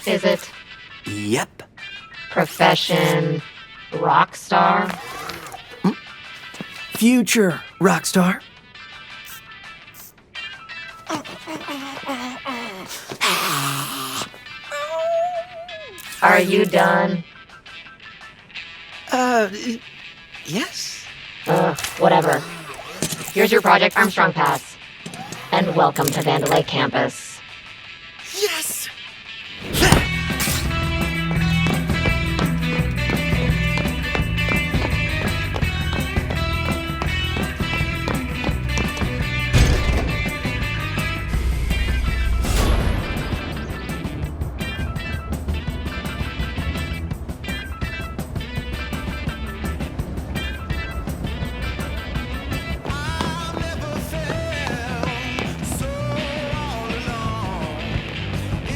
Is it? Yep. Profession rock star? Future rock star. Are you done? Yes. Whatever. Here's your Project Armstrong pass. And welcome to Vandalay campus. Yes!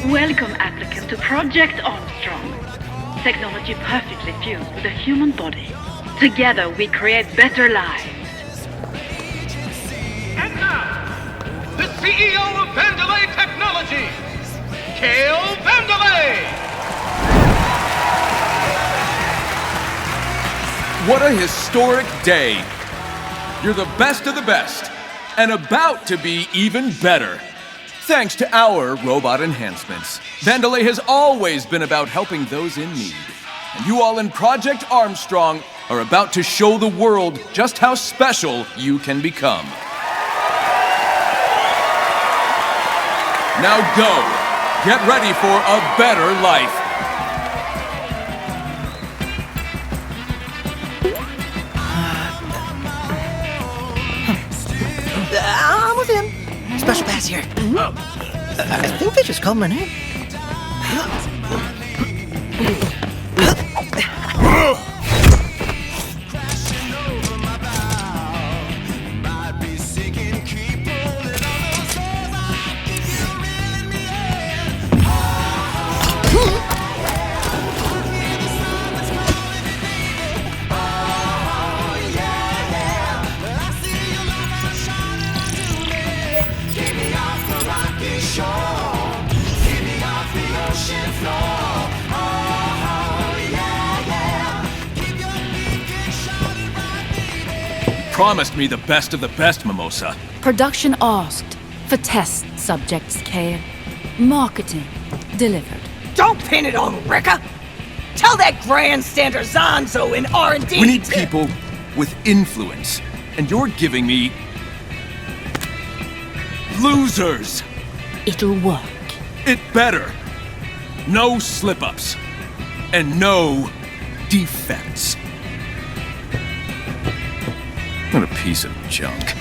Welcome, applicant, to Project Armstrong. Technology perfectly fused with the human body. Together, we create better lives. And now, the CEO of Vandalay Technology, Kale Vandalay! What a historic day. You're the best of the best, and about to be even better. Thanks to our robot enhancements, Vandalay has always been about helping those in need. And you all in Project Armstrong are about to show the world just how special you can become. Now go. Get ready for a better life. I'm with him. Special pass here. I think they just called my name. Promised me the best of the best, Mimosa. Production asked for test subjects, Kale. Marketing delivered. Don't pin it on Rekka! Tell that grandstander Zonzo in R&D. We need people with influence, and you're giving me losers. It'll work. It better. No slip-ups. And no defects. What a piece of junk.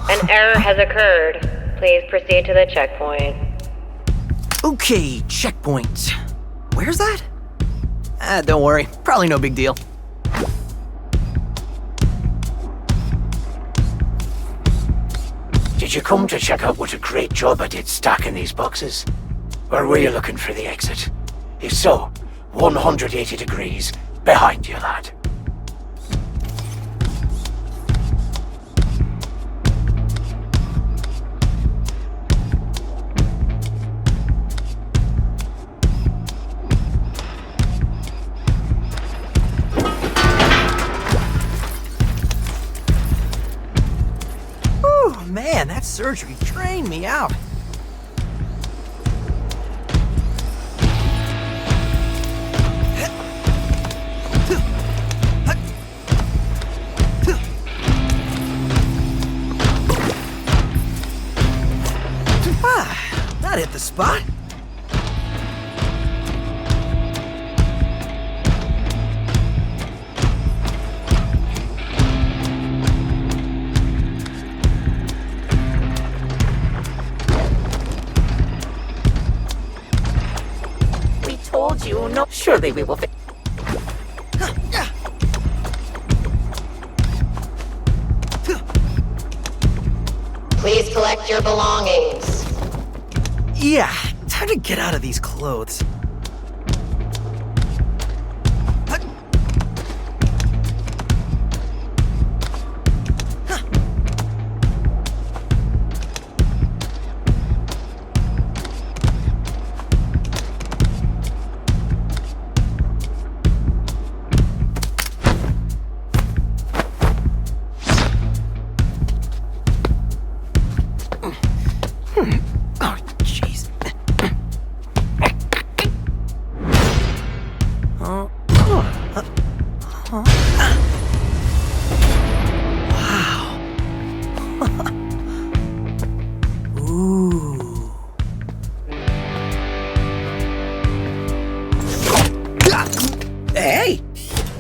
An error has occurred. Please proceed to the checkpoint. Okay, checkpoint. Where's that? Don't worry. Probably no big deal. Did you come to check out what a great job I did stacking these boxes? Or were you looking for the exit? If so, 180 degrees behind you, lad. Man, that surgery drained me out. That hit the spot. We told you no. Surely we will. Please collect your belongings. Yeah, time to get out of these clothes.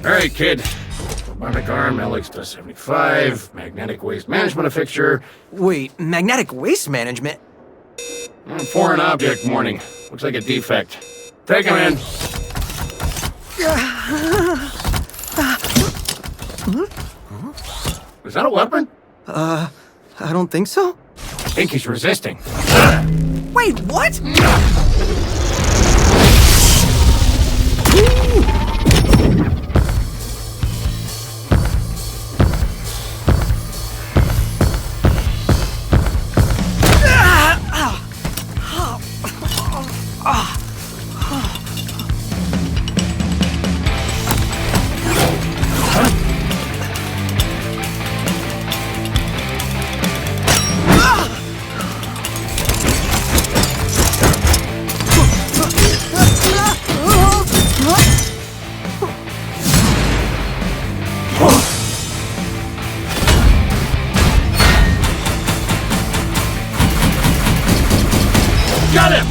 Alright, kid. Robotic arm, LX-75, magnetic waste management fixture. Wait, magnetic waste management? Foreign object warning. Looks like a defect. Take him in. Is that a weapon? I don't think so. I think he's resisting. Wait, what? Got him!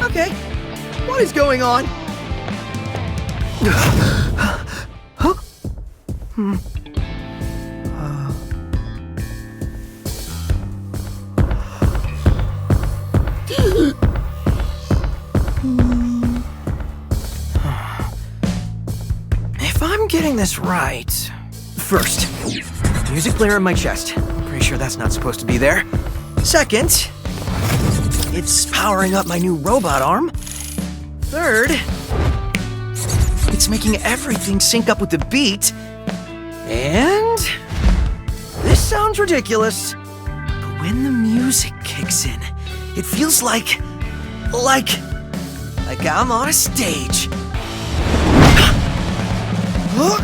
Okay, what is going on? Huh? If I'm getting this right... First, music player in my chest. Pretty sure that's not supposed to be there. Second, it's powering up my new robot arm. Third, it's making everything sync up with the beat. And... this sounds ridiculous, but when the music kicks in, it feels like I'm on a stage. Whoa.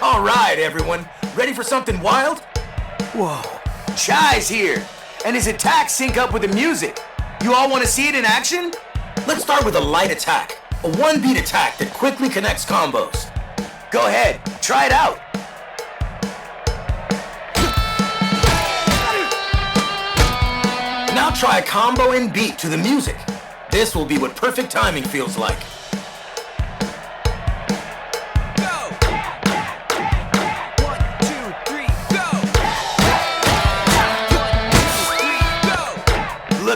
All right, everyone. Ready for something wild? Whoa. Chai's here, and his attacks sync up with the music. You all want to see it in action? Let's start with a light attack. A one-beat attack that quickly connects combos. Go ahead, try it out. Now try a combo and beat to the music. This will be what perfect timing feels like.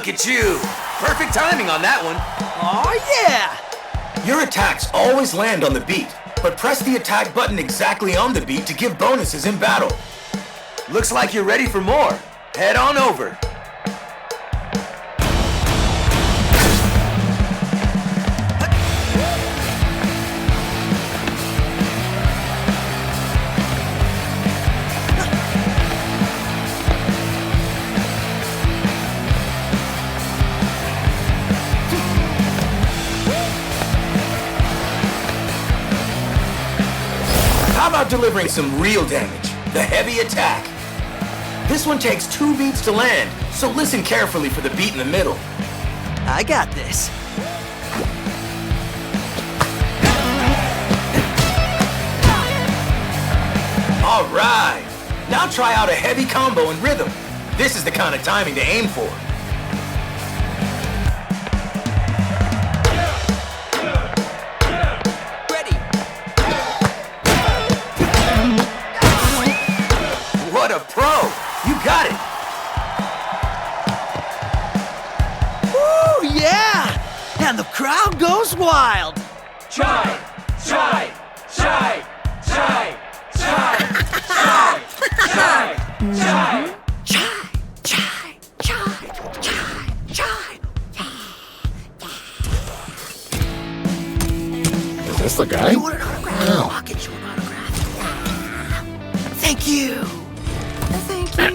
at you. Perfect timing on that one. Oh yeah! Your attacks always land on the beat, but press the attack button exactly on the beat to give bonuses in battle. Looks like you're ready for more. Head on over. How about delivering some real damage? The heavy attack. This one takes 2 beats to land, so listen carefully for the beat in the middle. I got this. All right. Now try out a heavy combo in rhythm. This is the kind of timing to aim for. What a pro! You got it! Woo, yeah! And the crowd goes wild! Chai! Chai! Chai! Chai! Chai! Chai! Chai! Chai! Is this the guy? You want an autograph? No. I'll get you an autograph. Thank you! Thank you!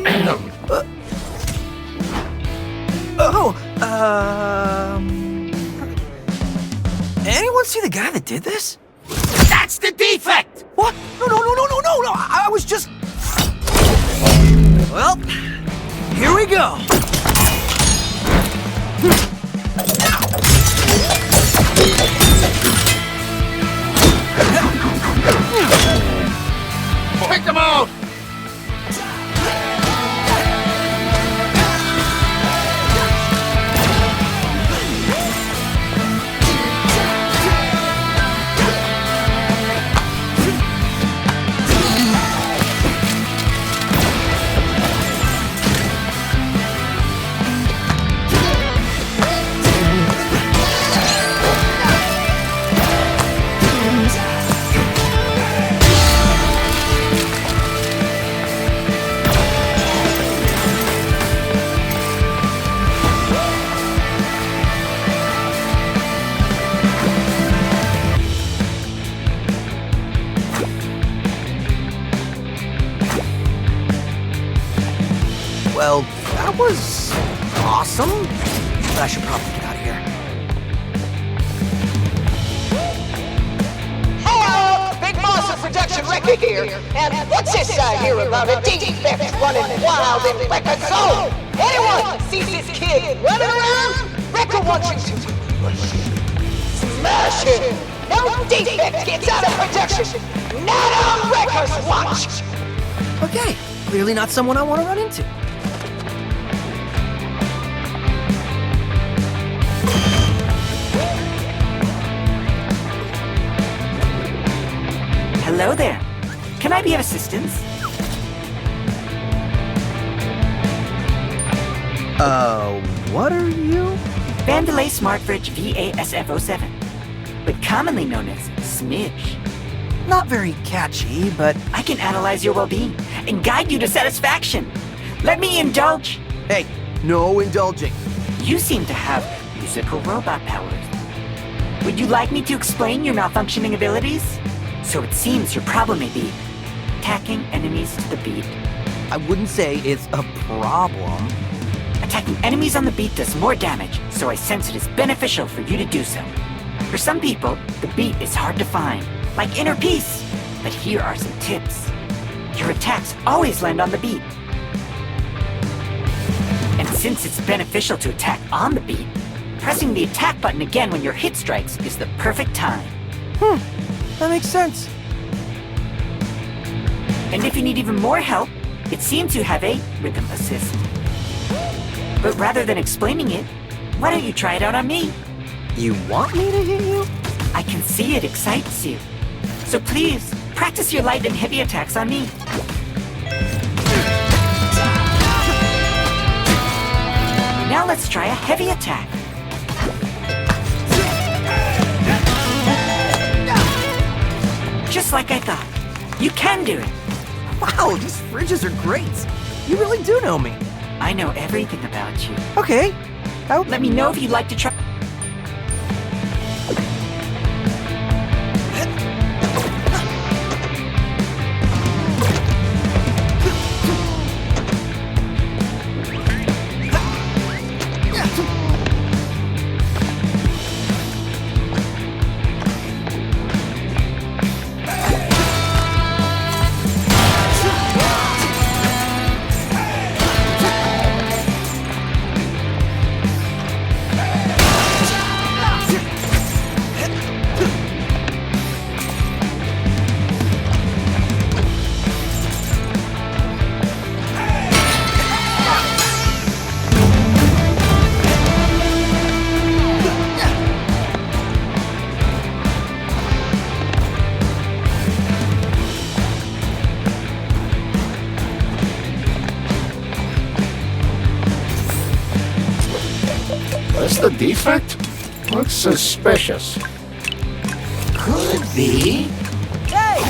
Anyone see the guy that did this? That's the defect! What? No, I was just... Well, here we go. Pick them out! Well, that was awesome. But I should probably get out of here. Hello! Big Monster Production Record here. And what's this I hear about a defect running wild in Record Zone? Anyone sees this kid running around? Record wants you to smash him. No defect gets out of production. Not on Record's watch. Okay, clearly not someone I want to run into. Hello there. Can I be of assistance? What are you? Vandelay Smartfridge VASF07, but commonly known as Smidge. Not very catchy, but... I can analyze your well-being and guide you to satisfaction. Let me indulge. Hey, no indulging. You seem to have musical robot powers. Would you like me to explain your malfunctioning abilities? So it seems your problem may be attacking enemies to the beat. I wouldn't say it's a problem. Attacking enemies on the beat does more damage, so I sense it is beneficial for you to do so. For some people, the beat is hard to find, like inner peace. But here are some tips. Your attacks always land on the beat. And since it's beneficial to attack on the beat, pressing the attack button again when your hit strikes is the perfect time. That makes sense. And if you need even more help, it seems you have a rhythm assist. But rather than explaining it, why don't you try it out on me? You want me to hit you? I can see it excites you. So please, practice your light and heavy attacks on me. Now let's try a heavy attack. Just like I thought. You can do it. Wow, these fridges are great. You really do know me. I know everything about you. Okay. Let me know if you'd like to try. That's the defect? Looks suspicious. Could be. Hey!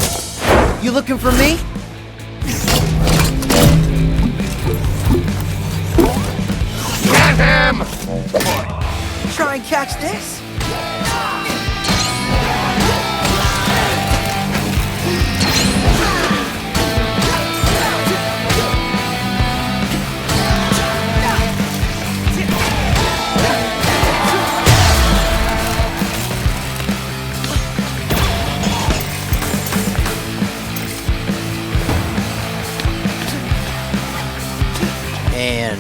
You looking for me? Get him! Try and catch this? And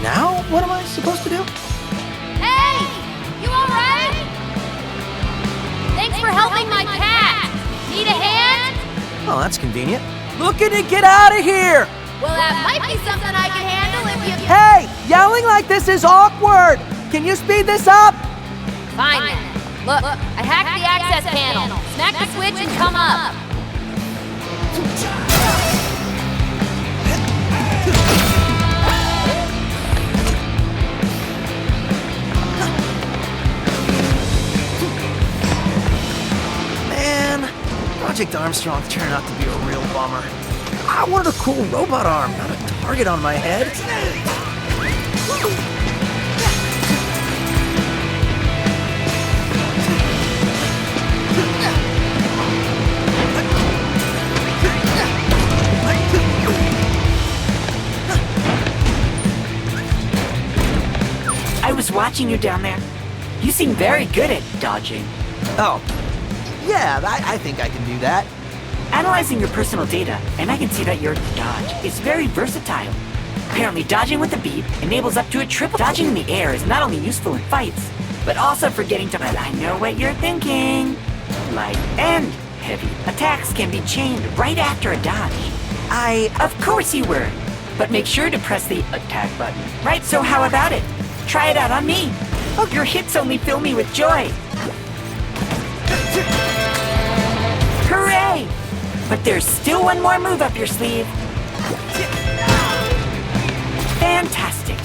now, what am I supposed to do? Hey! You alright? Thanks for helping my cat! Need a hand? Oh, that's convenient. Looking to get out of here! Well, that might be something I can handle if you... Hey! Yelling like this is awkward! Can you speed this up? Fine then. Look, I hacked the access panel. Smack the switch and come up. Man, Project Armstrong turned out to be a real bummer. I wanted a cool robot arm, not a target on my head. I was watching you down there. You seem very good at dodging. Oh, yeah, I think I can do that. Analyzing your personal data, and I can see that your dodge is very versatile. Apparently, dodging with a beat enables up to a triple. Dodging in the air is not only useful in fights, but also for getting to... But I know what you're thinking. Light and heavy attacks can be chained right after a dodge. Of course you were. But make sure to press the attack button. Right, so how about it? Try it out on me. Oh, your hits only fill me with joy. Hooray! But there's still one more move up your sleeve. Fantastic.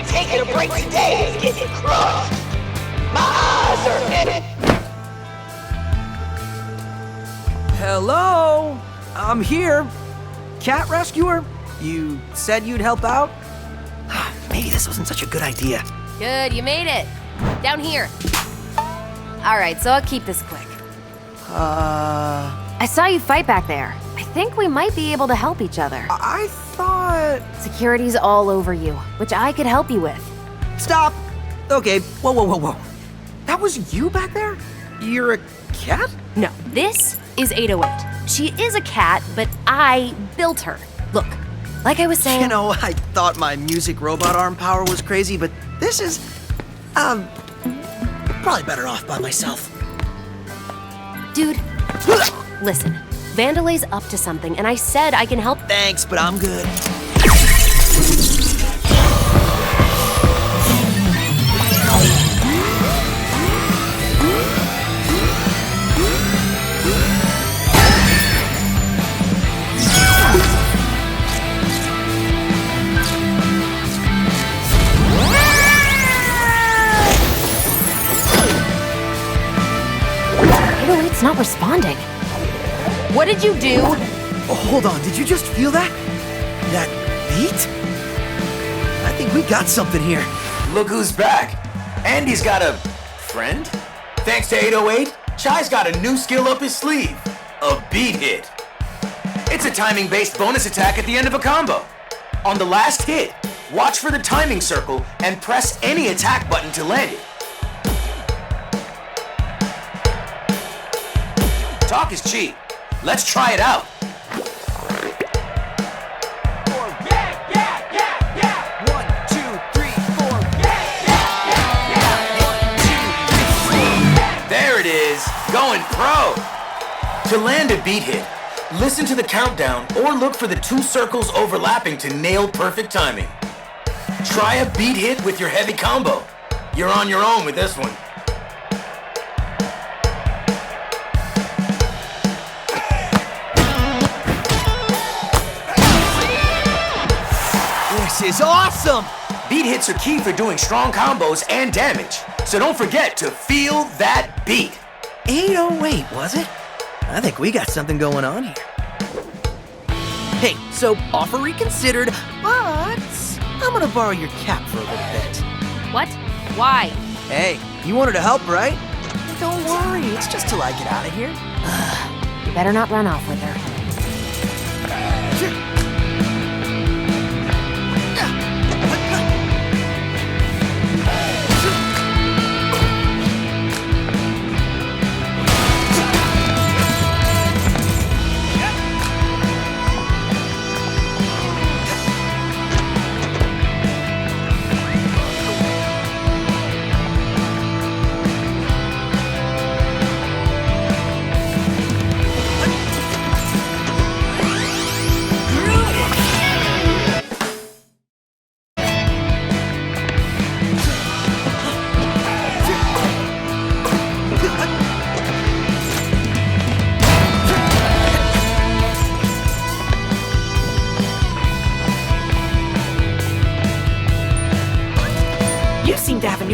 Taking a break today is getting crushed. My eyes are in it. Hello? I'm here. Cat rescuer? You said you'd help out? Maybe this wasn't such a good idea. Good, you made it. Down here. Alright, so I'll keep this quick. I saw you fight back there. I think we might be able to help each other. I thought... Security's all over you, which I could help you with. Stop! Okay, whoa. That was you back there? You're a cat? No, this is 808. She is a cat, but I built her. Look, like I was saying... You know, I thought my music robot arm power was crazy, but this is... probably better off by myself. Dude, listen. Vandelay's up to something, and I said I can help. Thanks, but I'm good. It's not responding. What did you do? Oh, hold on, did you just feel that? That beat? I think we got something here. Look who's back. Andy's got a friend? Thanks to 808, Chai's got a new skill up his sleeve. A beat hit. It's a timing-based bonus attack at the end of a combo. On the last hit, watch for the timing circle and press any attack button to land it. Talk is cheap. Let's try it out. There it is, going pro. To land a beat hit, listen to the countdown or look for the two circles overlapping to nail perfect timing. Try a beat hit with your heavy combo. You're on your own with this one. This is awesome! Beat hits are key for doing strong combos and damage, so don't forget to feel that beat. 808, was it? I think we got something going on here. Hey, so offer reconsidered, but I'm gonna borrow your cap for a little bit. What? Why? Hey, you wanted to help, right? Don't worry, it's just till I get out of here. You better not run off with her.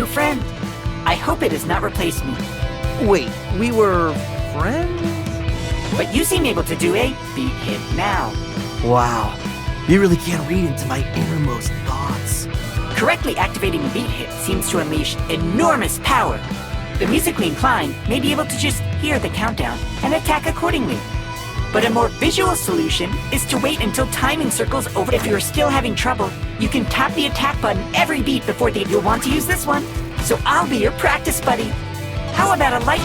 Friend. I hope it has not replaced me. Wait, we were friends? But you seem able to do a beat hit now. Wow, you really can't read into my innermost thoughts. Correctly activating a beat hit seems to unleash enormous power. The musically inclined may be able to just hear the countdown and attack accordingly. But a more visual solution is to wait until timing circles over. If you're still having trouble, you can tap the attack button every beat before you'll want to use this one. So I'll be your practice buddy. How about a light...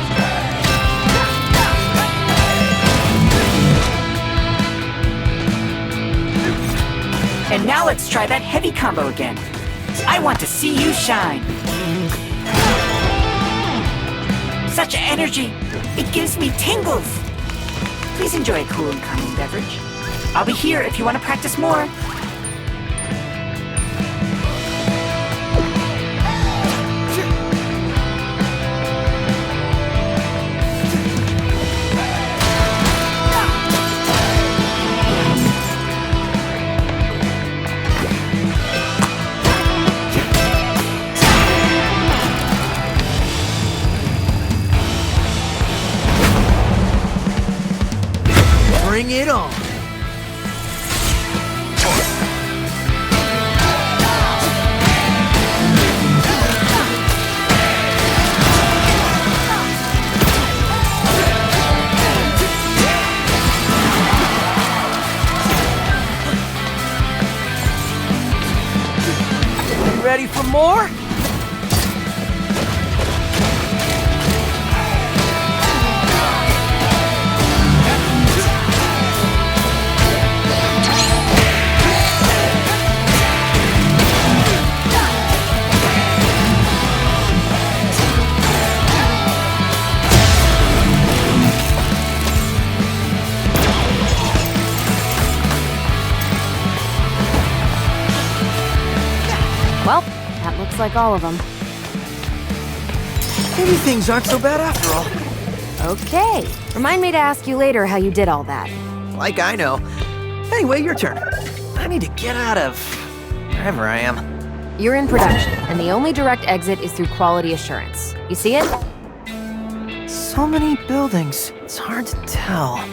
And now let's try that heavy combo again. I want to see you shine. Such energy. It gives me tingles. Please enjoy a cool and calming beverage. I'll be here if you want to practice more. Bring it on. more? Well, that looks like all of them. Maybe things aren't so bad after all. Okay. Remind me to ask you later how you did all that. Like I know. Anyway, your turn. I need to get out of wherever I am. You're in production, and the only direct exit is through quality assurance. You see it? So many buildings. It's hard to tell.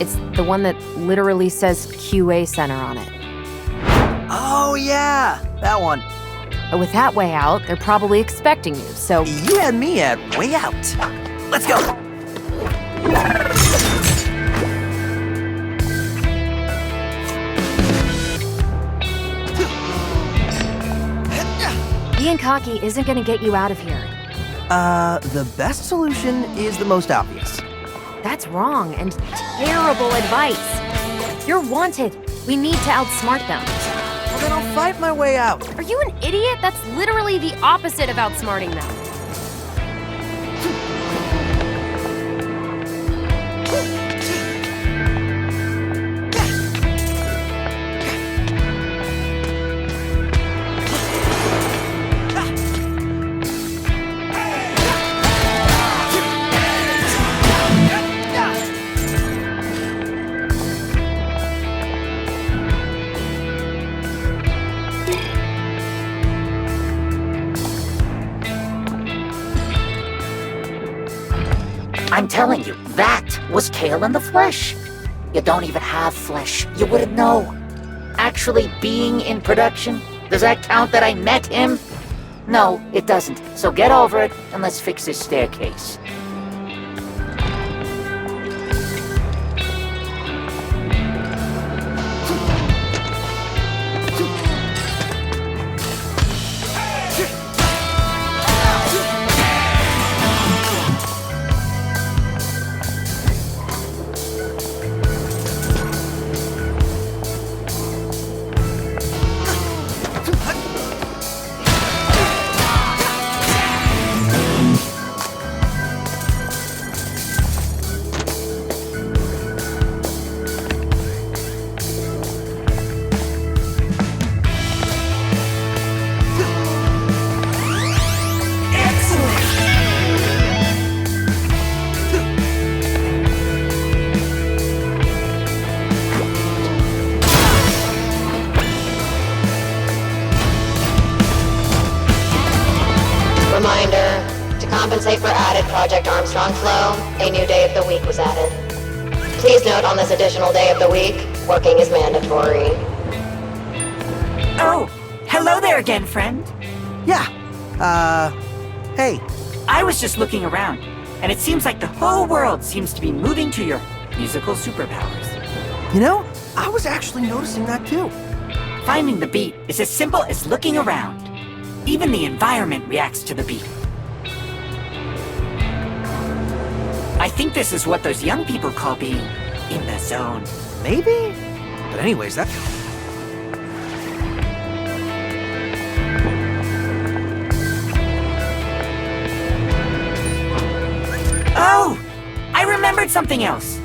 It's the one that literally says QA Center on it. Oh, yeah. That one. With that way out, they're probably expecting you, so... You had me at way out. Let's go. Being cocky isn't gonna get you out of here. The best solution is the most obvious. That's wrong and terrible advice. You're wanted. We need to outsmart them. Well, then I'll fight my way out. Are you an idiot? That's literally the opposite of outsmarting them. I'm telling you, that was Kale in the flesh. You don't even have flesh. You wouldn't know. Actually being in production, does that count that I met him? No, it doesn't. So get over it and let's fix this staircase. Reminder, to compensate for added Project Armstrong flow, a new day of the week was added. Please note on this additional day of the week, working is mandatory. Oh, hello there again, friend. Yeah. Hey. I was just looking around, and it seems like the whole world seems to be moving to your musical superpowers. You know, I was actually noticing that too. Finding the beat is as simple as looking around. Even the environment reacts to the beat. I think this is what those young people call being in the zone. Maybe? But anyways, that... Oh! I remembered something else.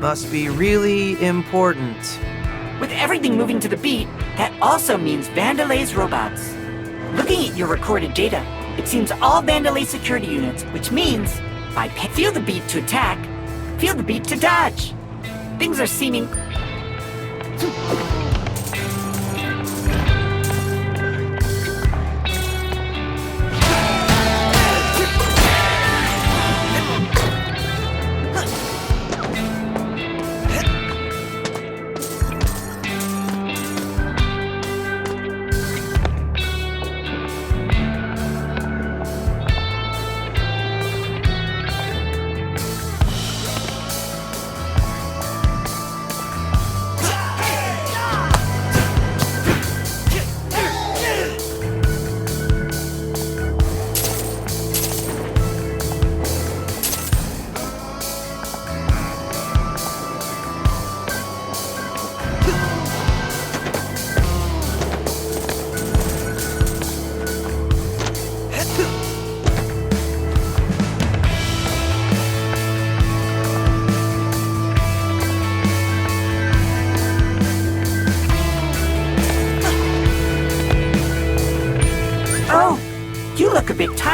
Must be really important. With everything moving to the beat, that also means Vandelay's robots. Looking at your recorded data, it seems all Vandalay security units, which means by feel the beat to attack, feel the beat to dodge. Things are seeming...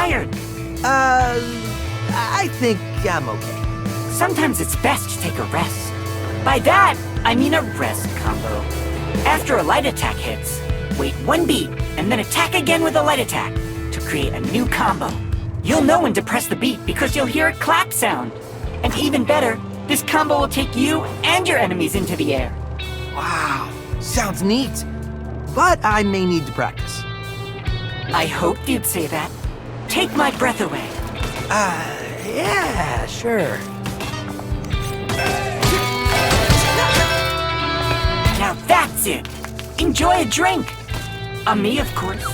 tired. I think I'm okay. Sometimes it's best to take a rest. By that, I mean a rest combo. After a light attack hits, wait 1 beat, and then attack again with a light attack to create a new combo. You'll know when to press the beat because you'll hear a clap sound. And even better, this combo will take you and your enemies into the air. Wow, sounds neat. But I may need to practice. I hoped you'd say that. Take my breath away. Yeah, sure. Now that's it. Enjoy a drink. Me, of course.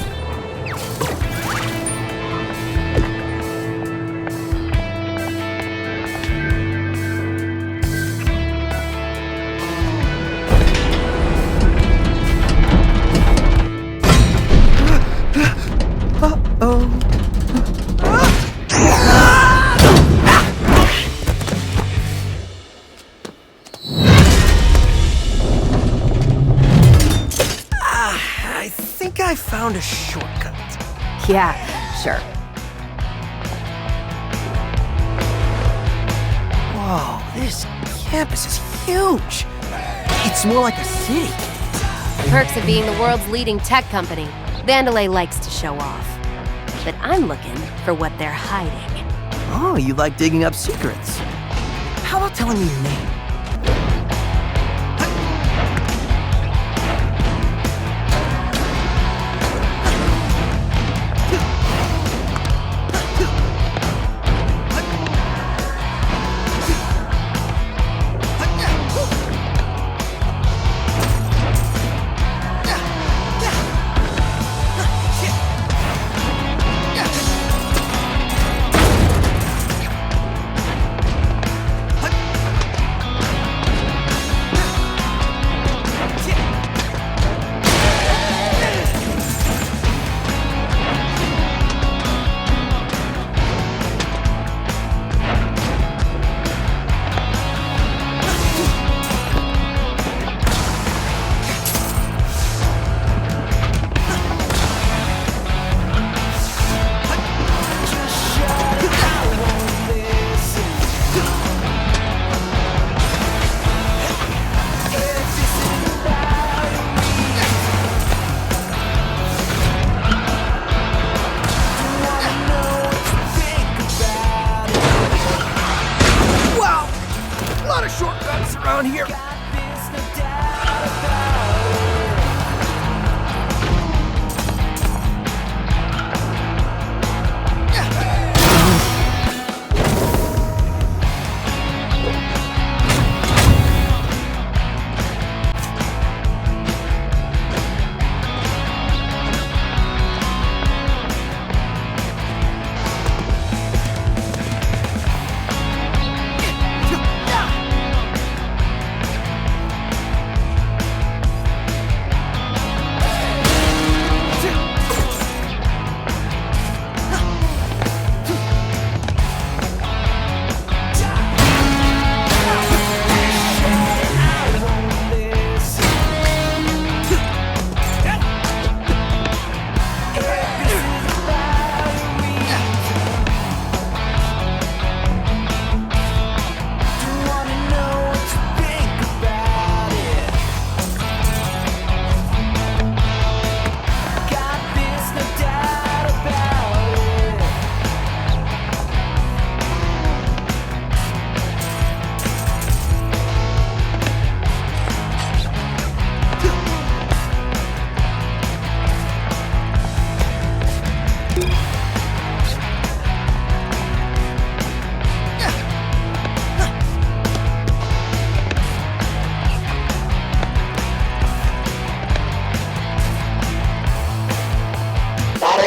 I found a shortcut. Yeah, sure. Whoa, this campus is huge. It's more like a city. The perks of being the world's leading tech company. Vandelay likes to show off. But I'm looking for what they're hiding. Oh, you like digging up secrets. How about telling me your name? Around here.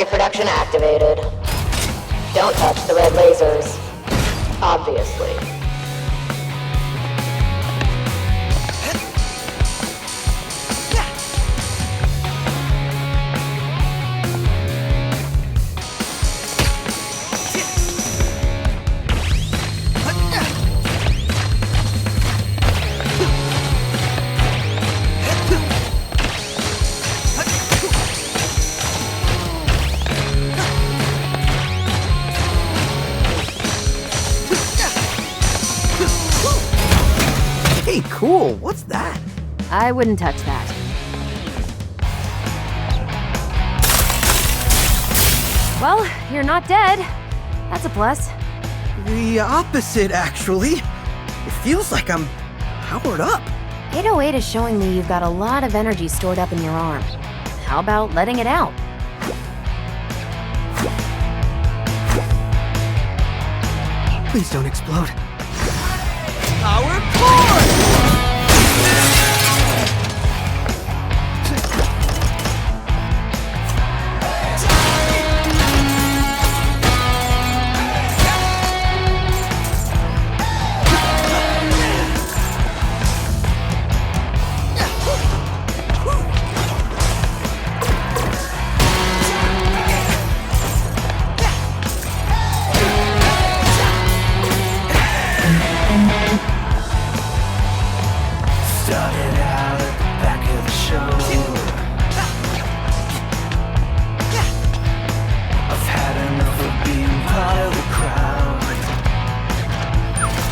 Production activated. Don't touch the red lasers. Obviously. cool. What's that? I wouldn't touch that. Well, you're not dead. That's a plus. The opposite, actually. It feels like I'm powered up. 808 is showing me you've got a lot of energy stored up in your arm. How about letting it out? Please don't explode. Power core!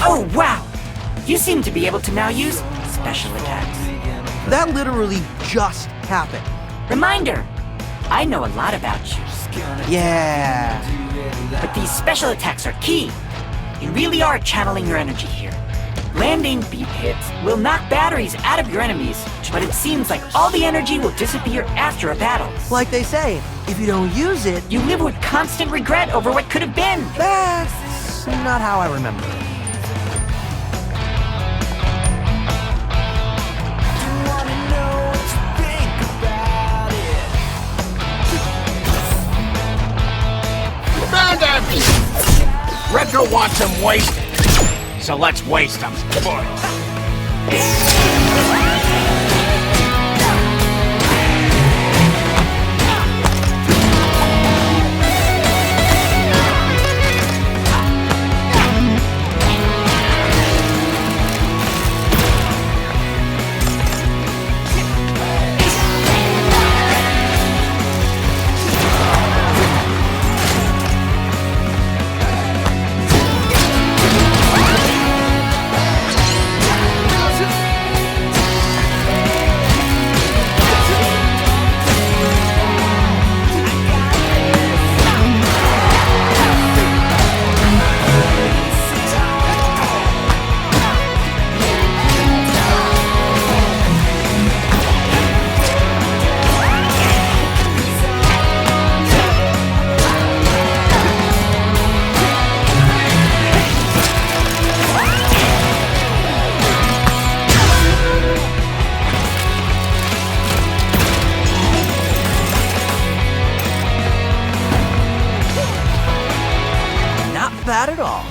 Oh, wow! You seem to be able to now use special attacks. That literally just happened. Reminder! I know a lot about you. Yeah. But these special attacks are key. You really are channeling your energy here. Landing beat hits will knock batteries out of your enemies, but it seems like all the energy will disappear after a battle. Like they say, if you don't use it, you live with constant regret over what could have been. That's not how I remember it. Retro wants him wasted, so let's waste him. Bad at all.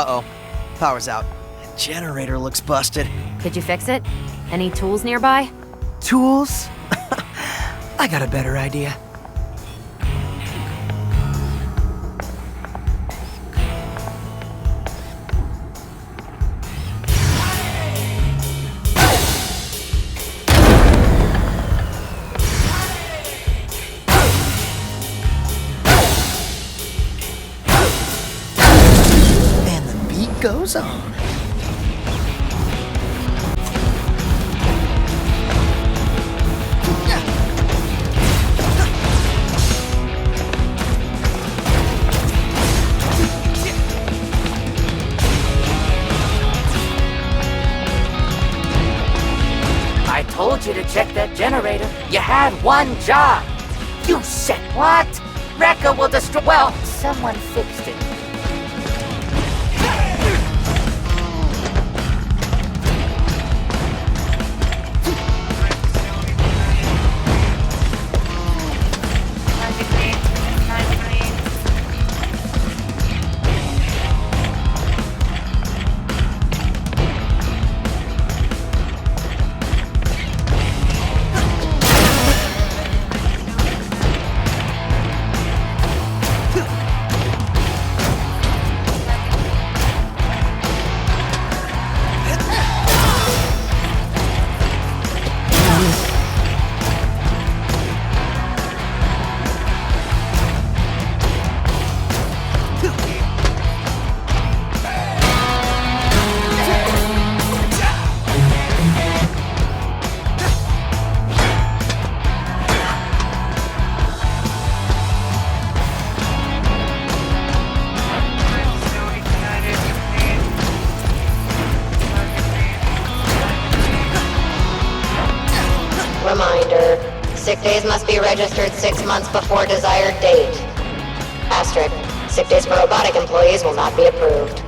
Uh-oh. Power's out. Generator looks busted. Could you fix it? Any tools nearby? Tools? I got a better idea. And the beat goes on. I told you to check that generator. You had one job. You said what? Rekka will destroy. Well, someone fixed it. Reminder, sick days must be registered 6 months before desired date. Asterisk, sick days for robotic employees will not be approved.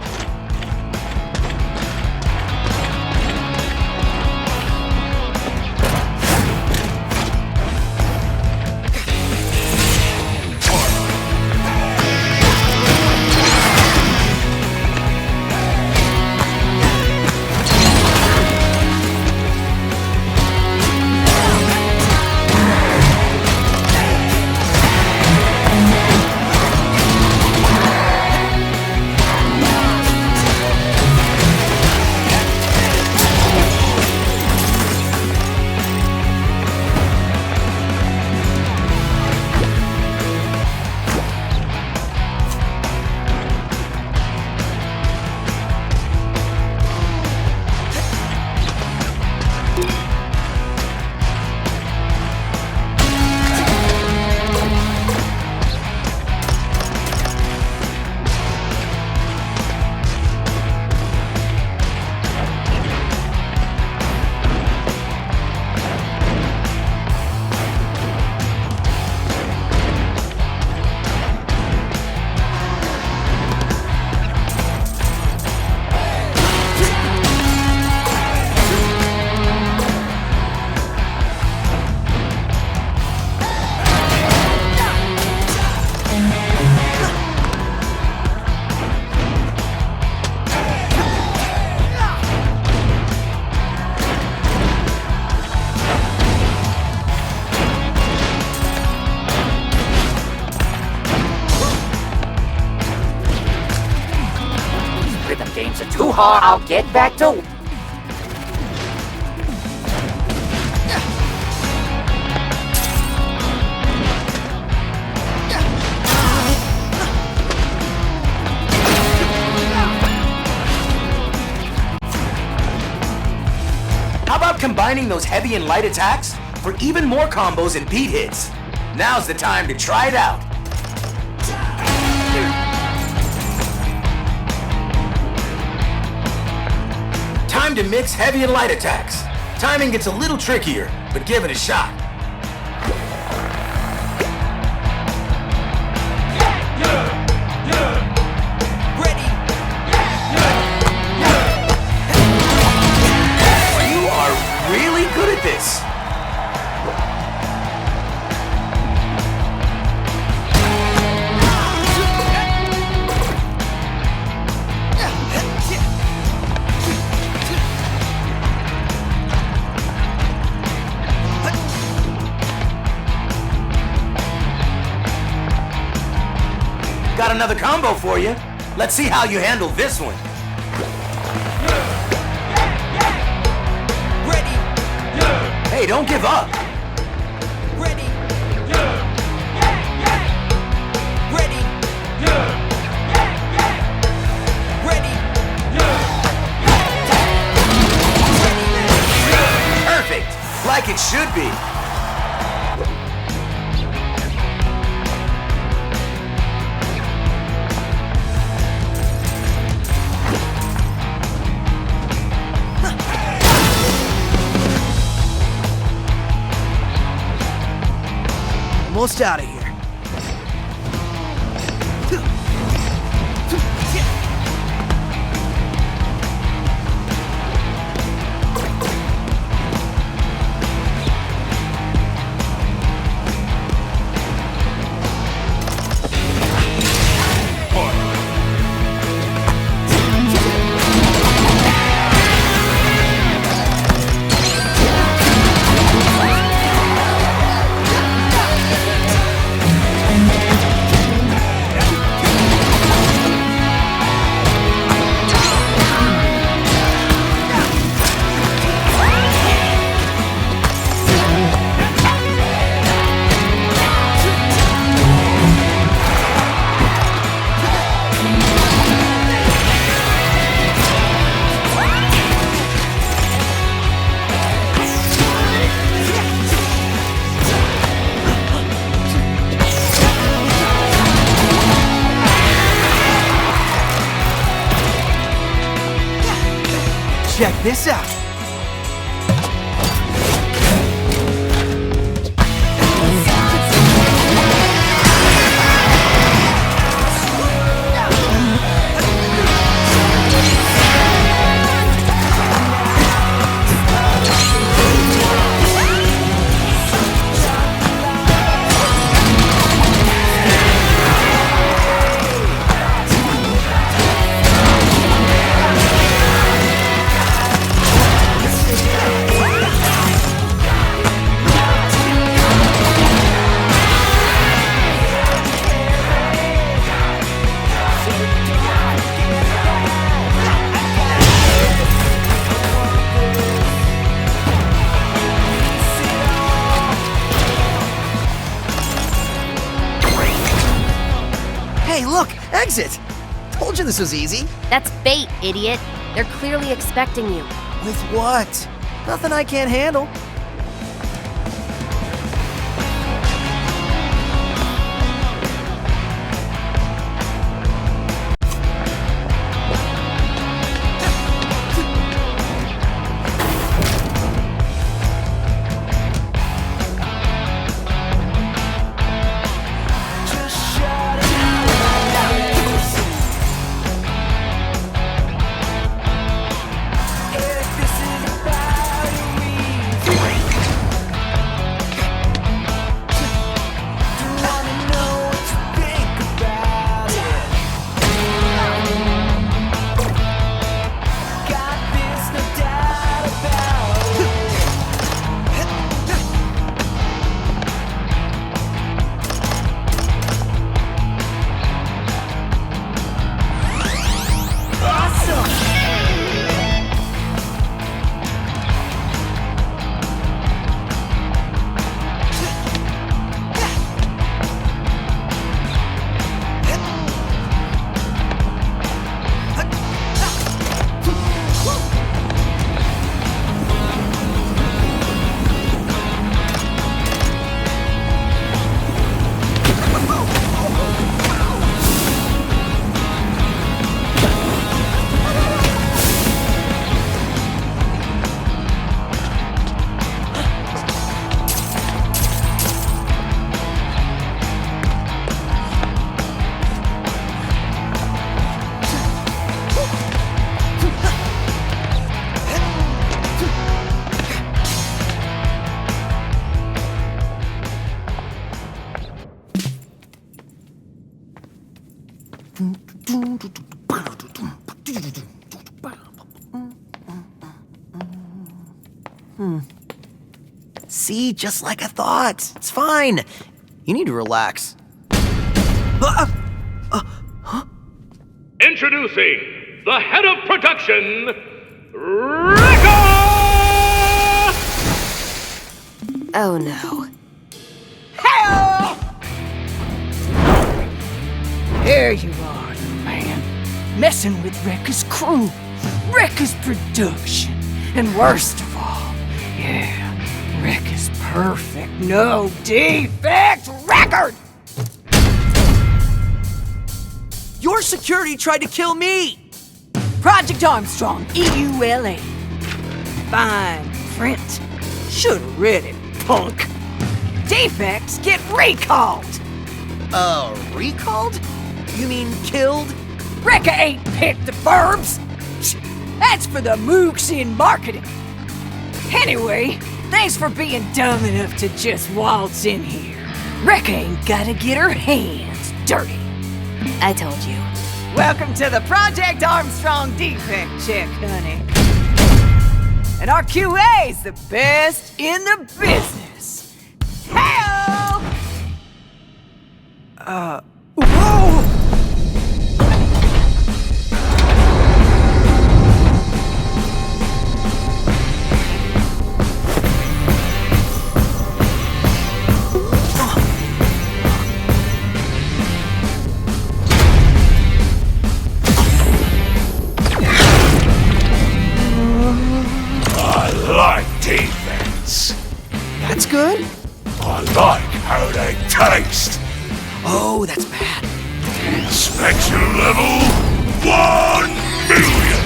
Games are too hard. I'll get back to. How about combining those heavy and light attacks for even more combos and beat hits? Now's the time to try it out. Time to mix heavy and light attacks. Timing gets a little trickier, but give it a shot. You are really good at this. got another combo for you. Let's see how you handle this one. Ready. Hey, don't give up. Ready. Ready. Ready. Perfect, like it should be. Almost out of here. Check this out. Hey, look! Exit! Told you this was easy. That's bait, idiot. They're clearly expecting you. With what? Nothing I can't handle. See, just like I thought. It's fine. You need to relax. Introducing the head of production, Rekka! Oh no. There you are, man. Messing with Rekka's crew, Rekka's production, and worst of all, yeah, Rekka's perfect, no defect record! Your security tried to kill me! Project Armstrong, EULA. Fine print. Should've read it, punk. Defects get recalled! Recalled? You mean killed? Rekka ain't picked the verbs! That's for the mooks in marketing. Anyway, thanks for being dumb enough to just waltz in here. Rekka ain't gotta get her hands dirty. I told you. Welcome to the Project Armstrong defect check, honey. And our QA's the best in the business. Hey-o! Whoa! Defense. That's good? I like how they taste. Oh, that's bad. Inspection level 1 million.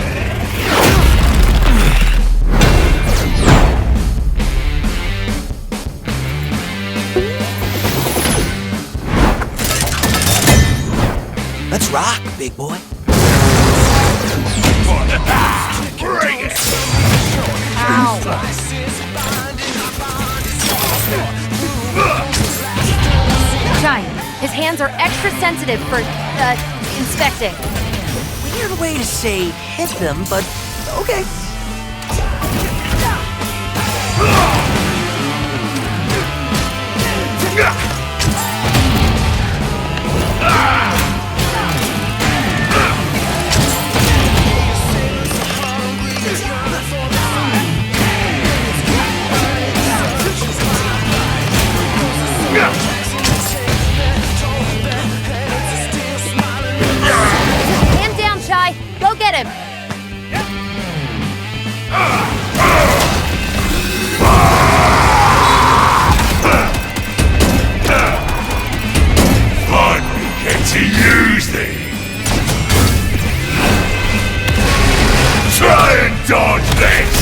Let's rock, big boy. Bring it. Giant, his hands are extra sensitive for, inspecting. Weird way to say hit them, but okay. Hand down, Chai. Go get him. Finally get to use these. Try and dodge this.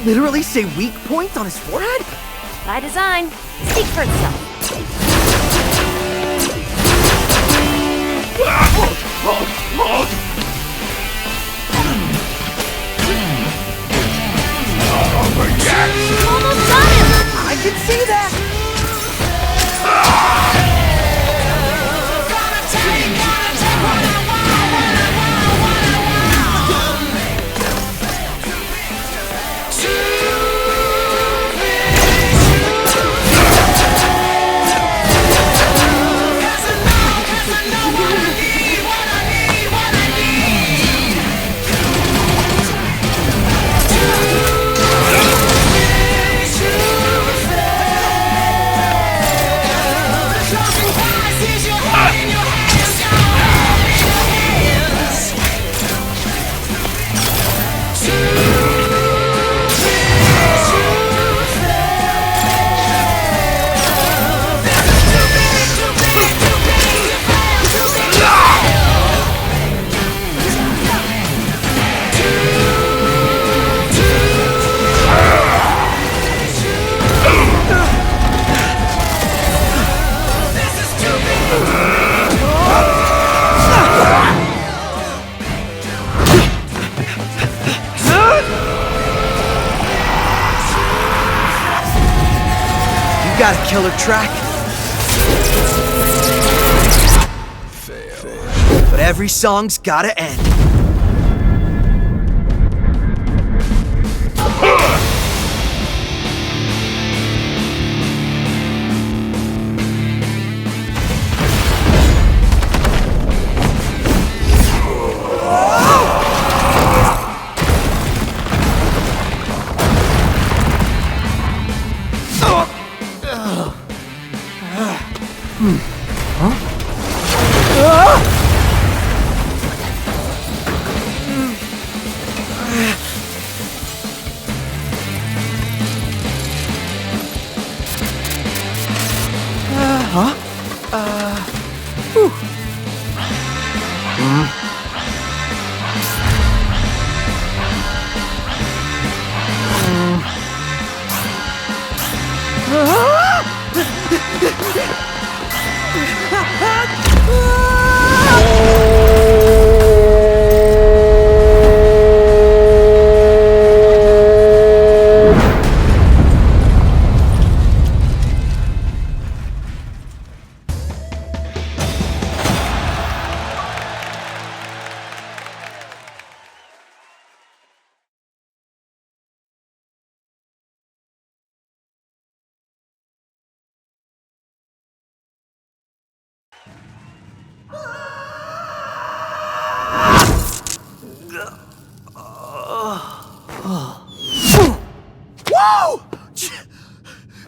literally say weak point on his forehead? By design, speak for itself. Almost got him! I can see that! Got a killer track. Fail. But every song's gotta end. Whoa!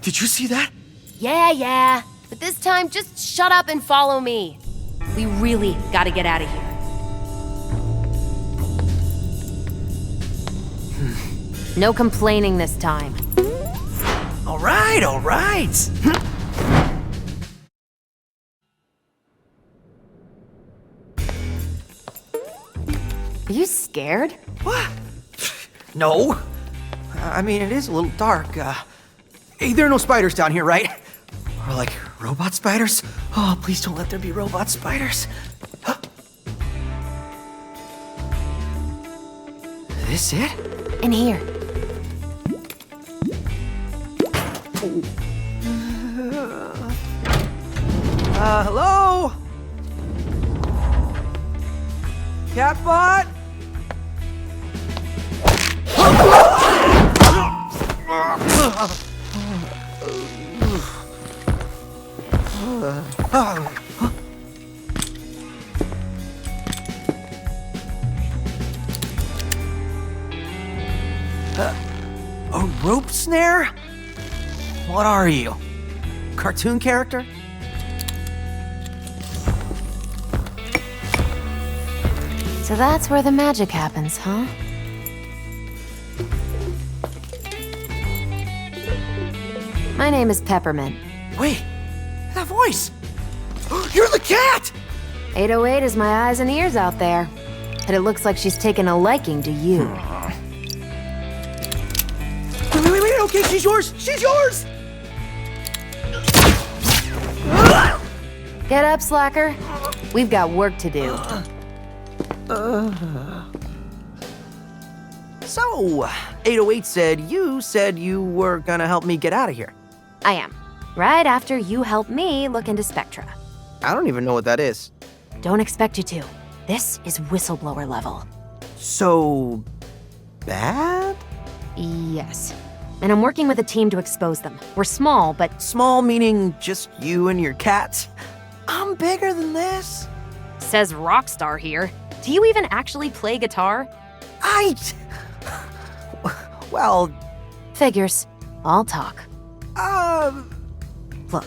Did you see that? Yeah. But this time, just shut up and follow me. We really gotta get out of here. No complaining this time. All right. Are you scared? What? No. I mean, it is a little dark. Hey, there are no spiders down here, right? Or like robot spiders? Oh, please don't let there be robot spiders. This it? In here. Hello? Catbot? A rope snare? What are you? Cartoon character? So that's where the magic happens, huh? My name is Peppermint. Wait, that voice! You're the cat! 808 is my eyes and ears out there. And it looks like she's taken a liking to you. okay, she's yours! She's yours! Get up, slacker. We've got work to do. So, 808 said you were gonna help me get out of here. I am. Right after you help me look into Spectra. I don't even know what that is. Don't expect you to. This is whistleblower level. So... bad? Yes. And I'm working with a team to expose them. We're small, but... Small meaning just you and your cats? I'm bigger than this. Says Rockstar here. Do you even actually play guitar? Well... Figures. I'll talk. Look,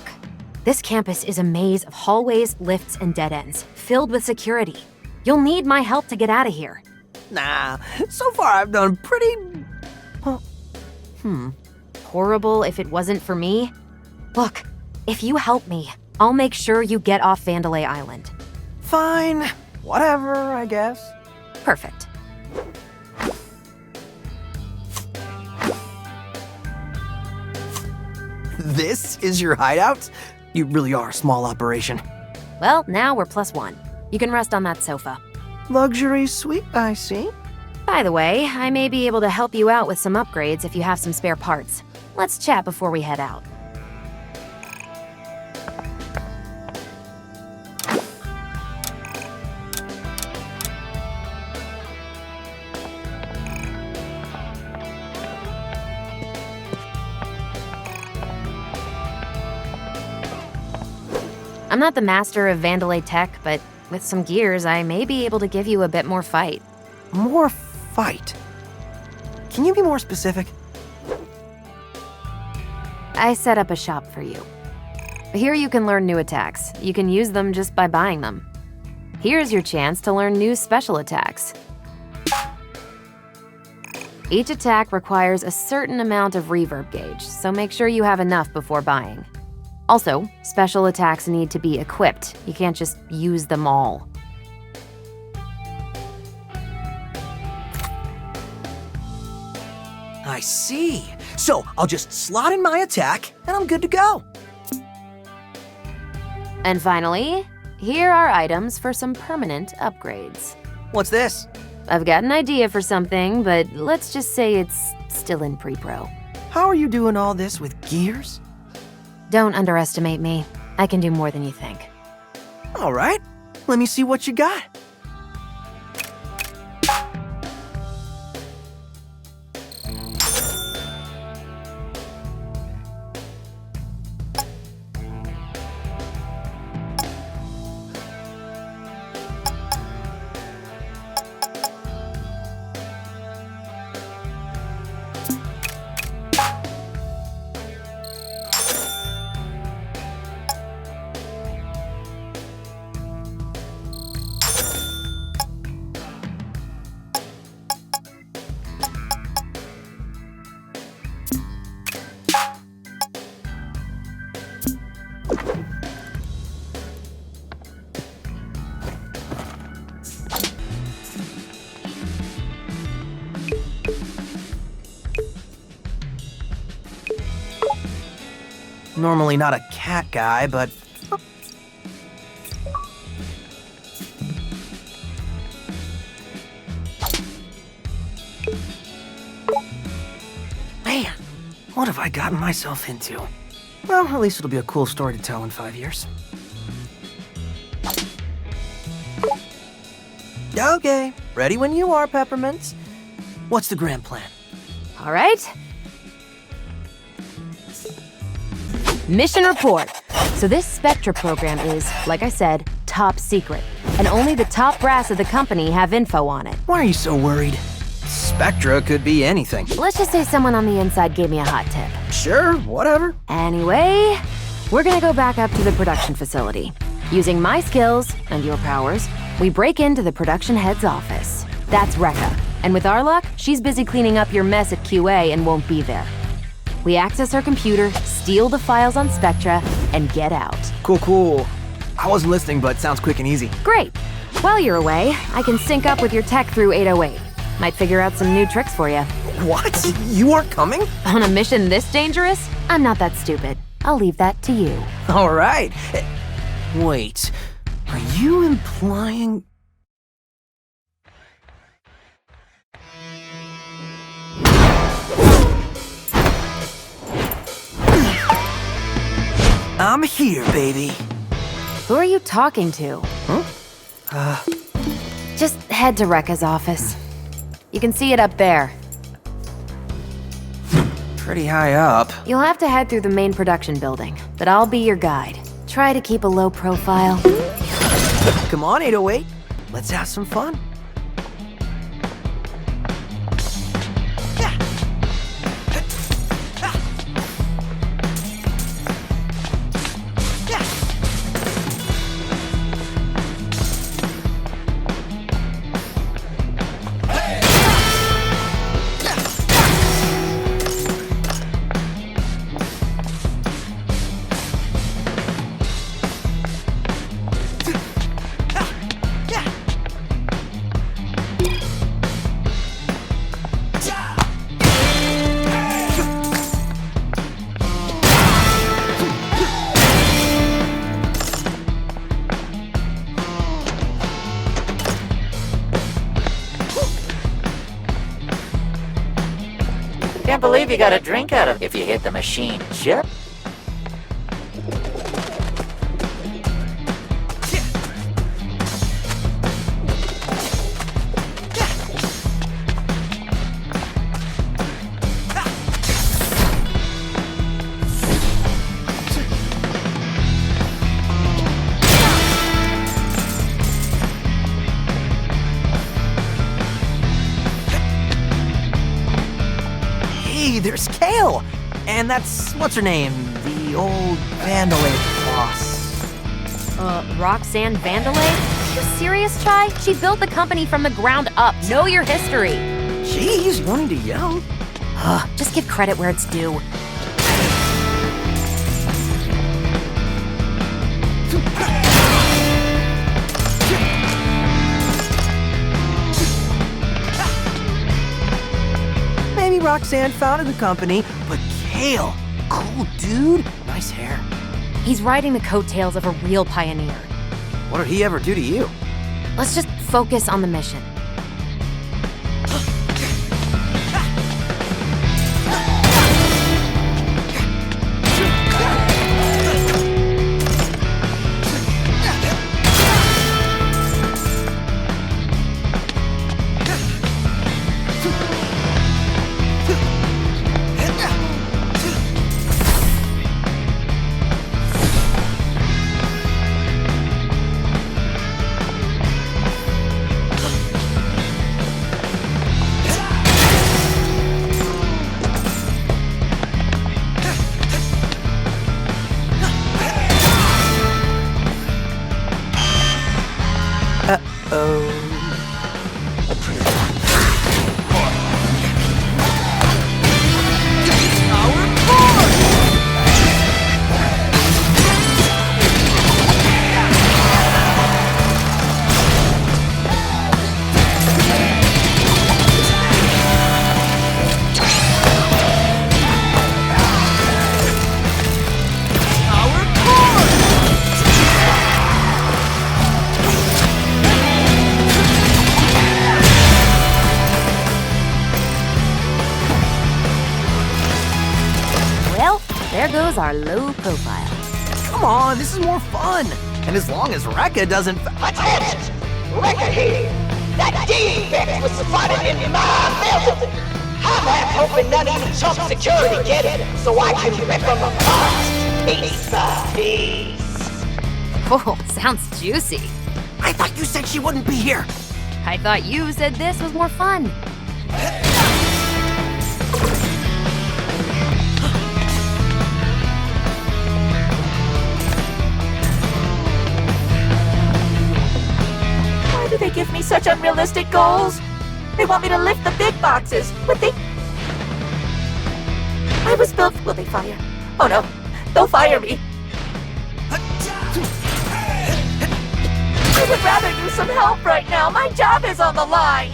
this campus is a maze of hallways, lifts, and dead ends, filled with security. You'll need my help to get out of here. Nah, so far I've done pretty... Horrible if it wasn't for me? Look, if you help me, I'll make sure you get off Vandalay Island. Fine. Whatever, I guess. Perfect. This is your hideout? You really are a small operation. Well, now we're +1. You can rest on that sofa. Luxury suite, I see. By the way, I may be able to help you out with some upgrades if you have some spare parts. Let's chat before we head out. I'm not the master of Vandalay tech, but with some gears, I may be able to give you a bit more fight. More fight? Can you be more specific? I set up a shop for you. Here you can learn new attacks. You can use them just by buying them. Here's your chance to learn new special attacks. Each attack requires a certain amount of reverb gauge, so make sure you have enough before buying. Also, special attacks need to be equipped. You can't just use them all. I see. So, I'll just slot in my attack, and I'm good to go. And finally, here are items for some permanent upgrades. What's this? I've got an idea for something, but let's just say it's still in pre-pro. How are you doing all this with gears? Don't underestimate me. I can do more than you think. All right. Let me see what you got. Normally not a cat guy, but... Man, what have I gotten myself into? Well, at least it'll be a cool story to tell in 5 years. Okay, ready when you are, Peppermint. What's the grand plan? All right. Mission report. So this Spectra program is, like I said, top secret. And only the top brass of the company have info on it. Why are you so worried? Spectra could be anything. Let's just say someone on the inside gave me a hot tip. Sure, whatever. Anyway, we're gonna go back up to the production facility. Using my skills and your powers, we break into the production head's office. That's Rekka. And with our luck, she's busy cleaning up your mess at QA and won't be there. We access her computer, steal the files on Spectra, and get out. Cool. I wasn't listening, but sounds quick and easy. Great. While you're away, I can sync up with your tech through 808. Might figure out some new tricks for you. What? You aren't coming? On a mission this dangerous? I'm not that stupid. I'll leave that to you. All right. Wait, are you implying... I'm here, baby. Who are you talking to? Huh? Just head to Rekka's office. You can see it up there. Pretty high up. You'll have to head through the main production building, but I'll be your guide. Try to keep a low profile. Come on, 808. Let's have some fun. Can't believe you got a drink out of it if you hit the machine. Sure. There's Kale! And that's, what's her name? The old Vandalay boss. Roxanne Vandalay? Are you serious, Chai? She built the company from the ground up. Know your history. Jeez, you wanting to yell? Just give credit where it's due. Roxanne founded the company, but Kale, cool dude, nice hair. He's riding the coattails of a real pioneer. What did he ever do to you? Let's just focus on the mission. There goes our low profile. Come on, this is more fun. And as long as Rekka doesn't... Attention! Rekka here! That defect was spotted in my building! I'm half hoping none of you chump security get it, so I can rip them apart! Piece by piece! Oh, sounds juicy. I thought you said she wouldn't be here! I thought you said this was more fun. They give me such unrealistic goals. They want me to lift the big boxes, but they... I was built... Will they fire? Oh no, they'll fire me. I would rather use some help right now. My job is on the line.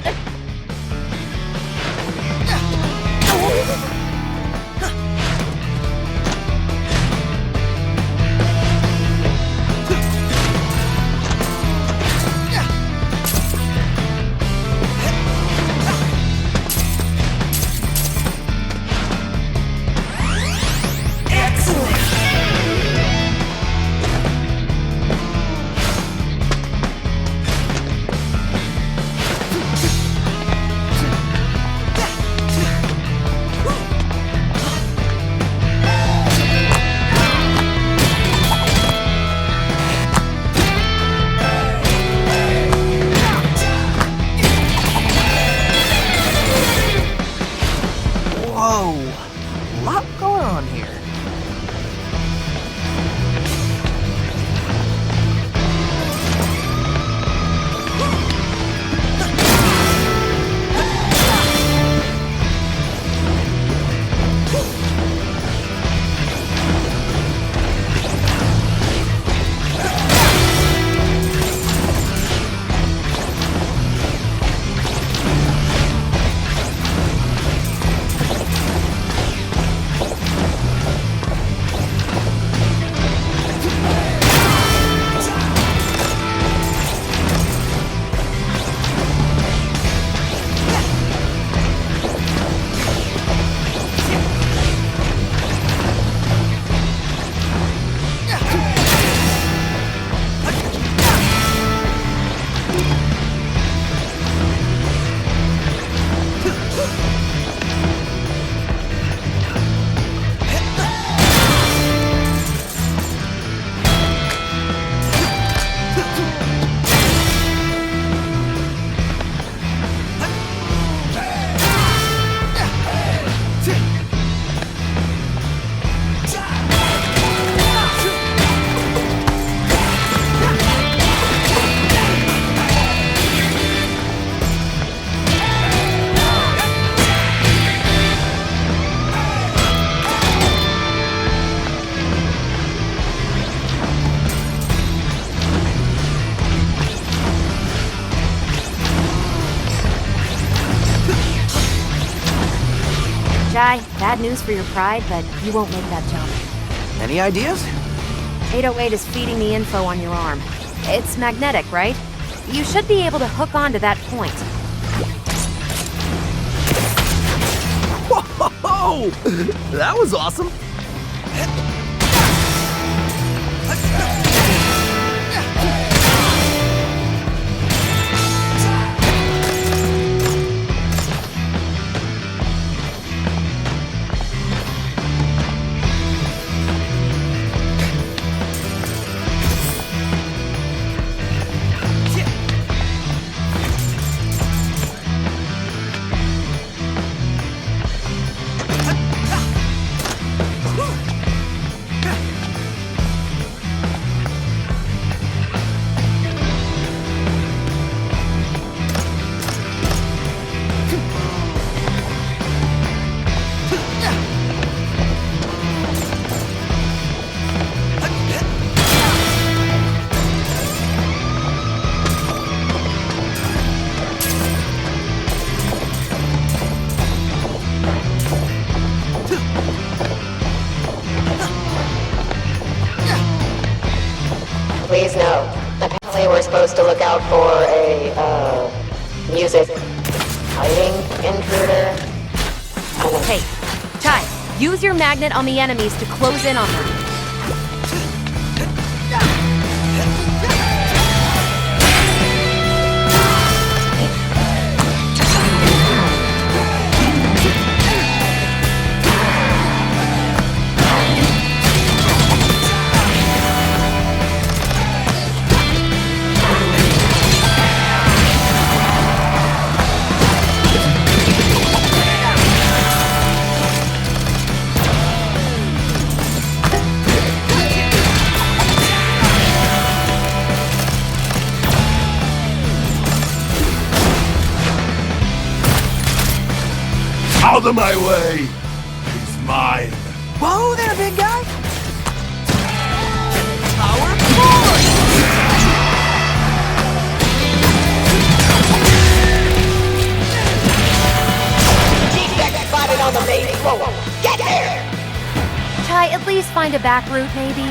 Jai, bad news for your pride, but you won't make that jump. Any ideas? 808 is feeding the info on your arm. It's magnetic, right? You should be able to hook onto that point. Whoa! That was awesome! Please note, apparently we're supposed to look out for a, music hiding intruder. Hey, Chai, use your magnet on the enemies to close in on them. Out of my way! He's mine! Whoa there, big guy! Power forward! Defect spotted on the main find a back route, maybe?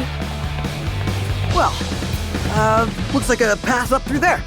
Well, looks like a path up through there.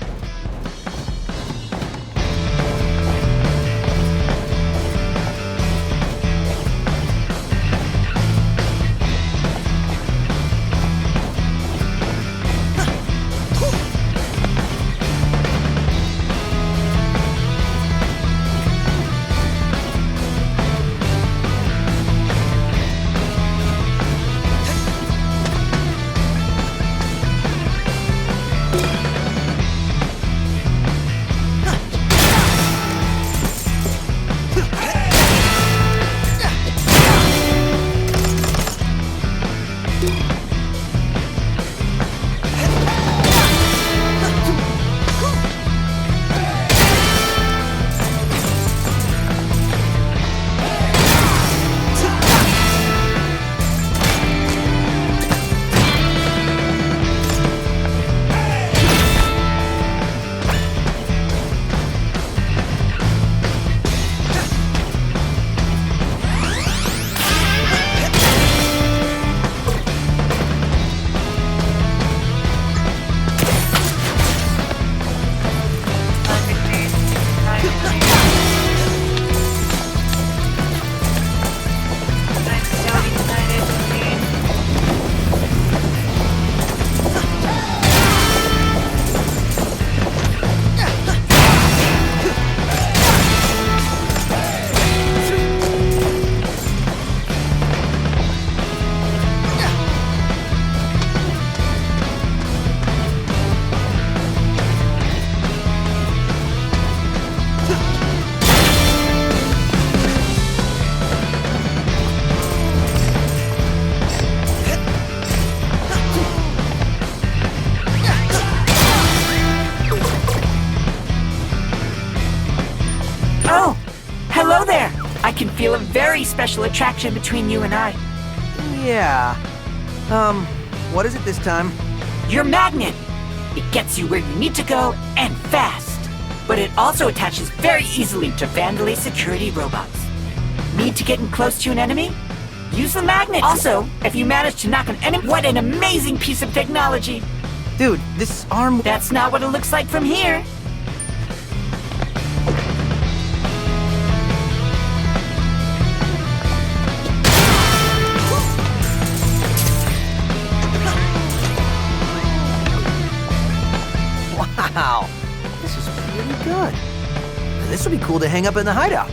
I can feel a very special attraction between you and I. Yeah. What is it this time? Your magnet! It gets you where you need to go, and fast. But it also attaches very easily to Vandalay security robots. Need to get in close to an enemy? Use the magnet! Also, if you manage to knock an enemy... What an amazing piece of technology! Dude, this arm... That's not what it looks like from here. Wow, this is pretty good. This would be cool to hang up in the hideout.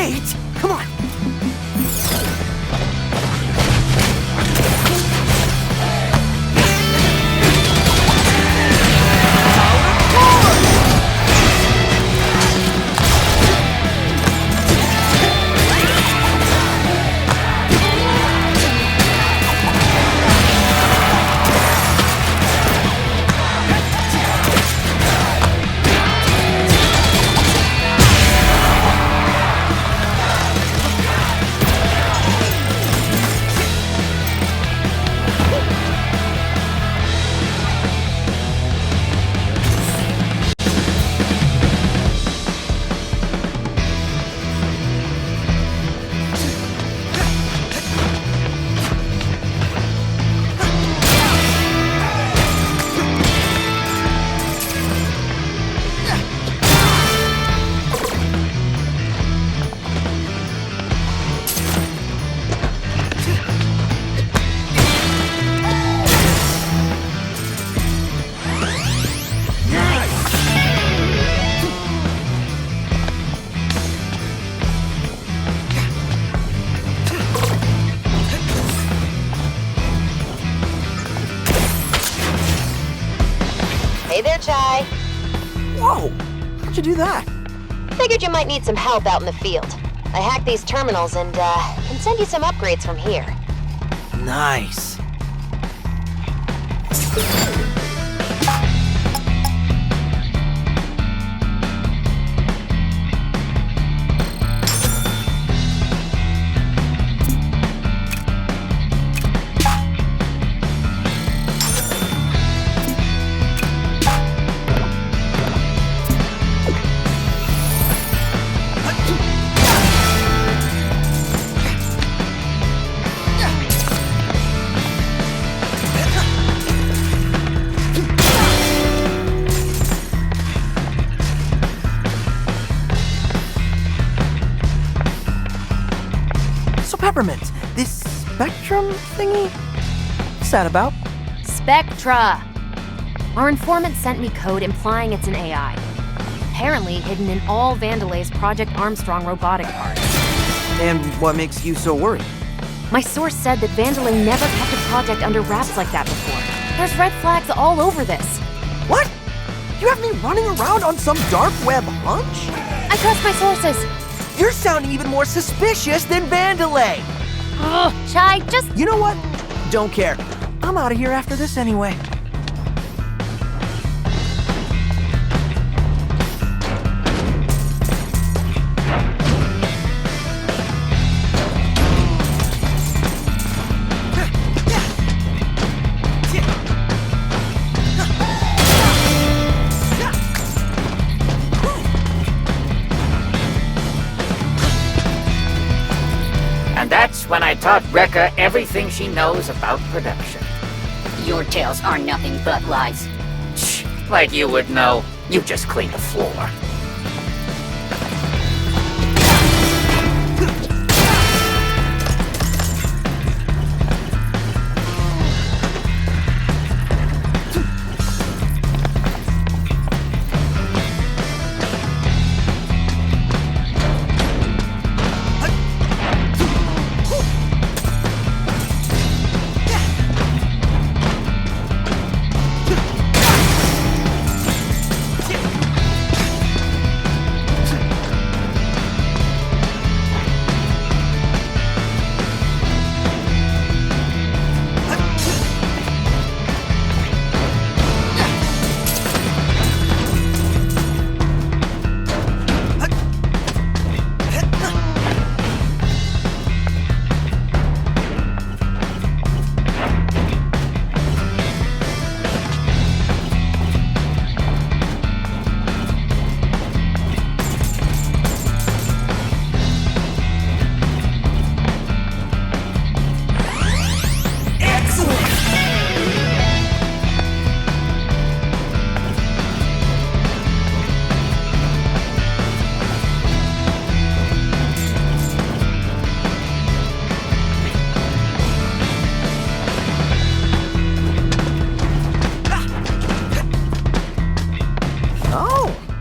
Wait! Come on! Hey there, Chai. Whoa! How'd you do that? Figured you might need some help out in the field. I hacked these terminals and, can send you some upgrades from here. Nice. Peppermint, this Spectrum thingy? What's that about? Spectra! Our informant sent me code implying it's an AI. Apparently hidden in all Vandelay's Project Armstrong robotic parts. And what makes you so worried? My source said that Vandelay never kept a project under wraps like that before. There's red flags all over this. What? You have me running around on some dark web hunch? I trust my sources. You're sounding even more suspicious than Vandelay! Ugh, Chai, just... You know what? Don't care. I'm out of here after this anyway. That's when I taught Rekka everything she knows about production. Your tales are nothing but lies. Shh, like you would know. You just cleaned the floor.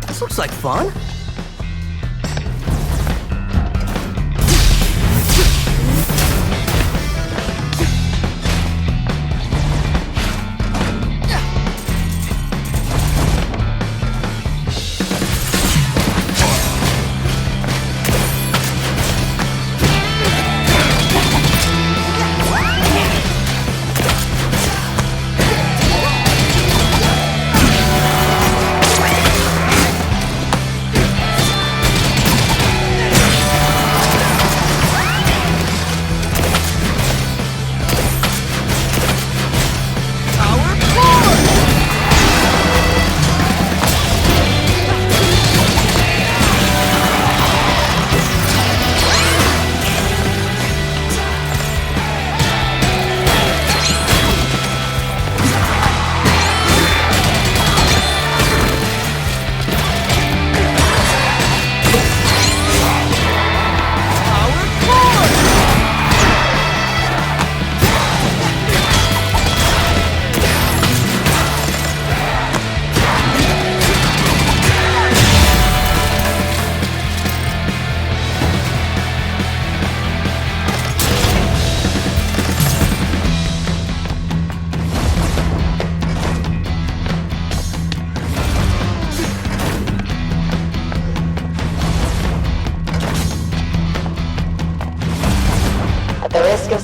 This looks like fun.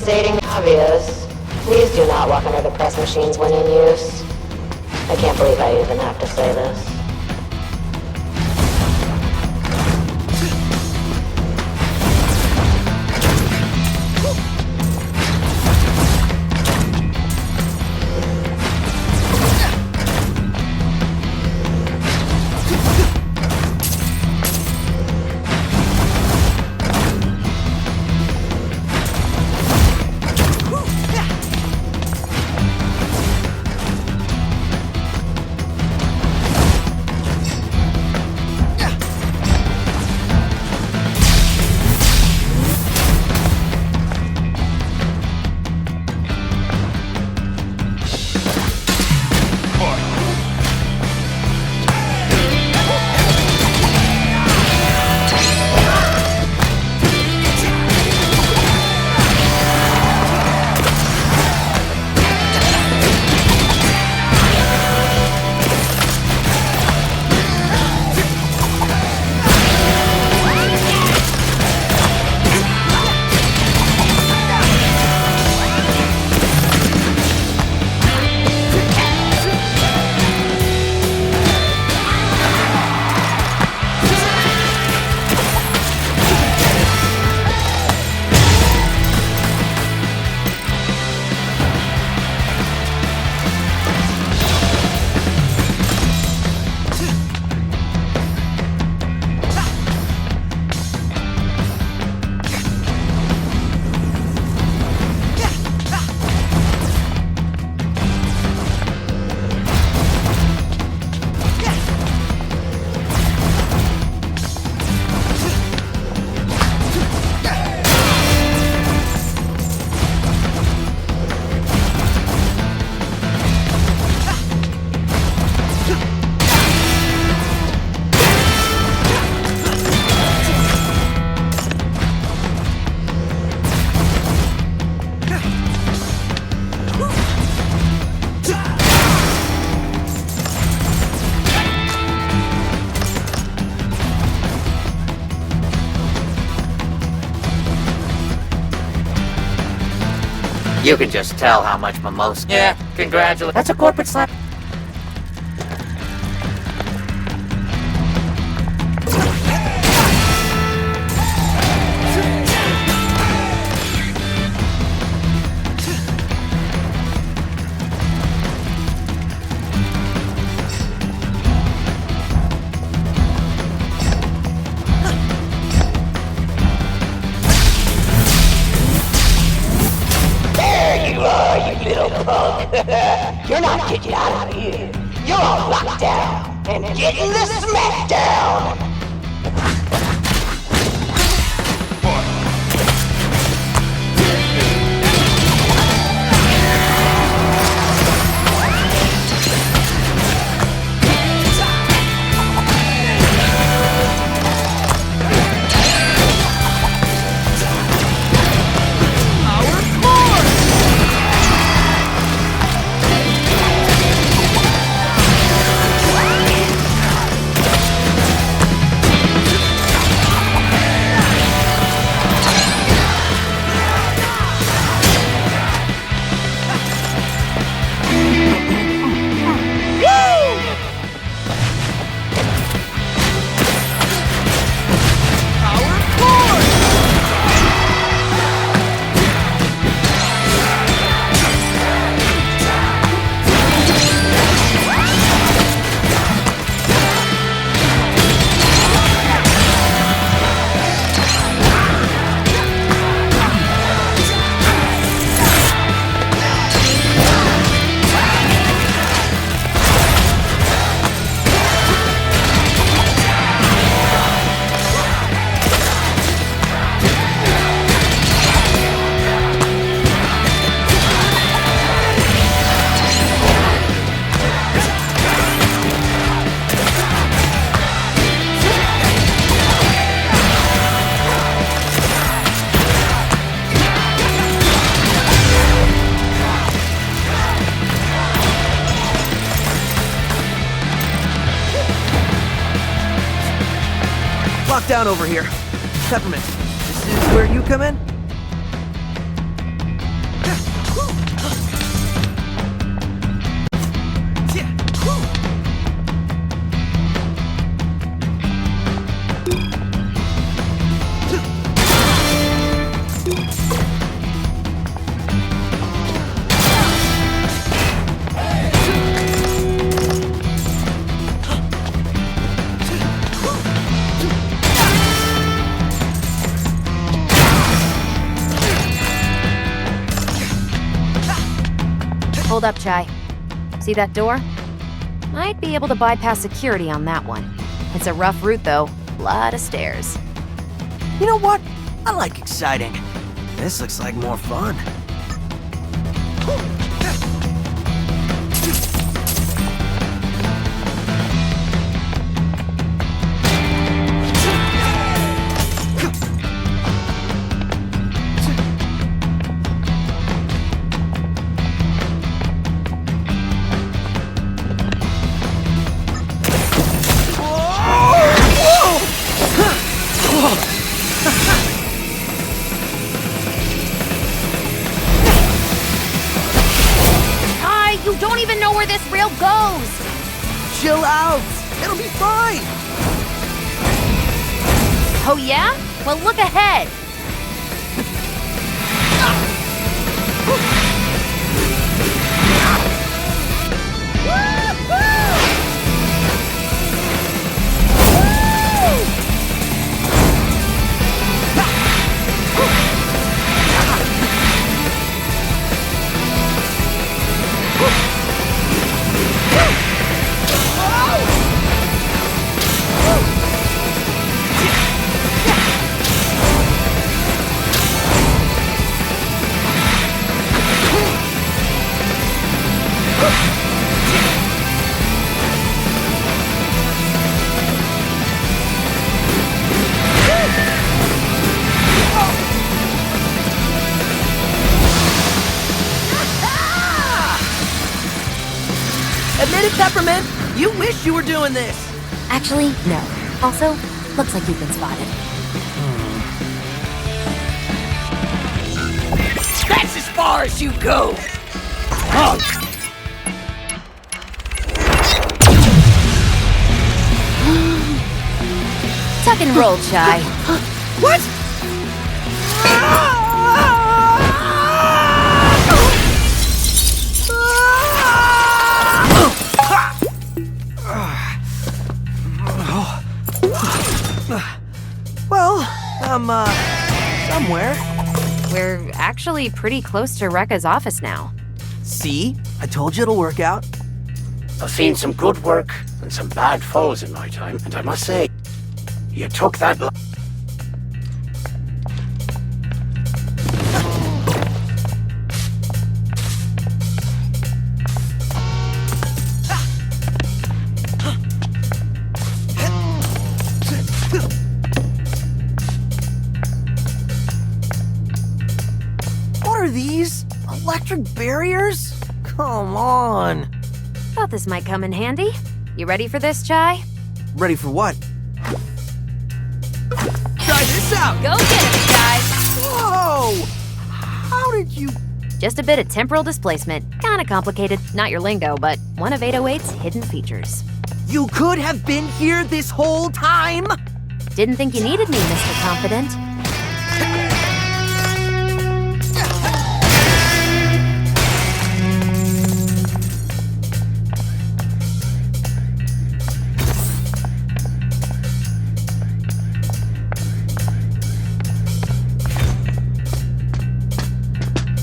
Stating the obvious, please do not walk under the press machines when in use. I can't believe I even have to say this. You can just tell how much mimosa. Yeah, congratulations. That's a corporate slap. You're not getting out of here. You're all locked down and getting the smackdown. Lockdown over here. Peppermint, this is where you come in? Hold up, Chai. See that door? Might be able to bypass security on that one. It's a rough route, though. Lot of stairs. You know what? I like exciting. This looks like more fun. You don't even know where this rail goes! Chill out! It'll be fine! Oh yeah? Well, look ahead! Admit it, Peppermint! You wish you were doing this! Actually, no. Also, looks like you've been spotted. That's as far as you go! Oh. Tuck and roll, Chai. What? Well, I'm, somewhere. We're actually pretty close to Rekka's office now. See? I told you it'll work out. I've seen some good work and some bad falls in my time, and I must say, you took that What are these? Electric barriers? Come on. Thought this might come in handy. You ready for this, Chai? Ready for what? Try this out! Go get it, guys! Whoa! How did you... Just a bit of temporal displacement. Kinda complicated. Not your lingo, but one of 808's hidden features. You could have been here this whole time? Didn't think you needed me, Mr. Confident.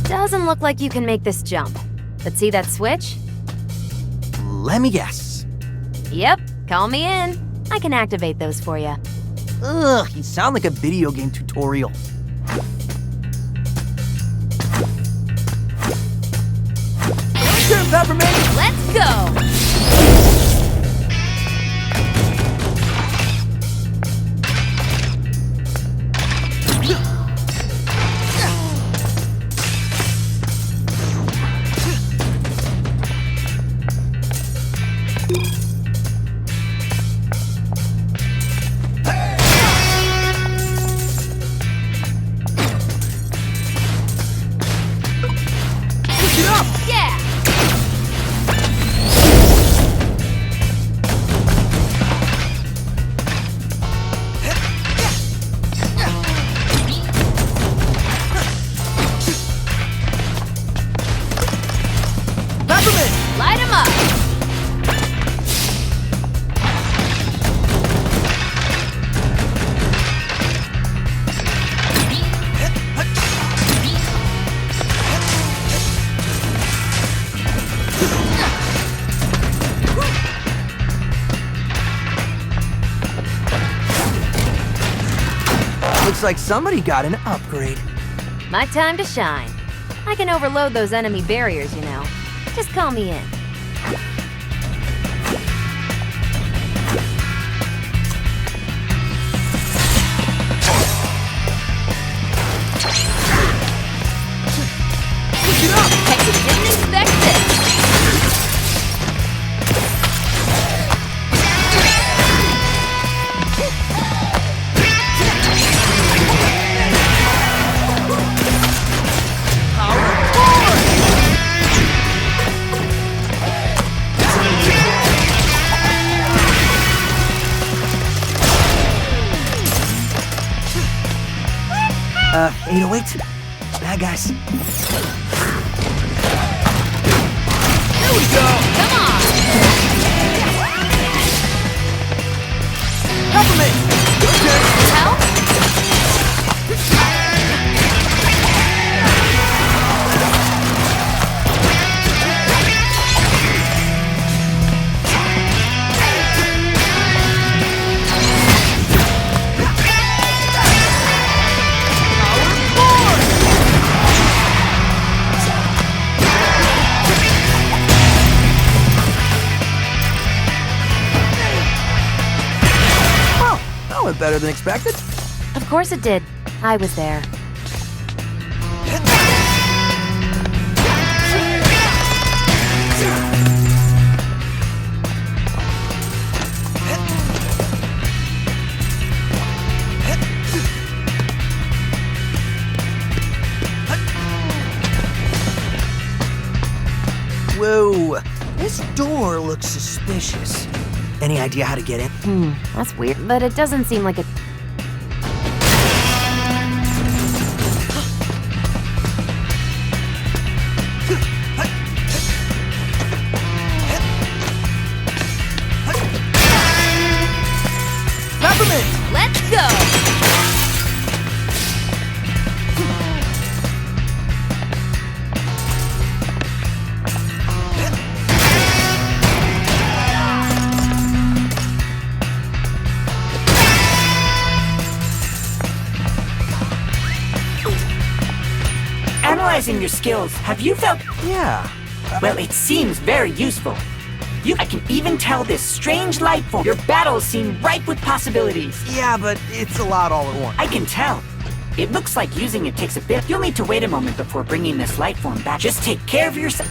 Doesn't look like you can make this jump. But see that switch? Let me guess. Yep, call me in. I can activate those for you. Ugh, you sound like a video game tutorial. Turn, Peppermint! Let's go! Looks like somebody got an upgrade. My time to shine. I can overload those enemy barriers, you know. Just call me in. Pick it up! I didn't expect this! Uh, 808? Bad guys. Here we go! Come on! Peppermint! Your turn! Help? That went better than expected. Of course it did. I was there. Whoa, this door looks suspicious. Any idea how to get in? That's weird, but it doesn't seem like a... Peppermint! Let's go! Analyzing your skills, have you felt... Yeah. Well, it seems very useful. I can even tell this strange life form. Your battles seem ripe with possibilities. Yeah, but it's a lot all at once. I can tell. It looks like using it takes a bit. You'll need to wait a moment before bringing this life form back. Just take care of yourself.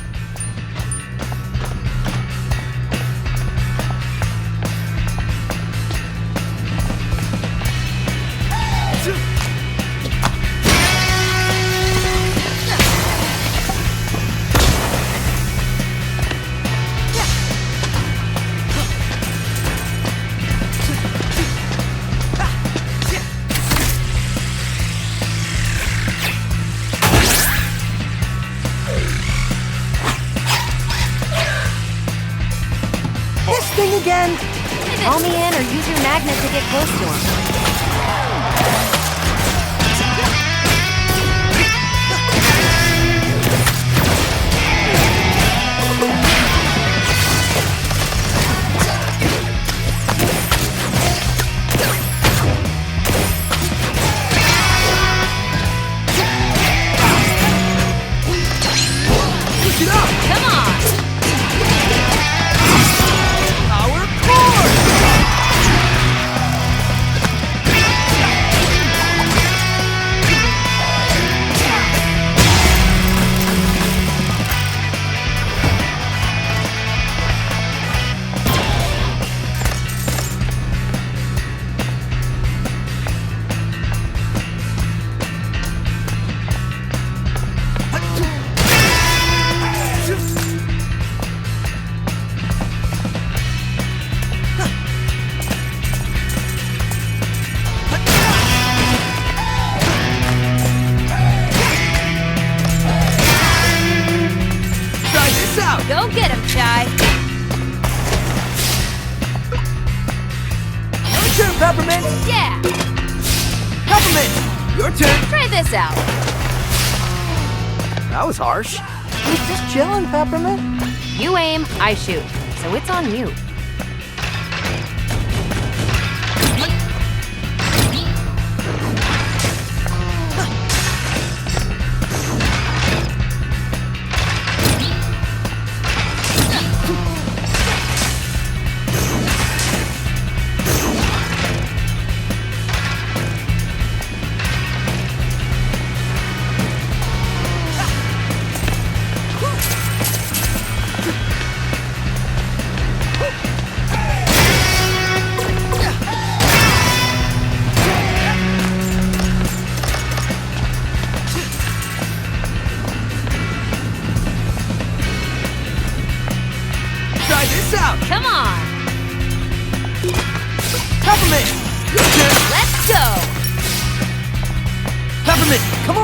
Again? Call me in or use your magnet to get close to him. Push it up! Come on! Go get him, Chai. Your turn, Peppermint! Yeah! Peppermint! Your turn! Try this out. That was harsh. He's just chilling, Peppermint. You aim, I shoot. So it's on you.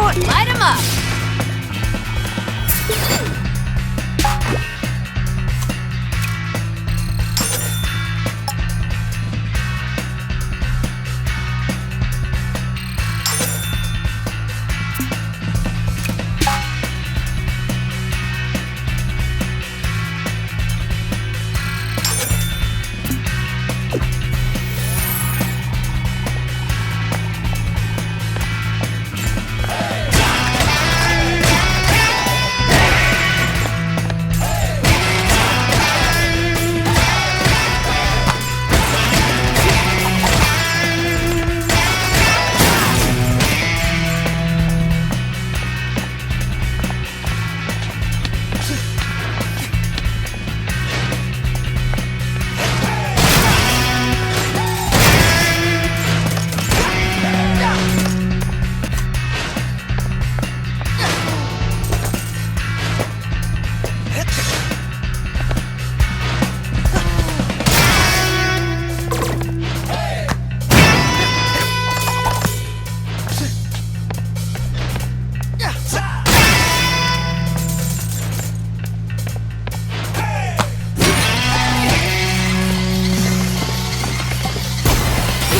on! Light 'em up!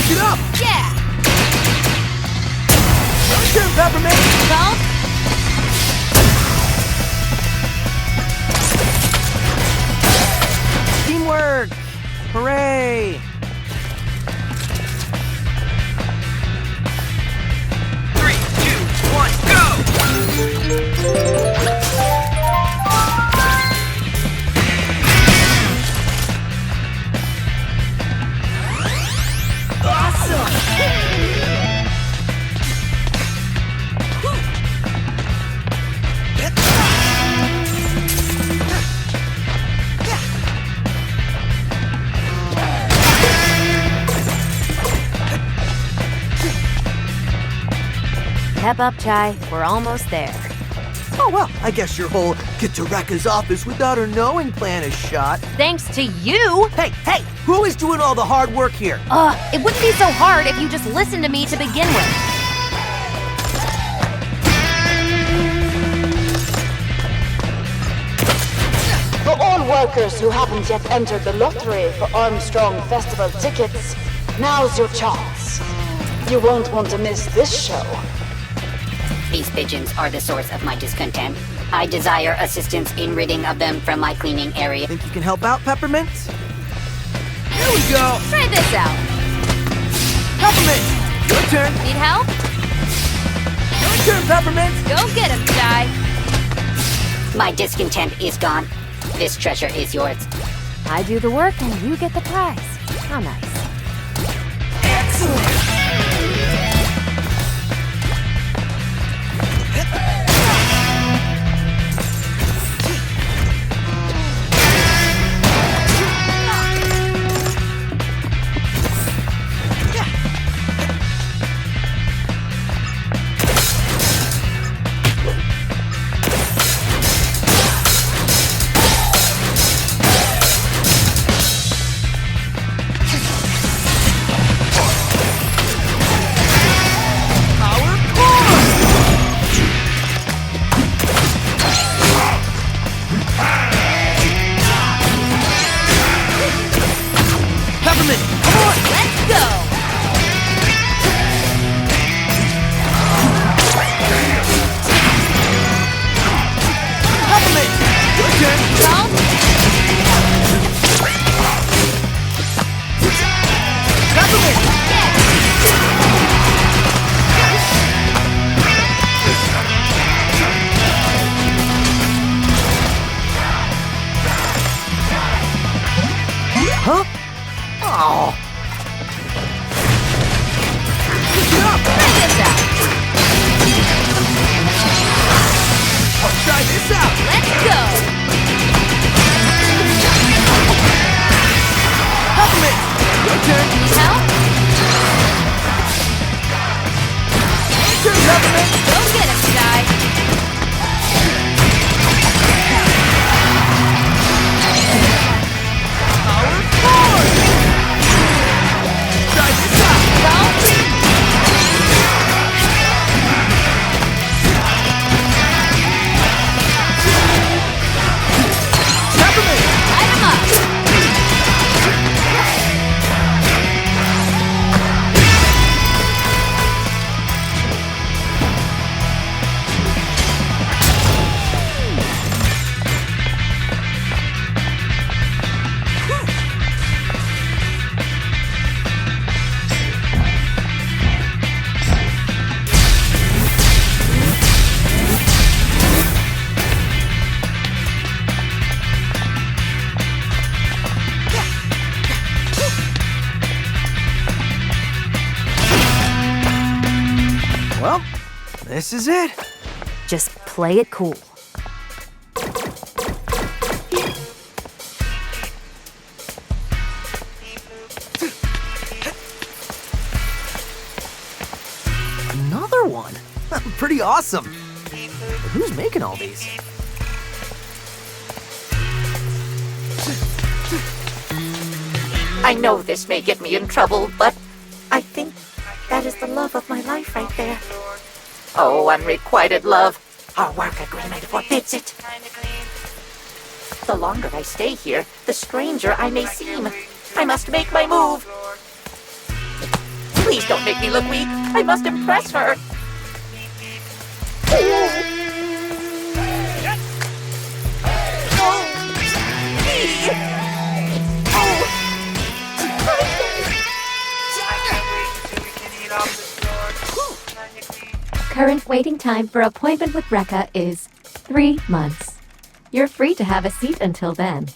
Get up! Yeah! Turn, Peppermint! Don't! Teamwork! Hooray! 3, 2, 1, go! Pep up, Chai. We're almost there. Oh, well, I guess your whole get to Rekka's office without her knowing plan is shot. Thanks to you! Hey, who is doing all the hard work here? It wouldn't be so hard if you just listened to me to begin with. For all workers who haven't yet entered the lottery for Armstrong Festival tickets, now's your chance. You won't want to miss this show. These pigeons are the source of my discontent. I desire assistance in ridding of them from my cleaning area. Think you can help out, Peppermint? Here we go! Try this out. Peppermint! Your turn! Need help? Your turn, Peppermint! Go get him, Chai. My discontent is gone. This treasure is yours. I do the work and you get the prize. How nice. Excellent! Huh? Oh. Get up! Try this out. I'll try this out! Let's go! Peppermint! Your turn! Need help? Your turn, Peppermint! Go get him, Chai. Power forward! Try this out! Don't. Well, this is it. Just play it cool. Another one. Pretty awesome. But who's making all these? I know this may get me in trouble, but I think that is the love of my life right there. Oh, unrequited love. Our work agreement forbids it. The longer I stay here, the stranger I may seem. I must make my move. Please don't make me look weak. I must impress her. Current waiting time for appointment with Rekka is 3 months. You're free to have a seat until then.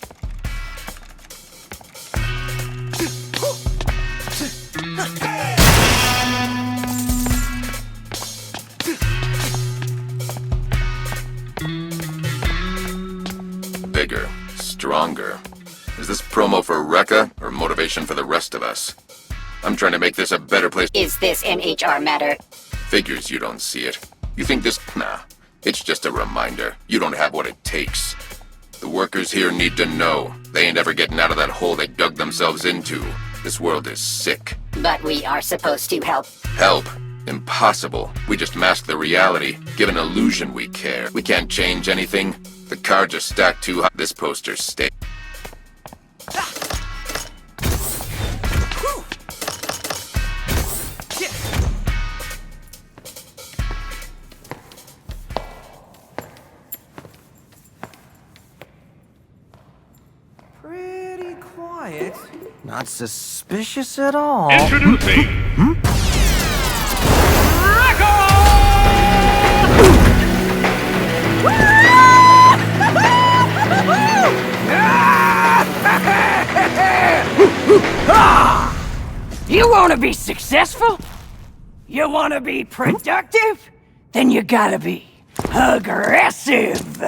Bigger, stronger. Is this promo for Rekka or motivation for the rest of us? I'm trying to make this a better place. Is this an HR matter? Figures you don't see it. You think this? Nah. It's just a reminder. You don't have what it takes. The workers here need to know. They ain't ever getting out of that hole they dug themselves into. This world is sick. But we are supposed to help. Help? Impossible. We just mask the reality. Give an illusion we care. We can't change anything. The cards are stacked too high. This poster stays. Pretty quiet. Not suspicious at all. Introducing You want to be successful? You want to be productive? Then you gotta be aggressive.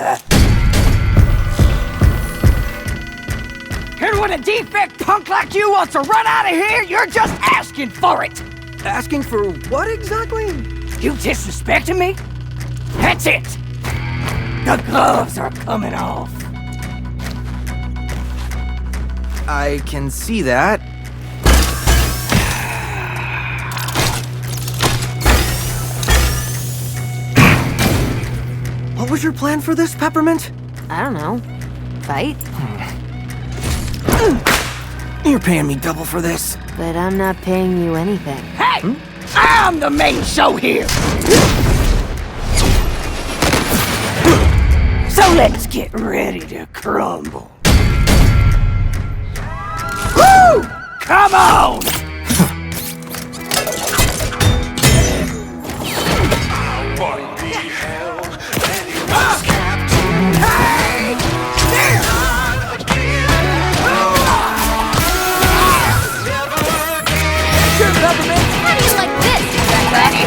And when a defect punk like you wants to run out of here, you're just asking for it. Asking for what exactly? You disrespecting me? That's it. The gloves are coming off. I can see that. What was your plan for this, Peppermint? I don't know. Fight? You're paying me double for this. But I'm not paying you anything. Hey! I'm the main show here! So let's get ready to crumble. Woo! Come on! What the hell? Hey! There! Sure, Peppermint. How do you like this? Ready?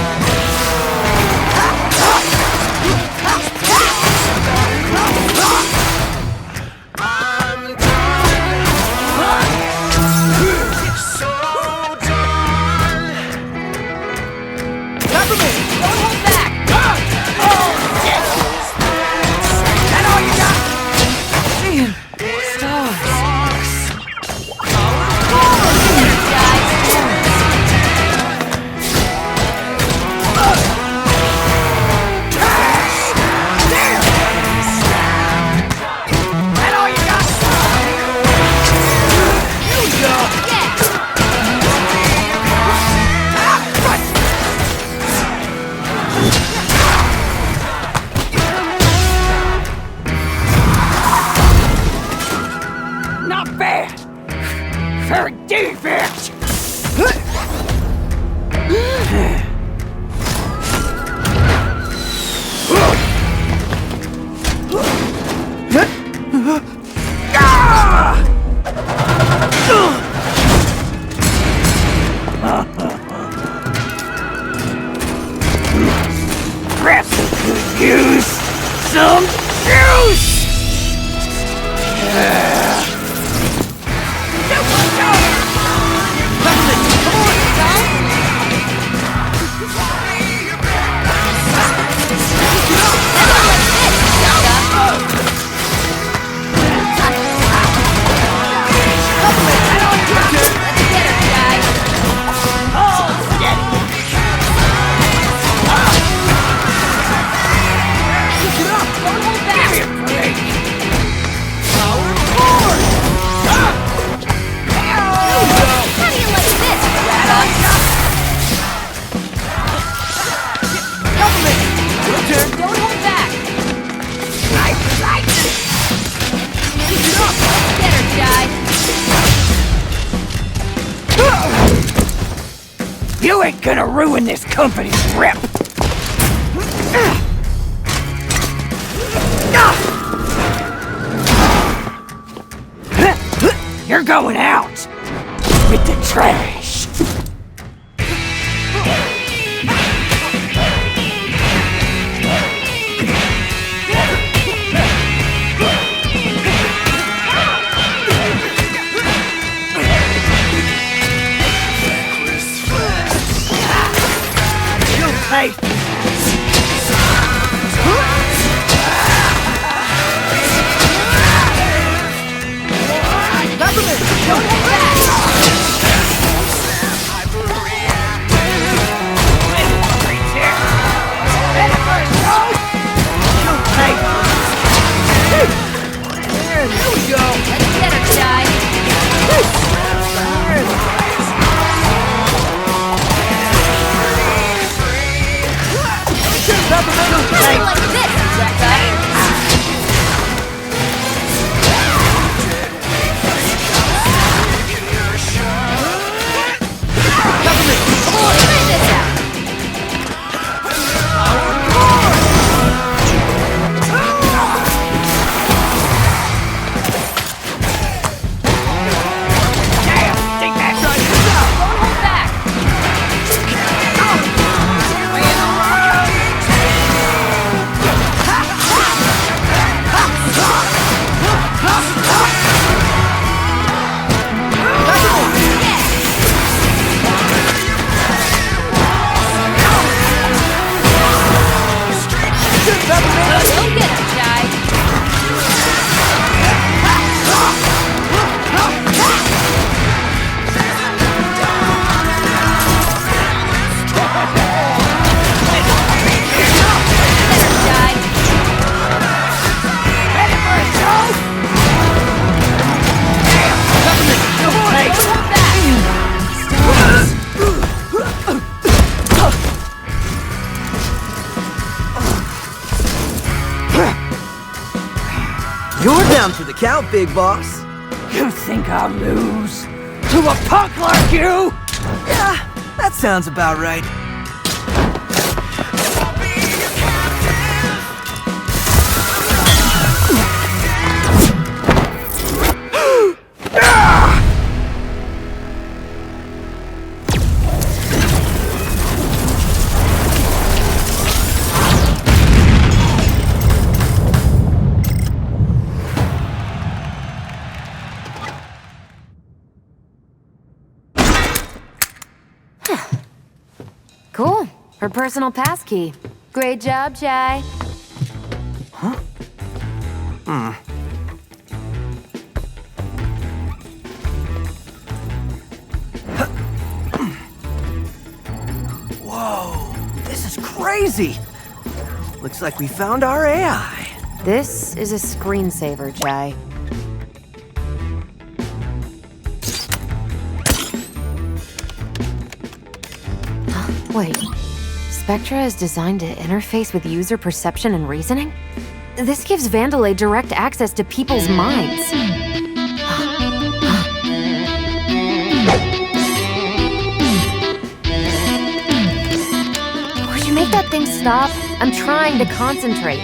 ain't gonna ruin this company's rep! You're going out! With the trash! Hey! Government! Don't hold back! There we go! Let's get her, Shy. Like this, Rebecca. You're down for the count, big boss. You think I'll lose? To a punk like you? Yeah, that sounds about right. Cool. Her personal passkey. Great job, Chai. Huh? Whoa, this is crazy. Looks like we found our AI. This is a screensaver, Chai. Wait, Spectra is designed to interface with user perception and reasoning? This gives Vandalay direct access to people's minds. Would you make that thing stop? I'm trying to concentrate.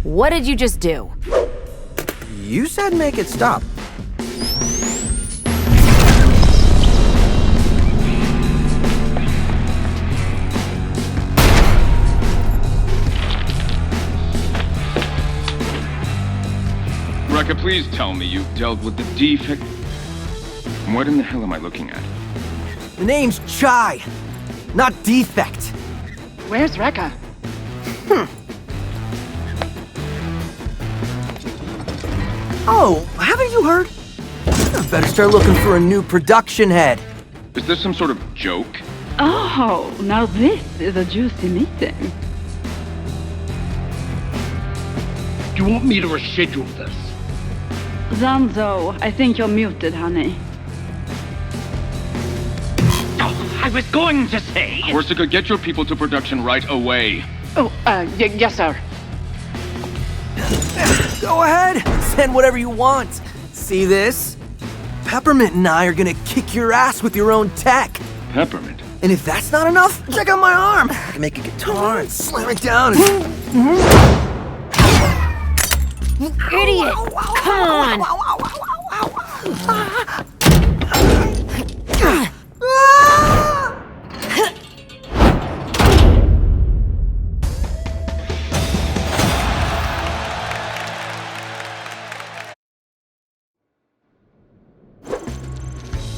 What did you just do? You said make it stop. Rekka, please tell me you've dealt with the defect. What in the hell am I looking at? The name's Chai, not Defect. Where's Rekka? Oh, haven't you heard? I better start looking for a new production head. Is this some sort of joke? Oh, now this is a juicy meeting. Do you want me to reschedule this? Zanzo, I think you're muted, honey. Oh, I was going to say... Corsica, get your people to production right away. Oh, yes, sir. Go ahead, send whatever you want. See this? Peppermint and I are gonna kick your ass with your own tech. Peppermint? And if that's not enough, check out my arm. I can make a guitar and slam it down and... Idiot! Come on!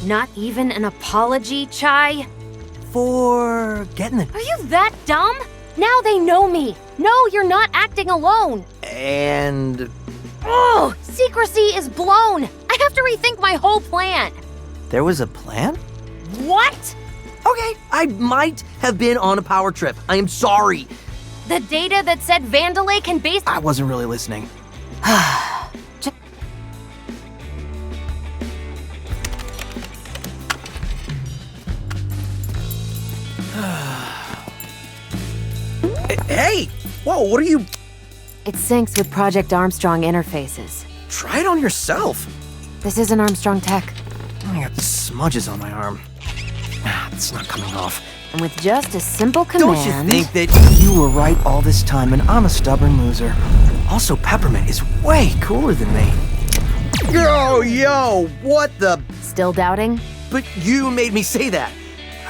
Not even an apology, Chai? For getting it. Are you that dumb? Now they know me. No, you're not acting alone. And... Oh, secrecy is blown. I have to rethink my whole plan. There was a plan? What? Okay, I might have been on a power trip. I am sorry. The data that said Vandalay can base... I wasn't really listening. Hey! Whoa, what are you... It syncs with Project Armstrong interfaces. Try it on yourself. This isn't Armstrong tech. I got smudges on my arm. It's not coming off. And with just a simple command... Don't you think that you were right all this time and I'm a stubborn loser? Also, Peppermint is way cooler than me. Yo, what the... Still doubting? But you made me say that.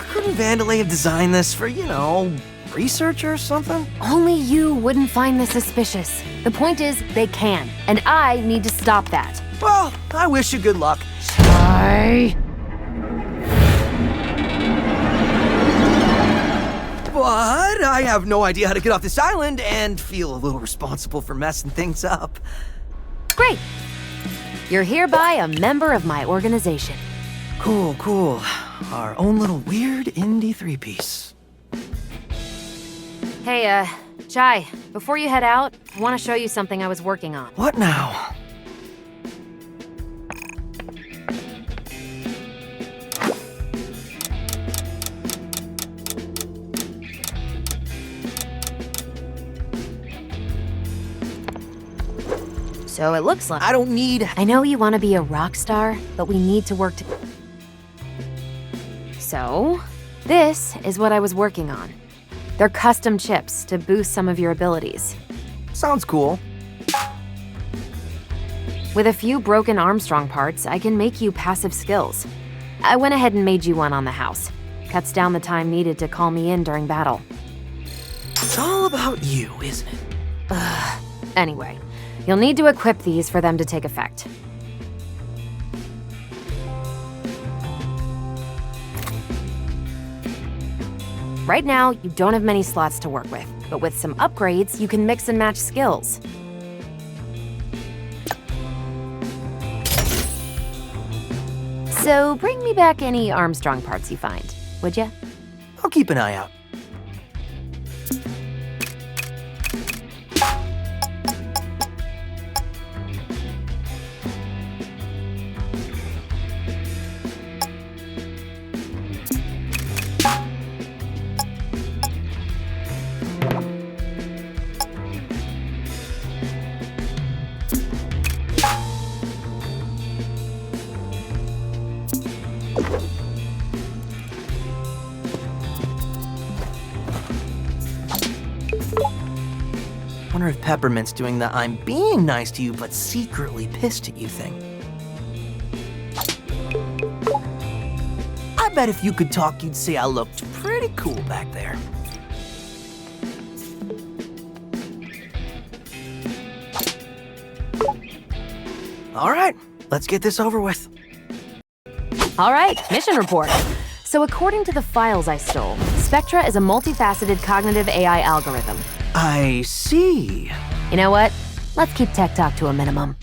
Couldn't Vandalay have designed this for, research or something? Only you wouldn't find this suspicious. The point is, they can, and I need to stop that. Well, I wish you good luck. Chai. But I have no idea how to get off this island and feel a little responsible for messing things up. Great. You're hereby a member of my organization. Cool. Our own little weird indie three-piece. Hey, Chai, before you head out, I want to show you something I was working on. What now? So it looks like... I don't need... I know you want to be a rock star, but we need to work together. So, this is what I was working on. They're custom chips to boost some of your abilities. Sounds cool. With a few broken Armstrong parts, I can make you passive skills. I went ahead and made you one on the house. Cuts down the time needed to call me in during battle. It's all about you, isn't it? Anyway, you'll need to equip these for them to take effect. Right now, you don't have many slots to work with, but with some upgrades, you can mix and match skills. So bring me back any Armstrong parts you find, would ya? I'll keep an eye out. Wonder if Peppermint's doing the I'm being nice to you but secretly pissed at you thing. I bet if you could talk, you'd say I looked pretty cool back there. All right, let's get this over with. All right, mission report. So according to the files I stole, Spectra is a multifaceted cognitive AI algorithm. I see. You know what? Let's keep tech talk to a minimum.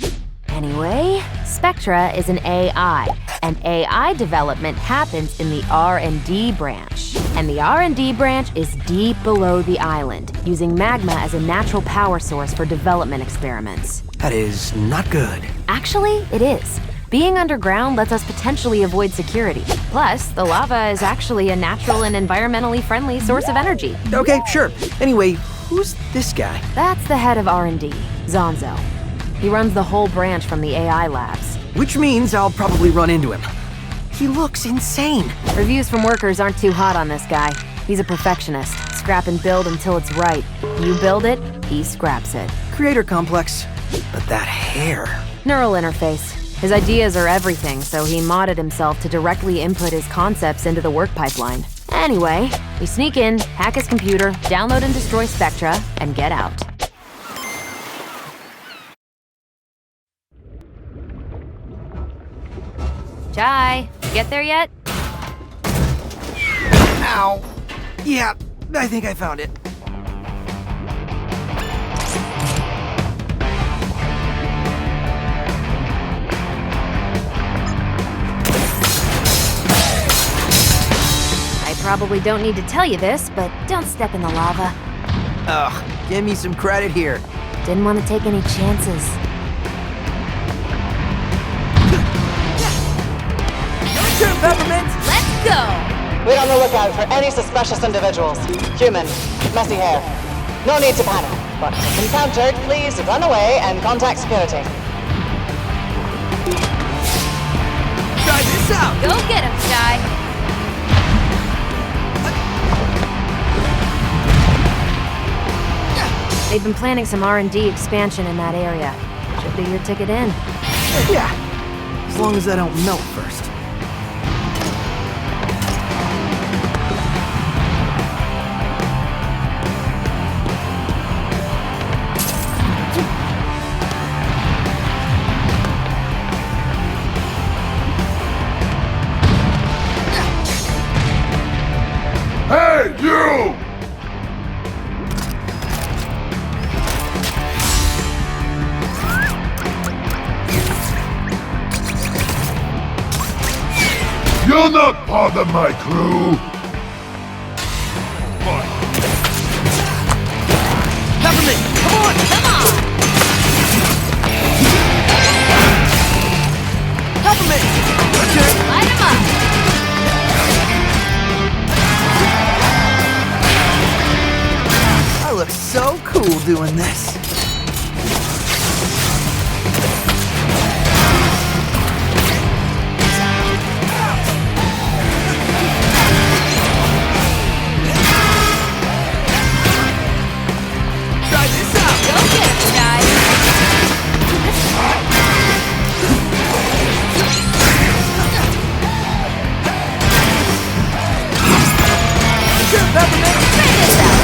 Anyway, Spectra is an AI, and AI development happens in the R&D branch. And the R&D branch is deep below the island, using magma as a natural power source for development experiments. That is not good. Actually, it is. Being underground lets us potentially avoid security. Plus, the lava is actually a natural and environmentally friendly source of energy. Okay, sure. Anyway, who's this guy? That's the head of R&D, Zonzo. He runs the whole branch from the AI labs. which means I'll probably run into him. He looks insane. Reviews from workers aren't too hot on this guy. He's a perfectionist. Scrap and build until it's right. You build it, he scraps it. Creator complex. But that hair... Neural interface. His ideas are everything, so he modded himself to directly input his concepts into the work pipeline. Anyway, we sneak in, hack his computer, download and destroy Spectra, and get out. Chai, get there yet? Ow. Yeah, I think I found it. I probably don't need to tell you this, but don't step in the lava. Ugh, give me some credit here. Didn't want to take any chances. Your turn, Peppermint! Let's go! We're on the lookout for any suspicious individuals. Human, messy hair. No need to panic, but if encountered, please run away and contact security. Try this out! Go get him, Sky! They've been planning some R&D expansion in that area. Should be your ticket in. Yeah, as long as I don't melt first. Hey, you! You'll not bother my crew! Peppermint, come on! Come on! Peppermint! Okay. Light him up! I look so cool doing this. Try this out! Go get him, Sky! Sure, Peppermint! Try this out!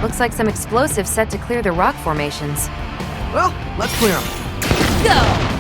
Looks like some explosives set to clear the rock formations. Well, let's clear them. Go!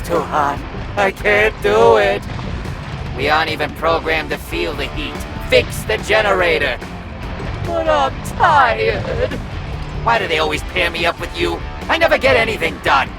Too hot. I can't do it. We aren't even programmed to feel the heat. Fix the generator. But I'm tired. Why do they always pair me up with you? I never get anything done.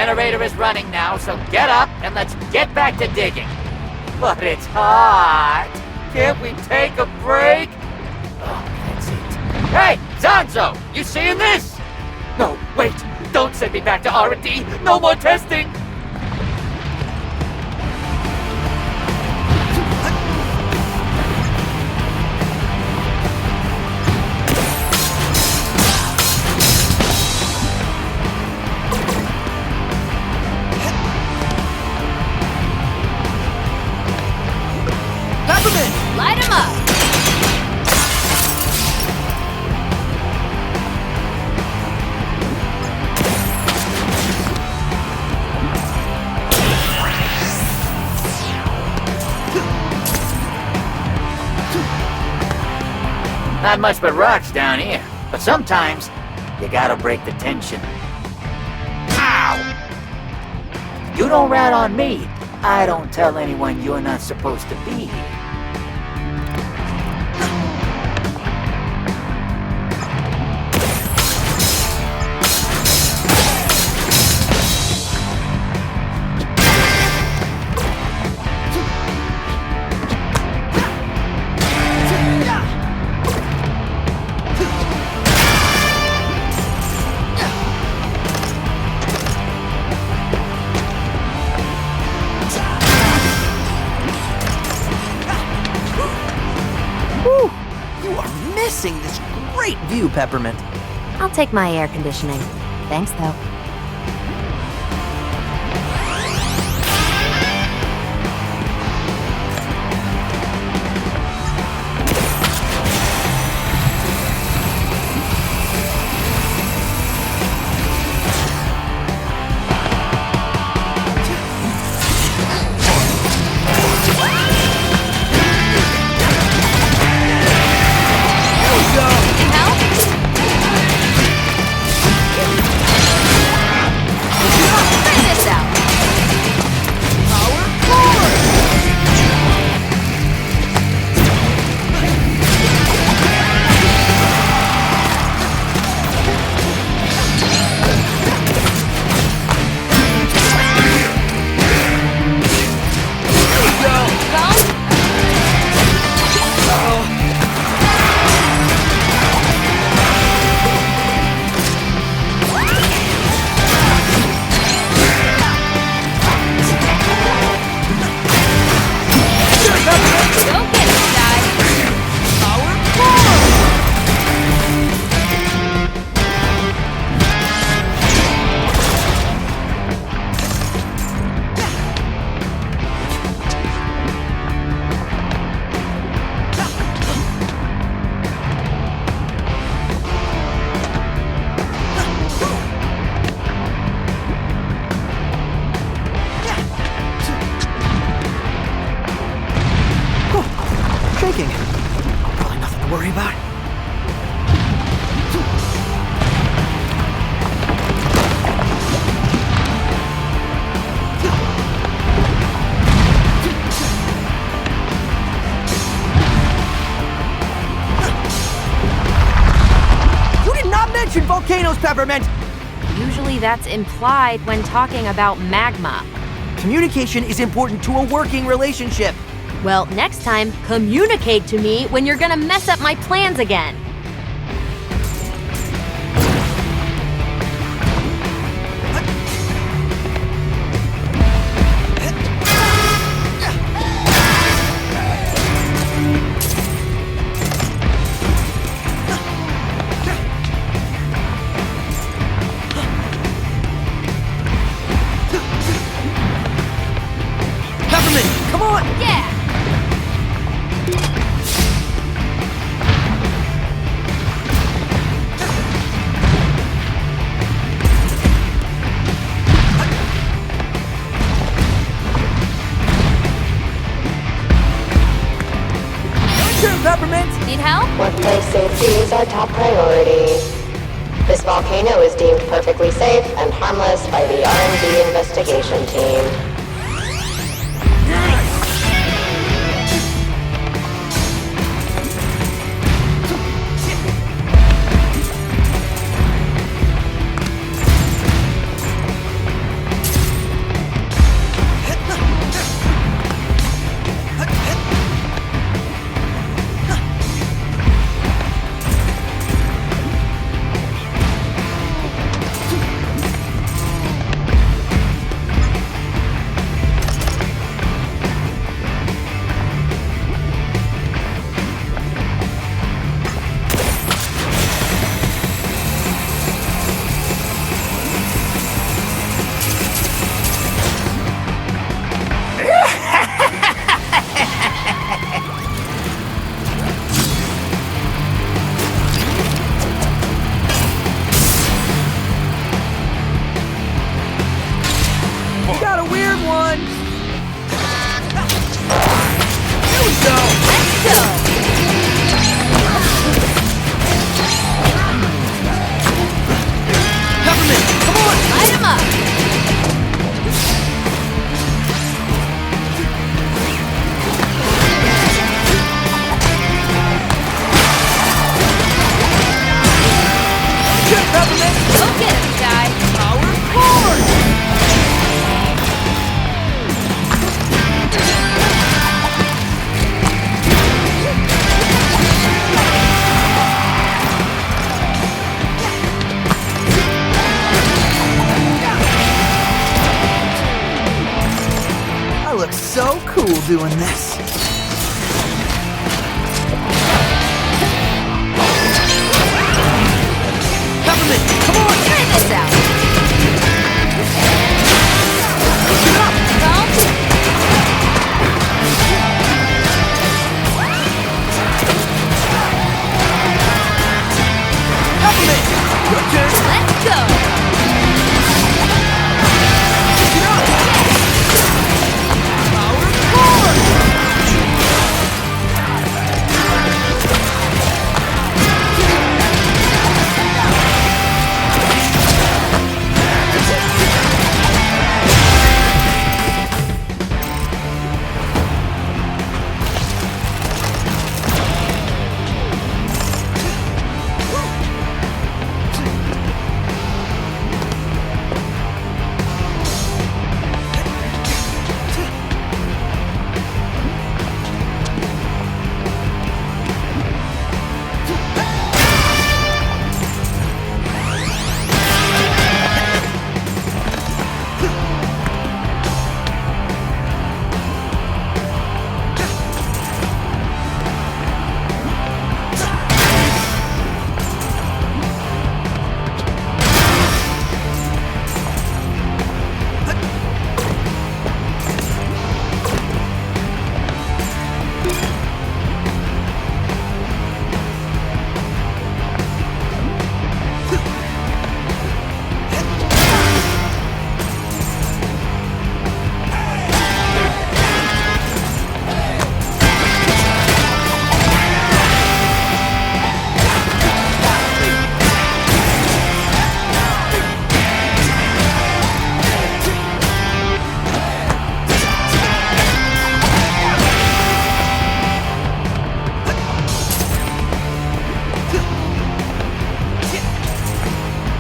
generator is running now, so get up and let's get back to digging. But it's hot. Can't we take a break? Oh, that's it. Hey, Zanzo, you seeing this? No, wait. Don't send me back to R&D. No more testing. Light 'em up! Not much but rocks down here, but sometimes you gotta break the tension. Ow! You don't rat on me. I don't tell anyone you're not supposed to be here. This great view, Peppermint. I'll take my air conditioning. Thanks, though. Probably nothing to worry about. You did not mention volcanoes, Peppermint! Usually that's implied when talking about magma. Communication is important to a working relationship. Well, next time, communicate to me when you're gonna mess up my plans again. Peppermint, come on! Yeah! Peppermint! Need help? Workplace safety is our top priority. This volcano is deemed perfectly safe and harmless by the R&D investigation team. on! Here we go! Let's go! Peppermint, come on! Light 'em up! Good, Peppermint! Go get 'em, Shy! Power forward! I look so cool doing this. Peppermint, come on! Try this out! Get up! Peppermint, your turn! Let's go! Get up! Power forward!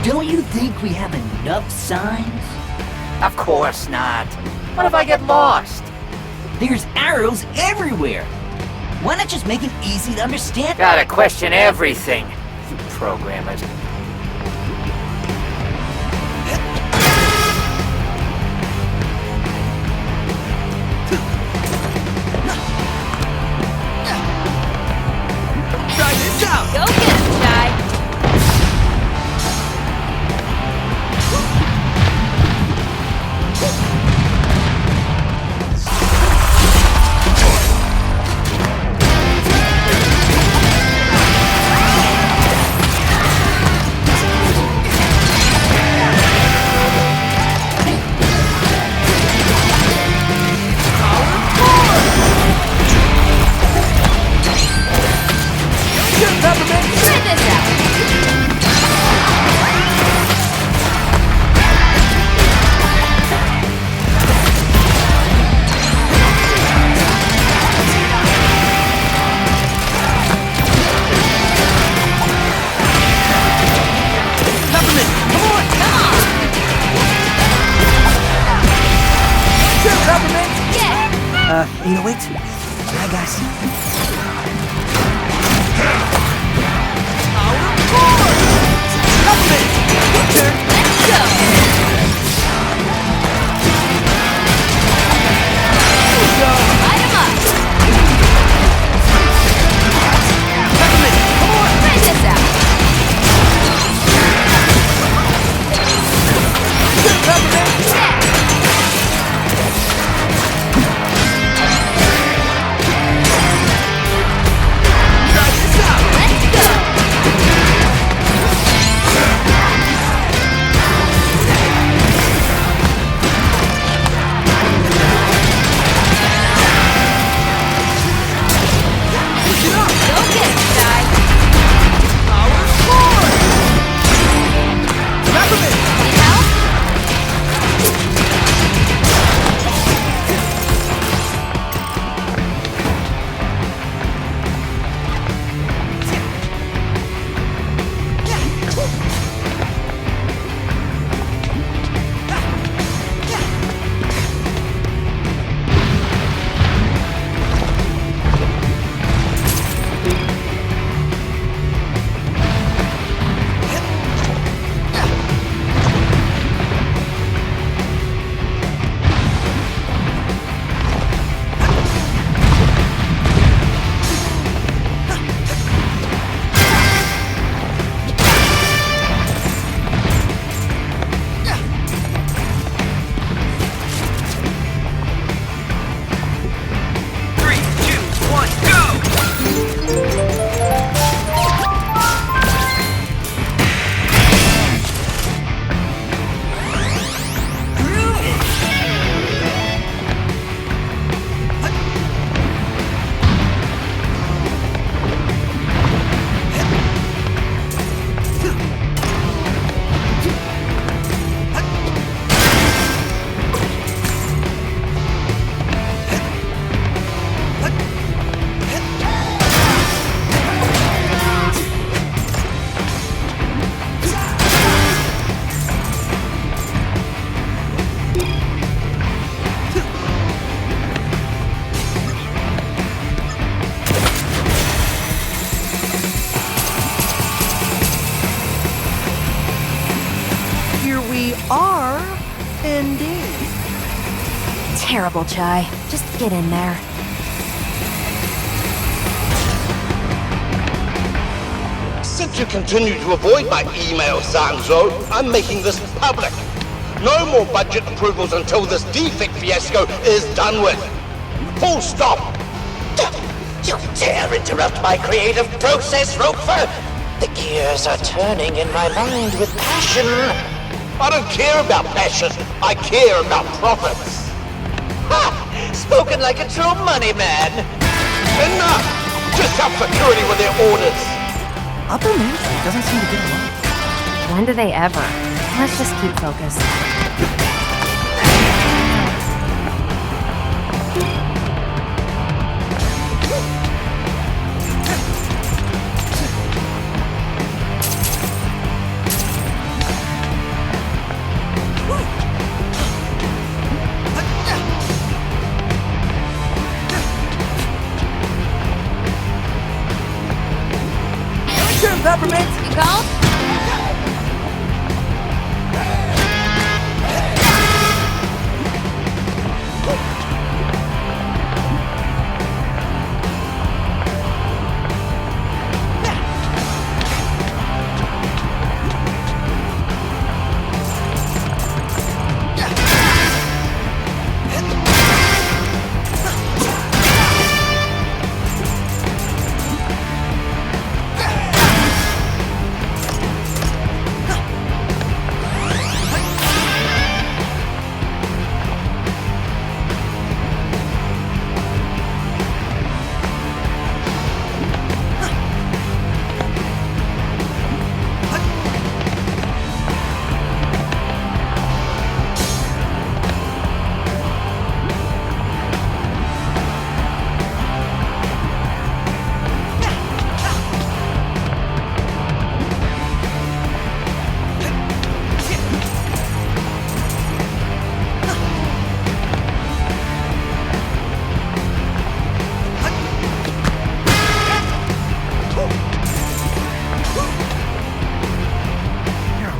Don't you think we have enough signs? Of course not. What if I get lost? There's arrows everywhere. Why not just make it easy to understand? Gotta question everything, you programmers. Try this out! Go get 'em, Shy! You know, wait. Hi, guys. Power forward! Peppermint! Your turn! Let's go! Here we go! Light 'em up! Peppermint, come on! Try this out! Good, Peppermint! Yeah! Let's go! terrible, Chai. Just get in there. Since you continue to avoid my email, Zanzo, I'm making this public. No more budget approvals until this defect fiasco is done with. Full stop. You dare interrupt my creative process, Roper? The gears are turning in my mind with passion. I don't care about passion. I care about profits. Ha! Spoken like a true money man. Enough! Just help security with their orders. Upper Main Street doesn't seem to get along. When do they ever? Let's just keep focused. Peppermint! You called?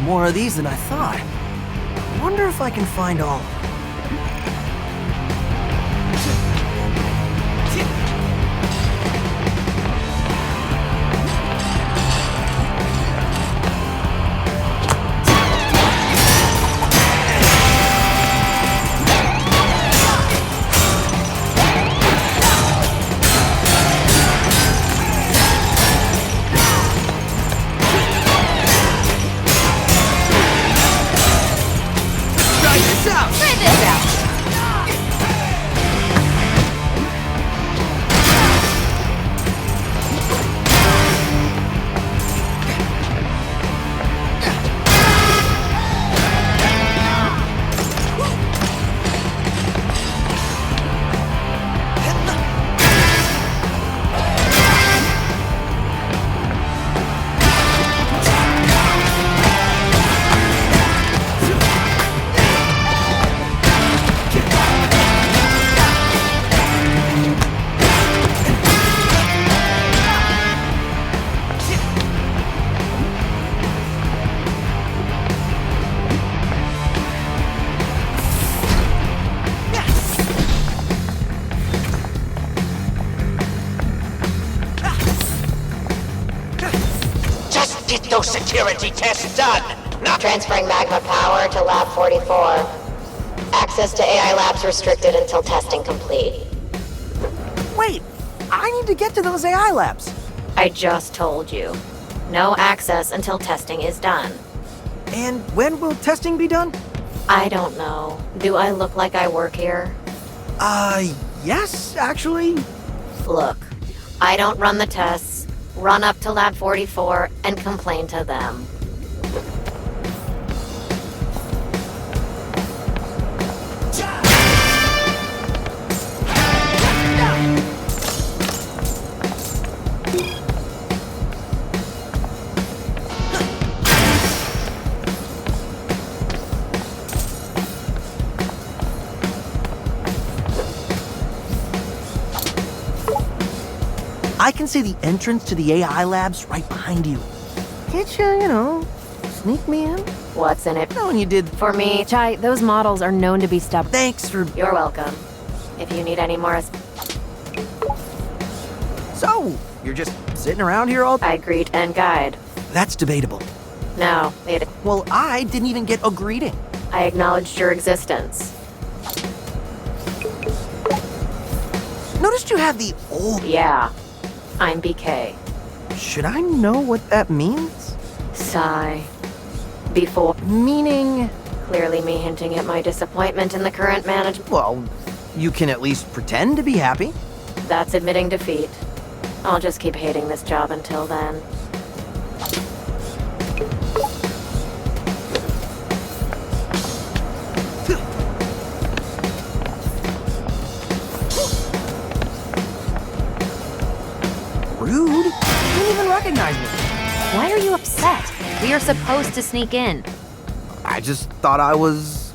More of these than I thought. I wonder if I can find all of them. Get those security tests done! Now Transferring magma power to Lab 44. Access to AI labs restricted until testing complete. Wait! I need to get to those AI labs! I just told you. No access until testing is done. And when will testing be done? I don't know. Do I look like I work here? Yes, actually. Look, I don't run the tests. Run up to Lab 44 and complain to them. I can see the entrance to the AI labs right behind you. Can't you, sneak me in? What's in it? Knowing you did... For me, Chai, those models are known to be stubborn. Thanks for... You're welcome. If you need any more... So, you're just sitting around here all... I greet and guide. That's debatable. No, it... Well, I didn't even get a greeting. I acknowledged your existence. Noticed you have the old... Yeah. I'm BK. Should I know what that means? Sigh. Before... Meaning... Clearly me hinting at my disappointment in the current management. Well, you can at least pretend to be happy. That's admitting defeat. I'll just keep hating this job until then. Rude? You didn't even recognize me. Why are you upset? We are supposed to sneak in. I just thought I was,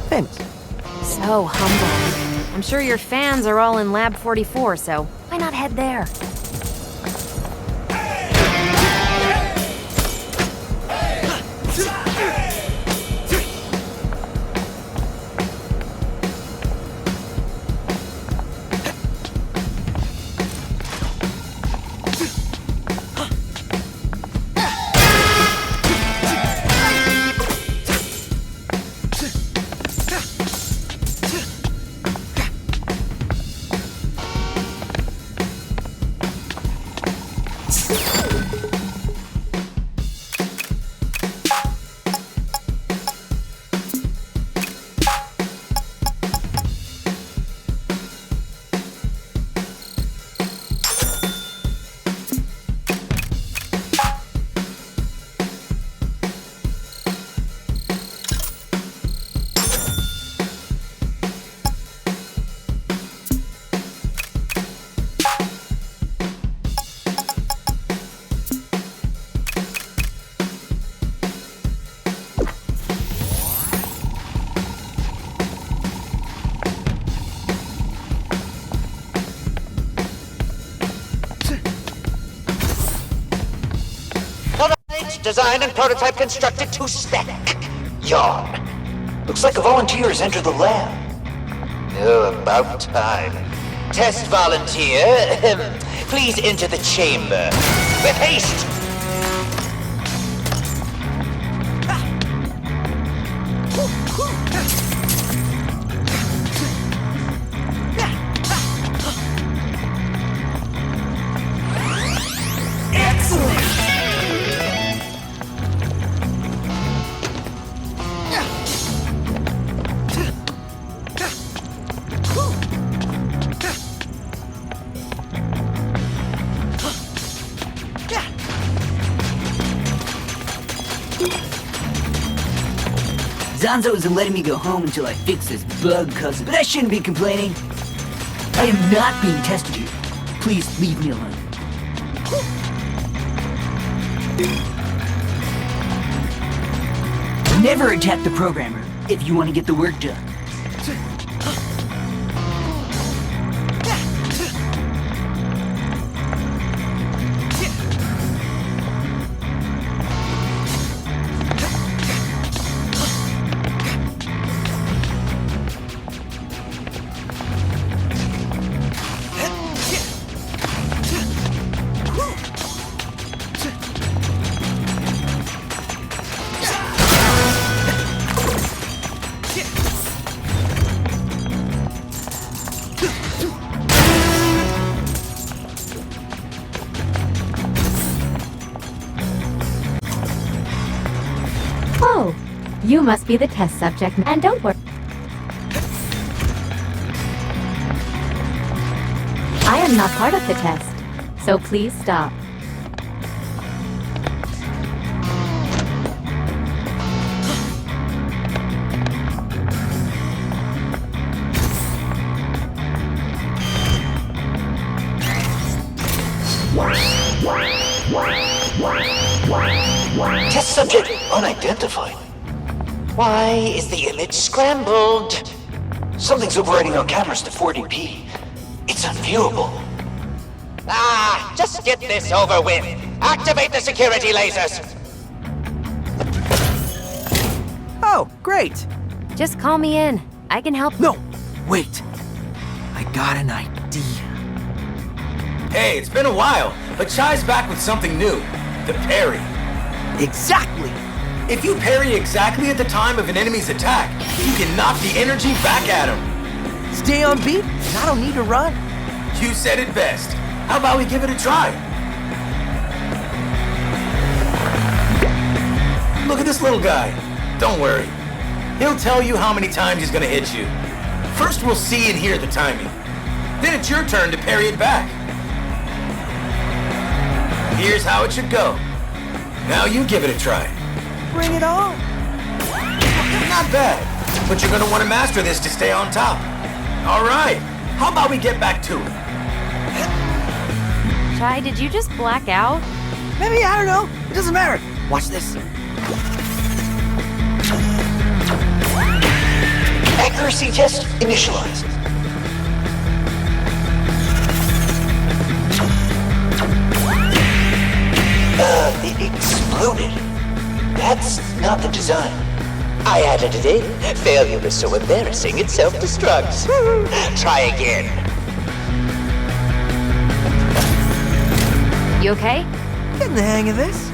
famous. So humble. I'm sure your fans are all in Lab 44, so why not head there? Designed and prototype constructed to spec. Yawn. Looks like a volunteer has entered the lab. Oh, about time. Test volunteer, please enter the chamber. With haste! Zanzo isn't letting me go home until I fix this bug cousin, but I shouldn't be complaining. I am not being tested here. Please leave me alone. Never attack the programmer if you want to get the work done. Oh, you must be the test subject, and don't worry. I am not part of the test, so please stop. Test subject unidentified. Why is the image scrambled? Something's overriding our cameras to 40p. It's unviewable. Just get this over with. Activate the security lasers. Oh, great. Just call me in. I can help. No, wait. I got an idea. Hey, it's been a while, but Chai's back with something new. The parry. Exactly. If you parry exactly at the time of an enemy's attack, you can knock the energy back at him. Stay on beat, and I don't need to run. You said it best. How about we give it a try? Look at this little guy. Don't worry. He'll tell you how many times he's gonna hit you. First we'll see and hear the timing. Then it's your turn to parry it back. Here's how it should go. Now you give it a try. Bring it on. Not bad, but you're gonna want to master this to stay on top. All right, how about we get back to it? Chai, did you just black out? Maybe, I don't know. It doesn't matter. Watch this. Accuracy test initialized. It exploded. That's not the design. I added it in. Failure is so embarrassing it self-destructs. Try again. You okay? Getting the hang of this.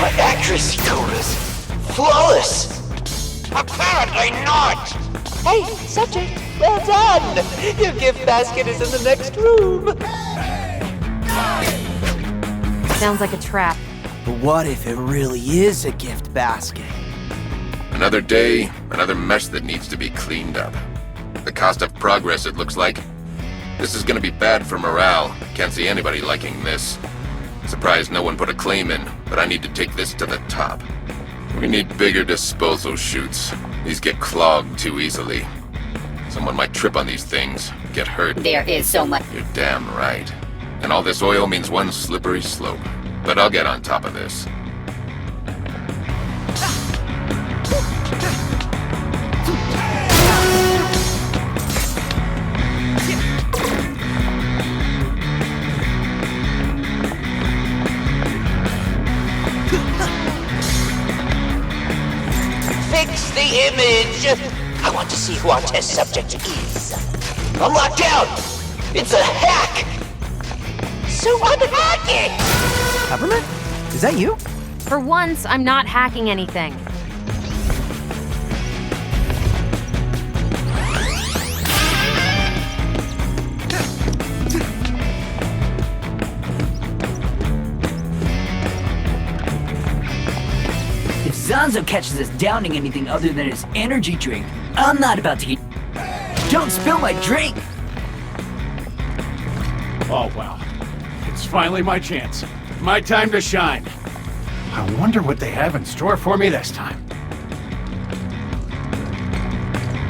My accuracy code is flawless. Apparently not. Hey, subject, well done. Your gift basket is in the next room. Sounds like a trap. But what if it really is a gift basket? Another day, another mess that needs to be cleaned up. The cost of progress, it looks like. This is gonna be bad for morale. Can't see anybody liking this. Surprised no one put a claim in, but I need to take this to the top. We need bigger disposal chutes. These get clogged too easily. Someone might trip on these things, get hurt. There is so much. You're damn right. And all this oil means one slippery slope. But I'll get on top of this. Fix the image. I want to see who our test subject is. I'm locked down. It's a hack. So unhack it. Peppermint? Is that you? For once, I'm not hacking anything. If Zanzo catches us downing anything other than his energy drink, I'm not about to get... Don't spill my drink! Oh, well. It's finally my chance. My time to shine. I wonder what they have in store for me this time.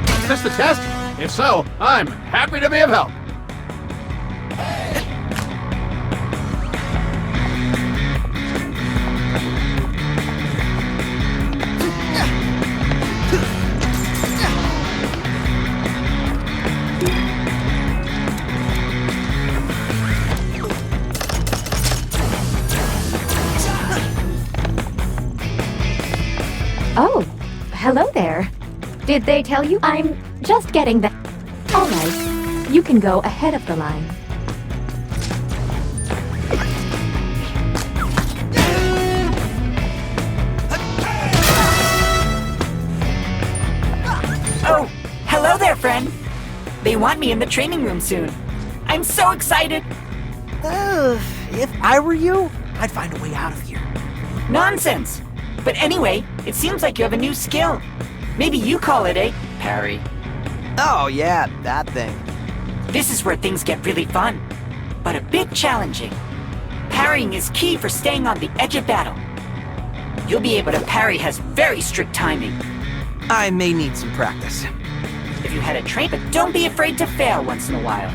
Is this the test? If so, I'm happy to be of help. Oh, hello there. Did they tell you? I'm just getting the... All right, you can go ahead of the line. Oh, hello there, friend. They want me in the training room soon. I'm so excited. If I were you, I'd find a way out of here. Nonsense. But anyway, it seems like you have a new skill. Maybe you call it a parry. Oh yeah, that thing. This is where things get really fun, but a bit challenging. Parrying is key for staying on the edge of battle. You'll be able to parry has very strict timing. I may need some practice. If you had a train, but don't be afraid to fail once in a while.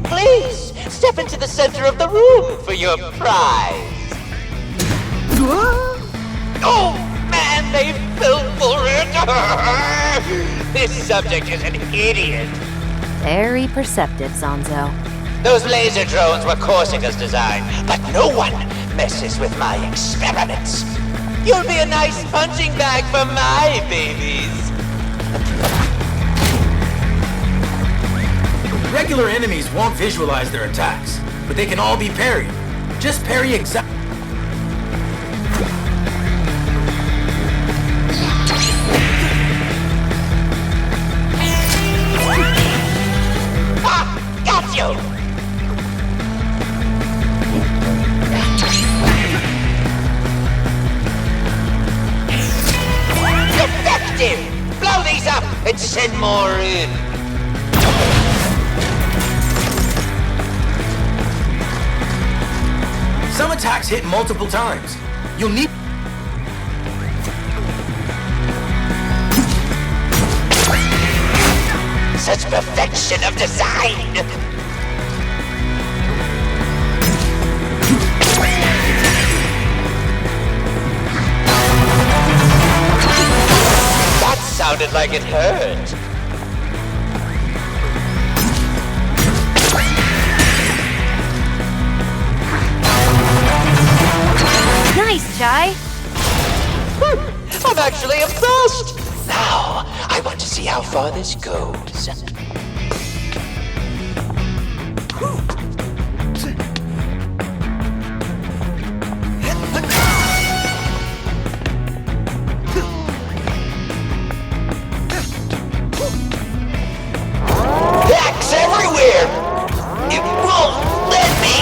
Please, step into the center of the room for your prize. Oh, man, they fell for it! This subject is an idiot. Very perceptive, Zanzo. Those laser drones were Corsica's design, but no one messes with my experiments. You'll be a nice punching bag for my babies. Regular enemies won't visualize their attacks, but they can all be parried. Just parry exactly. Got you! Effective! Blow these up and send more in! Some attacks hit multiple times. You'll need... Such perfection of design! That sounded like it hurt. Nice, Chai. I'm actually impressed! Now, I want to see how far this goes. Hacks everywhere! It won't let me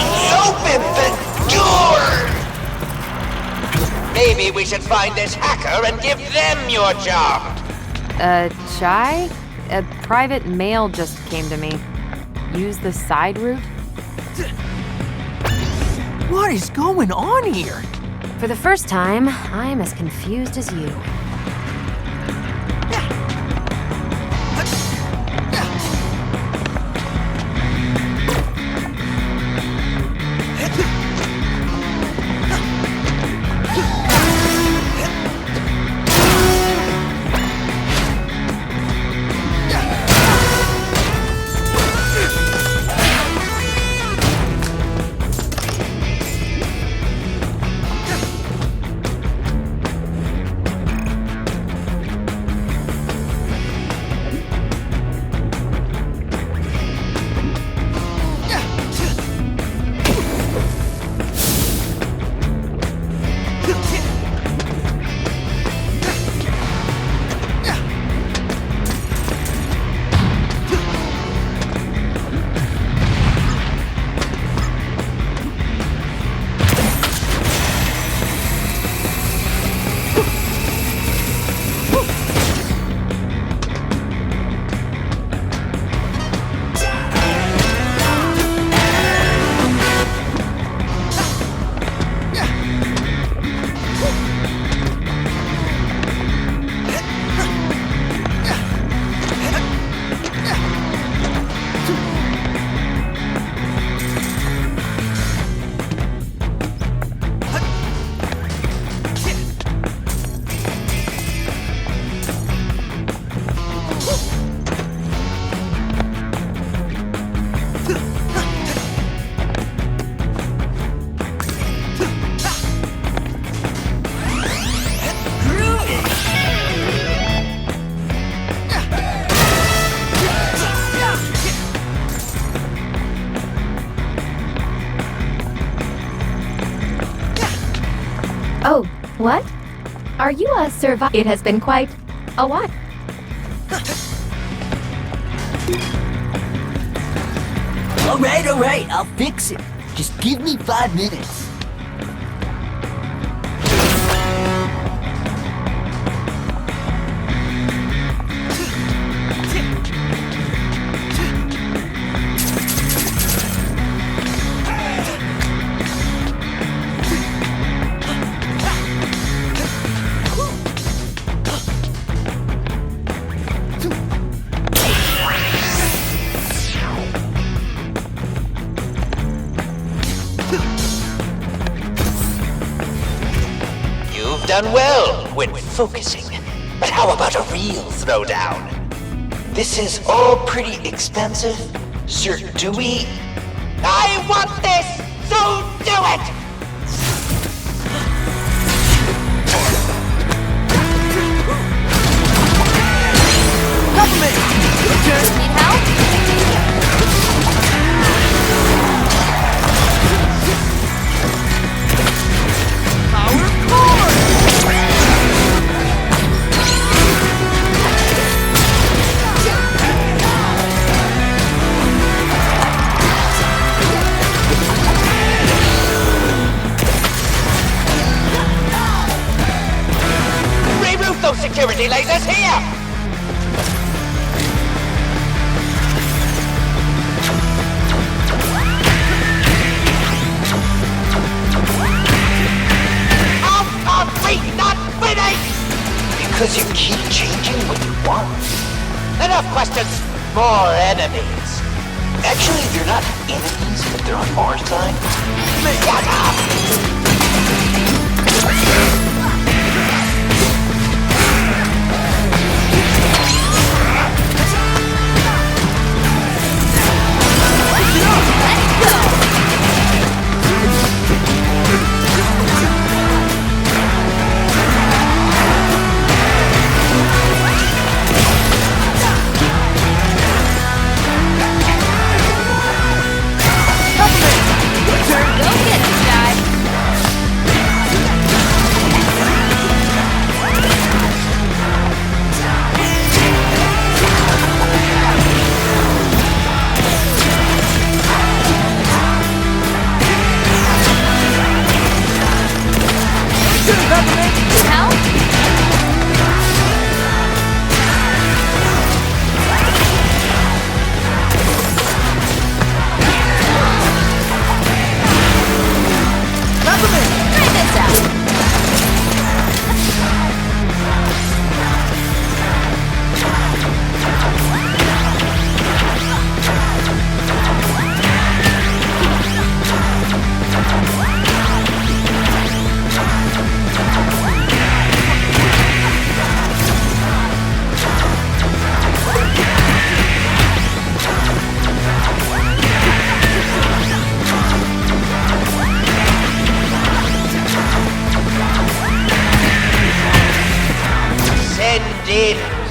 open the door! Maybe we should find this hacker and give them your job! Chai? A private mail just came to me. Use the side route? What is going on here? For the first time, I'm as confused as you. Oh, what? Are you a survivor? It has been quite a while. Alright, I'll fix it. Just give me 5 minutes. Done well when focusing. But how about a real throwdown? This is all pretty expensive, Sir Dewey. I want this, so do it! Compliment! Need help? Power core! Re-roof those security lasers here! Not winning! Because you keep changing what you want. Enough questions, more enemies. Actually, they're not enemies, but they're on our side. Shut up!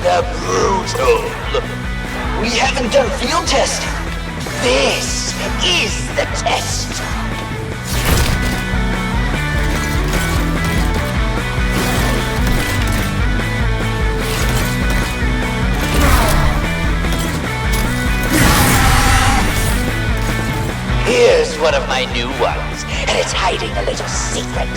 The brutal. We haven't done field testing. This is the test. Here's one of my new ones, and it's hiding a little secret.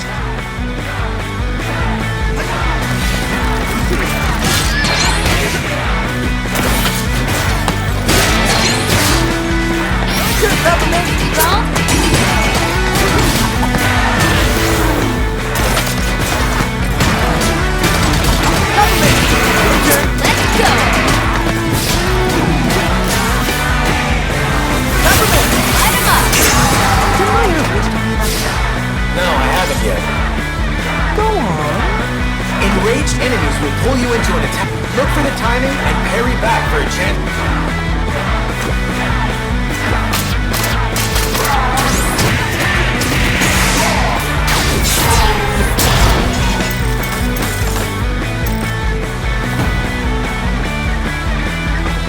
Enraged enemies will pull you into an attack. Look for the timing and parry back for a chance.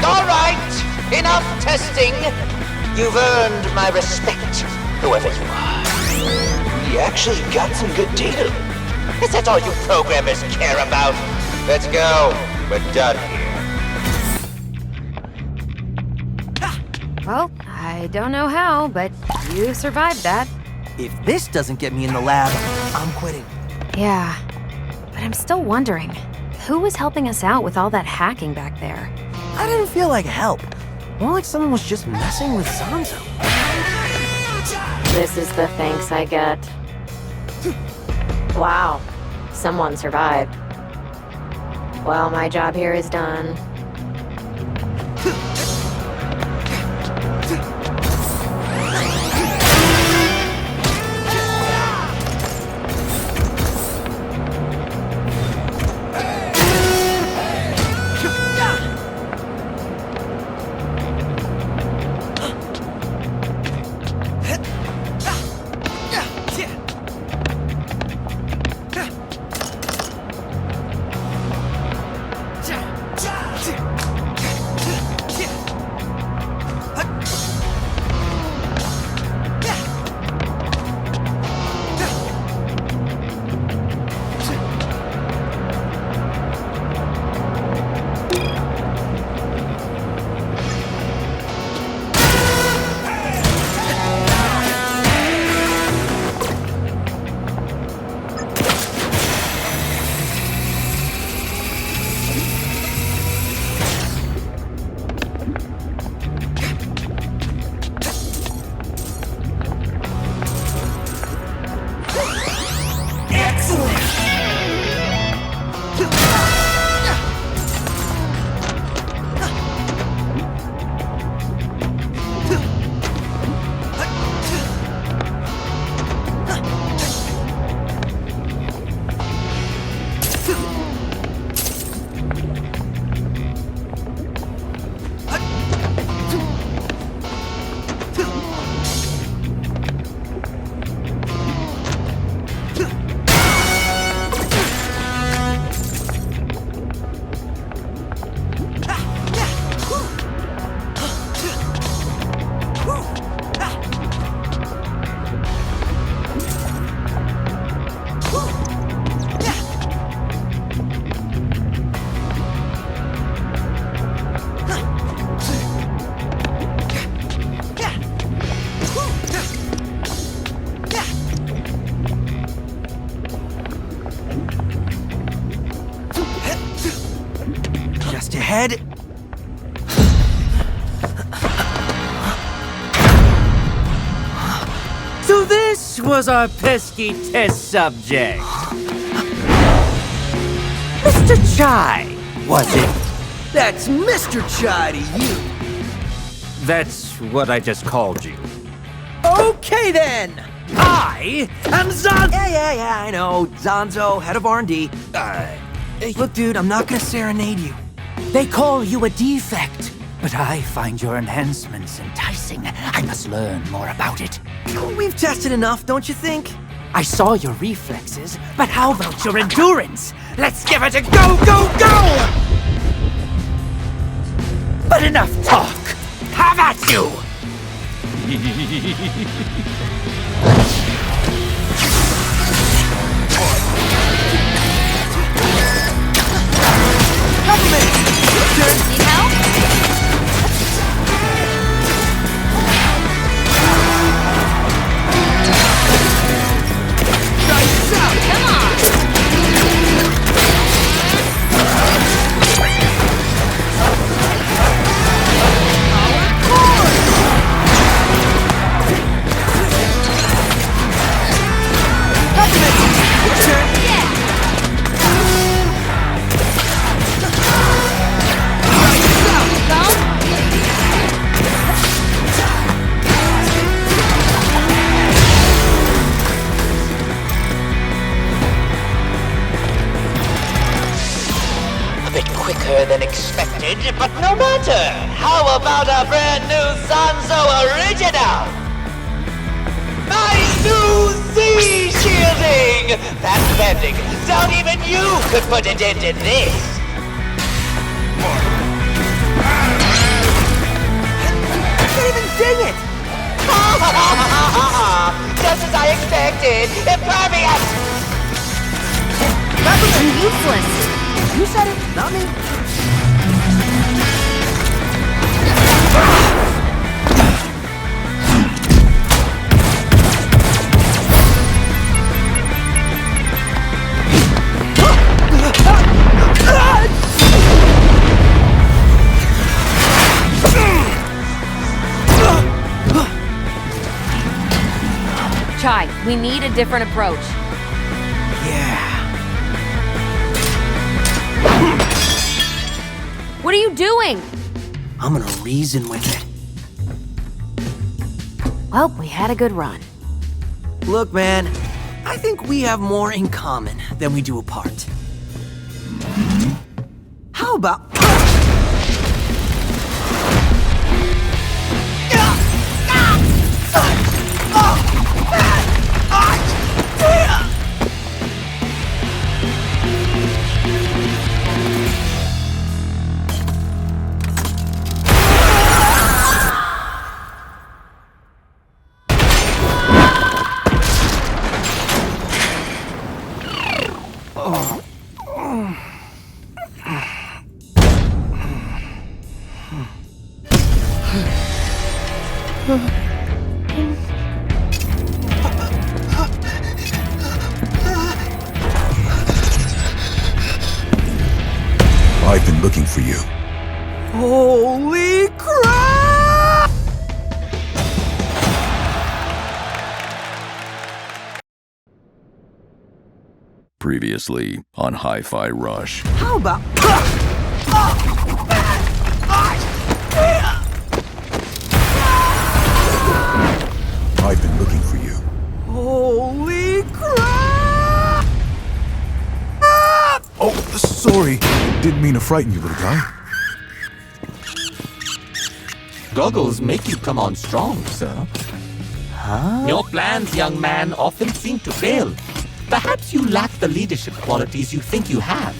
All right, enough testing. You've earned my respect, whoever you are. We actually got some good data. Is that all you programmers care about? Let's go. We're done here. Well, I don't know how, but you survived that. If this doesn't get me in the lab, I'm quitting. Yeah, but I'm still wondering, who was helping us out with all that hacking back there? I didn't feel like help. More like someone was just messing with Zanzo. This is the thanks I get. Wow, someone survived. Well, my job here is done. head. So this was our pesky test subject. Mr. Chai, was it? That's Mr. Chai to you. That's what I just called you. Okay then. I am Zonzo. Yeah, I know. Zonzo, head of R&D. Look, dude, I'm not gonna serenade you. They call you a defect, but I find your enhancements enticing. I must learn more about it. We've tested enough, don't you think? I saw your reflexes, but how about your endurance? Let's give it a go, go, go! But enough talk! Have at you! Need help? Come on! Quicker than expected, but no matter. How about a brand new Zonzo original? Nice new Z shielding! That's bending. Don't even you could put it into this. I can't even ding it! Just as I expected. Impervious! That was useless. You said it, not me. Chai, we need a different approach. Yeah. What are you doing? I'm gonna reason with it. Well, we had a good run. Look, man, I think we have more in common than we do apart. How about... I've been looking for you. Holy crap! Previously on Hi-Fi Rush. How about... I've been looking for you. Holy crap! Oh, sorry. Didn't mean to frighten you, little guy. Goggles make you come on strong, sir. Huh? Your plans, young man, often seem to fail. Perhaps you lack the leadership qualities you think you have.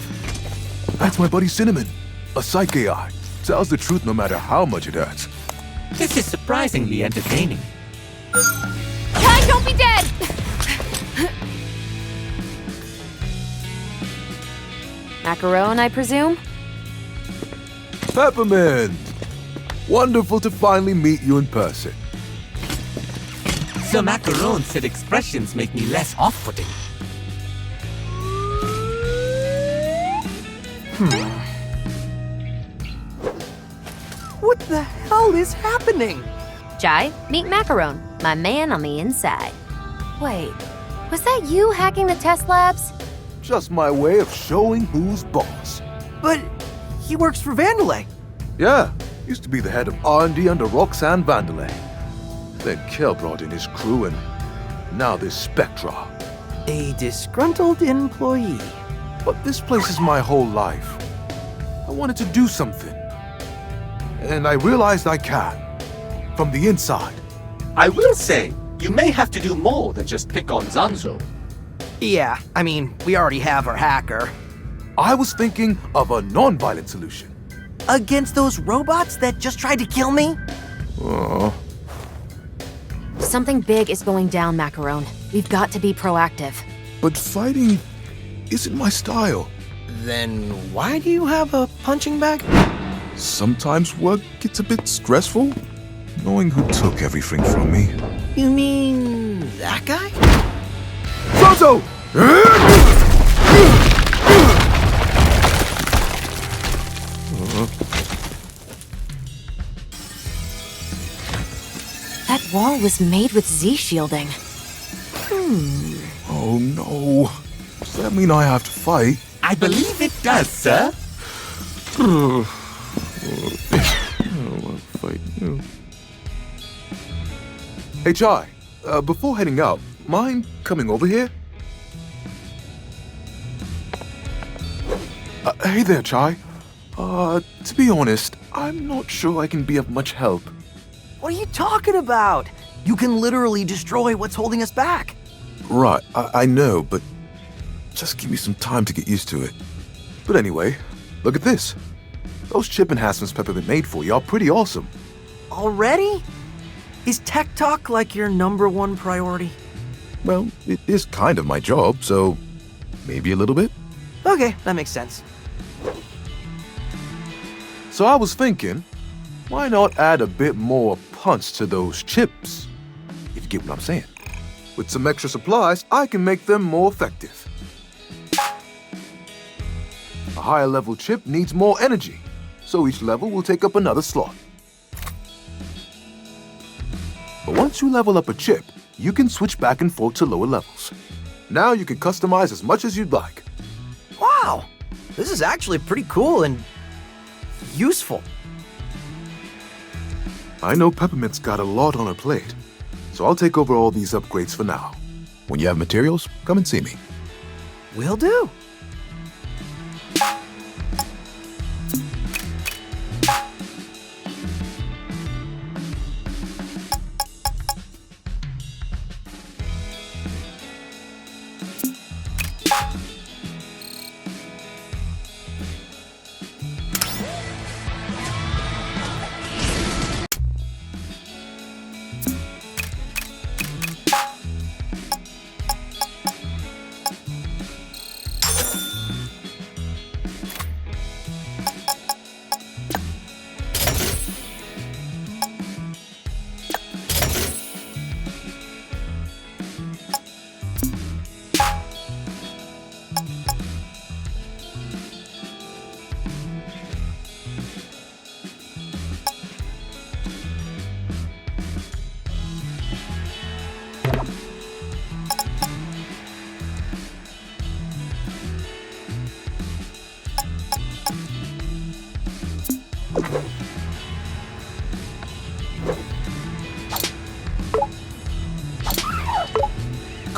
That's my buddy Cinnamon. A psych AI. Tells the truth no matter how much it hurts. This is surprisingly entertaining. Chai, don't be dead! Macaron, I presume? Peppermint! Wonderful to finally meet you in person. Sir Macaron said expressions make me less off-putting. What the hell is happening? Chai, meet Macaron, my man on the inside. Wait, was that you hacking the test labs? Just my way of showing who's boss. But he works for Vandelay. Yeah, used to be the head of R&D under Roxanne Vandelay. Then Kel brought in his crew and now there's Spectra. A disgruntled employee. But this place is my whole life. I wanted to do something. And I realized I can. From the inside. I will say, you may have to do more than just pick on Zanzo. Yeah, I mean, we already have our hacker. I was thinking of a non-violent solution. Against those robots that just tried to kill me? Something big is going down, Macaron. We've got to be proactive. But fighting isn't my style. Then why do you have a punching bag? Sometimes work gets a bit stressful. Knowing who took everything from me. You mean that guy? Zozo! That wall was made with Z-shielding. Oh no. Does that mean I have to fight? I believe it does, sir. I don't want to fight you. Hey, Chai, before heading out, mind coming over here? Hey there, Chai. To be honest, I'm not sure I can be of much help. What are you talking about? You can literally destroy what's holding us back. Right, I know, but just give me some time to get used to it. But anyway, look at this. Those chip enhancements Peppermint made for you are pretty awesome. Already? Is tech talk like your #1 priority? Well, it is kind of my job, so maybe a little bit. Okay, that makes sense. So I was thinking, why not add a bit more punch to those chips? If you get what I'm saying. With some extra supplies, I can make them more effective. A higher level chip needs more energy, so each level will take up another slot. But once you level up a chip, you can switch back and forth to lower levels. Now you can customize as much as you'd like. Wow, this is actually pretty cool and useful. I know Peppermint's got a lot on her plate, so I'll take over all these upgrades for now. When you have materials, come and see me. Will do.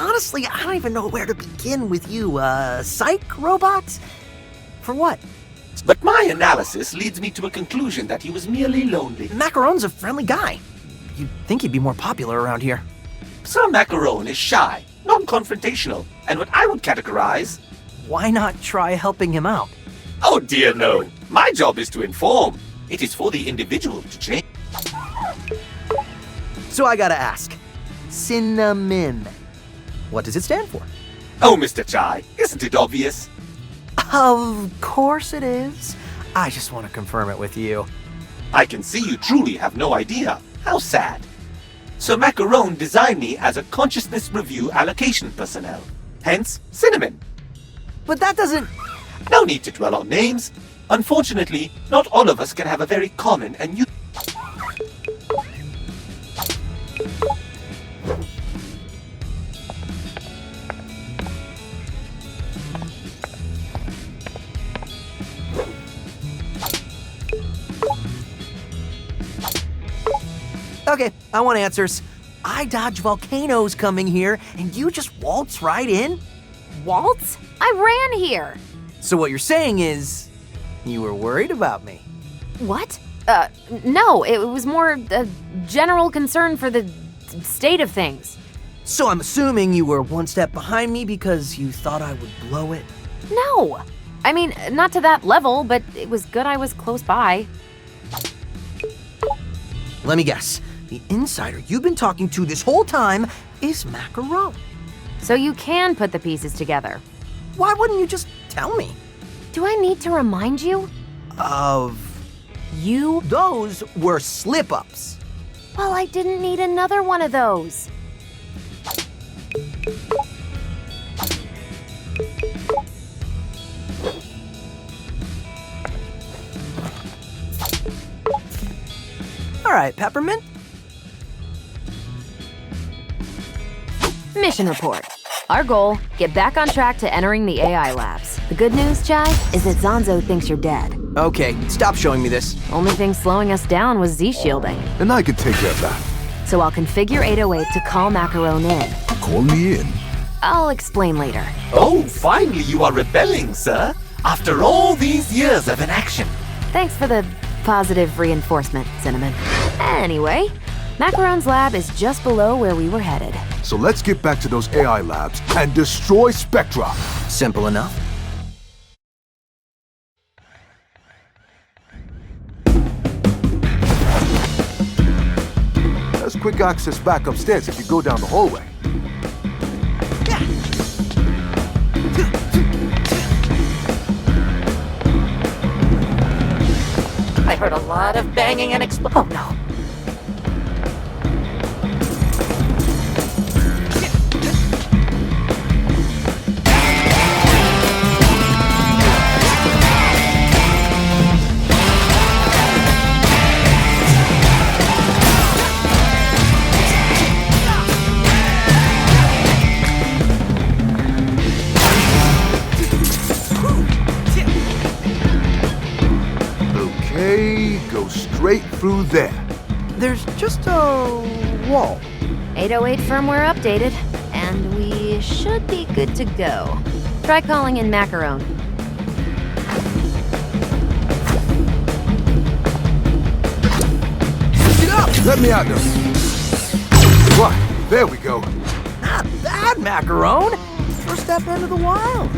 Honestly, I don't even know where to begin with you, psych robots? For what? But my analysis leads me to a conclusion that he was merely lonely. Macaron's a friendly guy. You'd think he'd be more popular around here. Sir Macaron is shy, non-confrontational, and what I would categorize... Why not try helping him out? Oh dear no. My job is to inform. It is for the individual to change. So I gotta ask. Cinnamon. What does it stand for? Oh, Mr. Chai, isn't it obvious? Of course it is. I just want to confirm it with you. I can see you truly have no idea. How sad. Sir Macaron designed me as a consciousness review allocation personnel. Hence, Cinnamon. But that doesn't... No need to dwell on names. Unfortunately, not all of us can have a very common and I want answers. I dodge volcanoes coming here, and you just waltz right in? Waltz? I ran here. So what you're saying is, you were worried about me? What? No, it was more a general concern for the state of things. So I'm assuming you were one step behind me because you thought I would blow it? No. I mean, not to that level, but it was good I was close by. Let me guess. The insider you've been talking to this whole time is Macaron. So you can put the pieces together. Why wouldn't you just tell me? Do I need to remind you? Of... You? Those were slip-ups. Well, I didn't need another one of those. All right, Peppermint. Mission report. Our goal, get back on track to entering the AI labs. The good news, Chai, is that Zanzo thinks you're dead. Okay, stop showing me this. Only thing slowing us down was Z-shielding. And I can take care of that. So I'll configure 808 to call Macaron in. Call me in. I'll explain later. Oh, finally you are rebelling, sir. After all these years of inaction. Thanks for the positive reinforcement, Cinnamon. Anyway, Macaron's lab is just below where we were headed. So let's get back to those AI labs and destroy Spectra. Simple enough. There's quick access back upstairs if you go down the hallway. I heard a lot of banging and oh no. Go straight through there. There's just a wall. 808 firmware updated, and we should be good to go. Try calling in Macaron. Get up! Let me out there. Right, there we go. Not bad, Macaron. First step into the wild.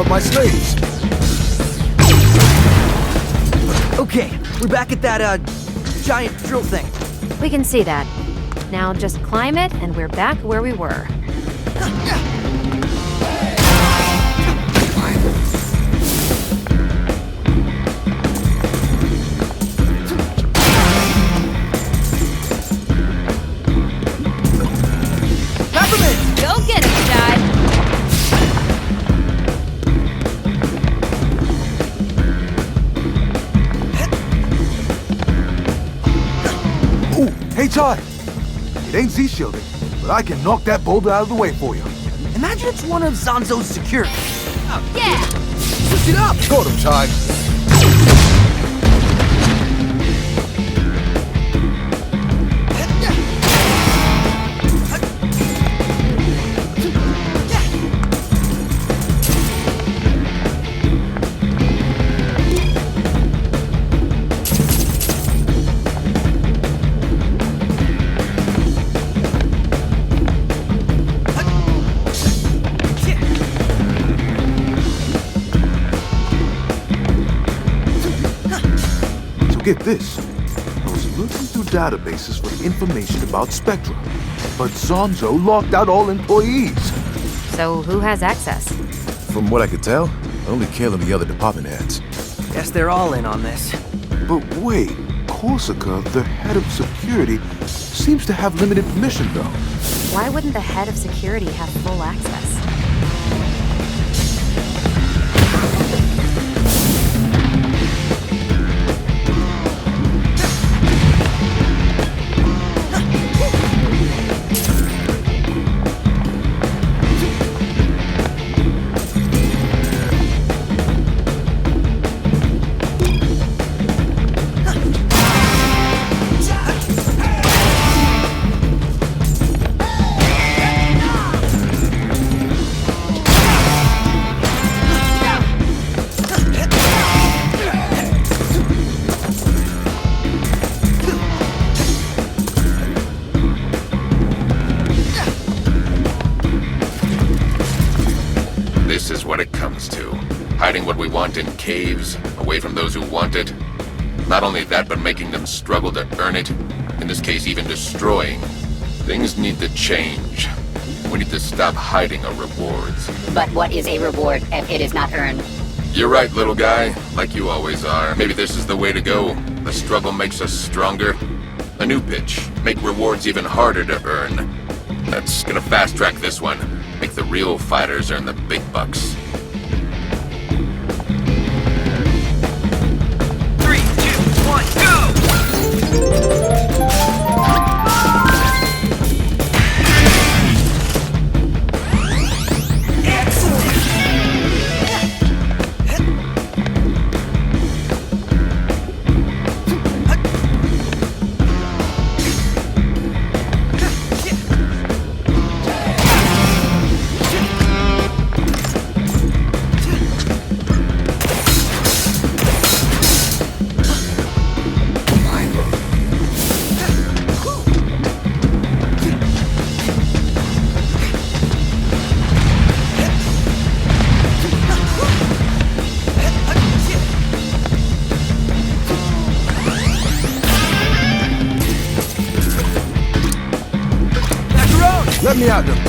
My slaves. Okay, we're back at that, giant drill thing. We can see that. Now just climb it, and we're back where we were. Peppermint! Go get it, Chai! Hey, Chai. It ain't Z-shielding, but I can knock that boulder out of the way for you. Imagine it's one of Zanzo's security. Oh, yeah! Switch it up! Got him, Chai. Get this. I was looking through databases for the information about Spectra. But Zonzo locked out all employees. So who has access? From what I could tell, only Kale and the other department heads. Guess they're all in on this. But wait, Corsica, the head of security, seems to have limited permission though. Why wouldn't the head of security have full access? This is what it comes to. Hiding what we want in caves, away from those who want it. Not only that, but making them struggle to earn it. In this case, even destroying. Things need to change. We need to stop hiding our rewards. But what is a reward if it is not earned? You're right, little guy. Like you always are. Maybe this is the way to go. The struggle makes us stronger. A new pitch. Make rewards even harder to earn. That's gonna fast-track this one. Make the real fighters earn the big bucks. 3, 2, 1, go! Let me out, though.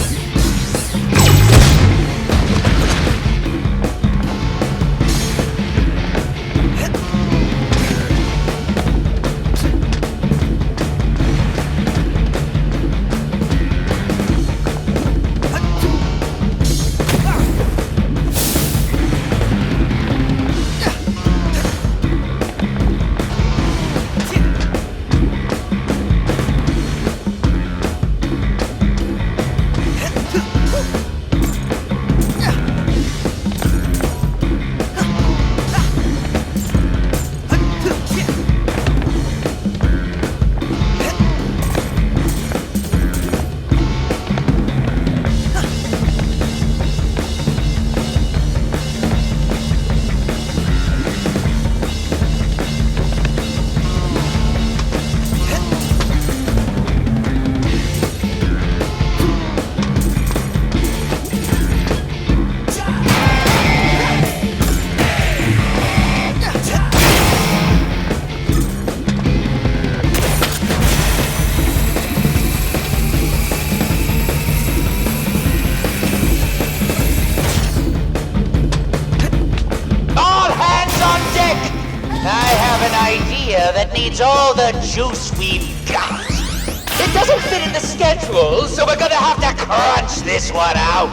That needs all the juice we've got. It doesn't fit in the schedule, so we're gonna have to crunch this one out.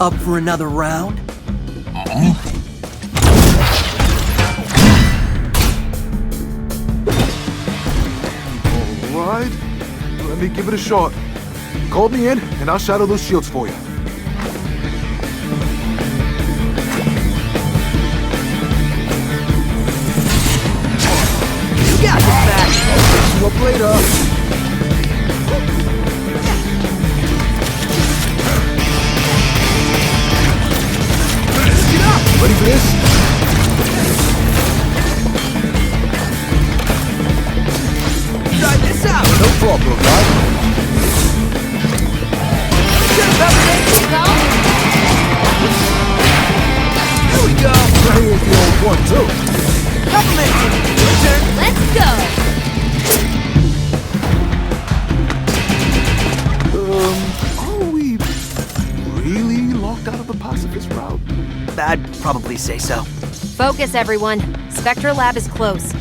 Up for another round? Alright, let me give it a shot. Call me in, and I'll shadow those shields for you. You got this back! I'll fix you up later. Get up! Ready for this? Try this out! No problem, right? Here we go! Right with the old one, too. Couple minutes! Your turn! Let's go! Are we really locked out of the pacifist route? I'd probably say so. Focus, everyone. Spectra lab is close.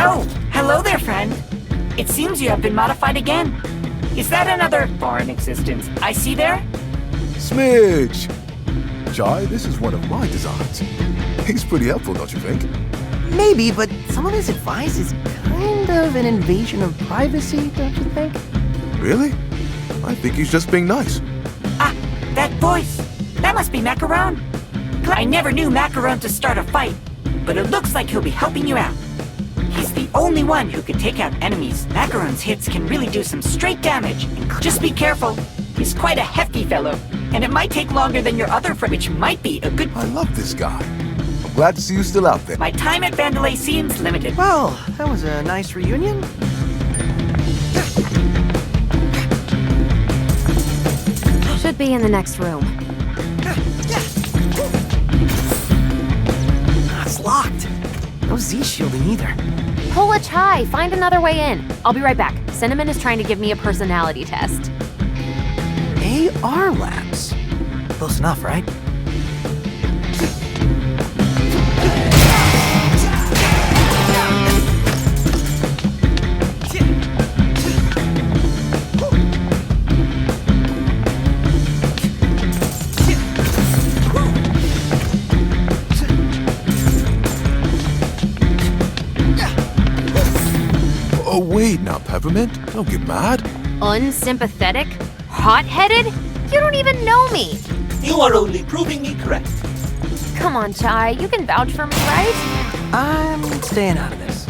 Oh, hello there, friend. It seems you have been modified again. Is that another foreign existence I see there? Smidge! Chai, this is one of my designs. He's pretty helpful, don't you think? Maybe, but some of his advice is kind of an invasion of privacy, don't you think? Really? I think he's just being nice. Ah, that voice. That must be Macaron. I never knew Macaron to start a fight, but it looks like he'll be helping you out. He's the only one who can take out enemies. Macaron's hits can really do some straight damage. Just be careful. He's quite a hefty fellow, and it might take longer than your other friend, which might be a good... I love this guy. I'm glad to see you still out there. My time at Vandalay seems limited. Well, that was a nice reunion. Should be in the next room. It's locked. No Z-shielding either. Pull a Chai. Find another way in. I'll be right back. Cinnamon is trying to give me a personality test. AR labs. Close enough, right? Oh, wait now, Peppermint. Don't get mad. Unsympathetic? Hot-headed? You don't even know me. You are only proving me correct. Come on, Chai. You can vouch for me, right? I'm staying out of this.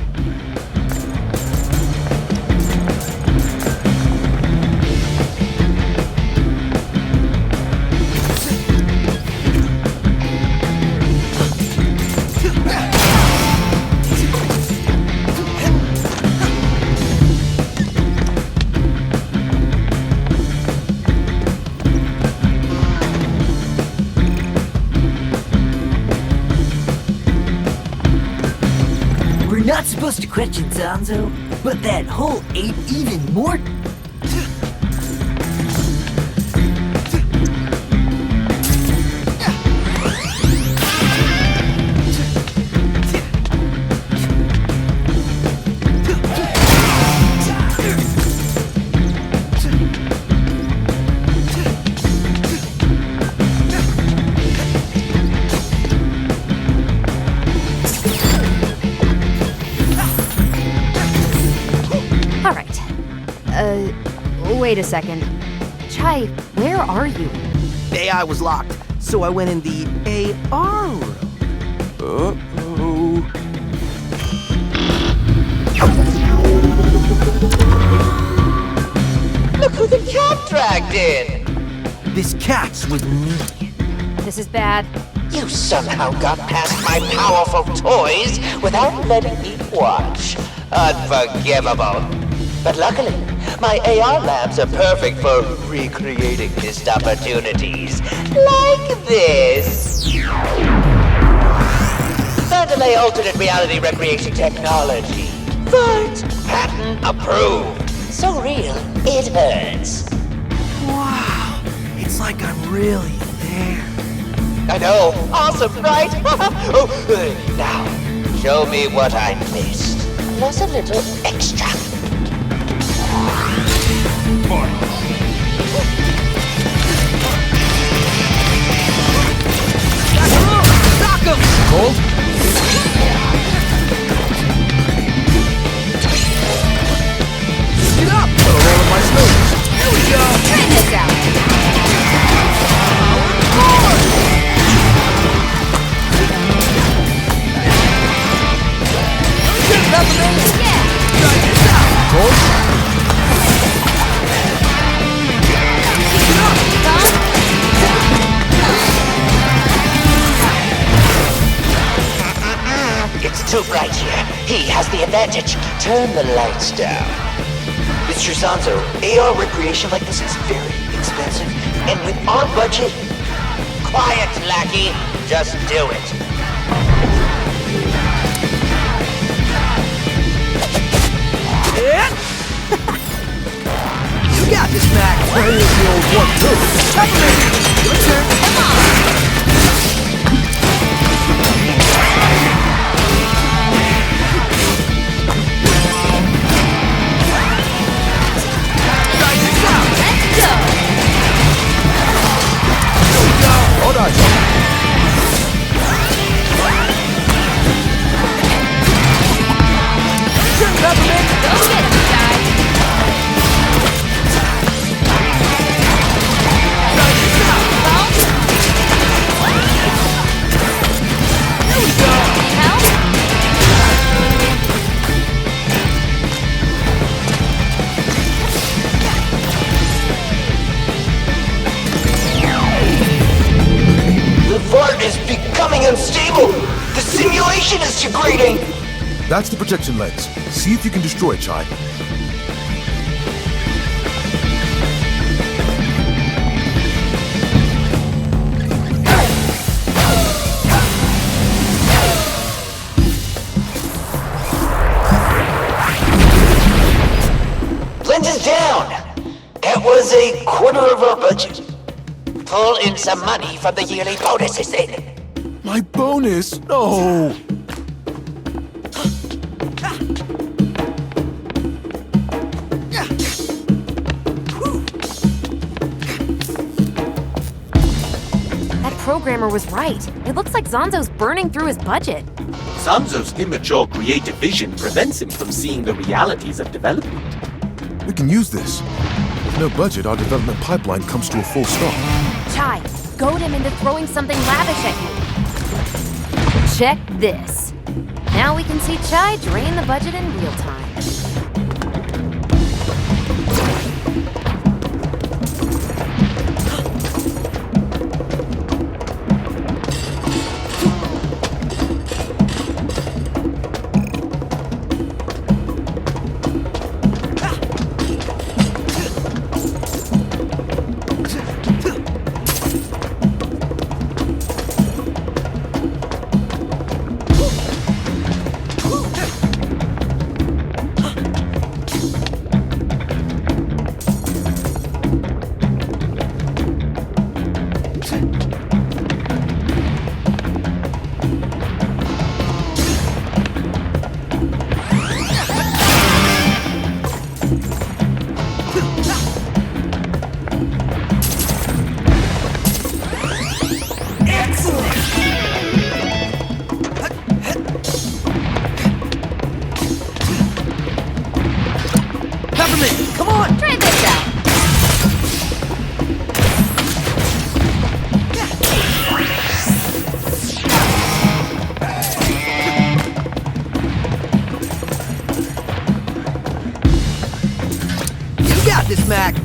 Not supposed to question Zanzo, but that hole ain't even more... Wait a second. Chai, where are you? AI was locked, so I went in the AR room. Uh-oh. Look who the cat dragged in! This cat's with me. This is bad. You somehow got past my powerful toys without letting me watch. Unforgivable. But luckily, my AR labs are perfect for recreating missed opportunities. Like this. Vandalay alternate reality recreation technology. But patent approved. So real, it hurts. Wow, it's like I'm really there. I know. Awesome, right? Now, show me what I missed. Plus a little extra. Knock him! Cold? Get up! Put a roll of my sleeves. Here we go! Try this out. Cold? It's too bright here. He has the advantage. Turn the lights down. Mr. Zanzo, AR recreation like this is very expensive. And with our budget... Quiet, lackey. Just do it. You got this, Mac. Here's the old one, too. Your turn. Come on. Hold on. Peppermint, go get him, guys. Here we go. Need help? The fort is becoming unstable. The simulation is degrading. That's the projection lens. See if you can destroy it, Chai. Lens is down. That was a quarter of our budget. Pull in some money from the yearly bonuses then. My bonus? No! That programmer was right. It looks like Zanzo's burning through his budget. Zanzo's immature creative vision prevents him from seeing the realities of development. We can use this. With no budget, our development pipeline comes to a full stop. Chai, goad him into throwing something lavish at you. Check this. Now we can see Chai drain the budget in real time.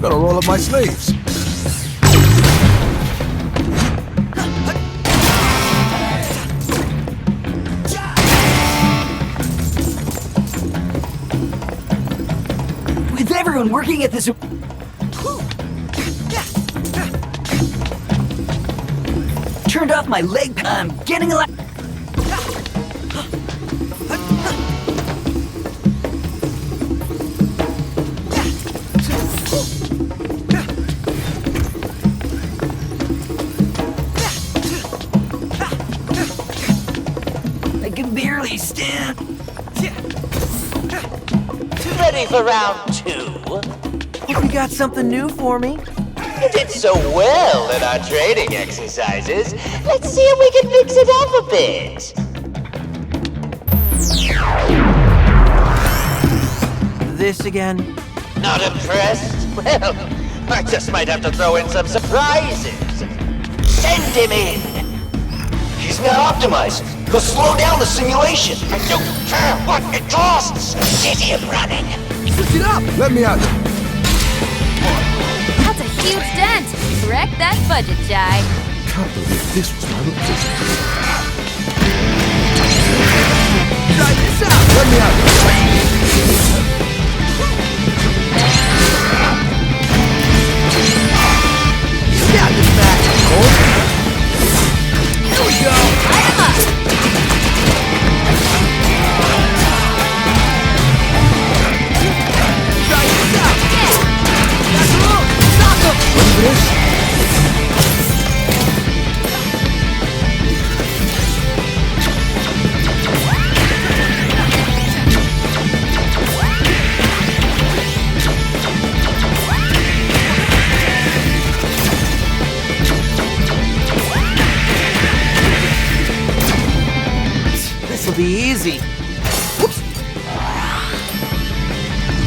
Gotta roll up my sleeves. With everyone working at this... Turned off my leg... I'm getting a lot... Steady, Stan. Ready for round 2? Hope you got something new for me. You did so well in our training exercises. Let's see if we can fix it up a bit. This again? Not impressed? Well, I just might have to throw in some surprises. Send him in. He's not optimized. He'll slow down the simulation. I don't care what it costs. Get him running. Switch it up! Let me out. That's a huge dent. Wreck that budget, Jai. Can't believe this was my replacement. Try this out! Let me out. You got this back, Cole. Here we go. Light him up. Try this out. That's a look. Knock him. Ready for this? This'll be easy. Whoops.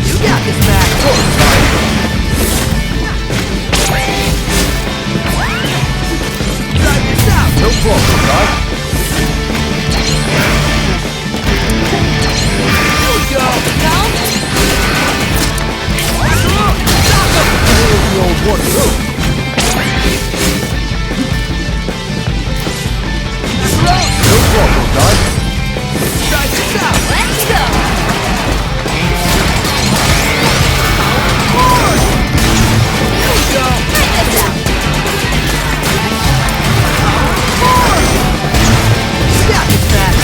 You got this back. Try this out. No problem, guys. Here we go. That's a look. Knock him. Here's the old one, too. No problem, guys. Try this out. Let's go. Forward. Here we go. Check this out. Forward. You got this back.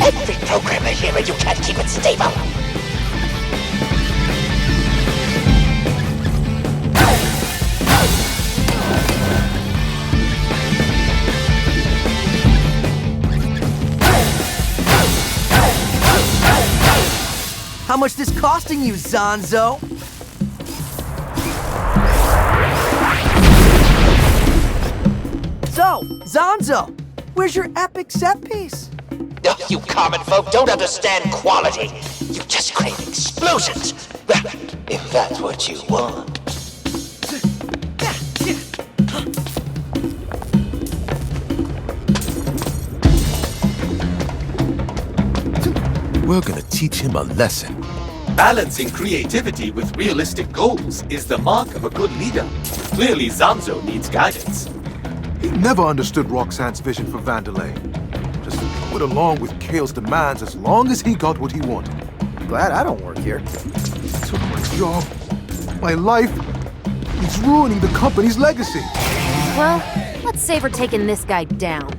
Every program I hear you can't keep it stable. How much this costing you, Zonzo? So, Zonzo, where's your epic set piece? Oh, you common folk don't understand quality. You just crave explosions. Well, if that's what you want. We're gonna teach him a lesson. Balancing creativity with realistic goals is the mark of a good leader. Clearly, Zanzo needs guidance. He never understood Roxanne's vision for Vandelay. Just went along with Kale's demands as long as he got what he wanted. Glad I don't work here. Took my job, my life. He's ruining the company's legacy. Well, let's say we're taking this guy down.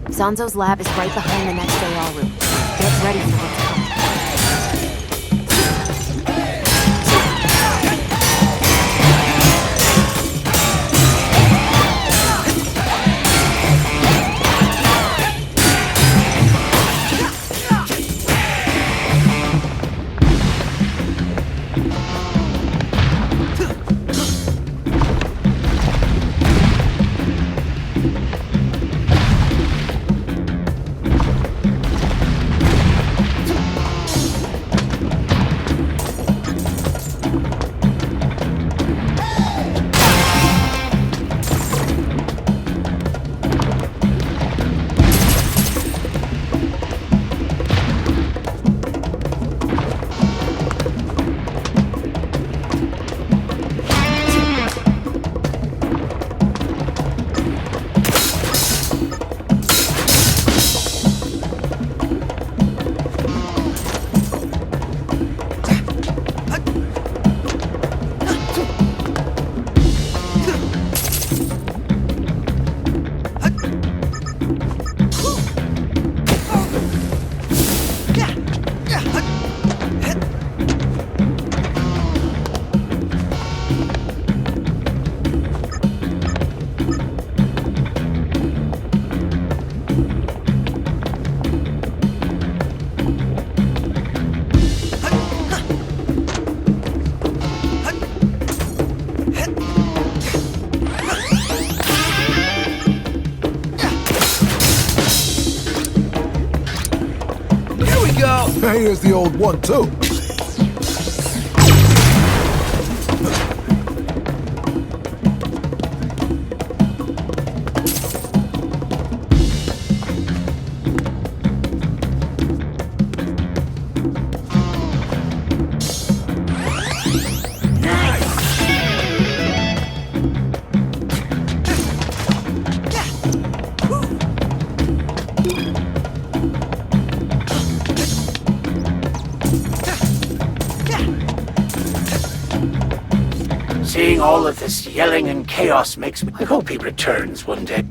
Zanzo's lab is right behind the next AR room. Get ready for what's coming. Here's the old one, too. Seeing all of this yelling and chaos makes me... I hope he returns one day.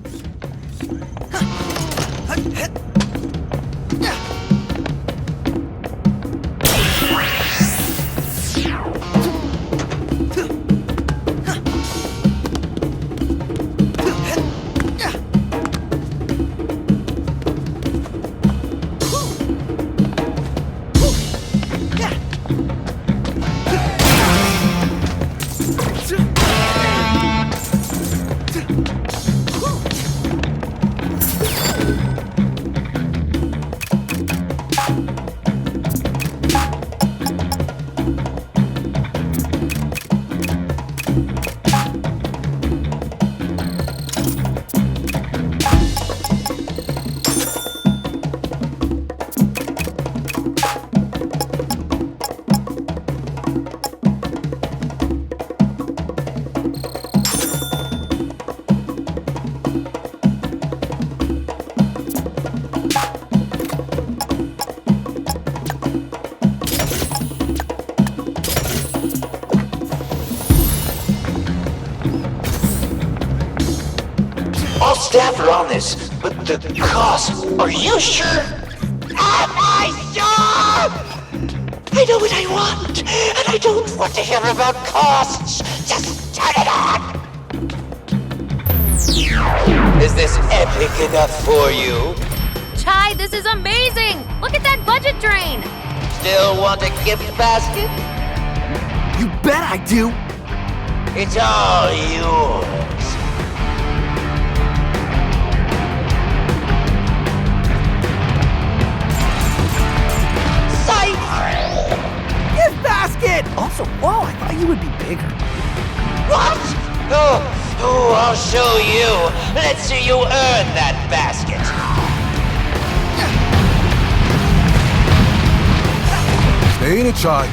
I'll staff her on this, but the cost, are you sure? Am I sure? I know what I want, and I don't want to hear about costs. Just turn it on! Is this epic enough for you? Chai, this is amazing! Look at that budget drain! Still want a gift basket? You bet I do! It's all yours. Gift basket! Also, whoa, I thought you would be bigger. What? Oh, I'll show you. Let's see you earn that basket. Stay in it, Chai.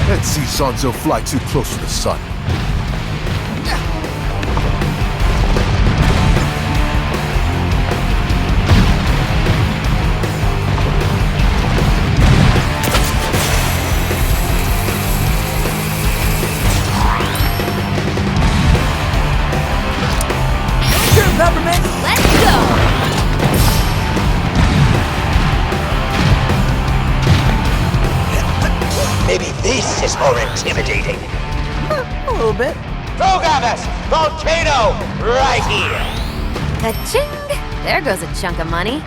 Let's see Sanzo fly too close to the sun. Let's go! Maybe this is more intimidating. A little bit. Programmers! Volcano! Right here! Ka-ching! There goes a chunk of money.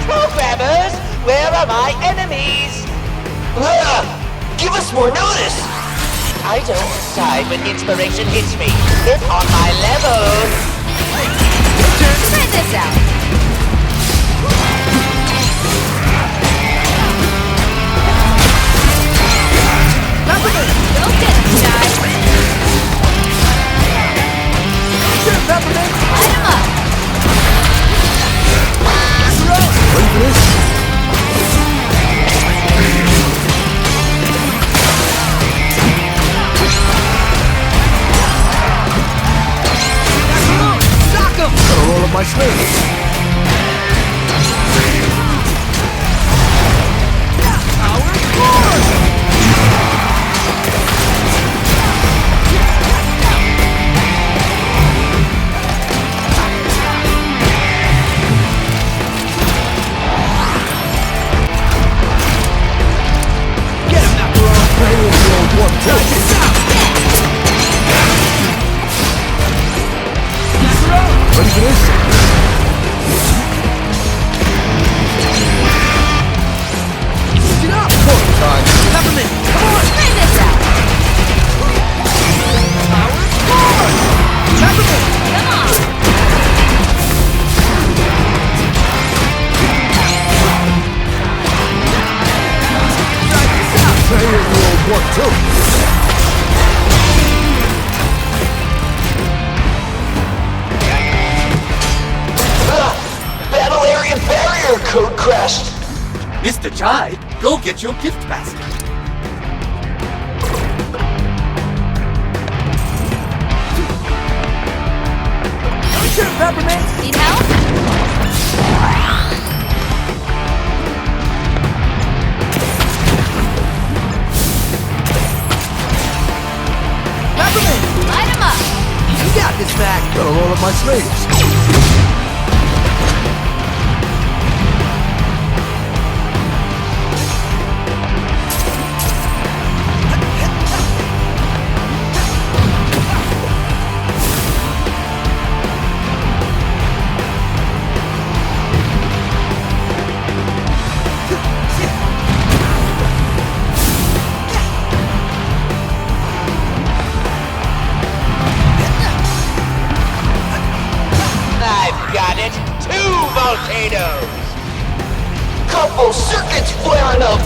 Programmers, where are my enemies? Give us more notice! I don't decide when inspiration hits me. Get on my level. Try this out. Go get him, guys. Light him up. Ready for this? Gotta roll up my sleeves. tried. Go get your gift basket. Sure, Peppermint. Need help? Peppermint! Light him up! You got this, Mac. Gotta roll up my sleeves. I've got it! 2 volcanoes! Couple circuits flaring up!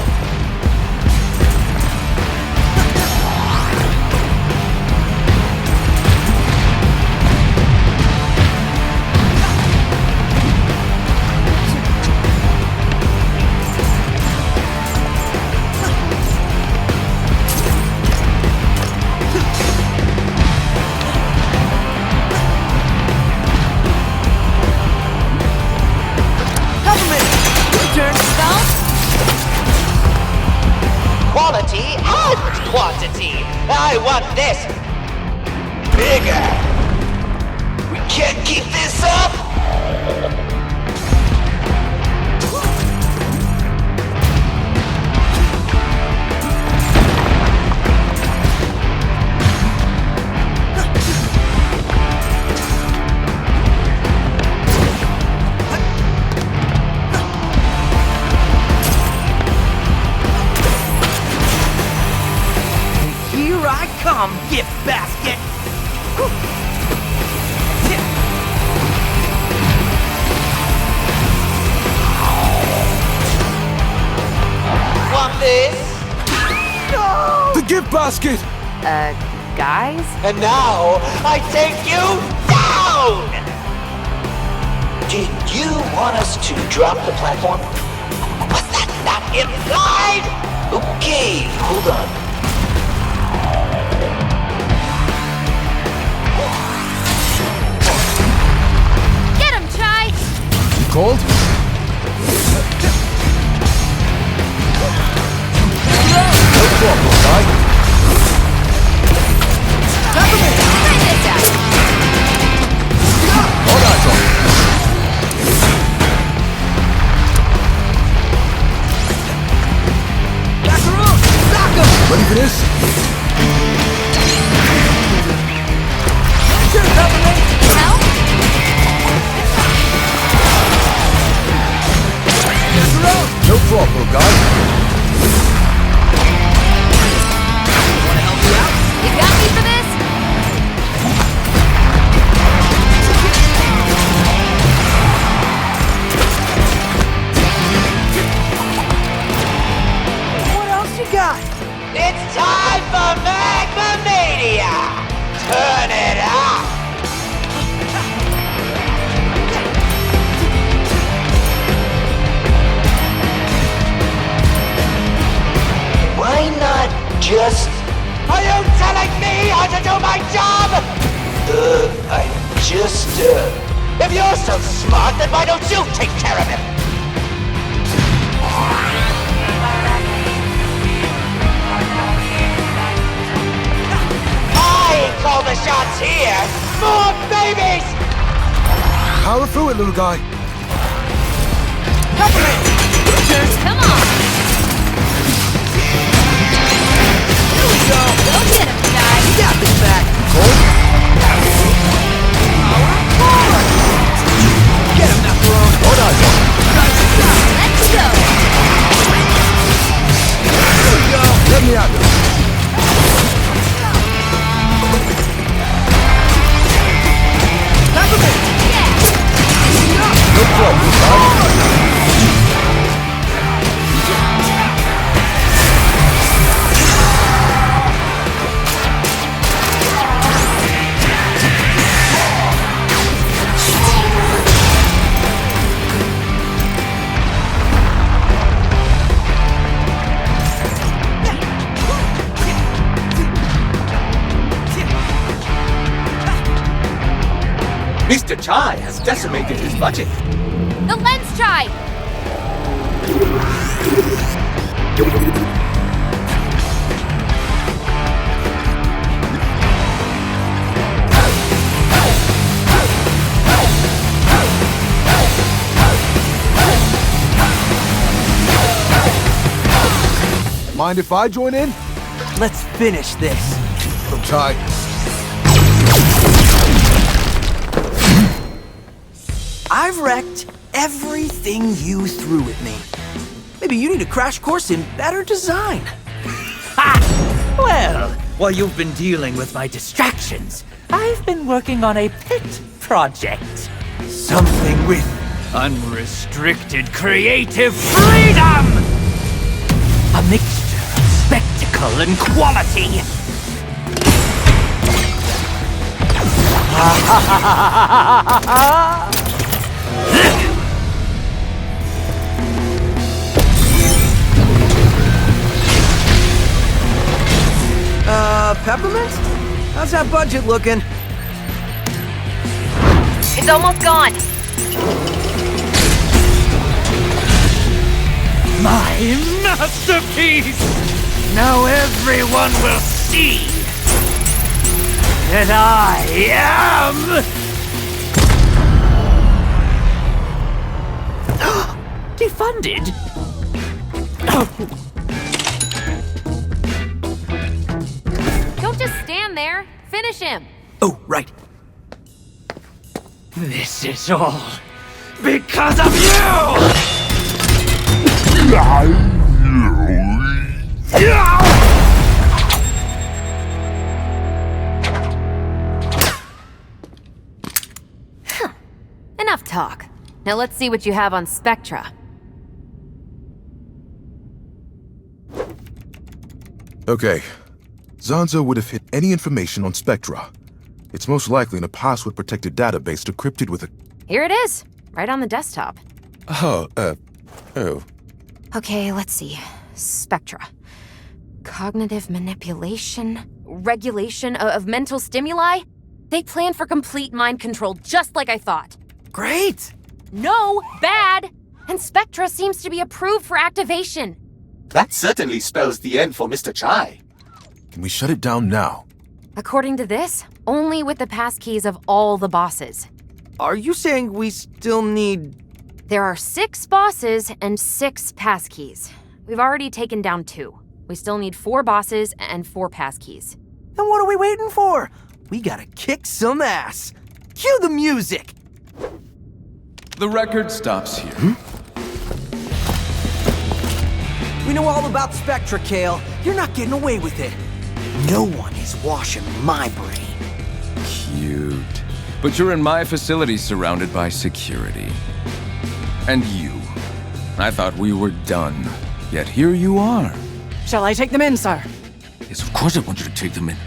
Quality and quantity. I want this bigger. We can't keep this up. Here I come, gift basket! Want this? No! The gift basket! Guys? And now I take you down! Did you want us to drop the platform? Was that not implied? Okay, hold on. Get him, Chai! You cold? No problem, guy. Bring this down! All right, Tom. Ready for this? Help? No problem, guys. You got me for this? What else you got? It's time for Magma Mania! Turn it up! Why not just... Are you telling me how to do my job? I'm just, If you're so smart, then why don't you take care of him? I call the shots here! More babies! Power through it, little guy. Come on! Here we go! Go get him, Chai! You got this, Mac. Cold? Get him, Macaron! All right, Tom. Let's go! Here we go! Let me at this. Peppermint! No problem, guys. Mr. Chai has decimated his budget. The lens chai! Mind if I join in? Let's finish this. From Chai. I've wrecked everything you threw at me. Maybe you need a crash course in better design. Ha! Well, while you've been dealing with my distractions, I've been working on a pet project. Something with unrestricted creative freedom! A mixture of spectacle and quality. Peppermint? How's that budget looking? It's almost gone. My masterpiece! Now everyone will see that I am... defunded? Don't just stand there. Finish him. Oh, right. This is all because of you! Enough talk. Now let's see what you have on Spectra. Okay. Zanzo would have hit any information on Spectra. It's most likely in a password-protected database decrypted with a... Here it is, right on the desktop. Oh. Okay, let's see. Spectra. Cognitive manipulation, regulation of mental stimuli. They plan for complete mind control, just like I thought. Great! No, bad! And Spectra seems to be approved for activation. That certainly spells the end for Mr. Chai. Can we shut it down now? According to this, only with the passkeys of all the bosses. Are you saying we still need... There are 6 bosses and 6 passkeys. We've already taken down 2. We still need 4 bosses and 4 passkeys. Then what are we waiting for? We gotta kick some ass. Cue the music! The record stops here. We know all about Spectra, Kale. You're not getting away with it. No one is washing my brain. Cute. But you're in my facility surrounded by security. And you. I thought we were done. Yet here you are. Shall I take them in, sir? Yes, of course I want you to take them in.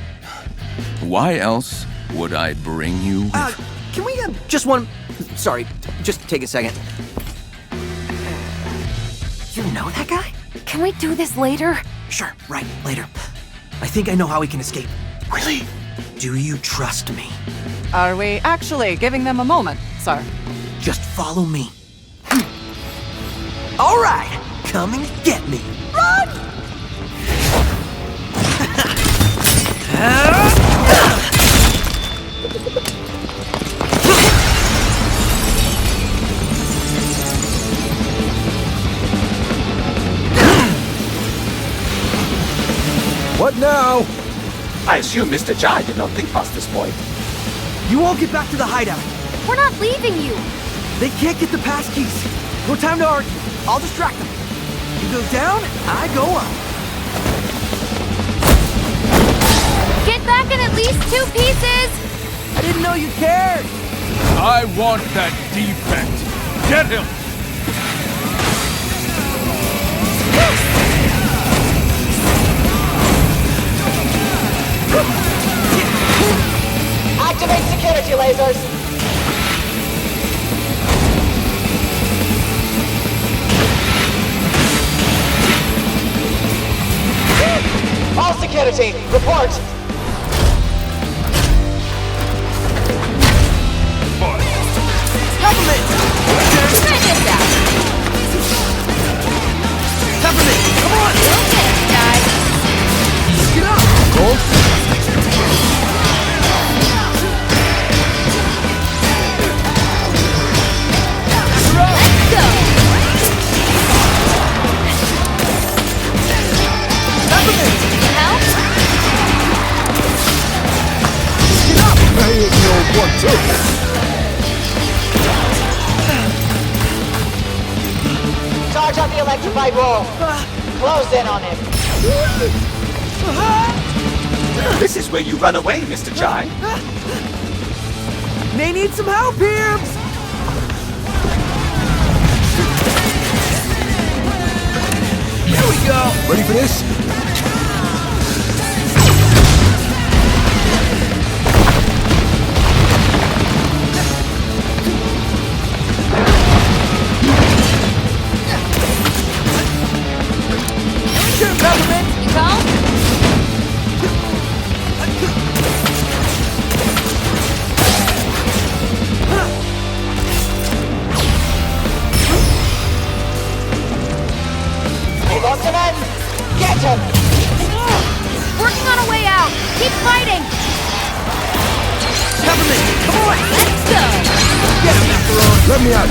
Why else would I bring you with... Can we just one... Sorry, just take a second. You know that guy? Can we do this later? Sure, right, later. I think I know how we can escape. Really? Do you trust me? Are we actually giving them a moment, sir? Just follow me. All right, come and get me. Run! What now? I assume Mr. Chai did not think past this point. You all get back to the hideout. We're not leaving you. They can't get the passkeys. No time to argue. I'll distract them. You go down, I go up. Get back in at least 2 pieces. I didn't know you cared. I want that defect. Get him! Activate security lasers. All security, report. But tough one, too. Charge up the electrified wall. Close in on him. This is where you run away, Mr. Chai. May need some help here. Here we go. Ready for this? Government, you call? He wants an end. Get him. Working on a way out. Keep fighting. Government, come on. Let's go. Get him, Macaron. Let me out.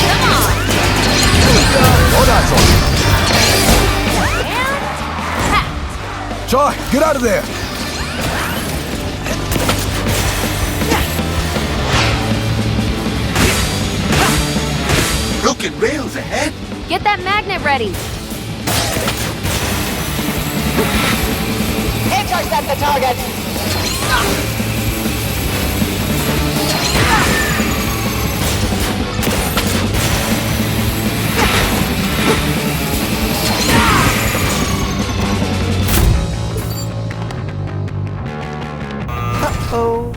Come on. All that's on. And tap. Chai, get out of there. Broken rails ahead. Get that magnet ready. Intercept the target. Uh-oh.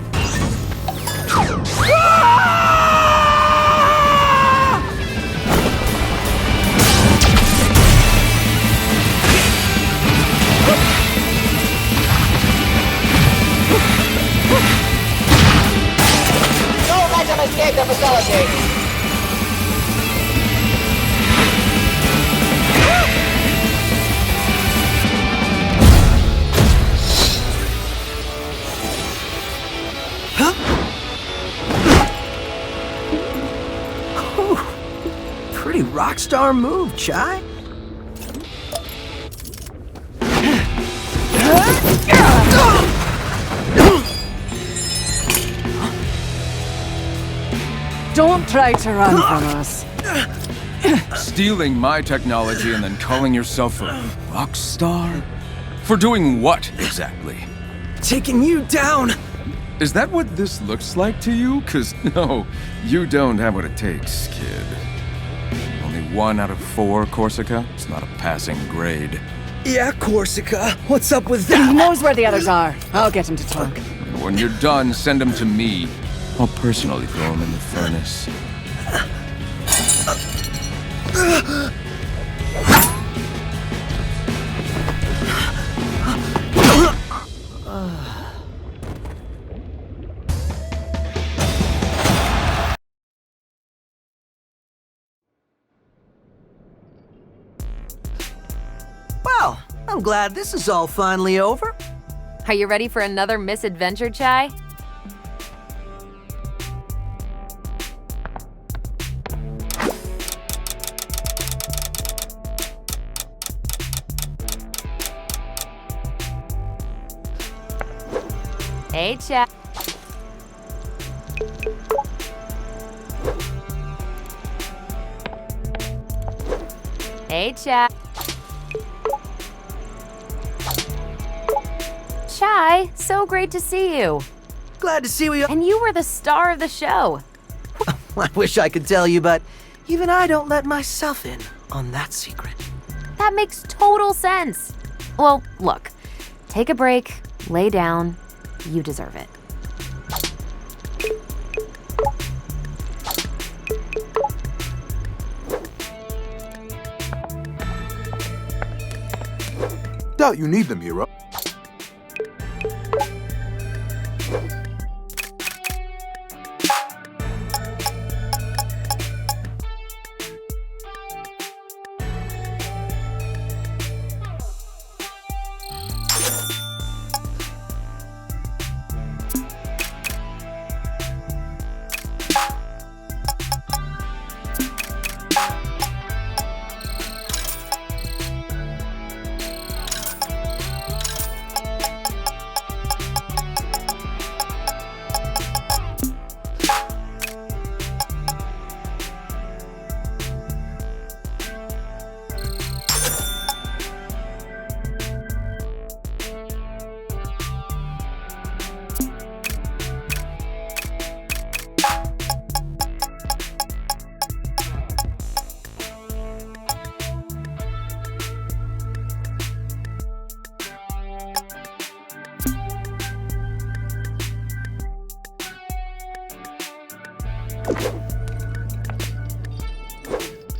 Don't let him escape the facility. Pretty rock star move, Chai. Don't try to run from us. Stealing my technology and then calling yourself a rock star? For doing what, exactly? Taking you down. Is that what this looks like to you? 'Cause no, you don't have what it takes, kid. Only 1 out of 4, Corsica? It's not a passing grade. Yeah, Corsica. What's up with that? He knows where the others are. I'll get him to talk. And when you're done, send him to me. I'll personally throw him in the furnace. Well, I'm glad this is all finally over. Are you ready for another misadventure, Chai? Hey, Chai. Hey, Chai. Chai, so great to see you. Glad to see you. And you were the star of the show. I wish I could tell you, but even I don't let myself in on that secret. That makes total sense. Well, look, take a break, lay down. You deserve it. Doubt you need them, hero.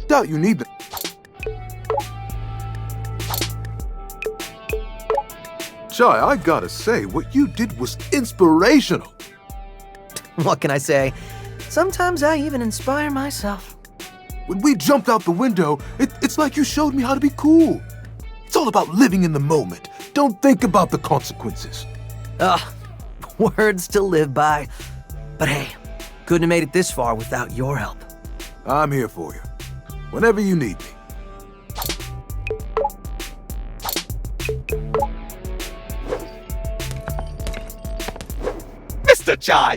Doubt you need them. Chai, I gotta say, what you did was inspirational. What can I say? Sometimes I even inspire myself. When we jumped out the window, it's like you showed me how to be cool. It's all about living in the moment. Don't think about the consequences. Words to live by. But hey, couldn't have made it this far without your help. I'm here for you. Whenever you need me. Mr. Chai!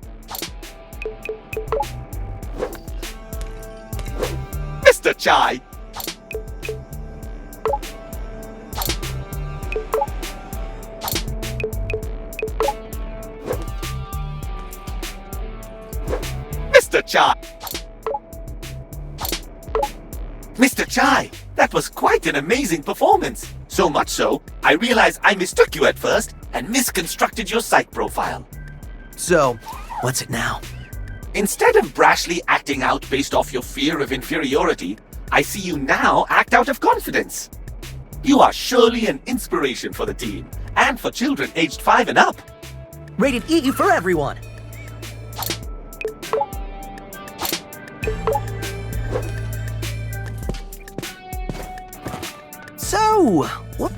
Mr. Chai! Mr. Chai! Mr. Chai, that was quite an amazing performance. So much so, I realize I mistook you at first and misconstructed your psych profile. So, what's it now? Instead of brashly acting out based off your fear of inferiority, I see you now act out of confidence. You are surely an inspiration for the team, and for children aged 5 and up. Rated E for everyone. So, what?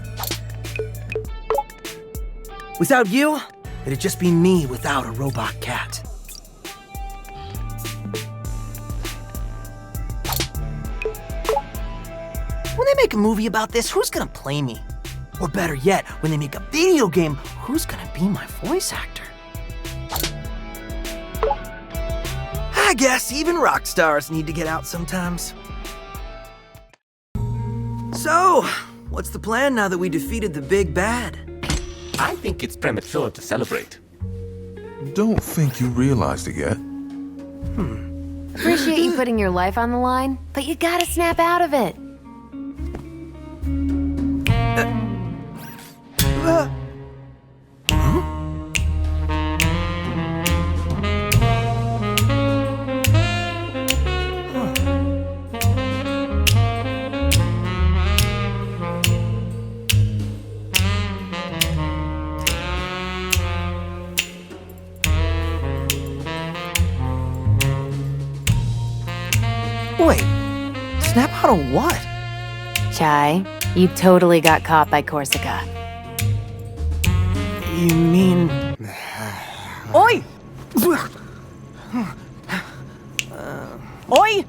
Without you, it'd just be me without a robot cat. When they make a movie about this, who's gonna play me? Or better yet, when they make a video game, who's gonna be my voice actor? I guess even rock stars need to get out sometimes. So, what's the plan now that we defeated the big bad? I think it's premature to celebrate. Don't think you realized it yet. Appreciate you putting your life on the line, but you gotta snap out of it. Wait, snap out of what? Chai, you totally got caught by Corsica. You mean... Oi! Oi!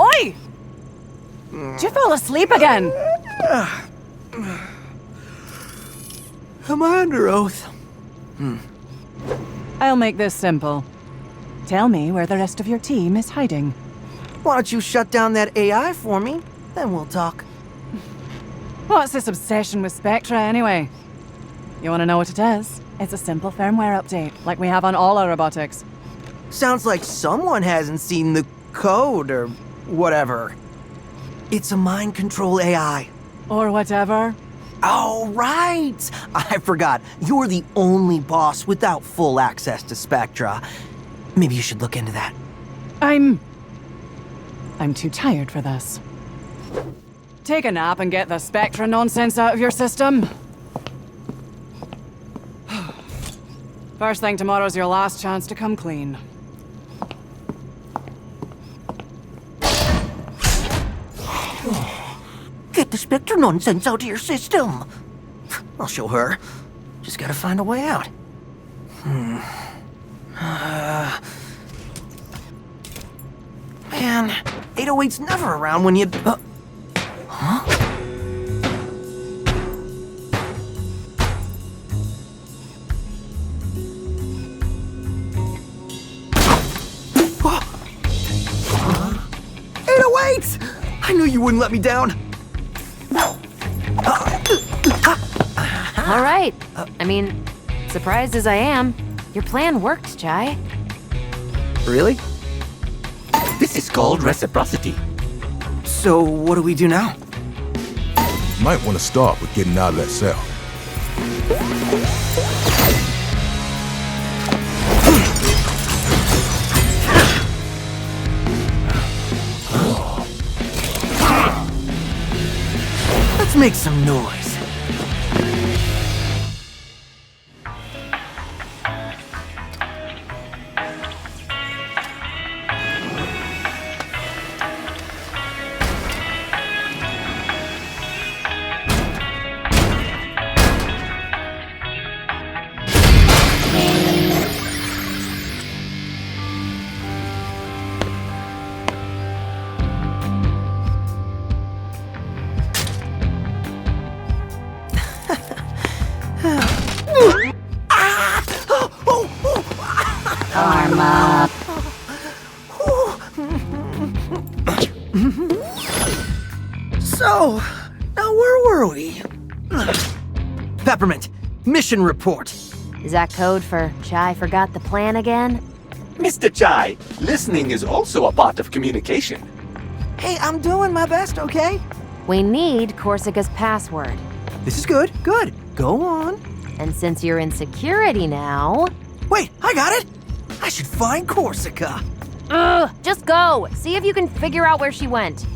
Oi! Did you fall asleep again? Am I under oath? I'll make this simple. Tell me where the rest of your team is hiding. Why don't you shut down that AI for me? Then we'll talk. What's this obsession with Spectra, anyway? You want to know what it is? It's a simple firmware update, like we have on all our robotics. Sounds like someone hasn't seen the code or whatever. It's a mind control AI. Or whatever. Oh, right! I forgot. You're the only boss without full access to Spectra. Maybe you should look into that. I'm too tired for this. Take a nap and get the Spectra nonsense out of your system. First thing tomorrow's your last chance to come clean. Get the Spectra nonsense out of your system. I'll show her. Just gotta find a way out. Man, 808's never around when you... Huh? I knew you wouldn't let me down. All right. I mean, surprised as I am, your plan worked, Chai. Really? This is called reciprocity. So, what do we do now? Might want to start with getting out of that cell. Let's make some noise. Karma. So, now where were we? Peppermint, mission report. Is that code for Chai forgot the plan again? Mr. Chai, listening is also a part of communication. Hey, I'm doing my best, okay? We need Corsica's password. This is good, good. Go on. And since you're in security now... Wait, I got it! I should find Corsica. Ugh, just go. See if you can figure out where she went.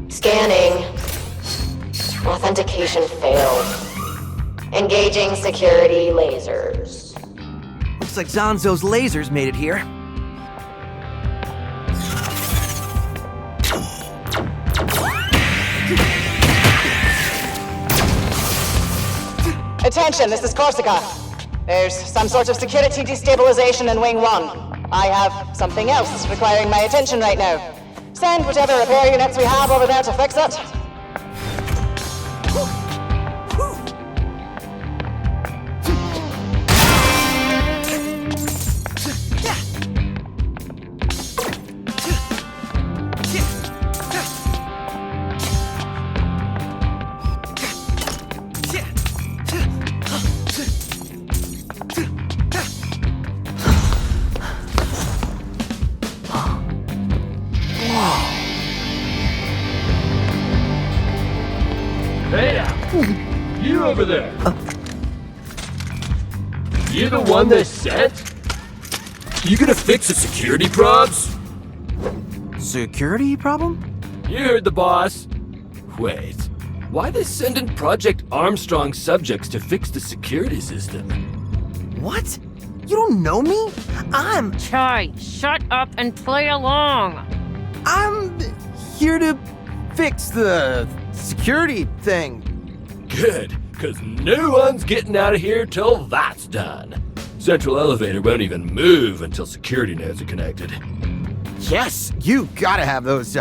Scanning. Authentication failed. Engaging security lasers. Looks like Zanzo's lasers made it here. Attention, this is Corsica. There's some sort of security destabilization in Wing 1. I have something else requiring my attention right now. Send whatever repair units we have over there to fix it. Hey, you over there. You the one they sent? You gonna fix the security probs? Security problem? You heard the boss. Wait, why they sending Project Armstrong subjects to fix the security system? What? You don't know me? I'm... Chai, shut up and play along. I'm here to fix the security thing. Good, because no one's getting out of here till that's done. Central elevator won't even move until security nodes are connected. Yes, you gotta have those,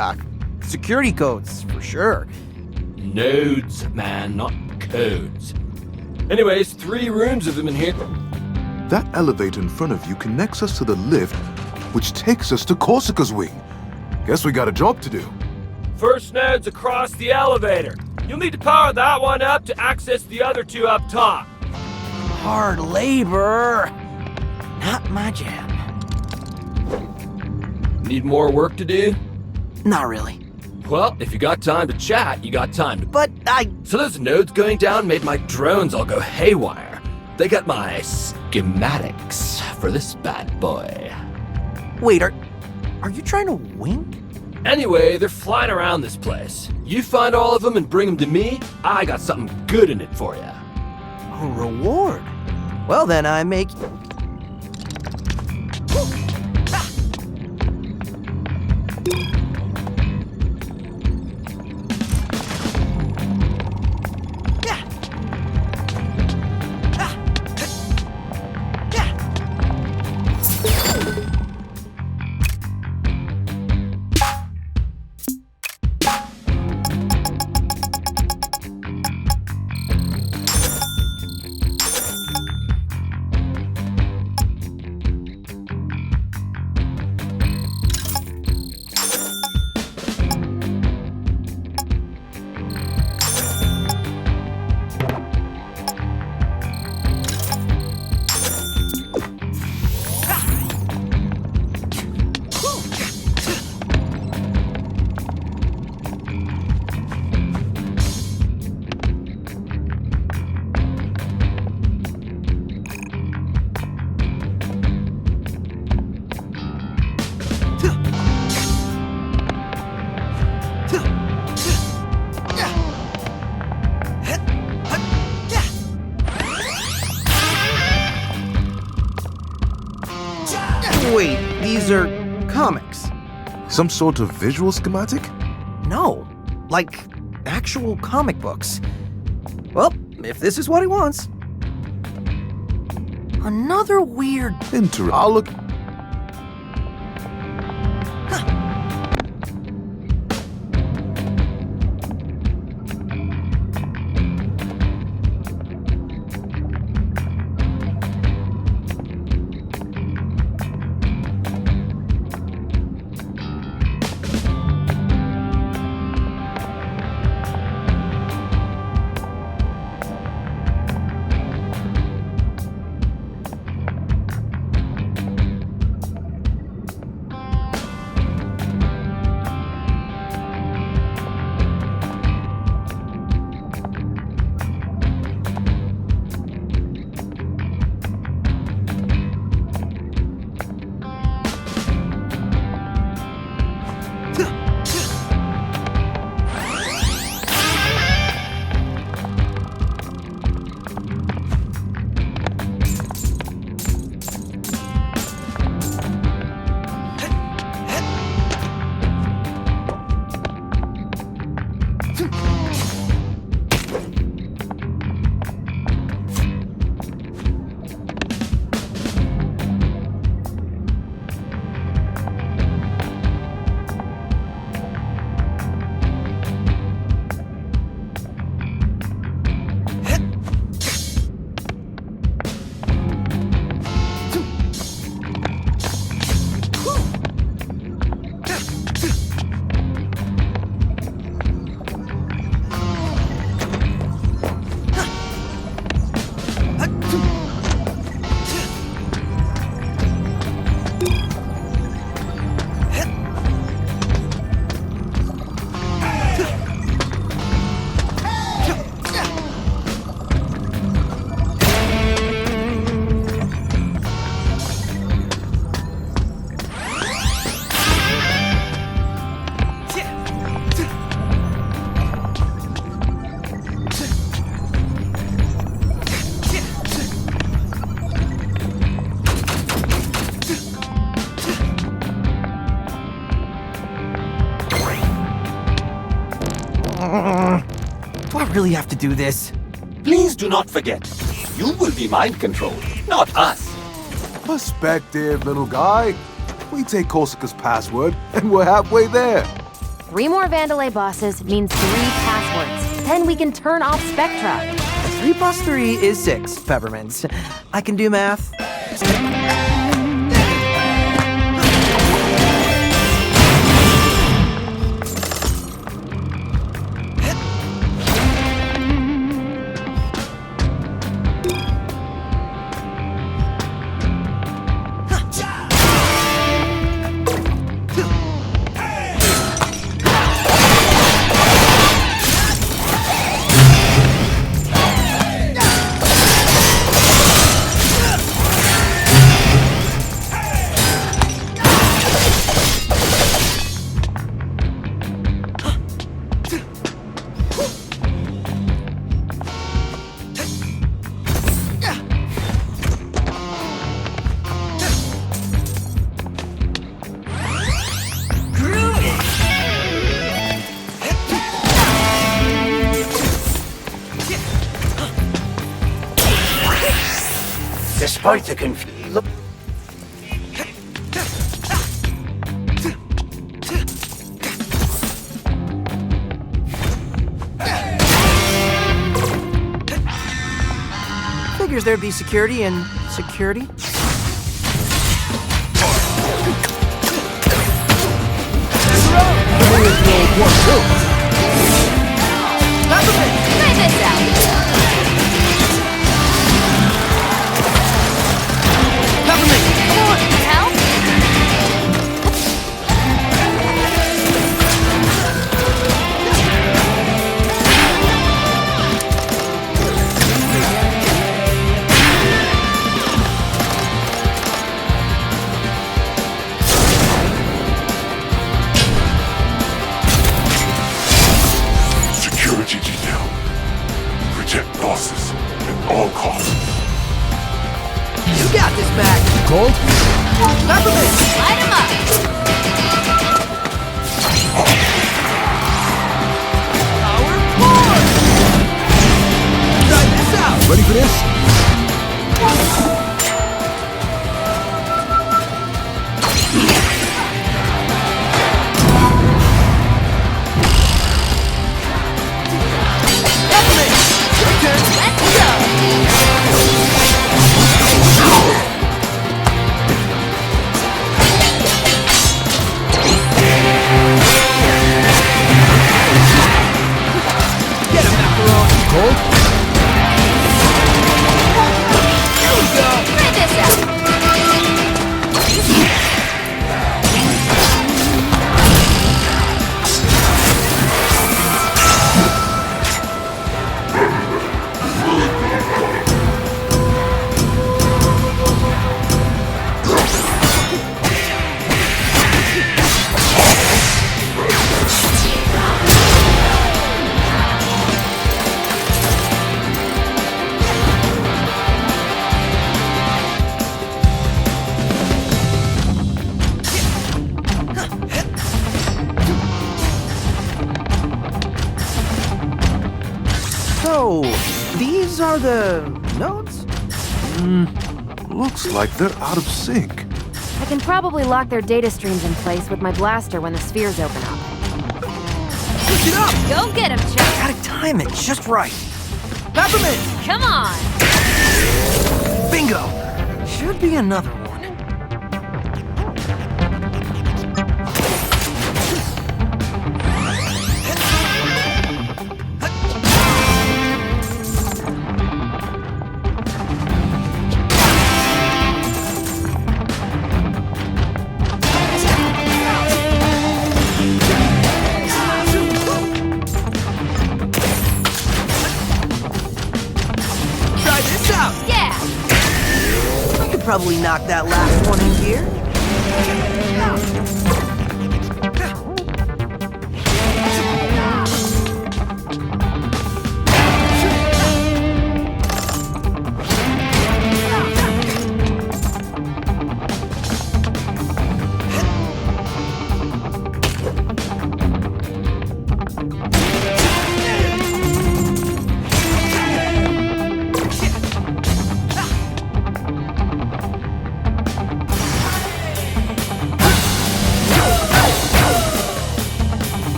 security codes, for sure. Nodes, man, not codes. Anyways, 3 rooms of them in here. That elevator in front of you connects us to the lift, which takes us to Corsica's wing. Guess we got a job to do. First node's across the elevator. You'll need to power that one up to access the other 2 up top. Hard labor. Not my jam. Need more work to do? Not really. Well, if you got time to chat, you got time to... But So those nodes going down made my drones all go haywire. They got my schematics for this bad boy. Wait, are you trying to wink? Anyway, they're flying around this place. You find all of them and bring them to me, I got something good in it for you. A reward? Well then, I make... Wait, these are comics? Some sort of visual schematic? No, like actual comic books. Well, if this is what he wants. Another weird... I'll look... Do I really have to do this? Please do not forget, you will be mind controlled, not us. Perspective, little guy. We take Corsica's password, and we're halfway there. 3 more Vandalay bosses means 3 passwords. Then we can turn off Spectra. 3 plus 3 is 6, Peppermints. I can do math. Despite the confusion. Look. Figures there'd be security and security. Try this out. Come on, help? Security detail. Protect bosses at all costs. You got this back. Gold? Peppermint! Light him up. Power forward! Try this out! Ready for this? So, these are the notes? Looks like they're out of sync. I can probably lock their data streams in place with my blaster when the spheres open up. Switch it up! Go get him, Chuck. Gotta time it just right. Peppermint! Come on. Bingo! Should be another one. Probably knock that last one in gear.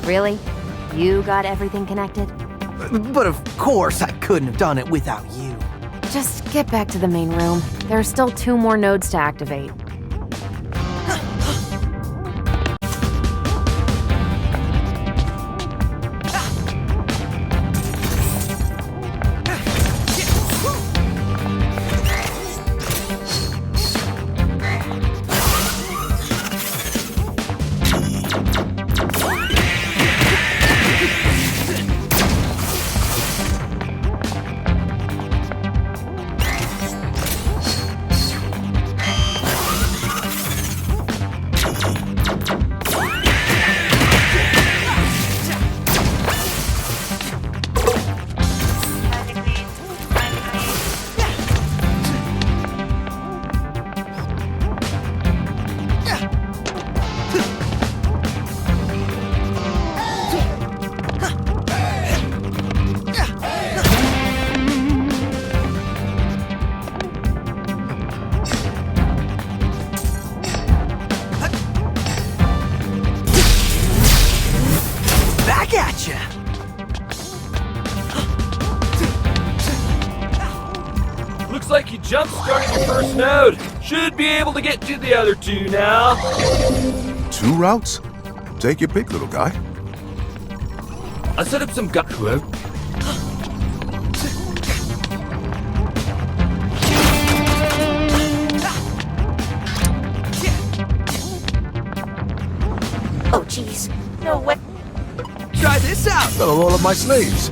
Really? You got everything connected? But of course I couldn't have done it without you. Just get back to the main room. There are still 2 more nodes to activate. Looks like you jump-started your first node. Should be able to get to the other two now. 2 routes? Take your pick, little guy. I set up some Oh, jeez. No way. Try this out! Got a roll of my sleeves.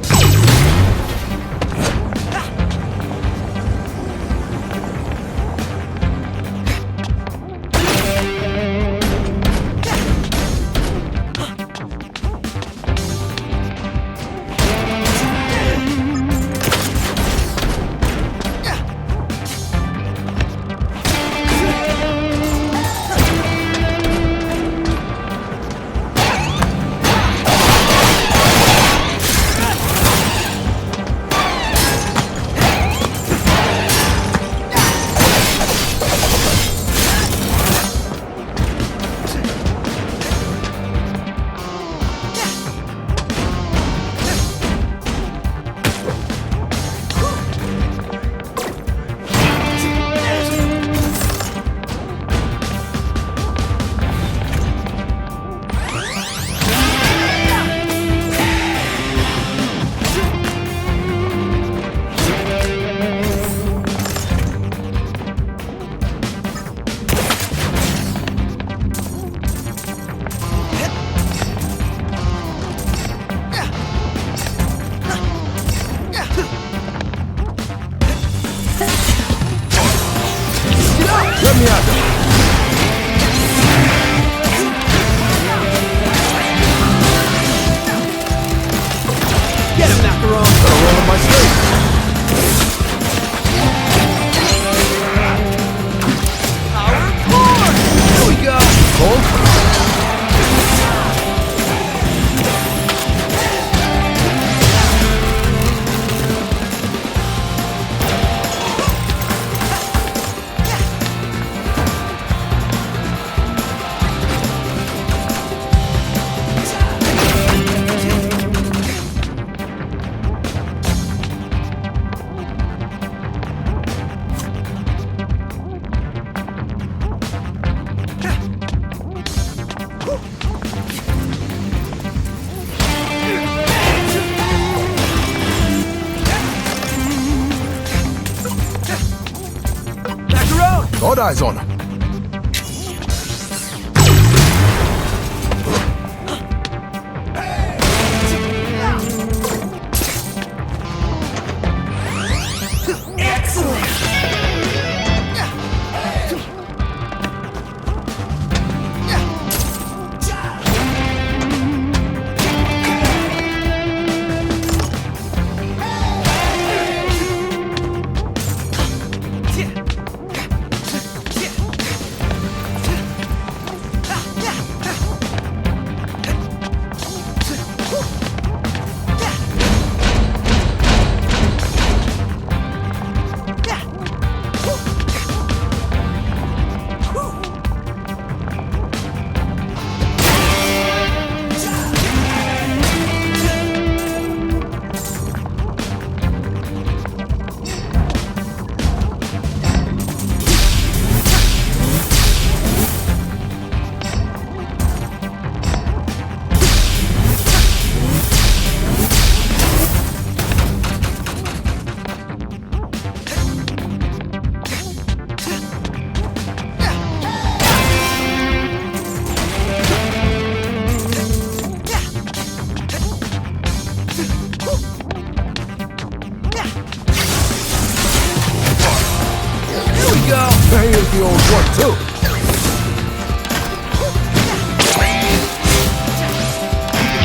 Got eyes on him. Here's the old one, too.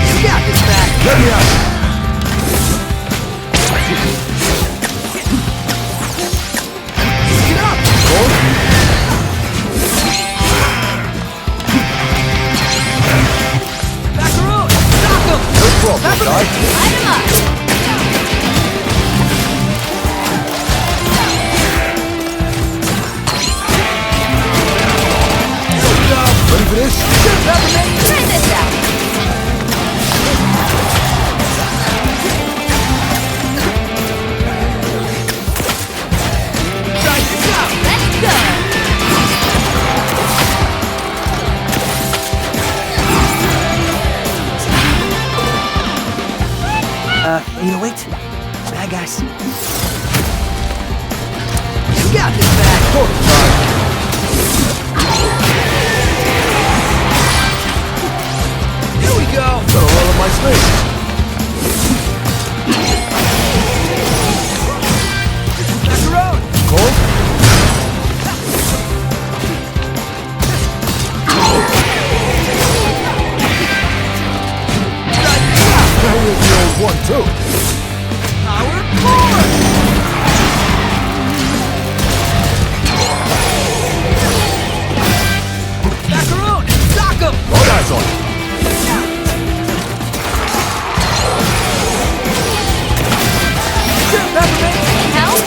You got this, Mac. Let me out. Get up! Macaroon! Knock him! No problem, guy. Light him up! Ready for this? Try this out. Bad guys. You got this back. Here we go. Got a roll of my sleeves. Macaron. Cold? Here's the old one, too. Power forward. Macaron. Sock him. All eyes on you. Help?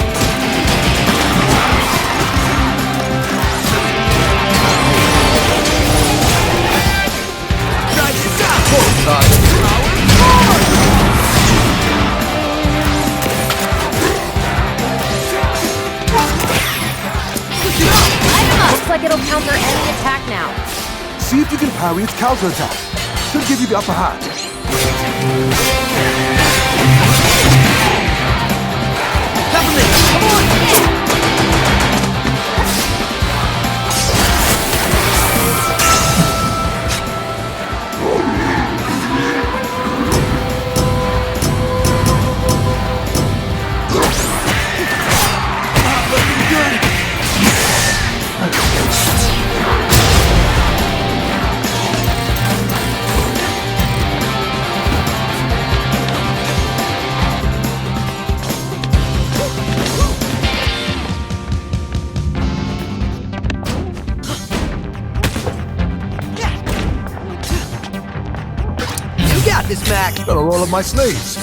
Looks like it'll counter any attack now. See if you can parry its counterattack. Should give you the upper hand. This Mac. Got a roll of my sleeves.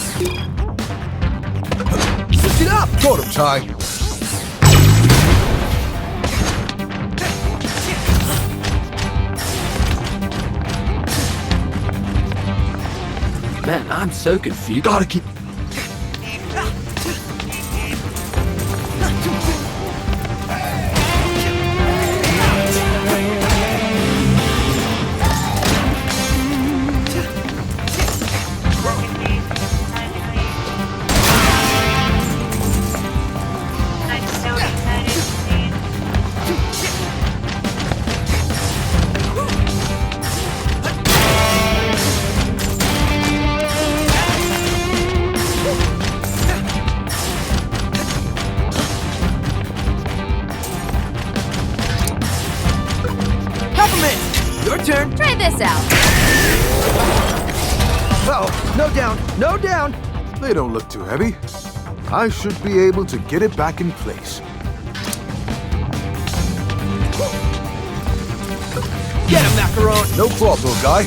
Lift it up. Got him, Ty. Man, I'm so confused. Gotta keep. Your turn. Try this out. Uh-oh. No down. No down. They don't look too heavy. I should be able to get it back in place. Get him, Macaron. No problem, little guy.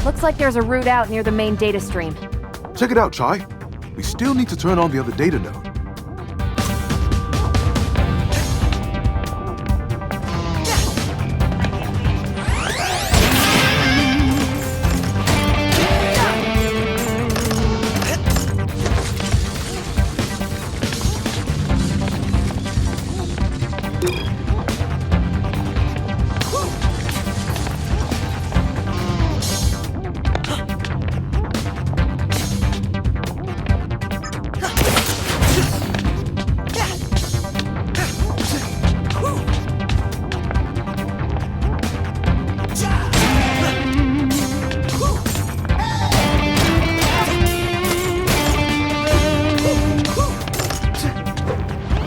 Looks like there's a route out near the main data stream. Check it out, Chai. We still need to turn on the other data node.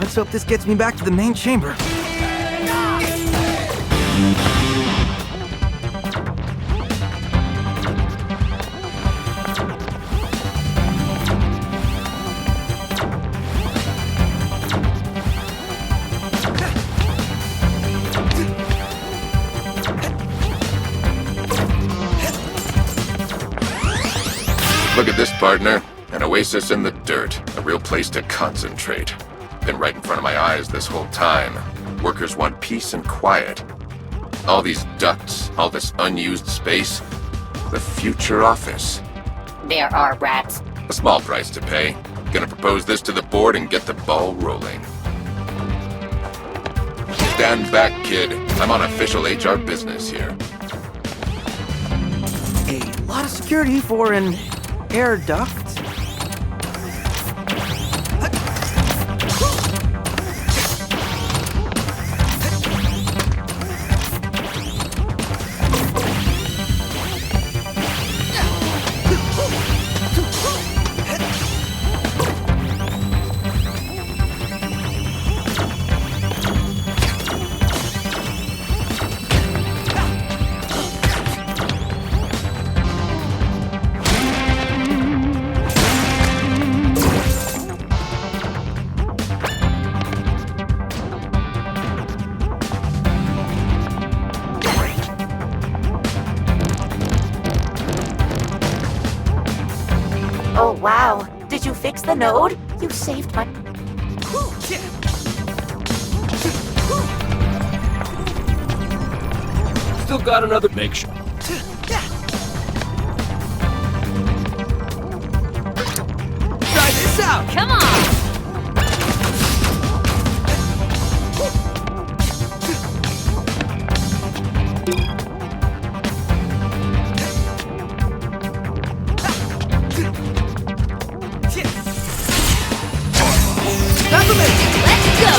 Let's hope this gets me back to the main chamber. Look at this, partner. An oasis in the dirt. A real place to concentrate. Been right in front of my eyes this whole time. Workers want peace and quiet. All these ducts, all this unused space. The future office. There are rats. A small price to pay. Gonna propose this to the board and get the ball rolling. Stand back, kid. I'm on official HR business here. A lot of security for an air duct. Oh, wow. Did you fix the node? You saved my... Still got another make sure. Try this out! Come on! Let's go!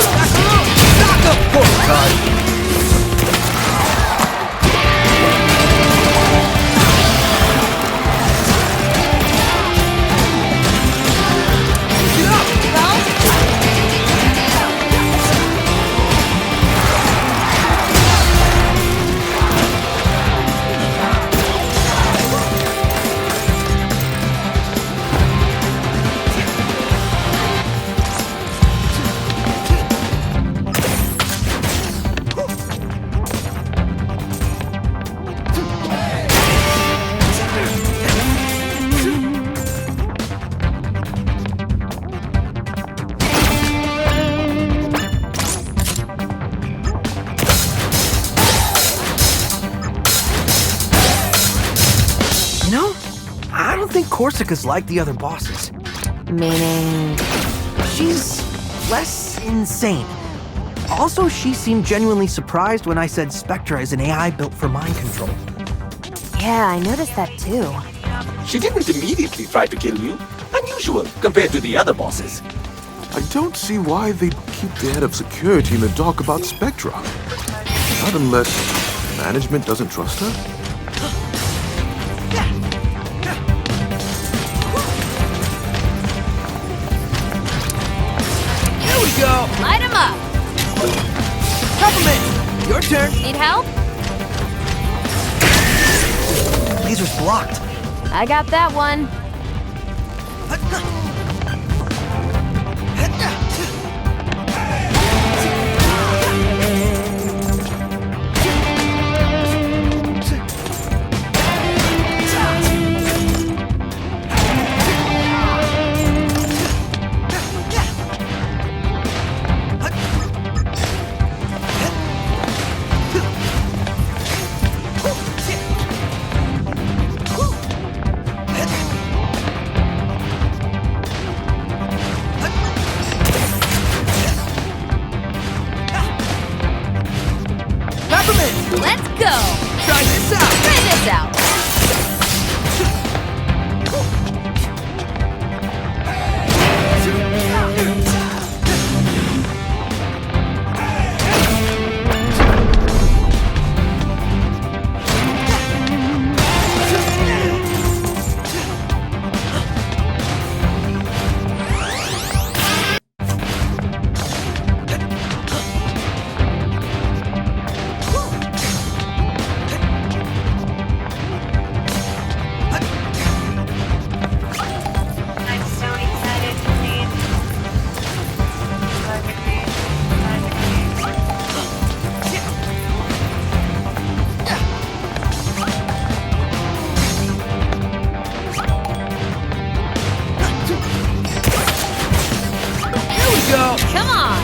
Stock up, poor card! Corsica's like the other bosses. Meaning? She's less insane. Also, she seemed genuinely surprised when I said Spectra is an AI built for mind control. Yeah, I noticed that too. She didn't immediately try to kill you. Unusual compared to the other bosses. I don't see why they'd keep the head of security in the dark about Spectra. Not unless management doesn't trust her. Go. Light him up! Compliment! Your turn. Need help? Laser's blocked. I got that one. Come on!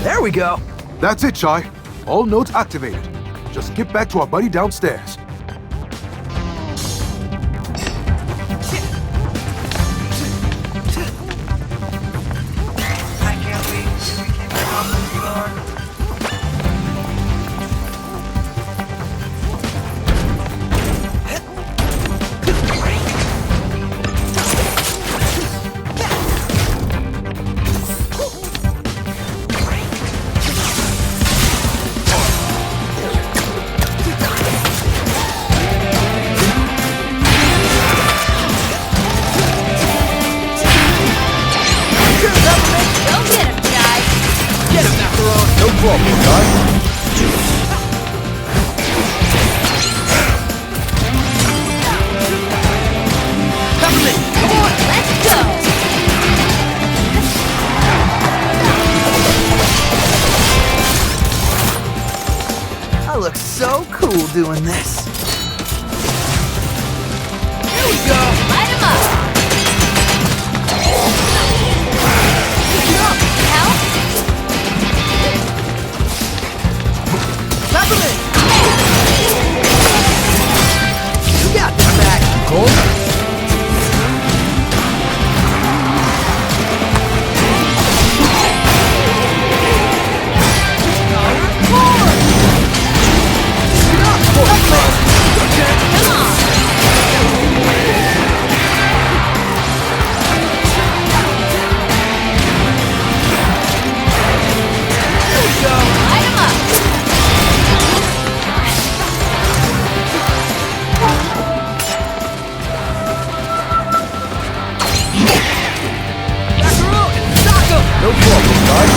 There we go. That's it, Chai. All nodes activated. Just get back to our buddy downstairs. I look so cool doing this. Here we go. Light him up! Help? Peppermint! You got this back, Cole. No problem, guys.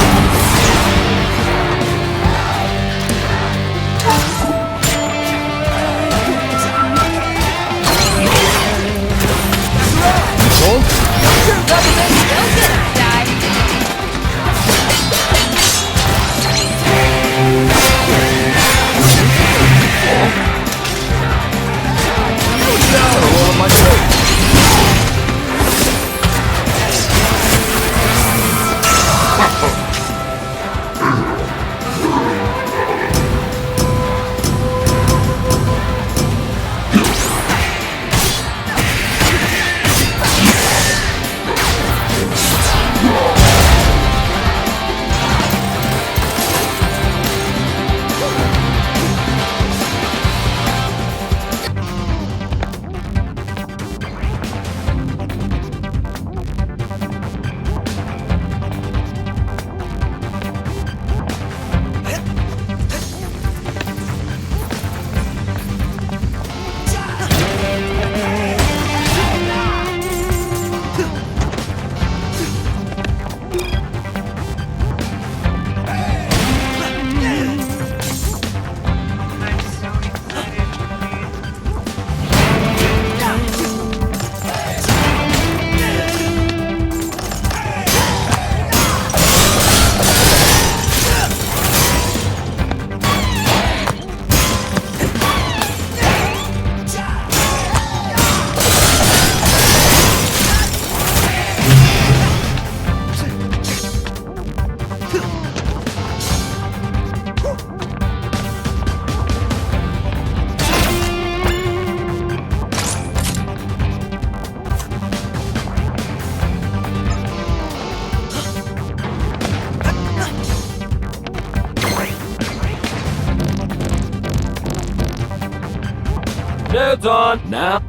Nodes on now.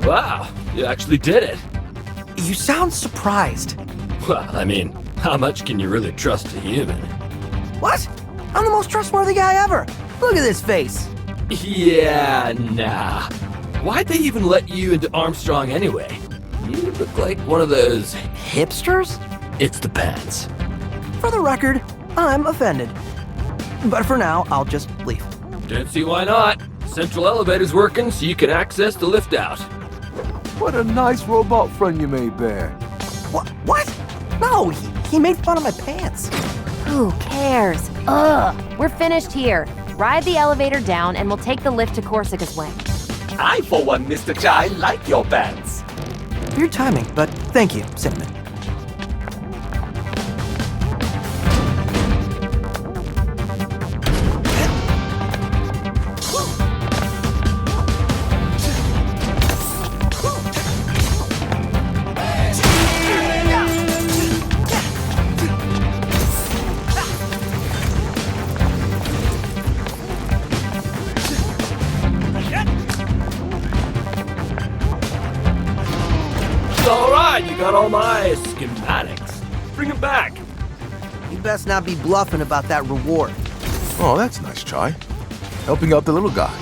Wow, you actually did it. You sound surprised. Well, I mean, how much can you really trust a human? What? I'm the most trustworthy guy ever. Look at this face. Yeah, nah. Why'd they even let you into Armstrong anyway? You look like one of those... Hipsters? It's the pants. For the record, I'm offended. But for now, I'll just leave. Don't see why not. Central elevator's working so you can access the lift out. What a nice robot friend you made there. What? No, he made fun of my pants. Who cares? Ugh. We're finished here. Ride the elevator down and we'll take the lift to Corsica's wing. I, for one, Mr. Chai, like your pants. Weird timing, but thank you, Cinnamon. You got all my schematics. Bring them back. You best not be bluffing about that reward. Oh, that's nice, Chai. Helping out the little guy.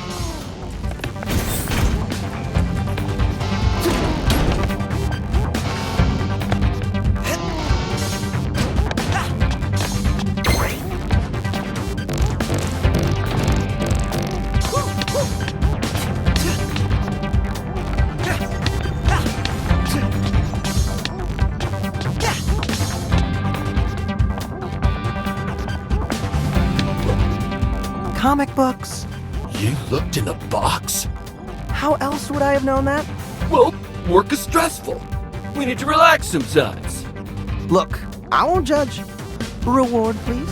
Comic books. You looked in the box? How else would I have known that? Well, work is stressful. We need to relax sometimes. Look, I won't judge. Reward, please.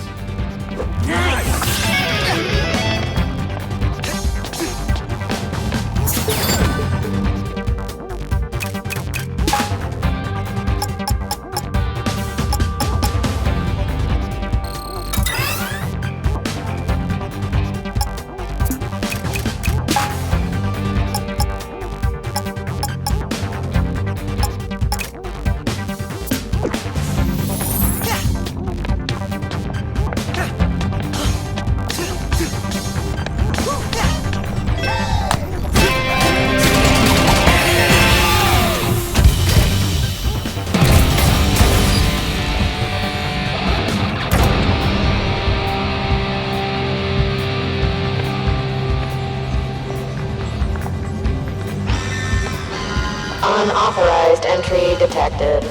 Unauthorized entry detected.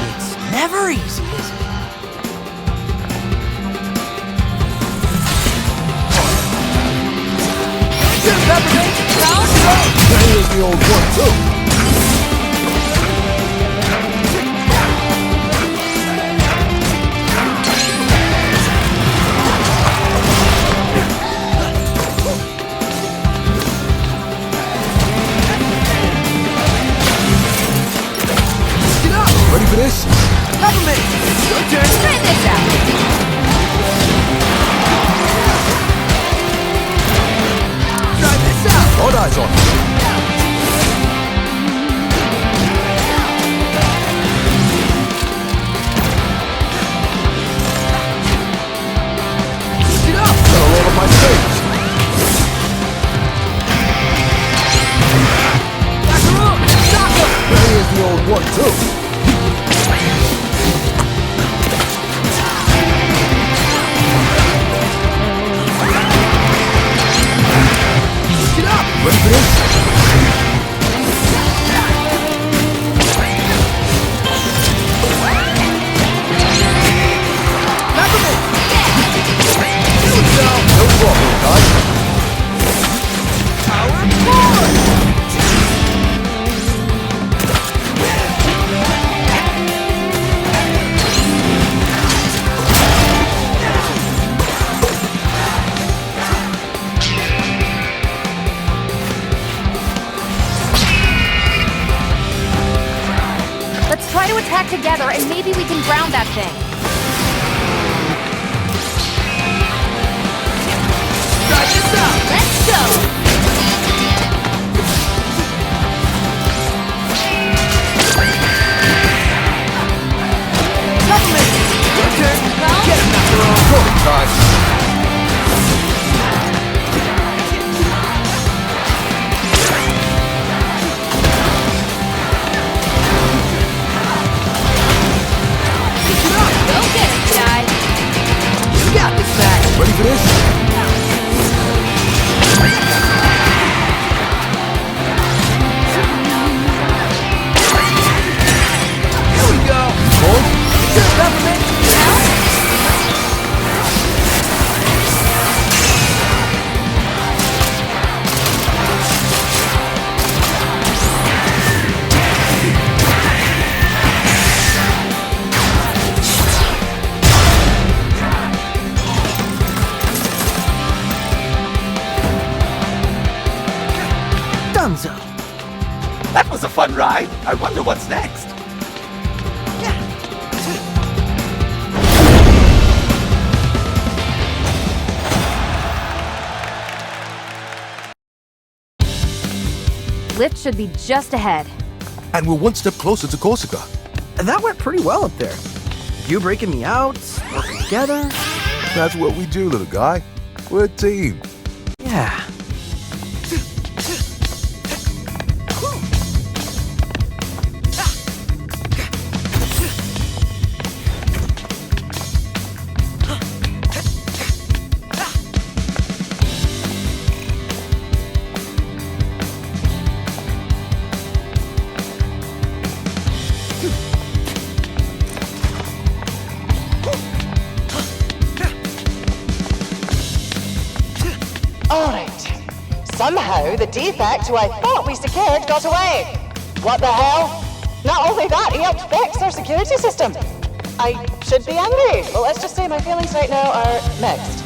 It's never easy, is it? That is the old one, too. Ready for this? Cover me! Your turn! Try this out! Try this out! All eyes on you. Get up! Got a roll on my stage. Back the room! Stop him! There is the old one, too. Get up! Ready for this? Back with me! Here we go. No problem, guys. Power forward! Let's try to attack together and maybe we can ground that thing. Try this out! Let's go! Cover me! Your turn! Well, Get him after all! Go, guys. Dunzo. That was a fun ride. I wonder what's next. Lift should be just ahead. And we're one step closer to Corsica. That went pretty well up there. You breaking me out, working together. That's what we do, little guy. We're a team. Yeah. Somehow, the defect who I thought we secured got away. What the hell? Not only that, he helped fix our security system. I should be angry, but let's just say my feelings right now are mixed.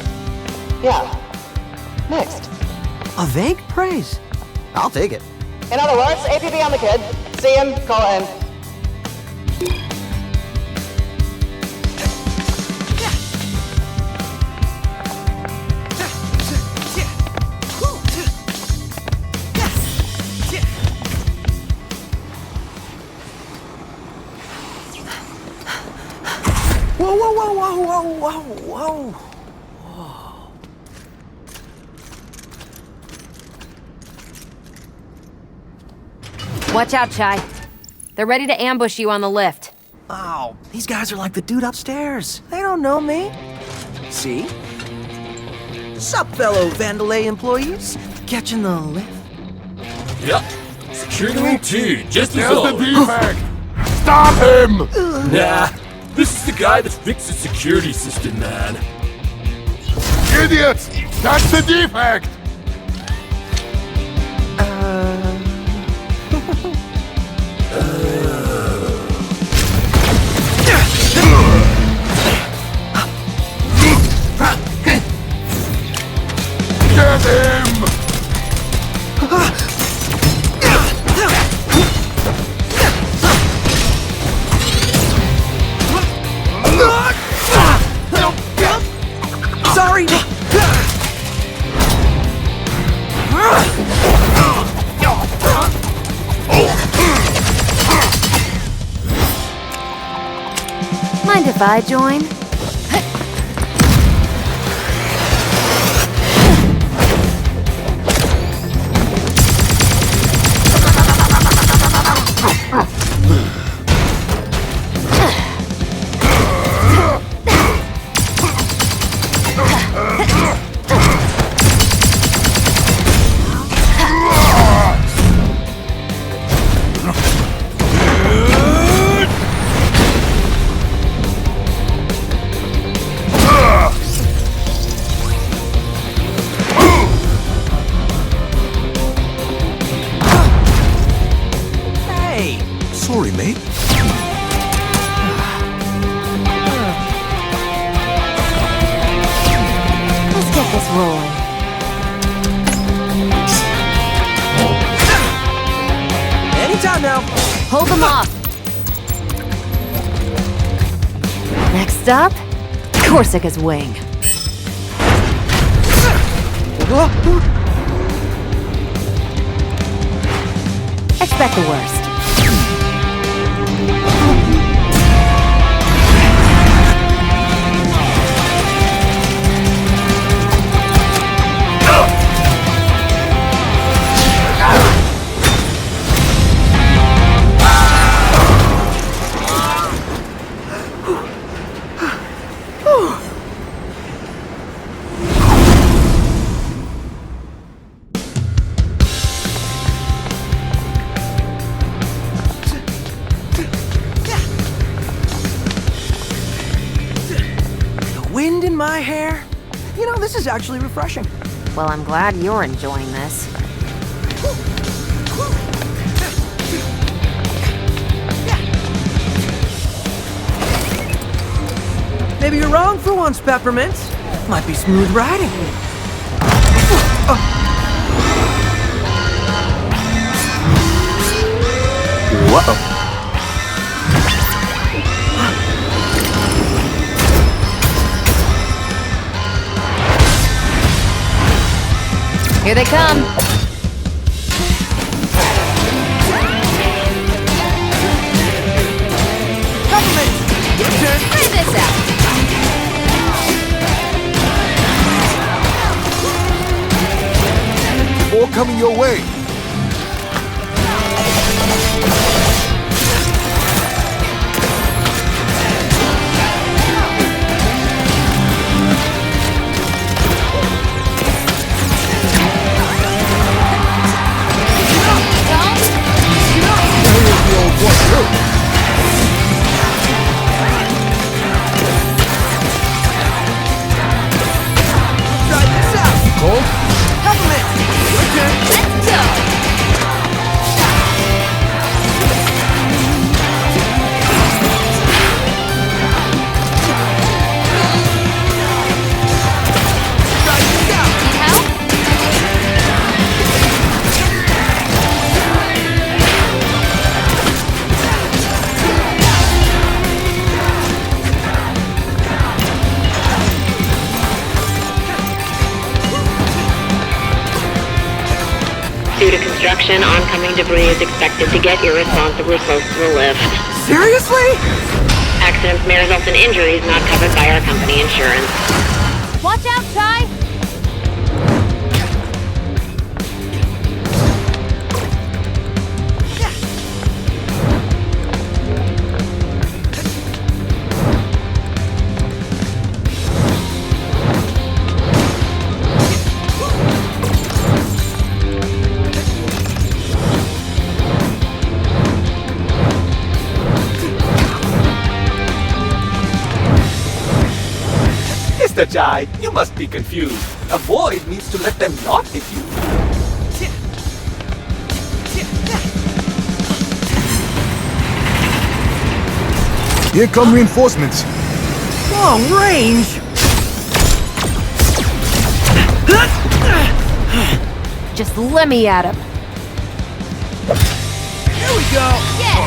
Yeah, mixed. A vague praise. I'll take it. In other words, APB on the kid. See him, call it in. Whoa. Watch out, Chai. They're ready to ambush you on the lift. Oh, these guys are like the dude upstairs. They don't know me. See? Sup, fellow Vandalay employees? Catching the lift? Yep. Securing Room 2, just as There's the always. defect! Stop him! Nah, this is the guy that fixed the security system, man. Idiots! That's the defect! Get him! Sorry! Mind if I join? Sorry, mate. Let's get this rolling. Anytime now. Hold them off. Next up, Corsica's wing. Expect the worst. Wind in my hair? You know, this is actually refreshing. Well, I'm glad you're enjoying this. Maybe you're wrong for once, Peppermint. Might be smooth riding. Whoa. Here they come. Try this out. More coming your way. Due to construction, oncoming debris is expected to get irresponsibly close to the lift. Seriously? Accidents may result in injuries not covered by our company insurance. Watch out, Ty! Mr. Jai, you must be confused. Avoid means to let them not hit you. Here come reinforcements. Long range? Just let me at him. Here we go. Yeah!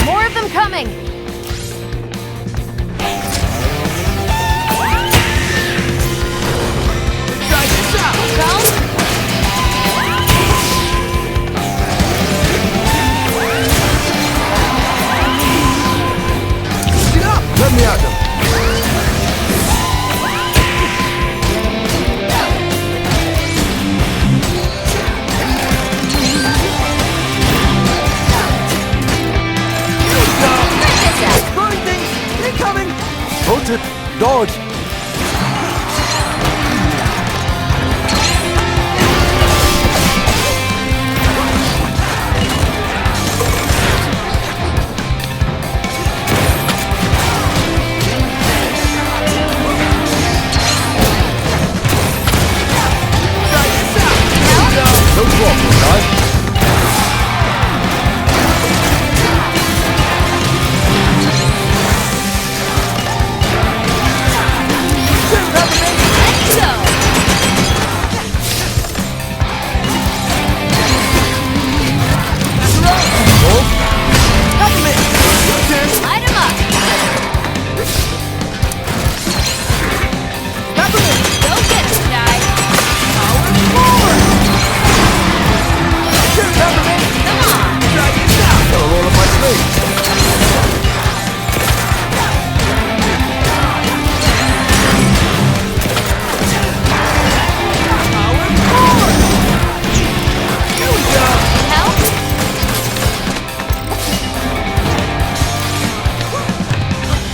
More of them coming! Try this out. Get up! Let me at them. Pro tip, dodge. No problem, guys. Light 'em up! Go get him, Ty! Come on! Gotta roll up my sleeve. Help?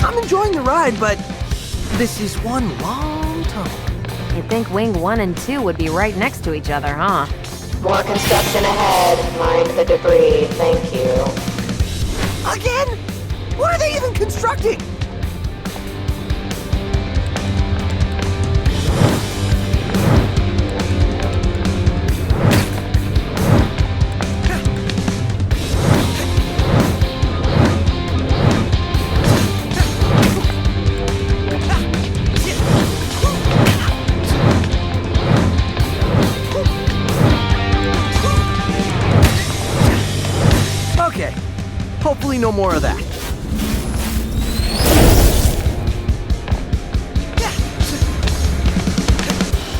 I'm enjoying the ride, but this is one long tunnel. You'd think Wing 1 and 2 would be right next to each other, huh? More construction ahead. Mind the debris. Thank you. Again? What are they even constructing? no more of that.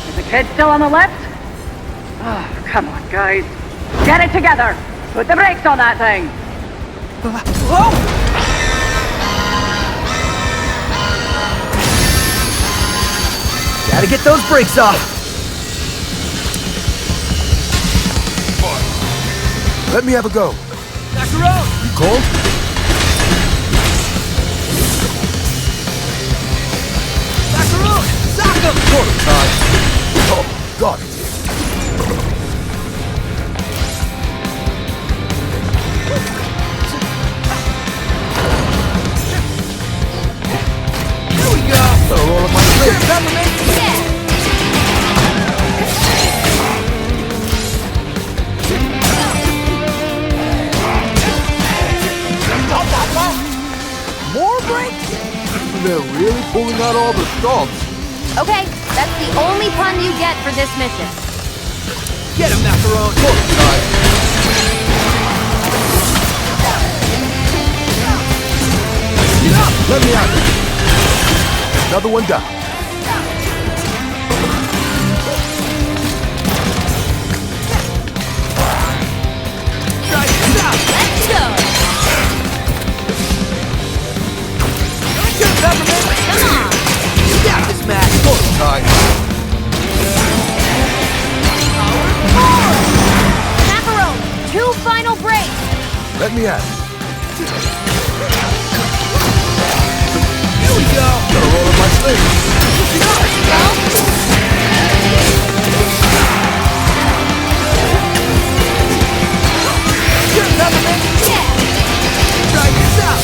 Is the kid still on the left? Oh, come on, guys. Get it together! Put the brakes on that thing! Whoa! Gotta get those brakes off. Let me have a go. Macaron! You cold? Macaron! Sock him! Prototype. Oh, got it. Here we go! Better roll up my sleeves. Peppermint! More brakes? They're really pulling out all the stops. Okay, that's the only pun you get for this mission. Get him, Macaron! Let me out. Another one down. Let's go! Come on! You got this, Mac! Prototype. Macaron, 2 final breaks! Let me out. Here we go! Gotta roll up my sleeves.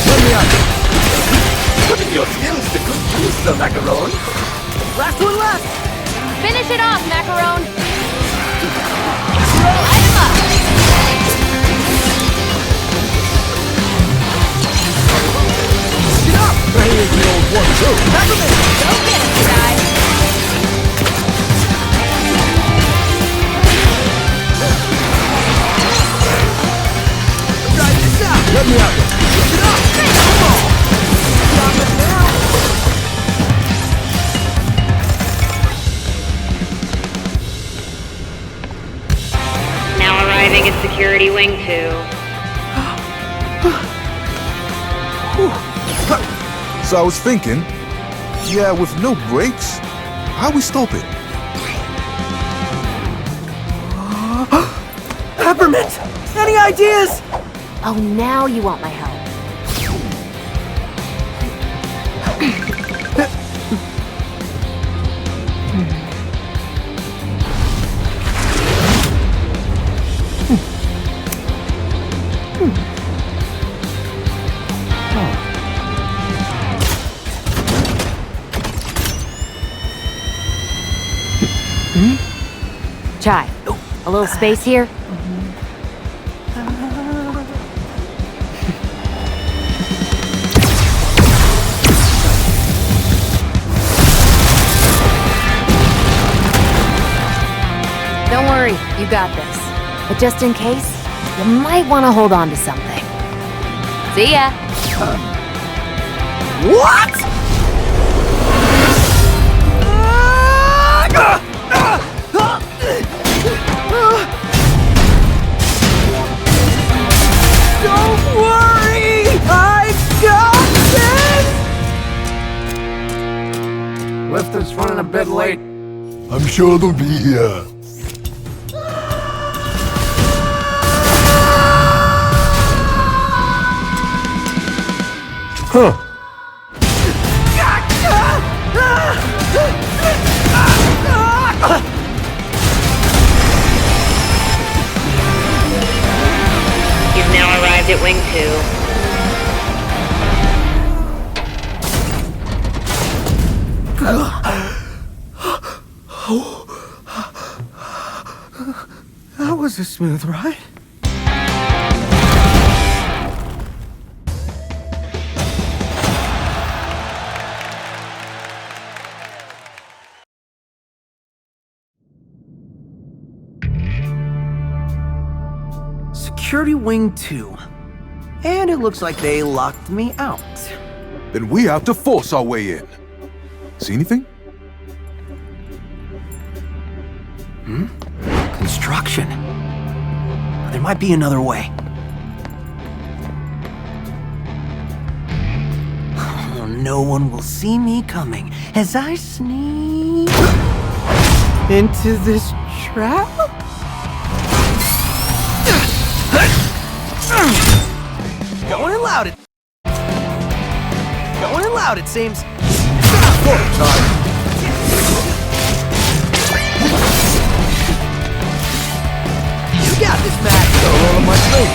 Let me out. Putting your skills to good use, Sir Macaron. Last one left! Finish it off, Macaron! Light him up! Get up! Here's the old one, too. Peppermint! Go get him, guys! Try this out! Let me out. Get up! Come on! Stop it now! Now arriving at Security Wing 2. So I was thinking, yeah, with no brakes, how we stop it? Peppermint! Any ideas? Oh, now you want my help. Chai, a little space here? Don't worry, you got this. But just in case, you might want to hold on to something. See ya! What? Don't worry! I got this! Lift is running a bit late. I'm sure they'll be here. Huh. You've now arrived at Wing 2. That was a smooth ride. Security Wing 2. And it looks like they locked me out. Then we have to force our way in. See anything? Construction. There might be another way. Oh, no one will see me coming as I sneak into this trap. Going in loud, it seems. You got this, Matt. Got a roll on my sleeve.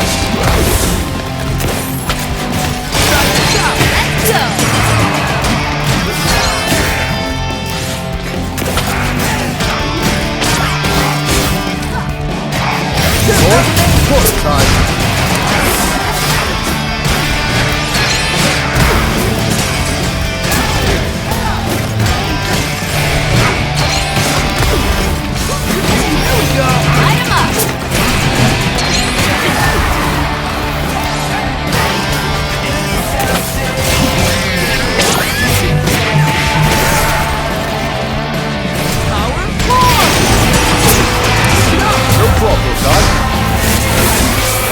Let's go.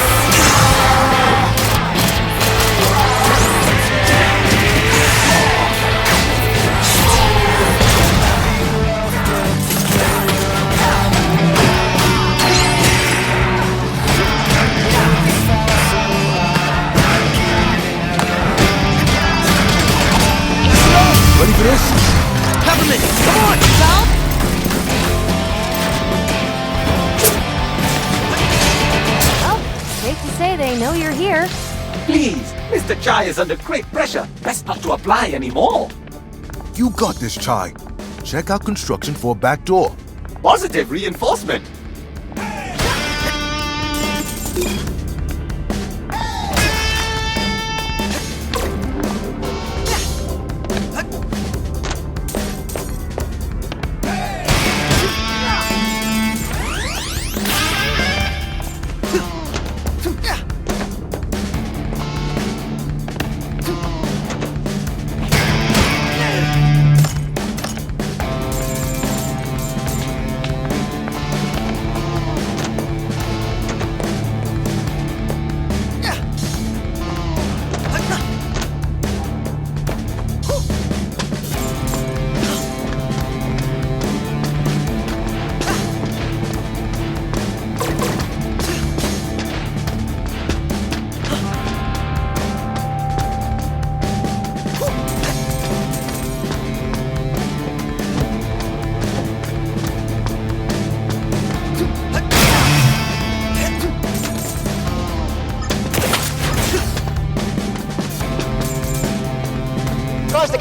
Ready for this? Peppermint, come on, pal! Well, safe to say they know you're here. Please, Mr. Chai is under great pressure. Best not to apply anymore. You got this, Chai. Check out construction for a back door. Positive reinforcement.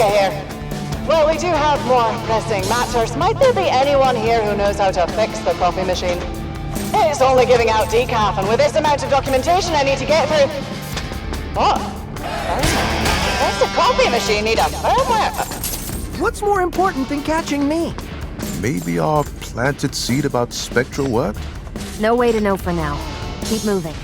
Here. Well, we do have more pressing matters. Might there be anyone here who knows how to fix the coffee machine? It's only giving out decaf, and with this amount of documentation I need to get through... What? Does the coffee machine need a firmware? What's more important than catching me? Maybe our planted seed about Spectra worked? No way to know for now. Keep moving.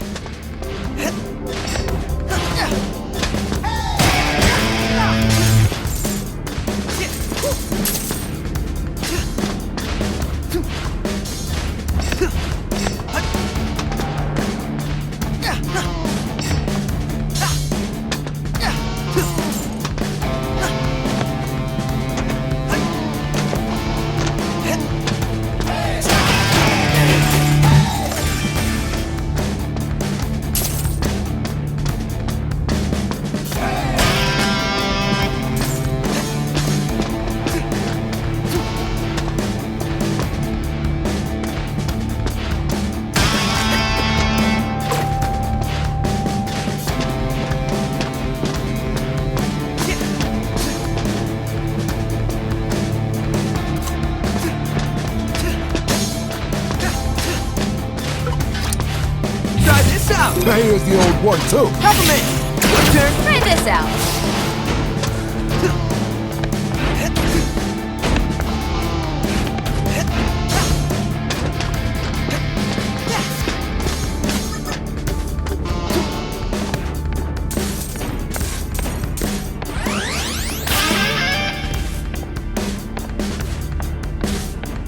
Here's the old one, too. Peppermint! Your turn. Try this out.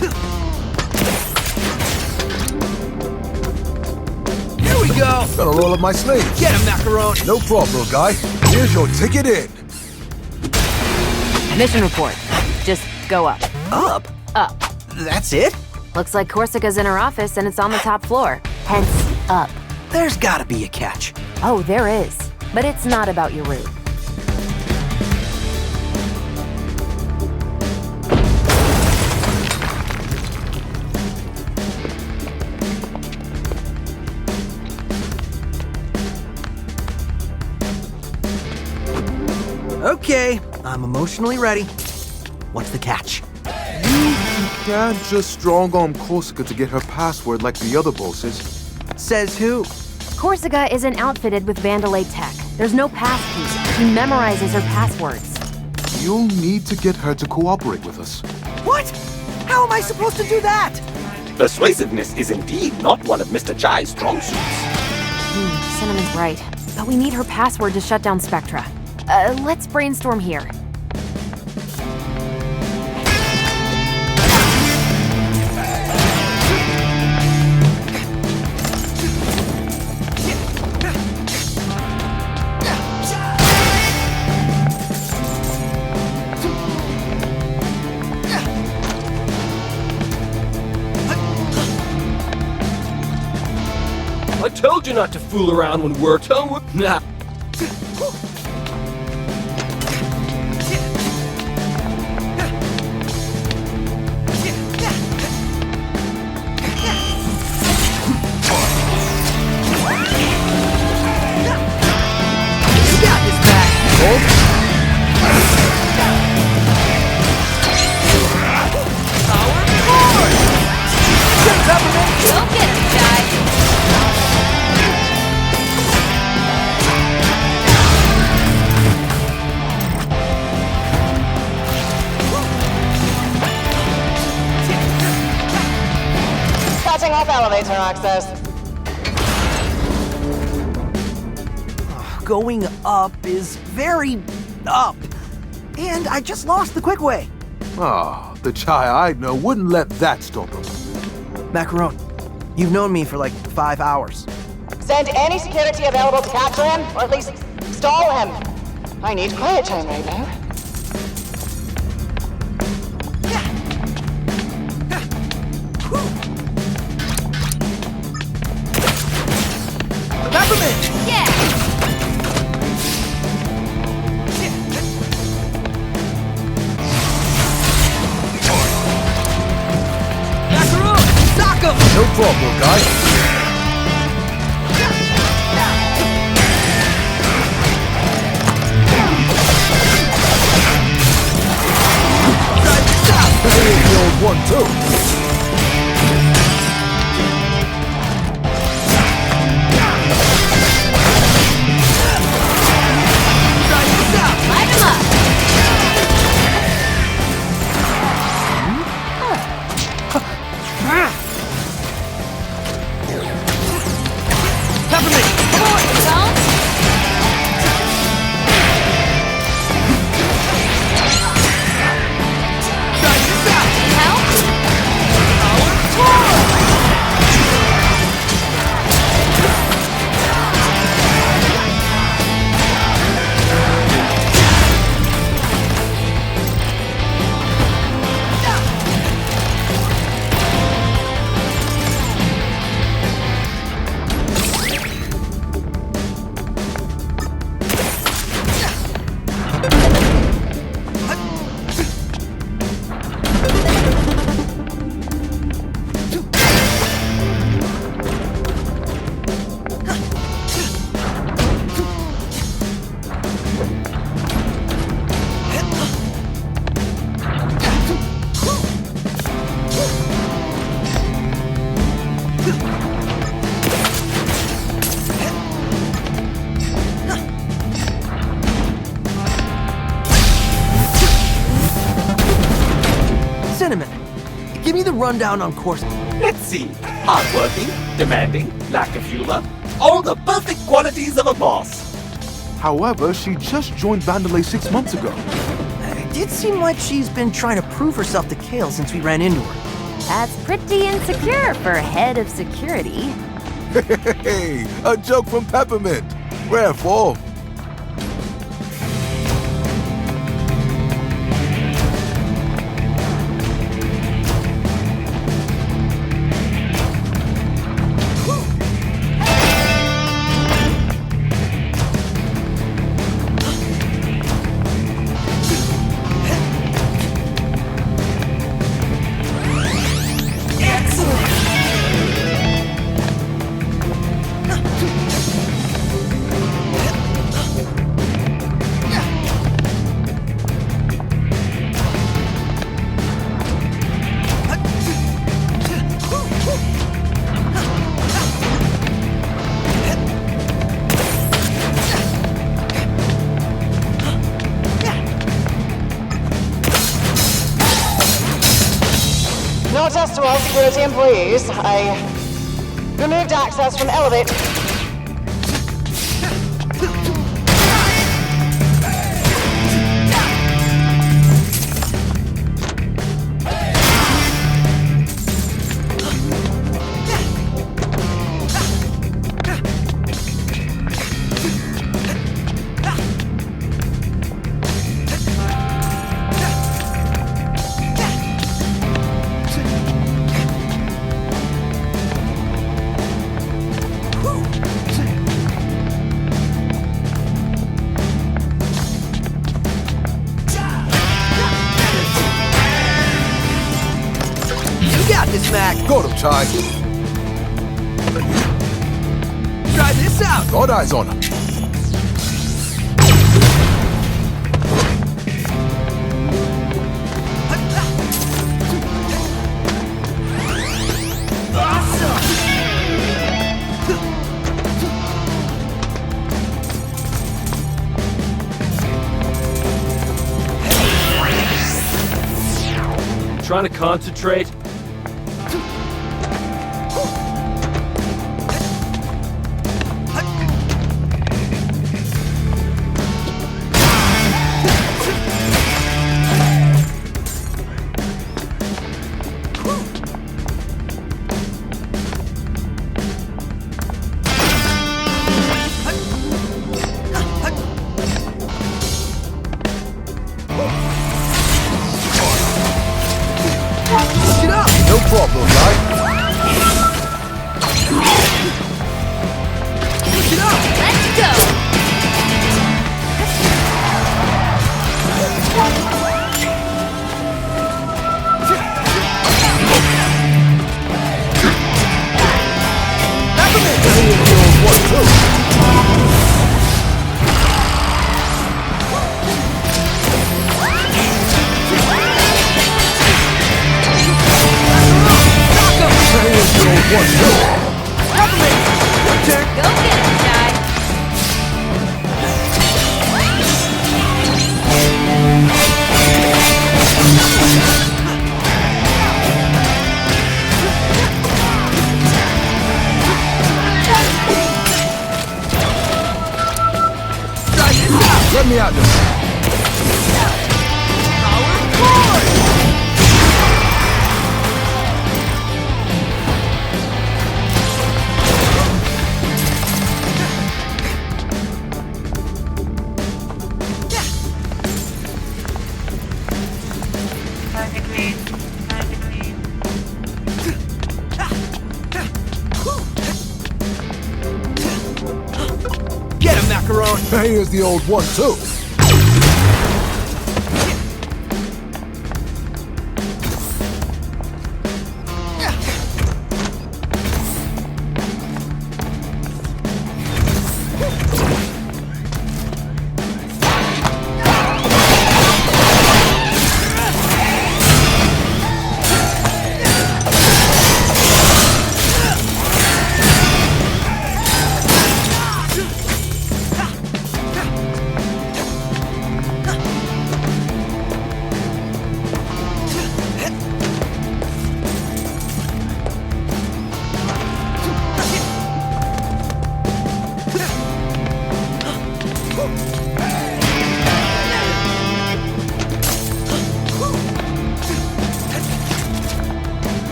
Here we go! Gotta roll up my sleeves. Get him, Macaron! No problem, little guy. Here's your ticket in. Mission report. Just go up. Up? Up. That's it? Looks like Corsica's in her office and it's on the top floor. Hence, up. There's gotta be a catch. Oh, there is. But it's not about your route. Okay, I'm emotionally ready. What's the catch? You can't just strong-arm Corsica to get her password like the other bosses. Says who? Corsica isn't outfitted with Vandalay tech. There's no passkey. She memorizes her passwords. You'll need to get her to cooperate with us. What? How am I supposed to do that? Persuasiveness is indeed not one of Mr. Chai's strong suits. Cinnamon's right. But we need her password to shut down Spectra. Let's brainstorm here. I told you not to fool around when we're done. Nah. Cutting off elevator access. Going up is very up. And I just lost the quick way. Ah, the Chai I know wouldn't let that stop him. Macaron, you've known me for like 5 hours. Send any security available to capture him, or at least stall him. I need quiet time right now. Peppermint! Yeah! Macaron! Sock him! No problem, guy. Here's the old one, too. Light him up! Peppermint! Come on! Don't. Need help? Cinnamon, give me the rundown on course. Let's see. Hardworking, demanding, lack of humor. All the perfect qualities of a boss. However, she just joined Vandalay 6 months ago. It did seem like she's been trying to prove herself to Kale since we ran into her. That's pretty insecure for head of security. Hey, a joke from Peppermint. Where for? Notice to all security employees, I removed access from the elevator. Got him, Ty. Try this out. Got eyes on him. Trying to concentrate. No problem, right? Push it up! Let's go! Go get him, guy! Let me out there. Get him, Macaron! Here's the old one, too.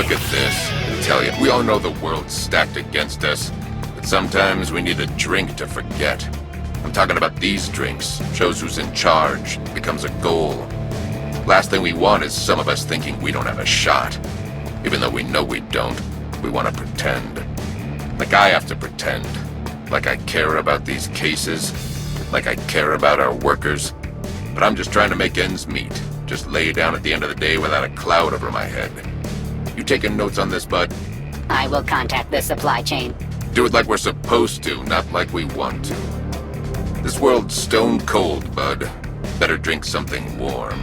Look at this. I tell you, we all know the world's stacked against us, but sometimes we need a drink to forget. I'm talking about these drinks. Shows who's in charge. Becomes a goal. Last thing we want is some of us thinking we don't have a shot. Even though we know we don't, we want to pretend. Like I have to pretend. Like I care about these cases. Like I care about our workers. But I'm just trying to make ends meet. Just lay down at the end of the day without a cloud over my head. You taking notes on this, bud? I will contact the supply chain. Do it like we're supposed to, not like we want to. This world's stone cold, bud. Better drink something warm.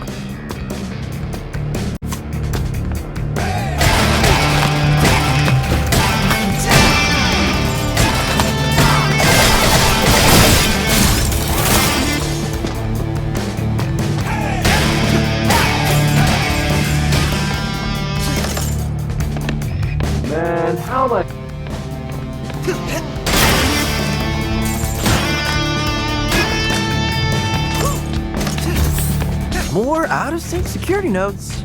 Man, how much? More out-of-sync security nodes.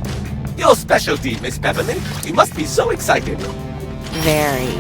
Your specialty, Miss Peppermint. You must be so excited. Very.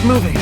Moving.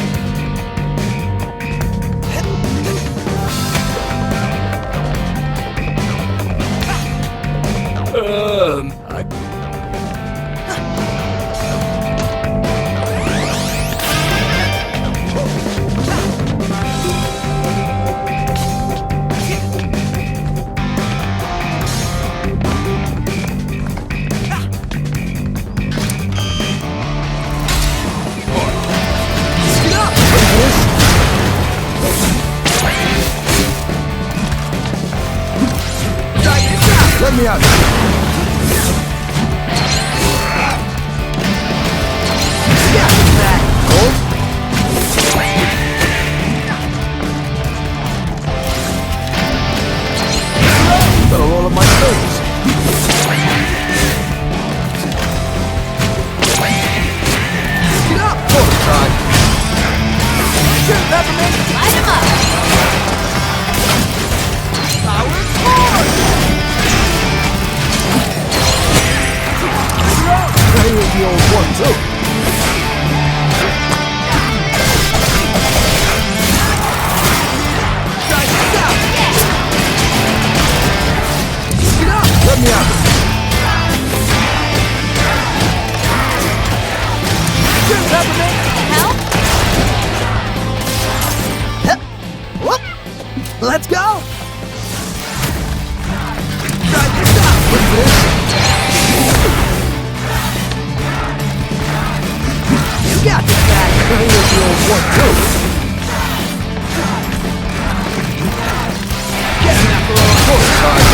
Let me out. Better roll up my face. Get up! Quarter time. Shoot, Peppermint! Light him up! Power forward! That was the old one, too. Get up! Let me out. Shoot, Peppermint! Help? Whoop! Let's go! Try this out! What's this? You got this back! That was the old one, too. Getting after all quarter time.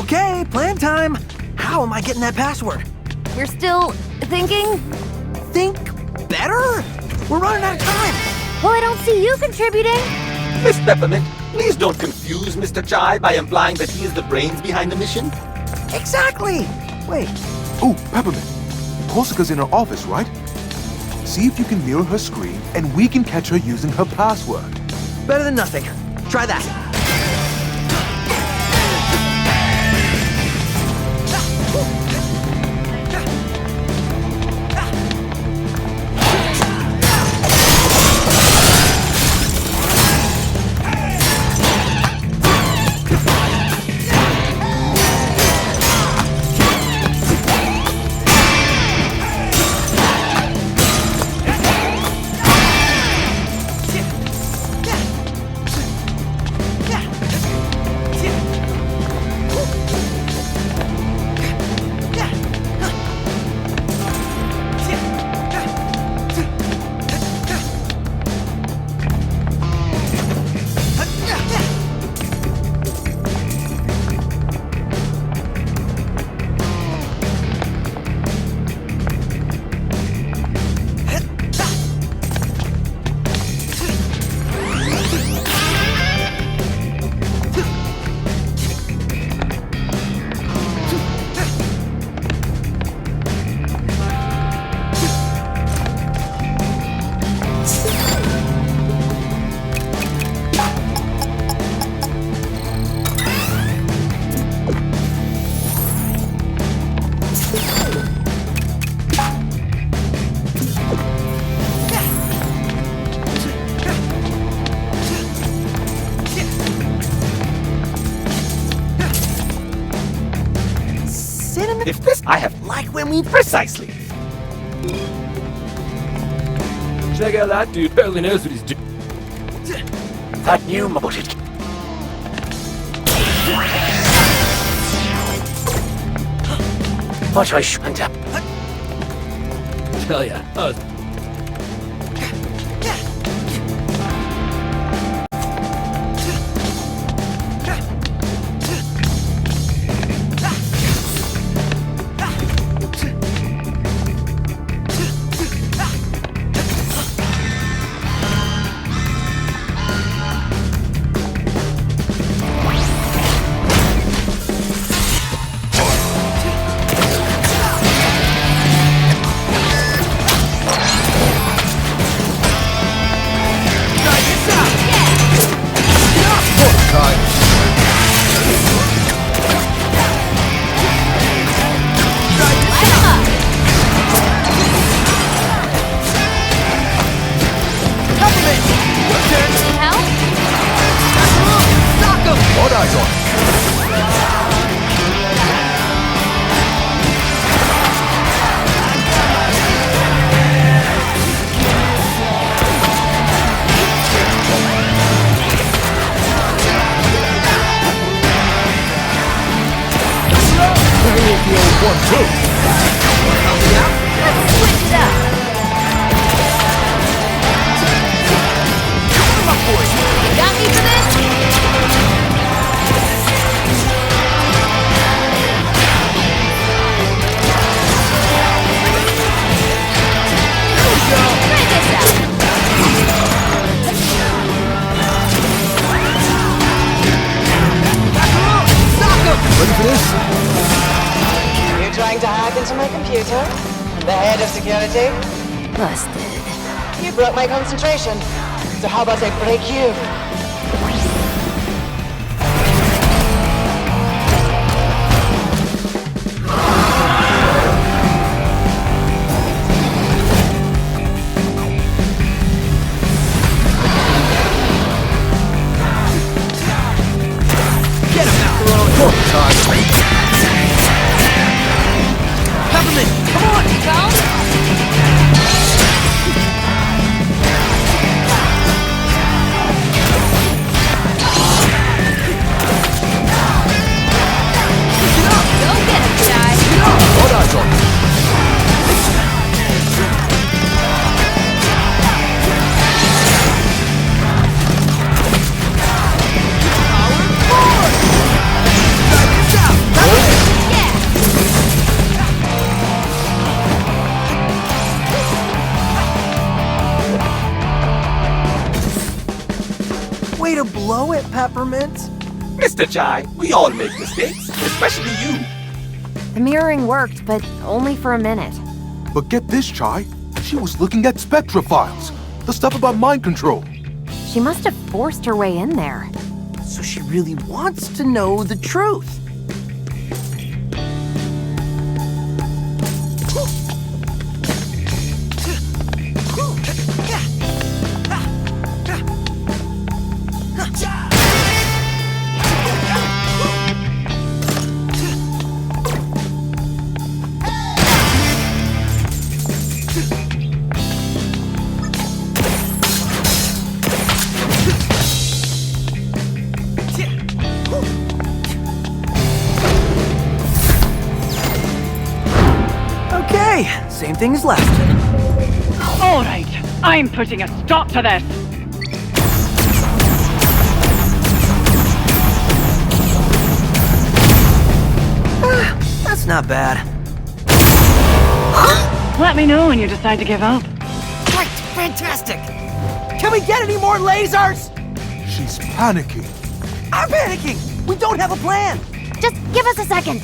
Okay, plan time. How am I getting that password? We're still thinking? Think better? We're running out of time. Well, I don't see you contributing. Miss Peppermint, please don't confuse Mr. Chai by implying that he is the brains behind the mission. Exactly. Wait. Oh, Peppermint. Korsica's in her office, right? See if you can mirror her screen, and we can catch her using her password. Better than nothing. Try that. If this, I have like when we precisely. Check out that dude. Barely knows what he's doing. That new motor. What I shouldn't have. Tell ya. onto my computer. The head of security. Busted. You broke my concentration. So how about I break you? Get him, Macaron! Peppermint, come on! Go get him, Shy. Hold on, John. Way to blow it, Peppermint. Mr. Chai, we all make mistakes, especially you. The mirroring worked, but only for a minute. But get this, Chai. She was looking at Spectra files. The stuff about mind control. She must have forced her way in there. So she really wants to know the truth. Okay, same thing as last. All right, I'm putting a stop to this. That's not bad. Let me know when you decide to give up. Great, fantastic. Can we get any more lasers? She's panicking. I'm panicking. We don't have a plan. Just give us a second.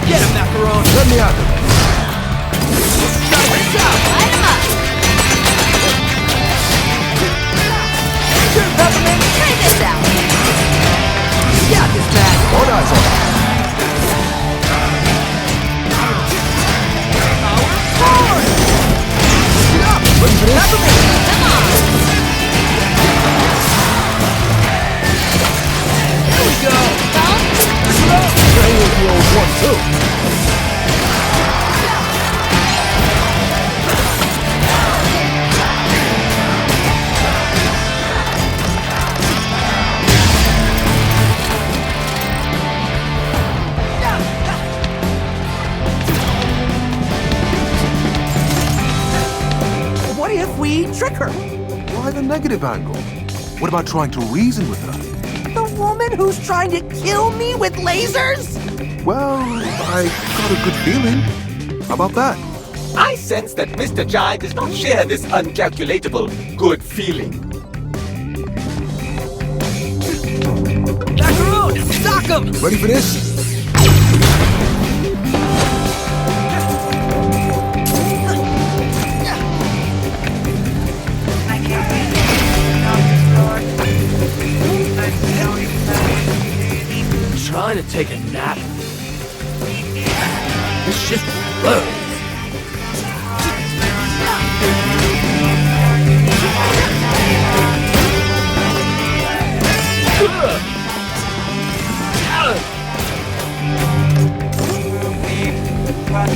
Get him, Macaron. Let me out of it. Light him up. Peppermint. Try this out. You got this, Matt. Hold on, son. Get up. Ready for this? Peppermint. Come on. Here we go. Train with the old one, too. What if we trick her? Why the negative angle? What about trying to reason with her? The woman who's trying to kill me with lasers? Well, I got a good feeling. How about that? I sense that Mr. Chai does not share this uncalculatable good feeling. Macaron, sock him! Ready for this? Trying to take a nap. This shit blows. Got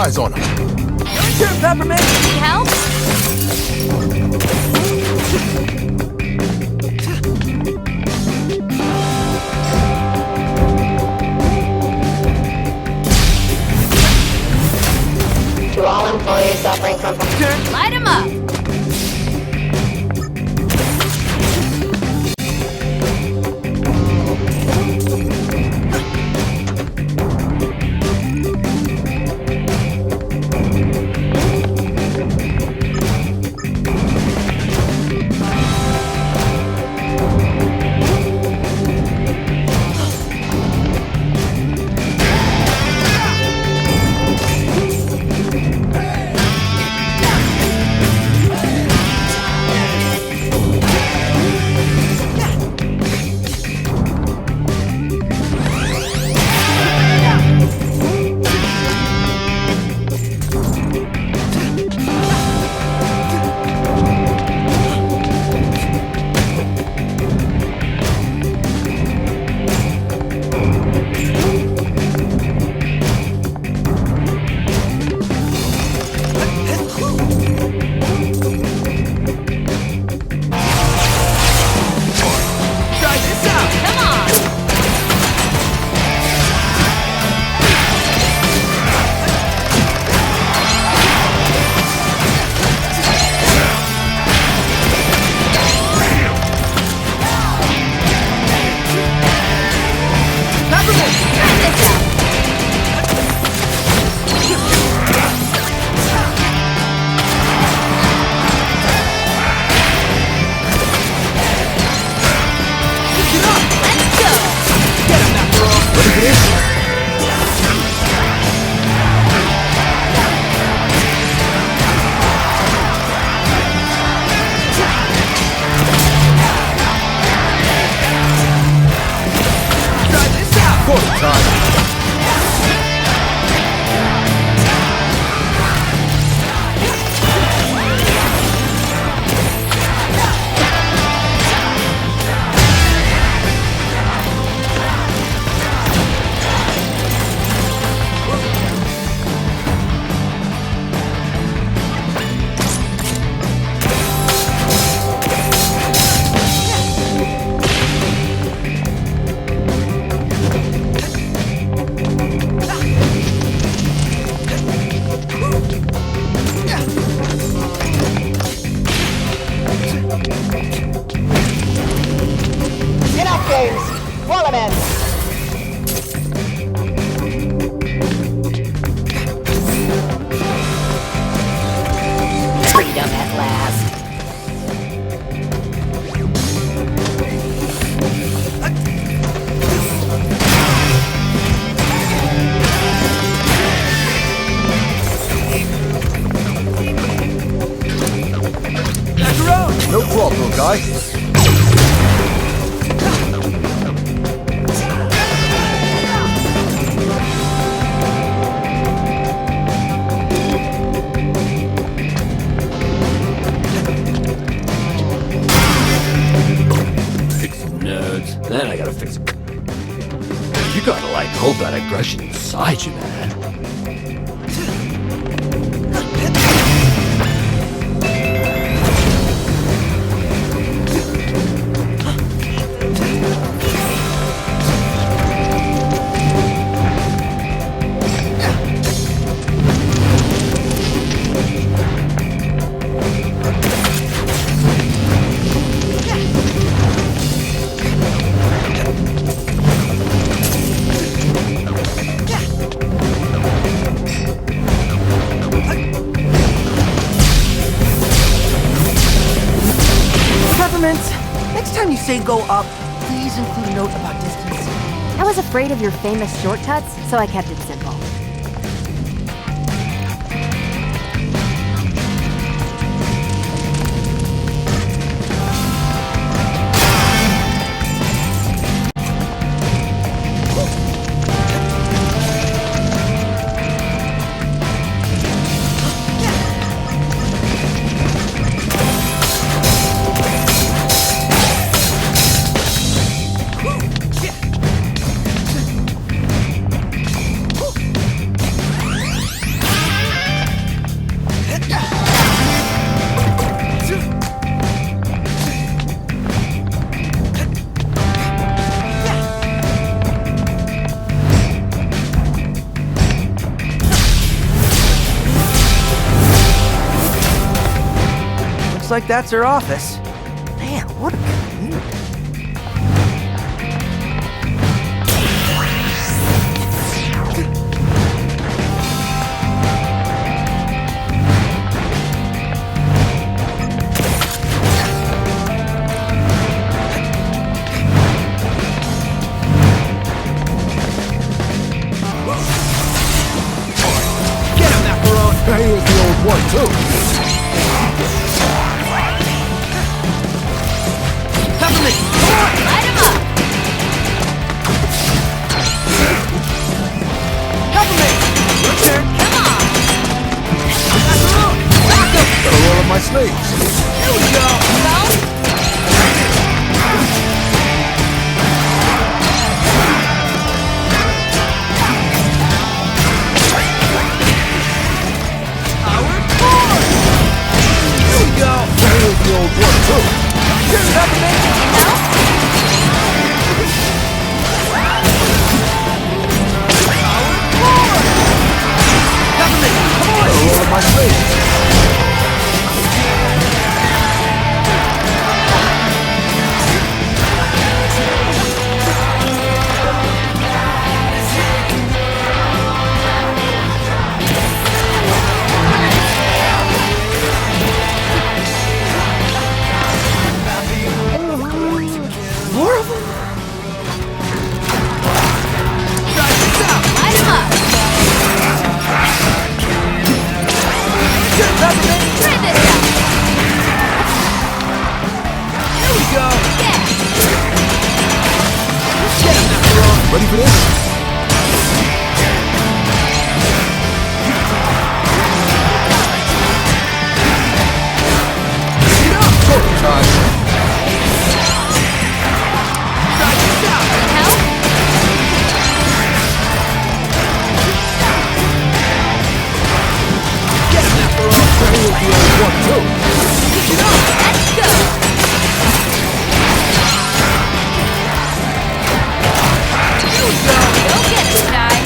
eyes on him. Your turn, Peppermint. Need help? To all employees suffering from... Light 'em up. No problem, guy. Fix nerds. Then I gotta fix it. You gotta like hold that aggression inside you, man. say go up, please include a note about distance. I was afraid of your famous shortcuts, so I kept it simple. Looks like that's her office. Man, what a commute. Get him, Macaron! Here's the old one, too. Cover me! Come on! Light him up! Cover me! Your turn! Come on! Macaron! Back him! Gotta roll up my sleeves. Here we go! Power forward! Here we go! Here's the old one, too. Cover me! Cover me! Come on! Gotta roll up my sleeves. More of them? Light him up! Cover me! Try this out! Here we go! Yeah! Get him, Macaron! Ready for this? Short time. Get him, Macaron! Here's the old one, too. Let's go! Here we go! Go get it, guy!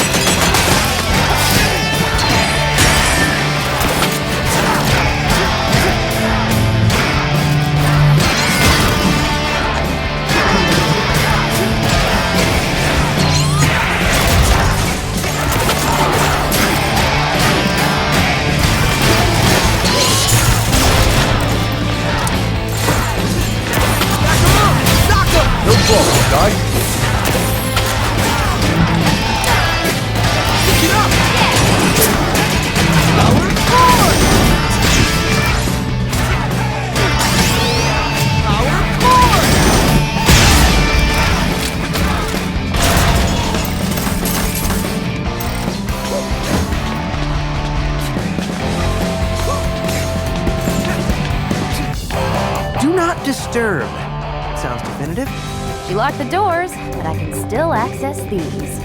No problem, guy. Pick it up! Power forward! Power forward! Do not disturb. Sounds definitive. She locked the doors, but I can still access these.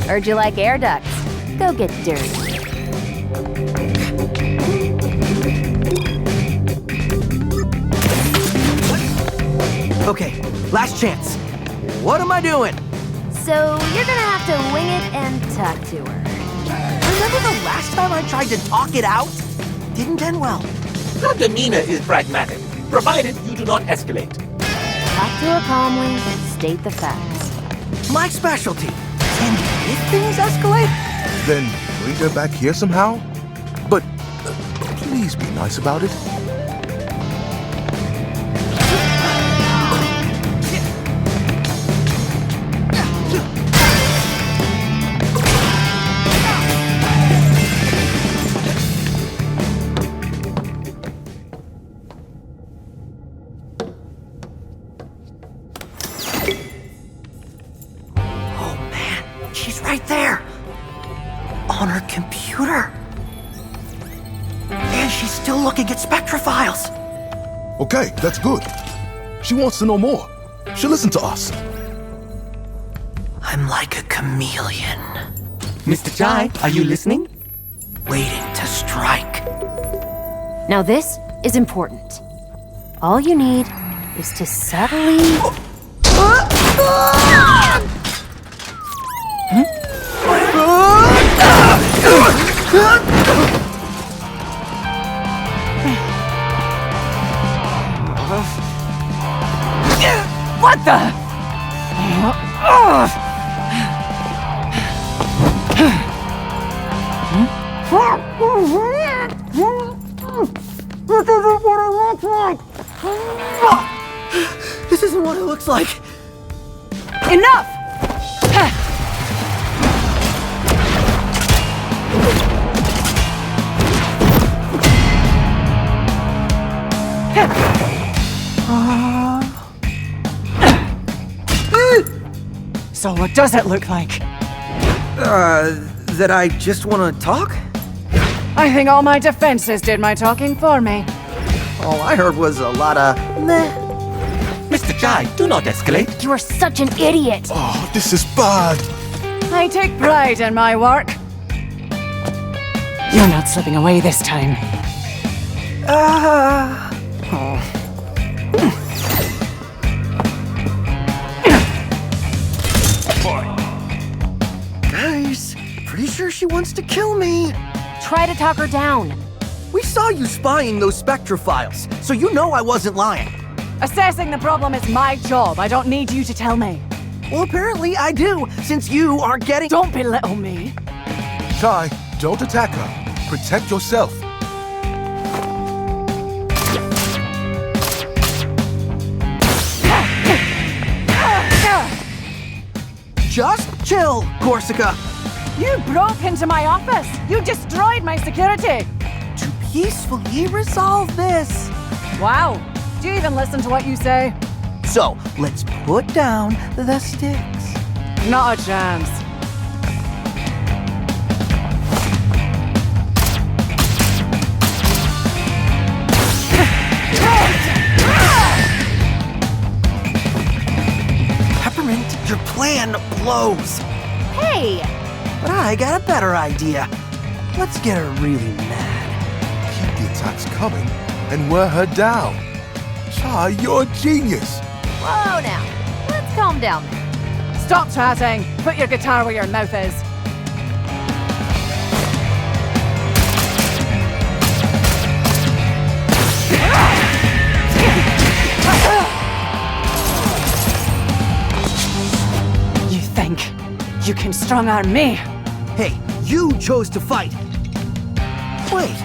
Heard you like air ducts. Go get dirty. Okay, last chance. What am I doing? So you're gonna have to wing it and talk to her. Remember the last time I tried to talk it out? Didn't end well. Your demeanor is pragmatic, provided you do not escalate. Talk to her calmly, state the facts. My specialty. And if things escalate, Then bring her back here somehow? But please be nice about it. right there. On her computer. And she's still looking at Spectra files. Okay, that's good. She wants to know more. She'll listen to us. I'm like a chameleon. Mr. Chai, are you listening? Waiting to strike. Now this is important. All you need is to subtly... What the? This isn't what it looks like. Enough! So what does it look like? That I just want to talk? I think all my defenses did my talking for me. All I heard was a lot of meh. Mr. Chai, do not escalate. You are such an idiot. Oh, this is bad. I take pride in my work. You're not slipping away this time. Guys, pretty sure she wants to kill me. Try to talk her down. We saw you spying those Spectra files, so you know I wasn't lying. Assessing the problem is my job. I don't need you to tell me. Well, apparently I do, since you aren't getting— Don't belittle me. Chai, don't attack her. Protect yourself. Just chill, Corsica. You broke into my office. You destroyed my security. To peacefully resolve this. Wow. Do you even listen to what you say? So, let's put down the sticks. Not a chance. Peppermint, your plan blows. Hey! But I got a better idea. Let's get her really mad. Keep the attacks coming and wear her down. Chai, you're a genius. Whoa now. Let's calm down there. Stop chatting. Put your guitar where your mouth is. You think you can strong-arm me? Hey, you chose to fight. Wait,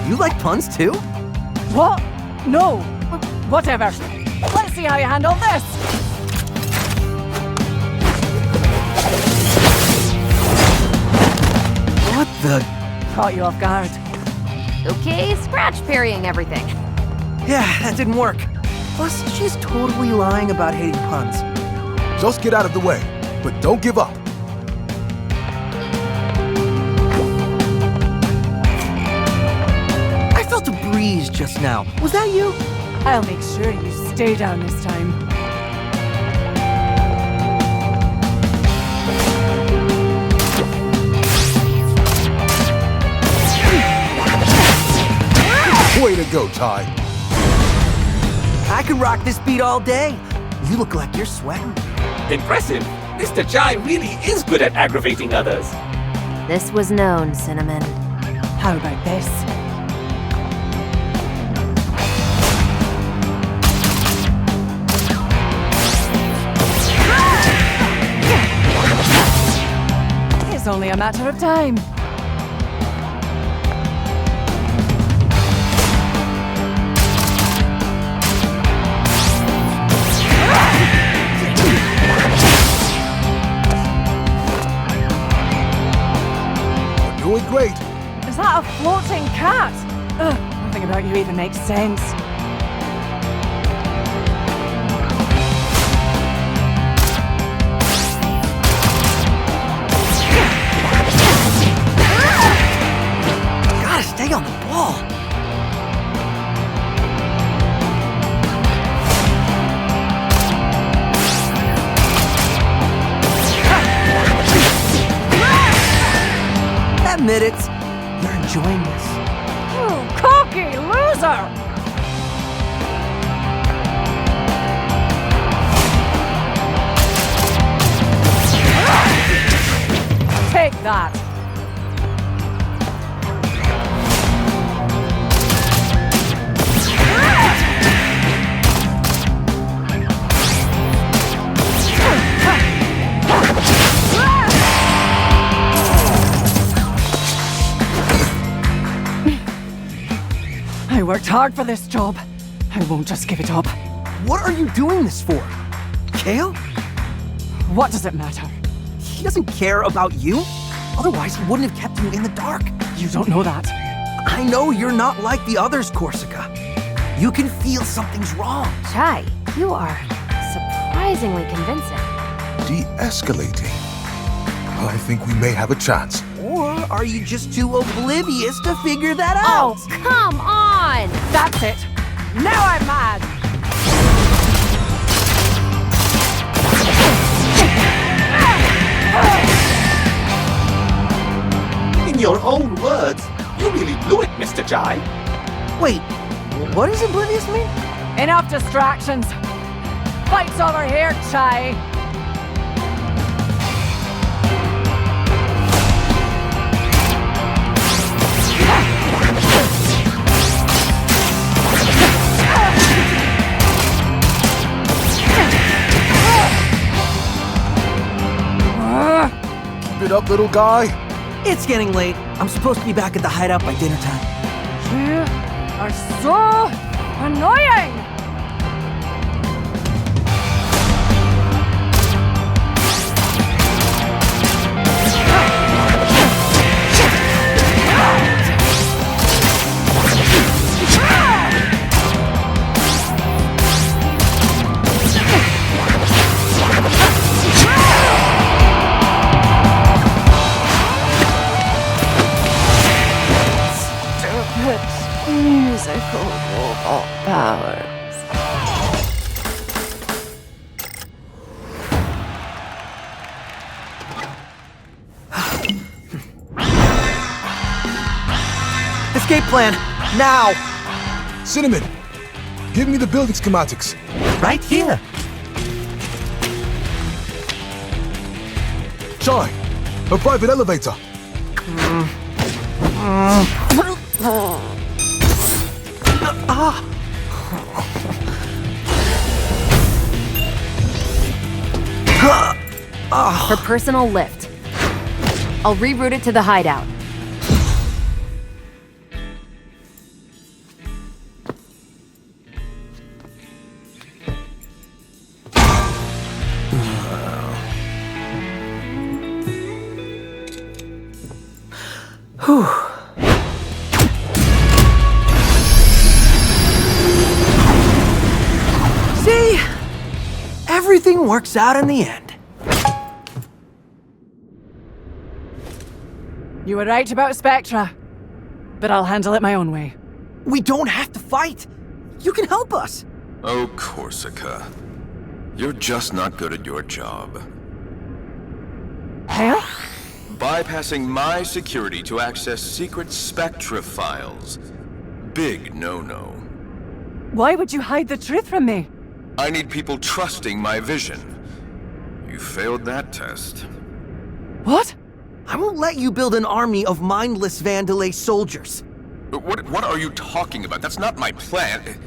you like puns too? What? No. Whatever. Let's see how you handle this. What the? Caught you off guard. Okay, scratch parrying everything. Yeah, that didn't work. Plus, she's totally lying about hating puns. Just get out of the way, but don't give up. I felt a breeze just now. Was that you? I'll make sure you stay down this time. Way to go, Chai. I could rock this beat all day. You look like you're sweating. Impressive. Mr. Chai really is good at aggravating others. This was known, Cinnamon. How about this? It's only a matter of time. Doing great. Is that a floating cat? Ugh, nothing about you even makes sense. admit it. You're enjoying this. You cocky loser! Take that! I worked hard for this job. I won't just give it up. What are you doing this for? Kale? What does it matter? He doesn't care about you. Otherwise, he wouldn't have kept you in the dark. You don't know that. I know you're not like the others, Corsica. You can feel something's wrong. Chai, you are surprisingly convincing. De-escalating. Well, I think we may have a chance. Or are you just too oblivious to figure that out? Oh, come on! That's it. Now I'm mad! In your own words, you really blew it, Mr. Chai. Wait, what does oblivious mean? Enough distractions. Fight's over here, Chai. Keep it up, little guy. It's getting late. I'm supposed to be back at the hideout by dinner time. You are so annoying! Musical robot powers. Escape plan, now! Cinnamon, give me the building schematics. Right here. Chai, a private elevator. Her personal lift. I'll reroute it to the hideout. Whew. See? Everything works out in the end. You were right about Spectra, but I'll handle it my own way. We don't have to fight. You can help us. Oh, Corsica. You're just not good at your job. Hell? Bypassing my security to access secret Spectra files. Big no-no. Why would you hide the truth from me? I need people trusting my vision. You failed that test. What? I won't let you build an army of mindless Vandalay soldiers. What are you talking about? That's not my plan.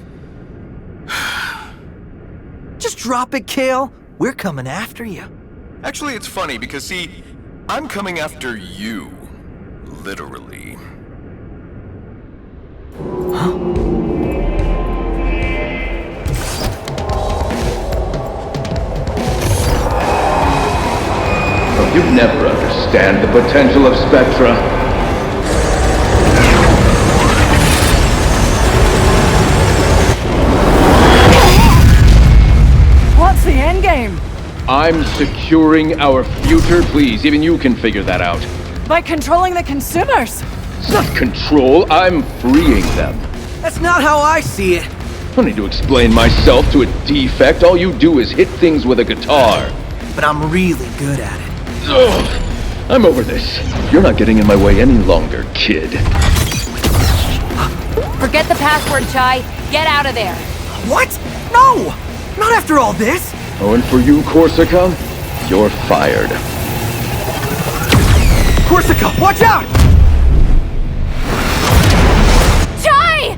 Just drop it, Kale. We're coming after you. Actually, it's funny because, see, I'm coming after you. Literally. You'd never understand the potential of Spectra. What's the endgame? I'm securing our future. Please, even you can figure that out. By controlling the consumers. It's not control, I'm freeing them. That's not how I see it. I don't need to explain myself to a defect. All you do is hit things with a guitar. But I'm really good at it. Ugh. I'm over this. You're not getting in my way any longer, kid. Forget the password, Chai. Get out of there. What? No! Not after all this! Oh, and for you, Corsica, you're fired. Corsica, watch out! Chai!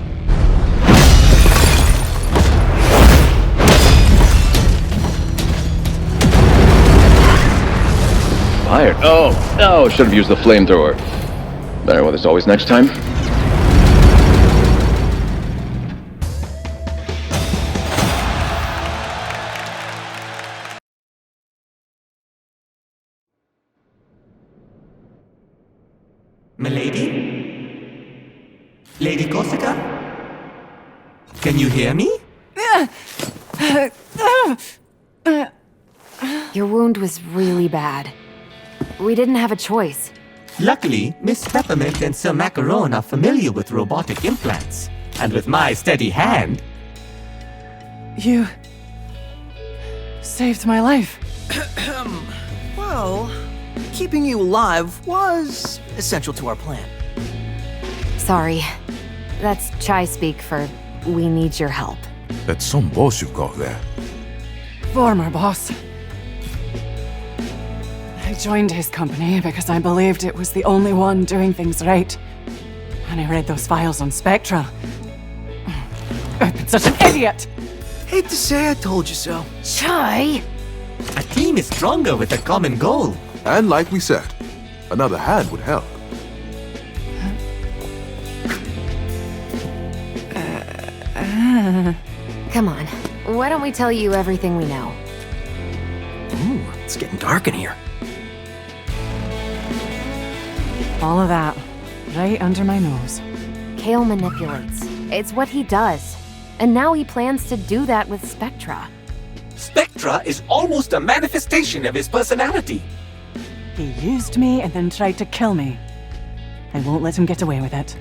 Fired? Oh, should have used the flamethrower. Better what there's always next time. Milady? Lady Corsica? Can you hear me? Your wound was really bad. We didn't have a choice. Luckily, Miss Peppermint and Sir Macaron are familiar with robotic implants. And with my steady hand... You... saved my life. Well, keeping you alive was essential to our plan. Sorry. That's Chai speak for we need your help. That's some boss you've got there. Former boss. I joined his company because I believed it was the only one doing things right. And I read those files on Spectra. I've been such an idiot! Hate to say I told you so. Chai! A team is stronger with a common goal. And like we said, another hand would help. Come on. Why don't we tell you everything we know? Ooh, it's getting dark in here. All of that, right under my nose. Kale manipulates. It's what he does. And now he plans to do that with Spectra. Spectra is almost a manifestation of his personality. He used me and then tried to kill me. I won't let him get away with it.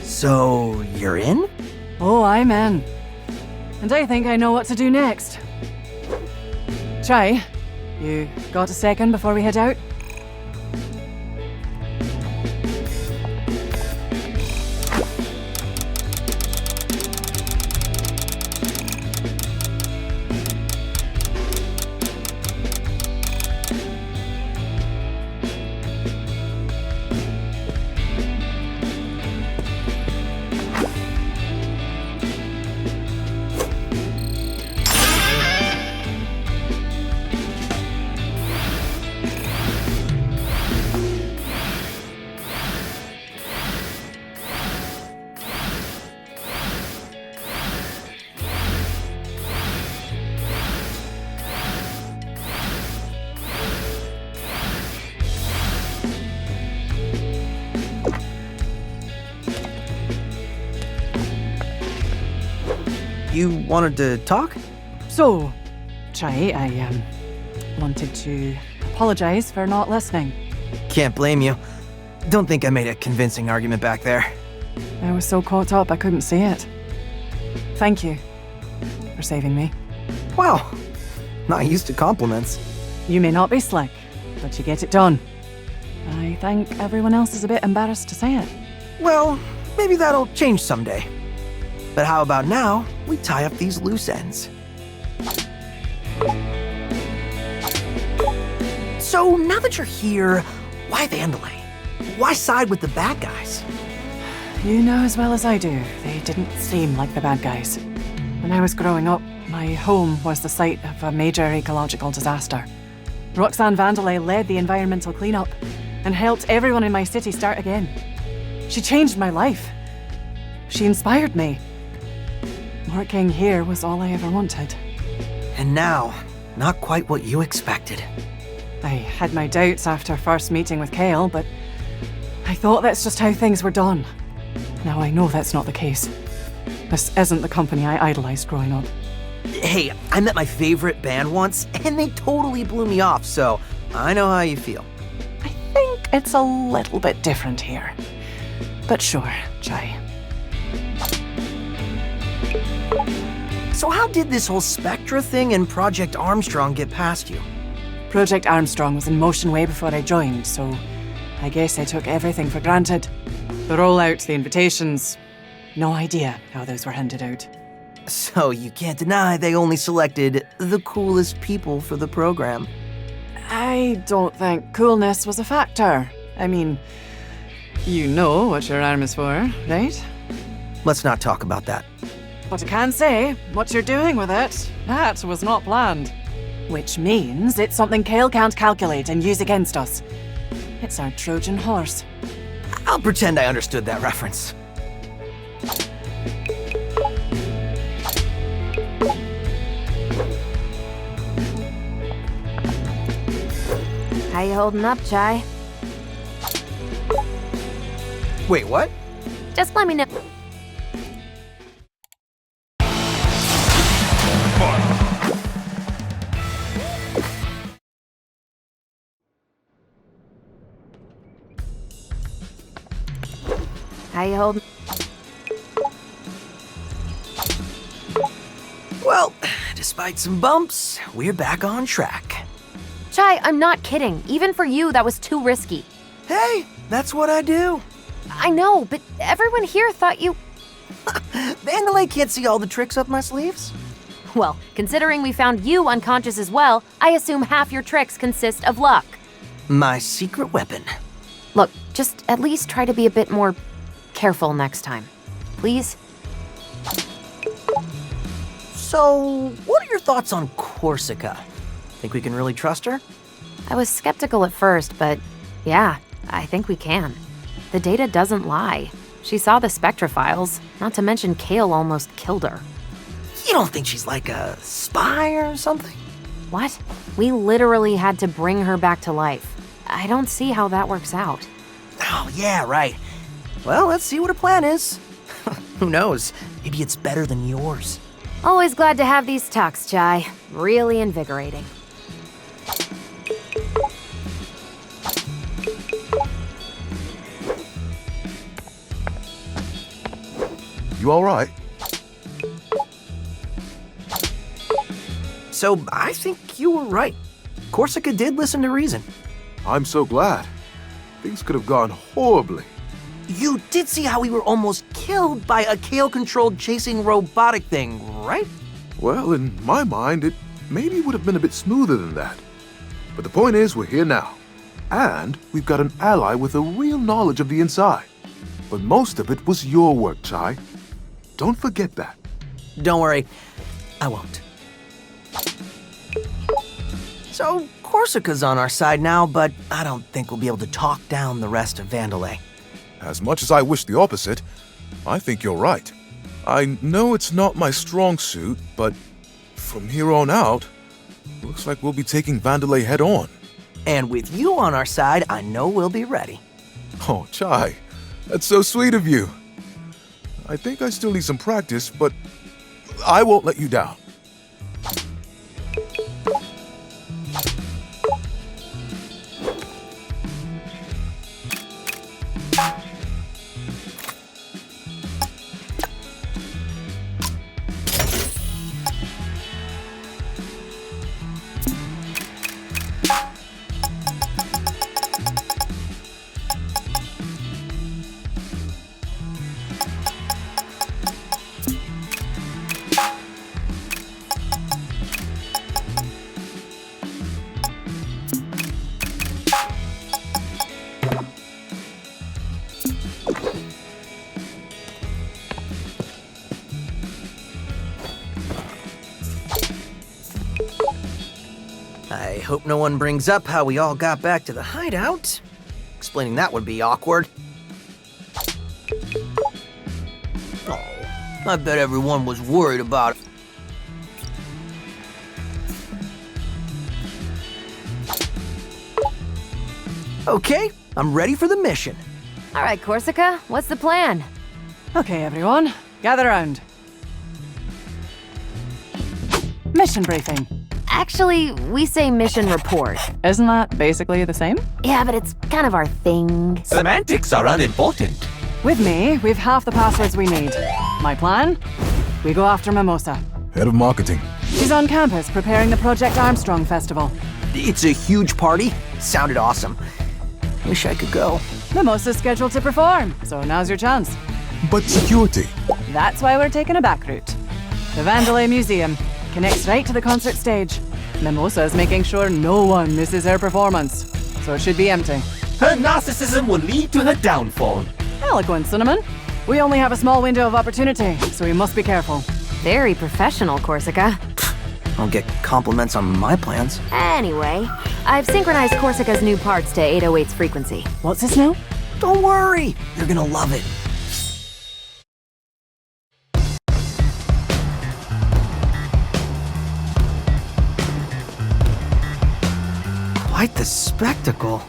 So, you're in? Oh, I'm in. And I think I know what to do next. Chai, you got a second before we head out? You wanted to talk? So, Chai, I wanted to apologize for not listening. Can't blame you. Don't think I made a convincing argument back there. I was so caught up I couldn't see it. Thank you for saving me. Wow, not used to compliments. You may not be slick, but you get it done. I think everyone else is a bit embarrassed to say it. Well, maybe that'll change someday. But how about now, we tie up these loose ends. So, now that you're here, why Vandalay? Why side with the bad guys? You know as well as I do, they didn't seem like the bad guys. When I was growing up, my home was the site of a major ecological disaster. Roxanne Vandalay led the environmental cleanup and helped everyone in my city start again. She changed my life. She inspired me. Working here was all I ever wanted. And now, not quite what you expected. I had my doubts after first meeting with Kale, but I thought that's just how things were done. Now I know that's not the case. This isn't the company I idolized growing up. Hey, I met my favorite band once, and they totally blew me off, so I know how you feel. I think it's a little bit different here. But sure, Chai. So how did this whole Spectra thing and Project Armstrong get past you? Project Armstrong was in motion way before I joined, so I guess I took everything for granted. The rollout, the invitations, no idea how those were handed out. So you can't deny they only selected the coolest people for the program. I don't think coolness was a factor. I mean, you know what your arm is for, right? Let's not talk about that. But I can say, what you're doing with it, that was not planned. Which means it's something Kale can't calculate and use against us. It's our Trojan horse. I'll pretend I understood that reference. How you holding up, Chai? Wait, what? Just let me know. How you holding? Well, despite some bumps, we're back on track. Chai, I'm not kidding. Even for you, that was too risky. Hey, that's what I do. I know, but everyone here thought you... Vandalay can't see all the tricks up my sleeves. Well, considering we found you unconscious as well, I assume half your tricks consist of luck. My secret weapon. Look, just at least try to be a bit more careful next time. Please? So, what are your thoughts on Corsica? Think we can really trust her? I was skeptical at first, but yeah, I think we can. The data doesn't lie. She saw the Spectra files, not to mention Kale almost killed her. You don't think she's like a spy or something? What? We literally had to bring her back to life. I don't see how that works out. Oh, yeah, right. Well, let's see what her plan is. Who knows? Maybe it's better than yours. Always glad to have these talks, Chai. Really invigorating. You all right? So, I think you were right. Corsica did listen to reason. I'm so glad. Things could have gone horribly. You did see how we were almost killed by a Kale-controlled chasing robotic thing, right? Well, in my mind, it maybe would have been a bit smoother than that. But the point is, we're here now. And we've got an ally with a real knowledge of the inside. But most of it was your work, Chai. Don't forget that. Don't worry, I won't. So, Corsica's on our side now, but I don't think we'll be able to talk down the rest of Vandalay. As much as I wish the opposite, I think you're right. I know it's not my strong suit, but from here on out, looks like we'll be taking Vandalay head on. And with you on our side, I know we'll be ready. Oh, Chai, that's so sweet of you. I think I still need some practice, but I won't let you down. I hope no one brings up how we all got back to the hideout. Explaining that would be awkward. Oh, I bet everyone was worried about it. Okay, I'm ready for the mission. All right, Corsica, what's the plan? Okay, everyone, gather around. Mission briefing. Actually, we say mission report. Isn't that basically the same? Yeah, but it's kind of our thing. Semantics are unimportant. With me, we've half the passwords we need. My plan? We go after Mimosa. Head of marketing. She's on campus preparing the Project Armstrong Festival. It's a huge party. Sounded awesome. Wish I could go. Mimosa's scheduled to perform, so now's your chance. But security. That's why we're taking a back route. The Vandalay Museum connects right to the concert stage. Mimosa's making sure no one misses her performance, so it should be empty. Her narcissism will lead to her downfall. Eloquent, Cinnamon. We only have a small window of opportunity, so we must be careful. Very professional, Corsica. I'll get compliments on my plans. Anyway, I've synchronized Corsica's new parts to 808's frequency. What's this now? Don't worry, you're gonna love it. Quite the spectacle.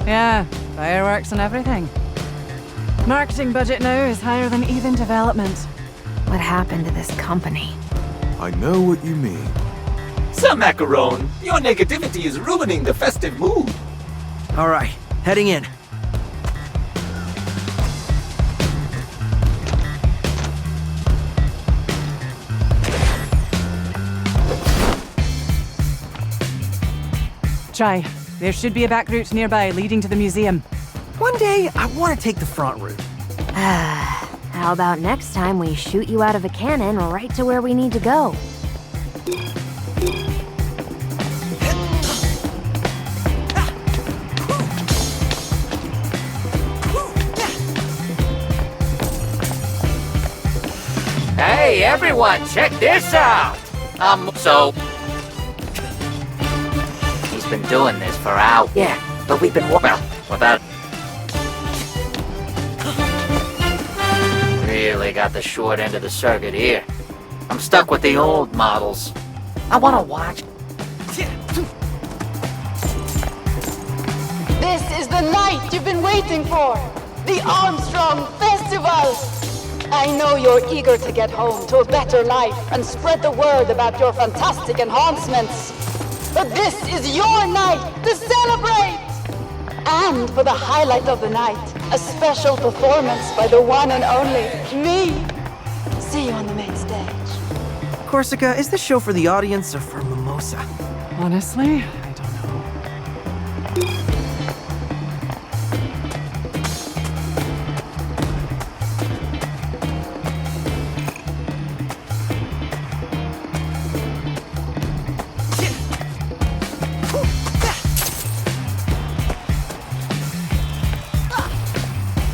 Yeah, fireworks and everything. Marketing budget now is higher than even development. What happened to this company? I know what you mean. Sir Macaron, your negativity is ruining the festive mood. All right, heading in. Chai, there should be a back route nearby leading to the museum. One day, I want to take the front route. How about next time we shoot you out of a cannon right to where we need to go? Hey, everyone, check this out! He's been doing this for hours. Yeah, but we've been without... Really got the short end of the circuit here. I'm stuck with the old models. I want to watch. This is the night you've been waiting for! The Armstrong Festival! I know you're eager to get home to a better life and spread the word about your fantastic enhancements. But this is your night to celebrate! And for the highlight of the night, a special performance by the one and only me. See you on the main stage. Corsica, is this show for the audience or for Mimosa? Honestly, I don't know.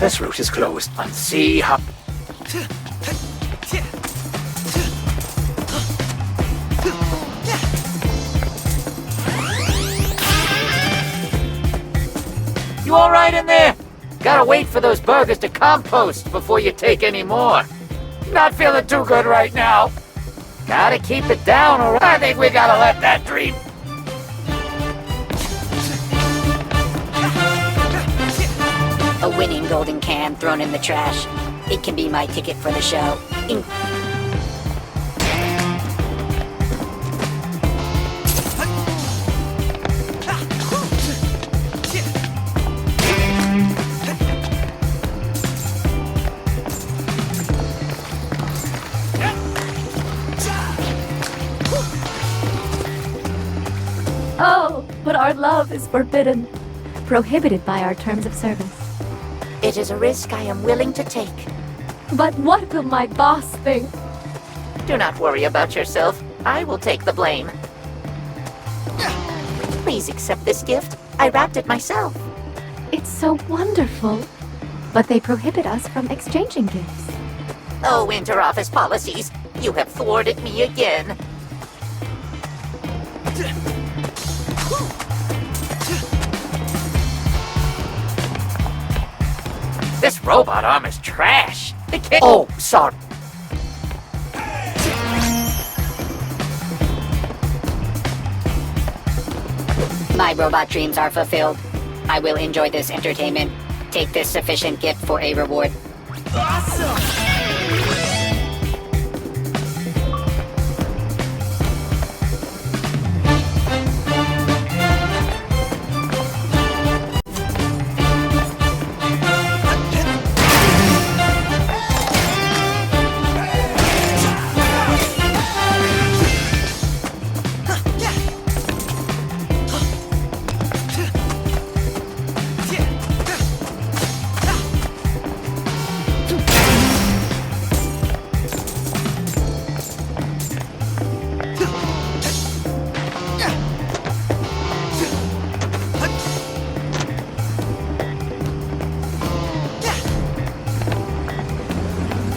This route is closed. And see how... You all right in there? Gotta wait for those burgers to compost before you take any more. Not feeling too good right now. Gotta keep it down, or I think we gotta let that dream. A winning golden can thrown in the trash. It can be my ticket for the show. Oh, but our love is forbidden, prohibited by our terms of service. It is a risk I am willing to take. But what will my boss think? Do not worry about yourself. I will take the blame. Please accept this gift. I wrapped it myself. It's so wonderful. But they prohibit us from exchanging gifts. Oh, inter-office policies. You have thwarted me again. This robot arm is trash. The kid. Oh, sorry. My robot dreams are fulfilled. I will enjoy this entertainment. Take this sufficient gift for a reward. Awesome!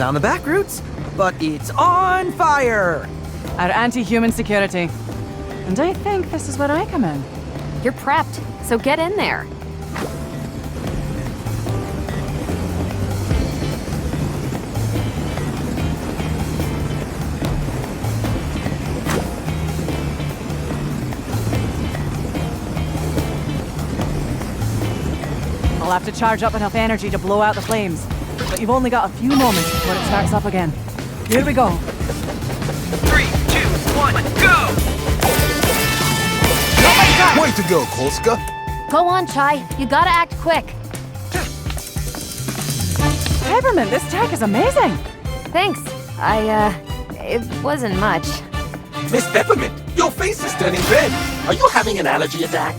found the back routes, but it's on fire! Our anti-human security. And I think this is where I come in. You're prepped, so get in there. I'll have to charge up enough energy to blow out the flames, but you've only got a few moments before it starts up again. Here we go. 3, 2, 1, go! Way to go, Kolska. Go on, Chai. You gotta act quick. Peppermint, this tech is amazing. Thanks. It wasn't much. Miss Peppermint, your face is turning red. Are you having an allergy attack?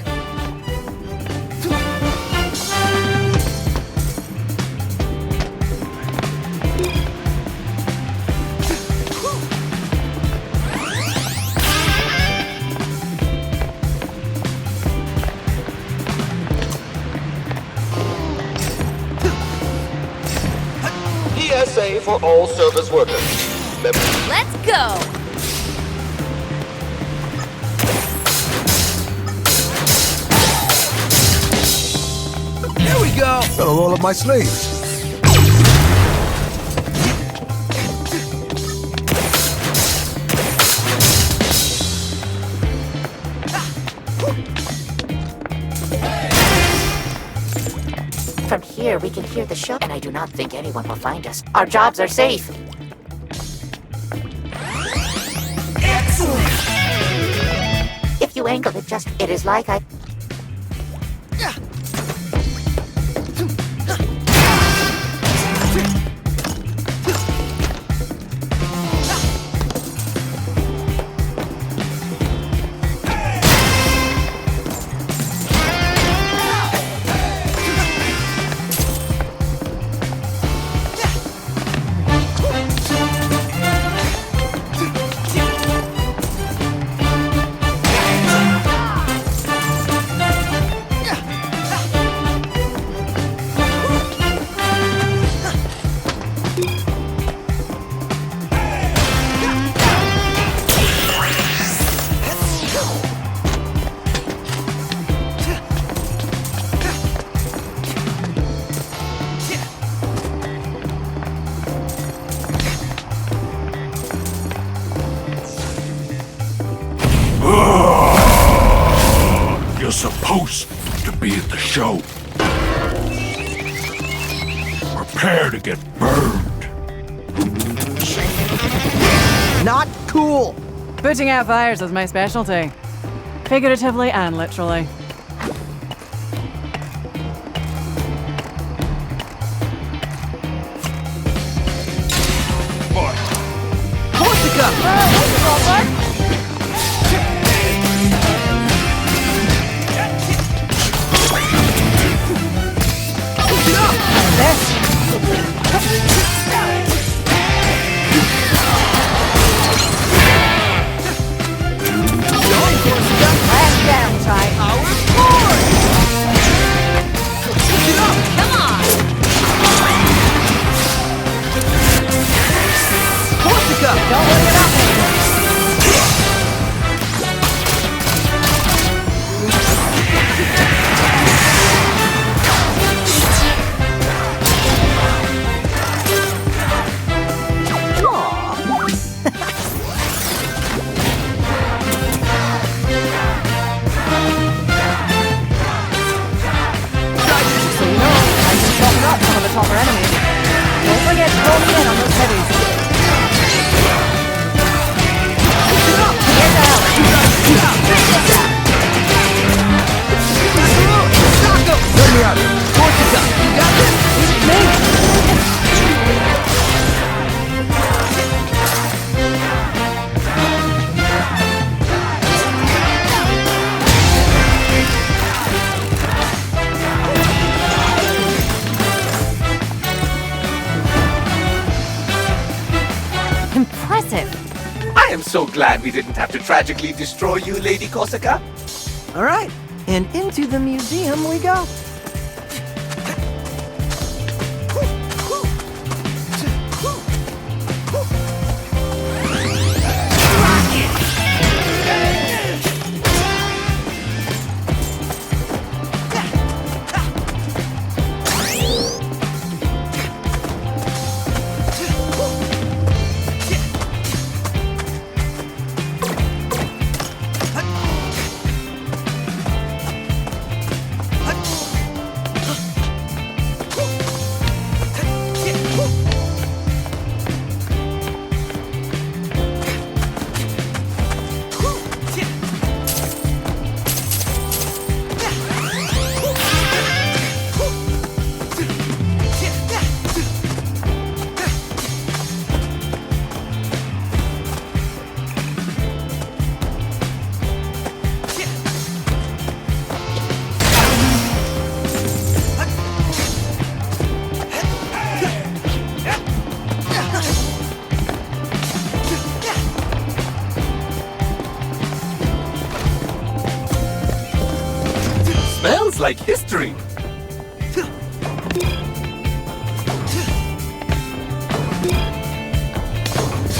PSA for all service workers. Let's go! There we go! Gotta roll up my sleeves. From here, we can hear the show, and I do not think anyone will find us. Our jobs are safe. Excellent! If you angle it just, it is like I... You're supposed to be at the show. Prepare to get burned. Not cool! Putting out fires is my specialty. Figuratively and literally. I am so glad we didn't have to tragically destroy you, Lady Korsica. All right, and into the museum we go. feels like history.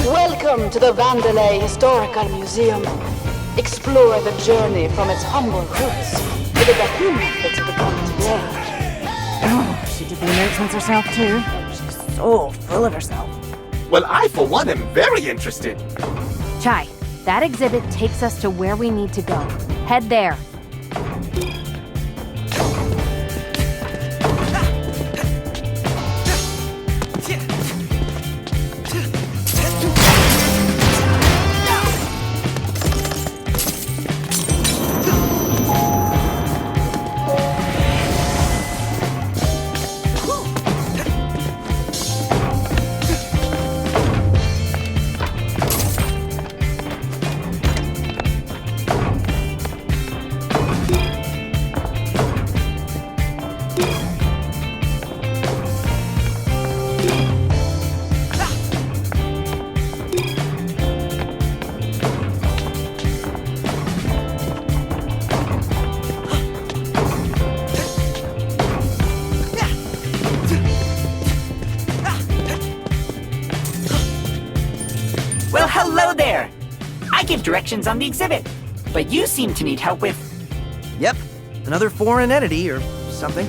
Welcome to the Vandalay Historical Museum. Explore the journey from its humble roots to the vacuum methods of the bronze blade. Oh, she did the announcements herself too. She's so full of herself. Well, I for one am very interested. Chai, that exhibit takes us to where we need to go. Head there. Well, hello there! I give directions on the exhibit, but you seem to need help with... Yep, another foreign entity or something.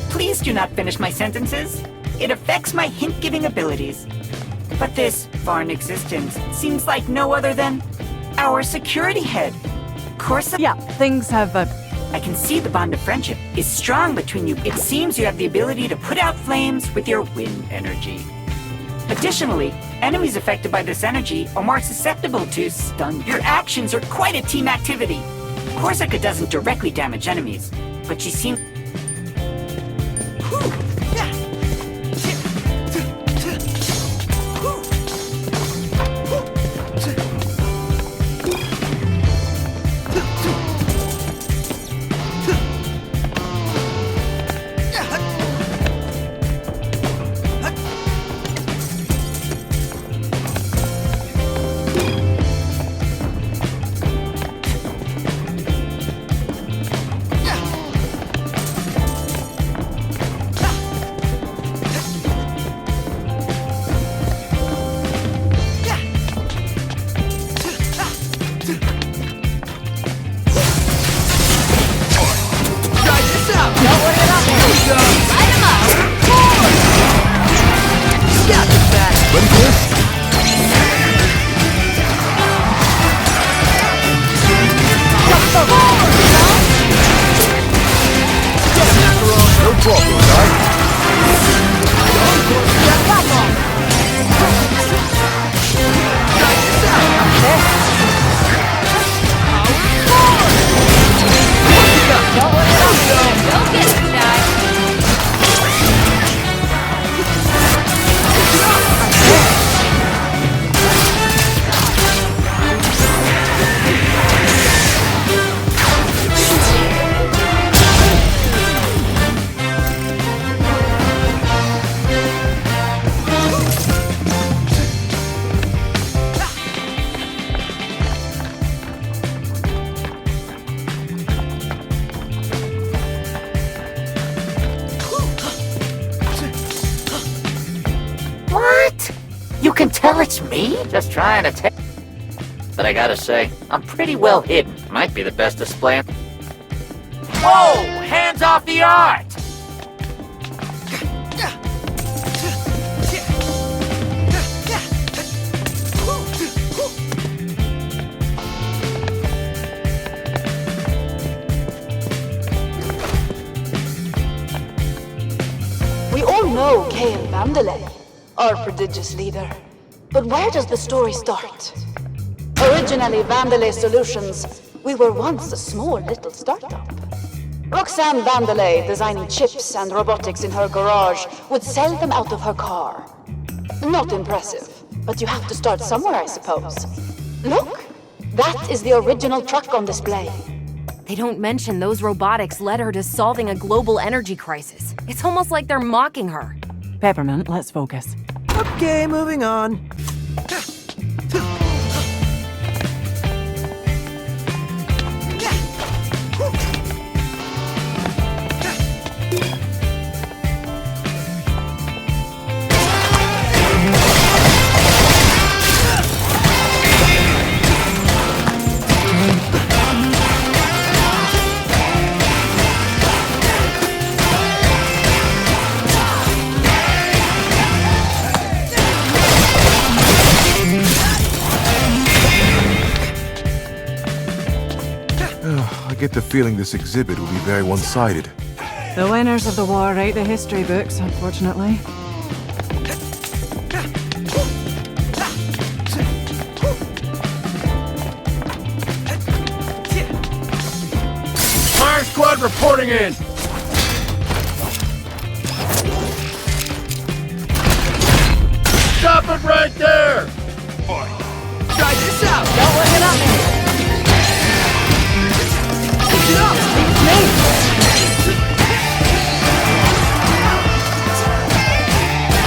Please do not finish my sentences. It affects my hint-giving abilities. But this foreign existence seems like no other than our security head. Corsa? Yeah, things have I can see the bond of friendship is strong between you. It seems you have the ability to put out flames with your wind energy. Additionally, enemies affected by this energy are more susceptible to stun. Your actions are quite a team activity. Corsica doesn't directly damage enemies, but she seems... You can tell it's me? Just trying to tell. But I gotta say, I'm pretty well hidden. Might be the best display. Whoa! Hands off the art! We all know Kale Vandalay, our prodigious leader. But where does the story start? Originally Vandalay Solutions, we were once a small little startup. Roxanne Vandalay, designing chips and robotics in her garage, would sell them out of her car. Not impressive, but you have to start somewhere, I suppose. Look, that is the original truck on display. They don't mention those robotics led her to solving a global energy crisis. It's almost like they're mocking her. Peppermint, let's focus. Okay, moving on. get the feeling this exhibit will be very one-sided. The winners of the war write the history books, unfortunately. Fire squad reporting in! Stop it right there! Try this out! Don't look it up, man. Pick it up! Beats me.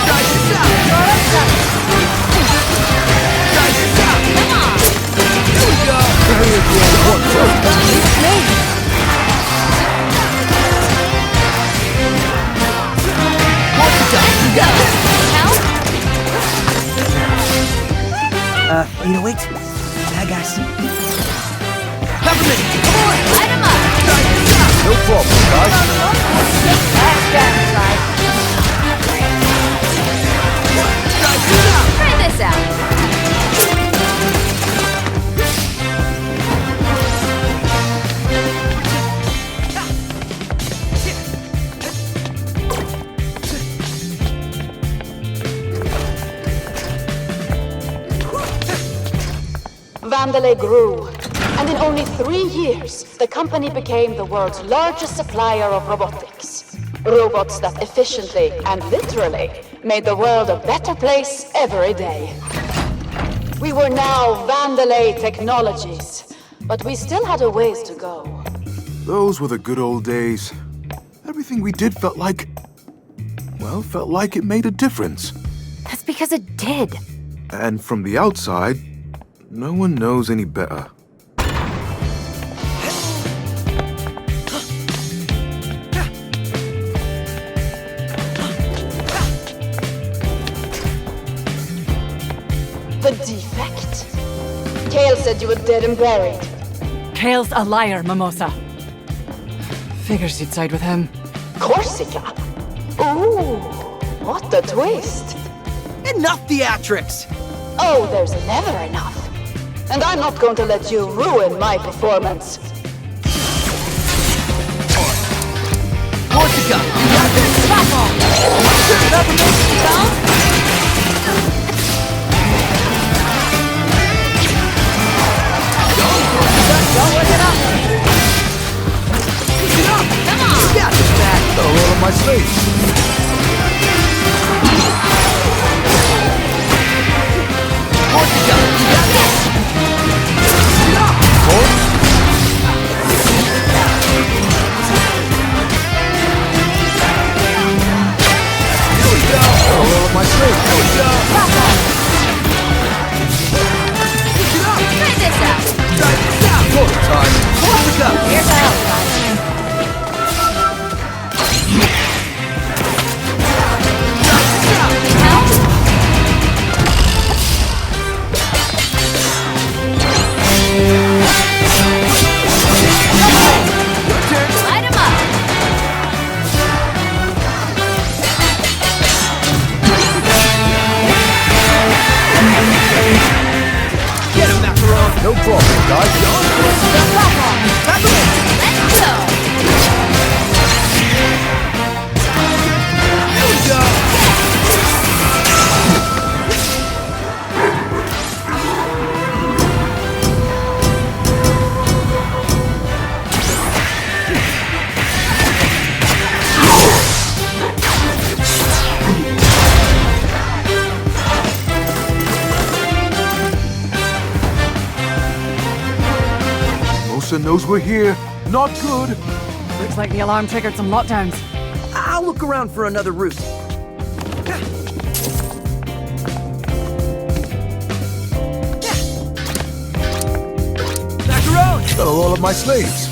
Try this out! Try this out. Try this out! Come on! Here we go! Beats me. What's it done? You got this! Help? wait. I got some. Peppermint! Come on! Light 'em up! Try this out! No problem, guys. That's that side. Try this out! Try this out! Vandalay grew, and in only 3 years, the company became the world's largest supplier of robotics. Robots that efficiently and literally made the world a better place every day. We were now Vandalay Technologies, but we still had a ways to go. Those were the good old days. Everything we did felt like it made a difference. That's because it did. And from the outside, no one knows any better. The defect? Kale said you were dead and buried. Kale's a liar, Mimosa. Figures you'd side with him. Corsica? Ooh, what a twist. Enough theatrics! Oh, there's never enough. And I'm not going to let you ruin my performance. Corsica, you got this! Back off! Peppermint, don't. Don't look it up. Pick it up! Come on! You got this, Matt! Got a roll on my sleeves. Corsica, you got this! Pick it up! Here we go! Got a roll on my sleeves. Here we go! Pick it up! Try this out! Try this out! Good time. Corsica! Here's a help, guys. Try this out! Help? Your turn! Light 'em up! Get him, Macaron! No problem, guys. Peppermint! Let's go! Here we go! Mosa knows we're here. Not good. Looks like the alarm triggered some lockdowns. I'll look around for another route. Macaron! Got a roll up my sleeves.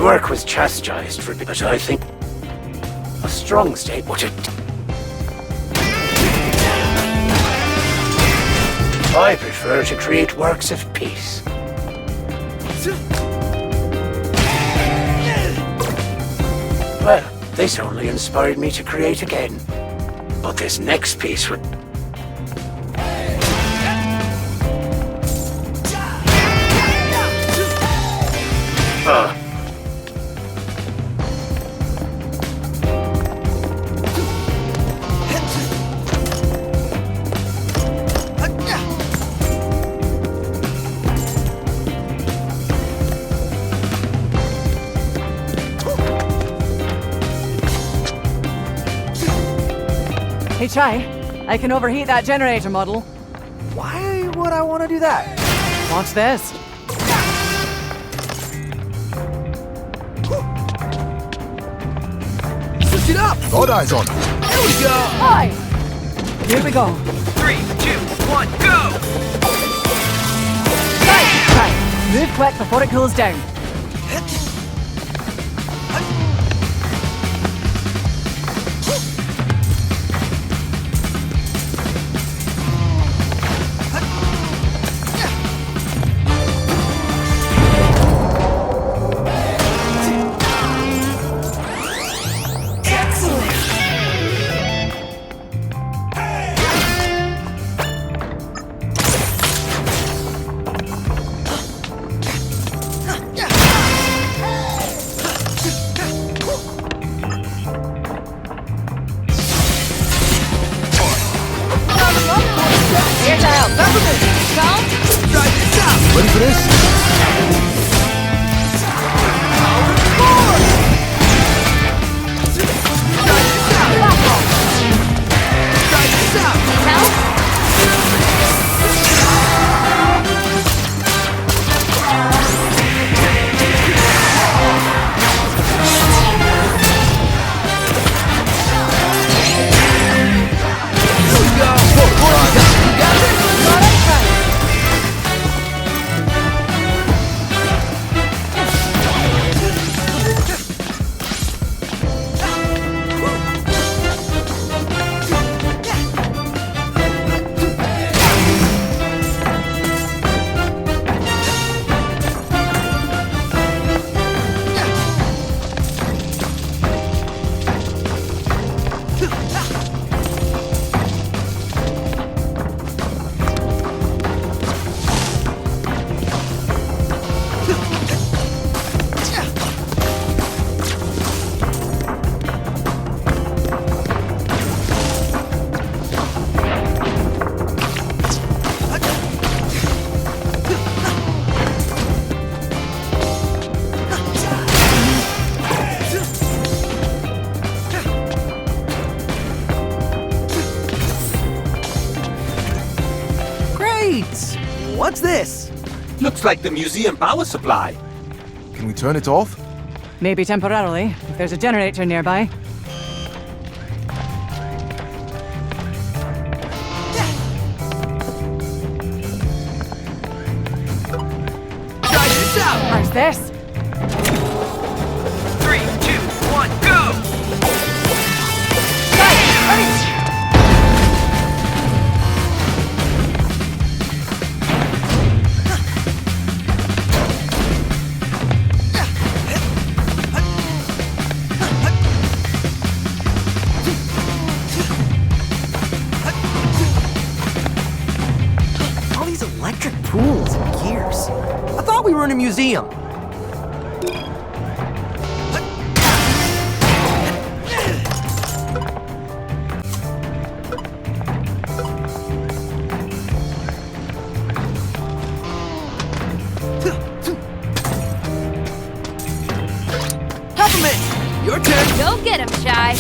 work was chastised for it, but I think a strong state would have... I prefer to create works of peace. Well, this only inspired me to create again. But this next piece would... Hey, Chai, I can overheat that generator model. Why would I want to do that? Watch this. Switch it up! God eyes on. Here we go! Hi! Here we go. 3, 2, 1, go! Chai! Move quick before it cools down. Ready for this? What's this? Looks like the museum power supply. Can we turn it off? Maybe temporarily, if there's a generator nearby. Try this out! How's this? 3, 2, 1, go! Tools and gears. I thought we were in a museum. Peppermint! Your turn! Go get him, Shy!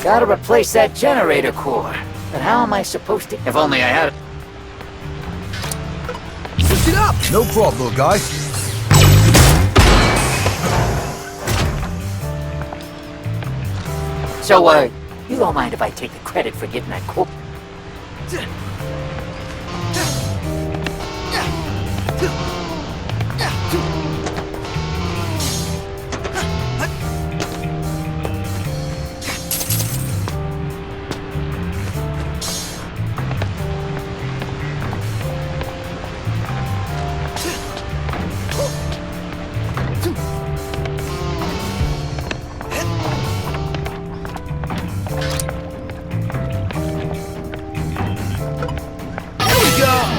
Gotta replace that generator core. But how am I supposed to... If only I had... Switch it up! No problem, little guy. So, You don't mind if I take the credit for getting that quote?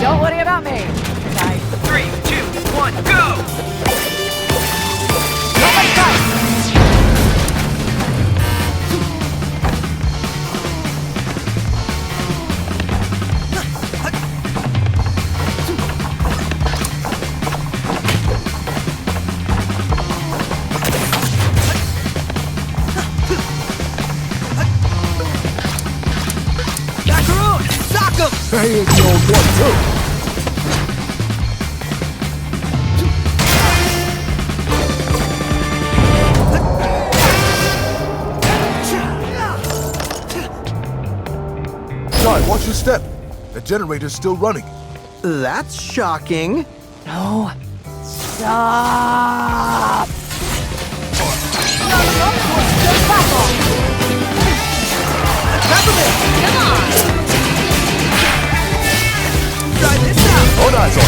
Don't worry about me. 3, 2, 1, go! Macaroon! Sock 'em! Hey, it's your one, too. John, watch your step. The generator's still running. That's shocking. No. Stop! Peppermint! Come on! Try this out! All eyes on it.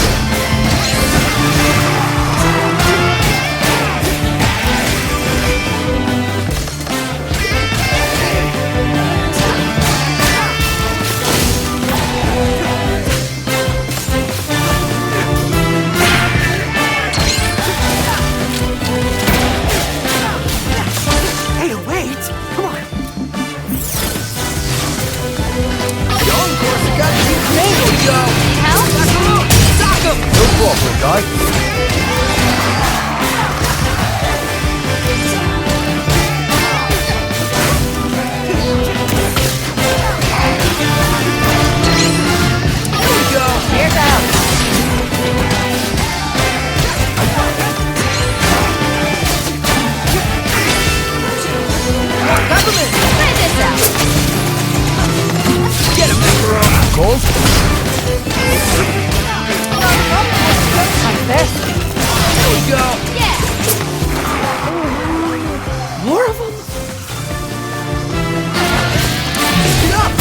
Hey, wait! Come on! Yo, of course, I got to keep moving, yo! Help? Macaroon! Sock 'em! No problem, guy. Here we go! Here goes. Peppermint! Try this out. Get him, Macaroon! Calls? Like this. Here we go! Yeah. More of them? Get up!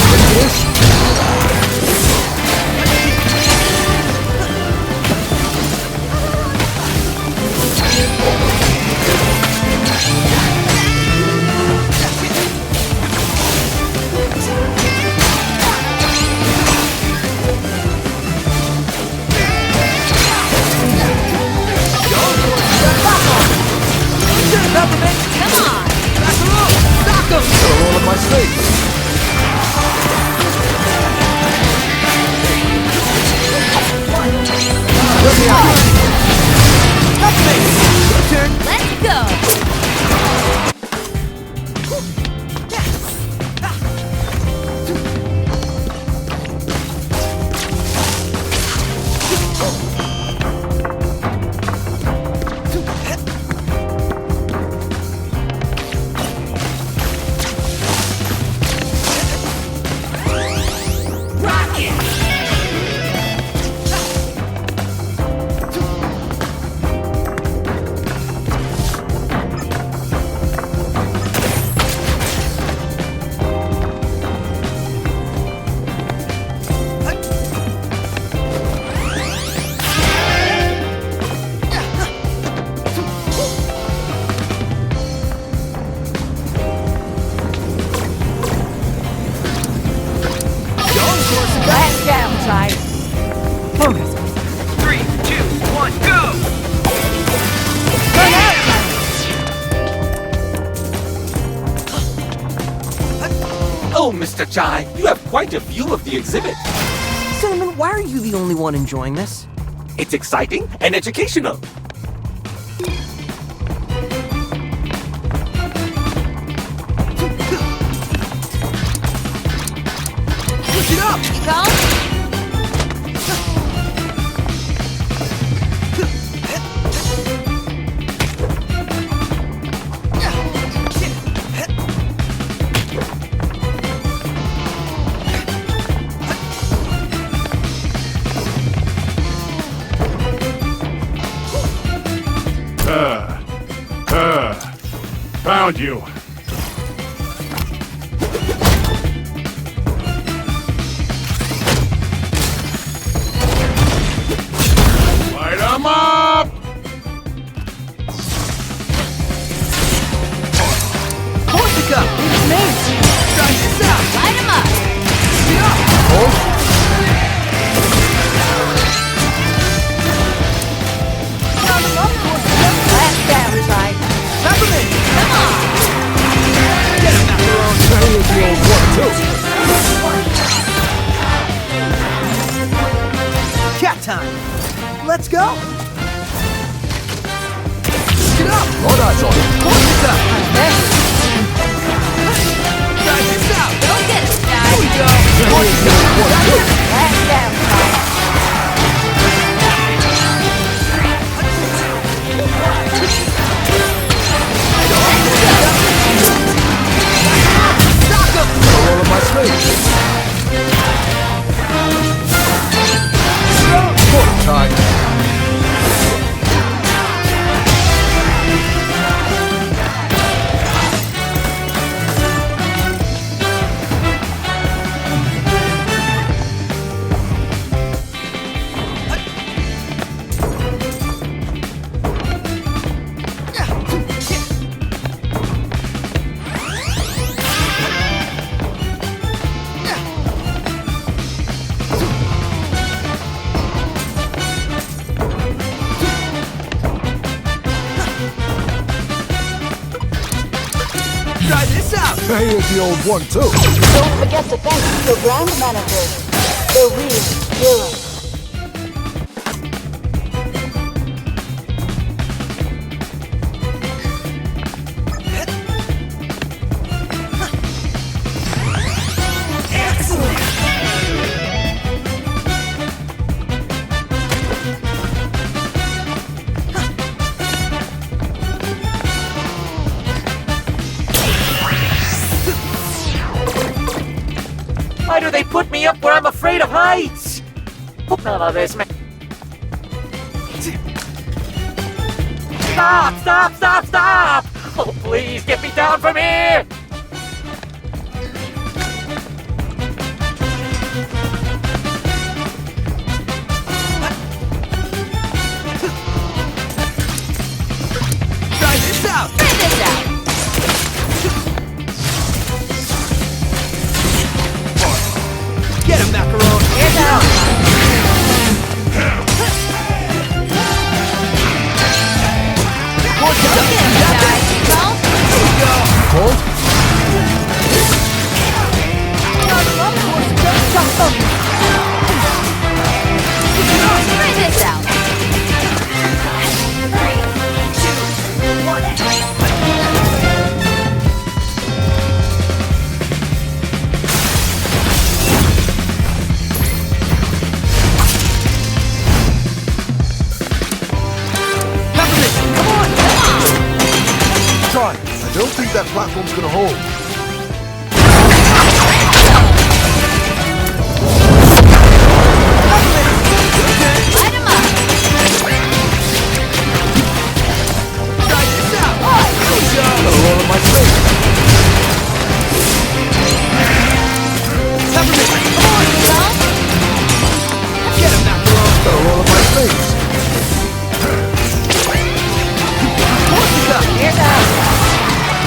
Peppermint! Come on! Macaroon! Sock 'em! Gotta roll up my sleeves. Let me out. Peppermint! Your turn! Let's go! Let's go, Ty. Focus. 3, 2, 1, go! Run out! Oh, Mr. Chai, you have quite a view of the exhibit. Cinnamon, why are you the only one enjoying this? It's exciting and educational. Push it up! Come. Found you. Light 'em up! Corsica! It's me! Try this out! Light 'em up! Last down, right? Peppermint! Come on! Get him, macaron! Cat time! Let's go! Get up! All eyes on it. Corsica! Try this out! Go get it, guys! Here we go! Corsica! Last down, right? Roll of my sleeve. Quarter time. Try this out! Here's the old one, too. Don't forget to thank your brand manager, the real hero. Why do they put me up where I'm afraid of heights? None of this, man. Stop! Stop! Stop! Stop! Oh, please get me down from here! Try this out! Try this out! Get him, macaron! Here's out! Corsica! Go get him, guys! Well, Here we go! Hold. try this out! 3, 2, 1! Peppermint! Come on! Try. I don't think that platform's gonna hold. Light 'em up! Try this out! Here we go! Roll of my sleeve. Peppermint! Come on! Well, Get him, macaron! Roll of my sleeve. Corsica! here's out!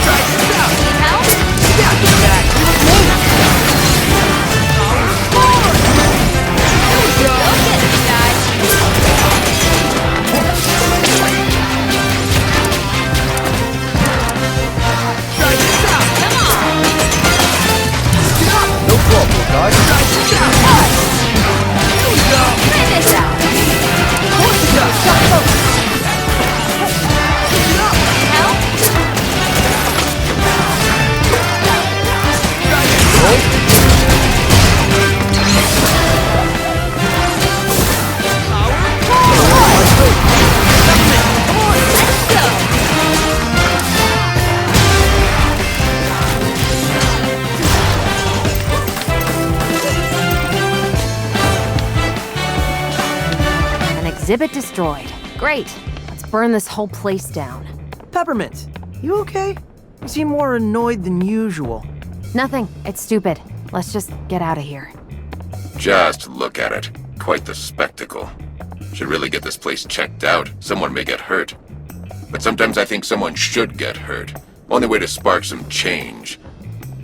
Try this out! Need help? Yeah, get back! Here we go! Go get it, guys! Try this out! Come on! Get up! No problem, guys. Try this out! Here we go! Try this out! Corsica! Get up! Help? Try this out! Let's go! An exhibit destroyed. Great. Let's burn this whole place down. Peppermint, you okay? You seem more annoyed than usual. Nothing. It's stupid. Let's just get out of here. Just look at it. Quite the spectacle. Should really get this place checked out. Someone may get hurt. But sometimes I think someone should get hurt. Only way to spark some change.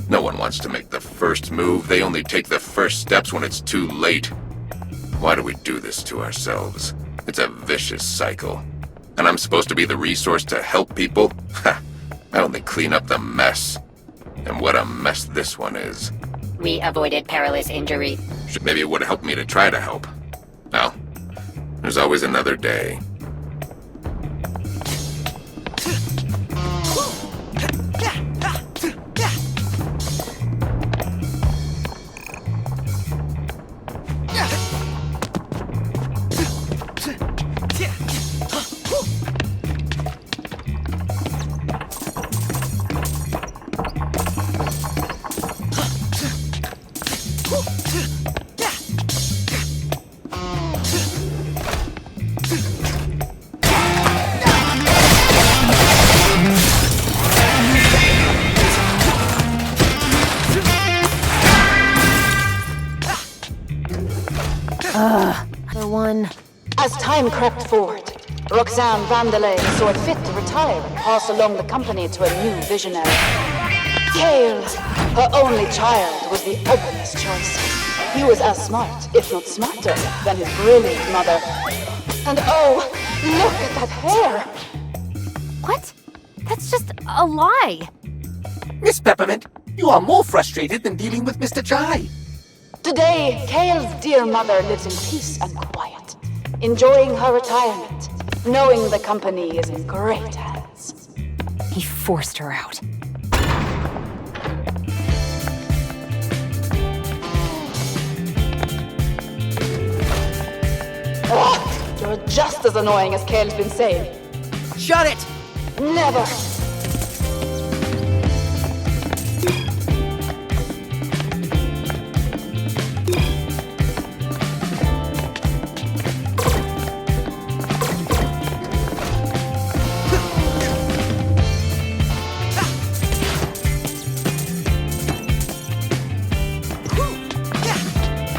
No one wants to make the first move. They only take the first steps when it's too late. Why do we do this to ourselves? It's a vicious cycle. And I'm supposed to be the resource to help people? Ha! I only clean up the mess. And what a mess this one is. We avoided perilous injury. Maybe it would have helped me to try to help. Well, there's always another day. Another one. As time crept forward, Roxanne Vandelay saw it fit to retire and pass along the company to a new visionary. Cale, her only child, was the obvious choice. He was as smart, if not smarter, than his brilliant mother. And oh, look at that hair! What? That's just a lie. Miss Peppermint, you are more frustrated than dealing with Mr. Jai. Today, Cale's dear mother lives in peace and quiet, enjoying her retirement, knowing the company is in great hands. He forced her out. Ugh, you're just as annoying as Cale's been saying. Shut it! Never!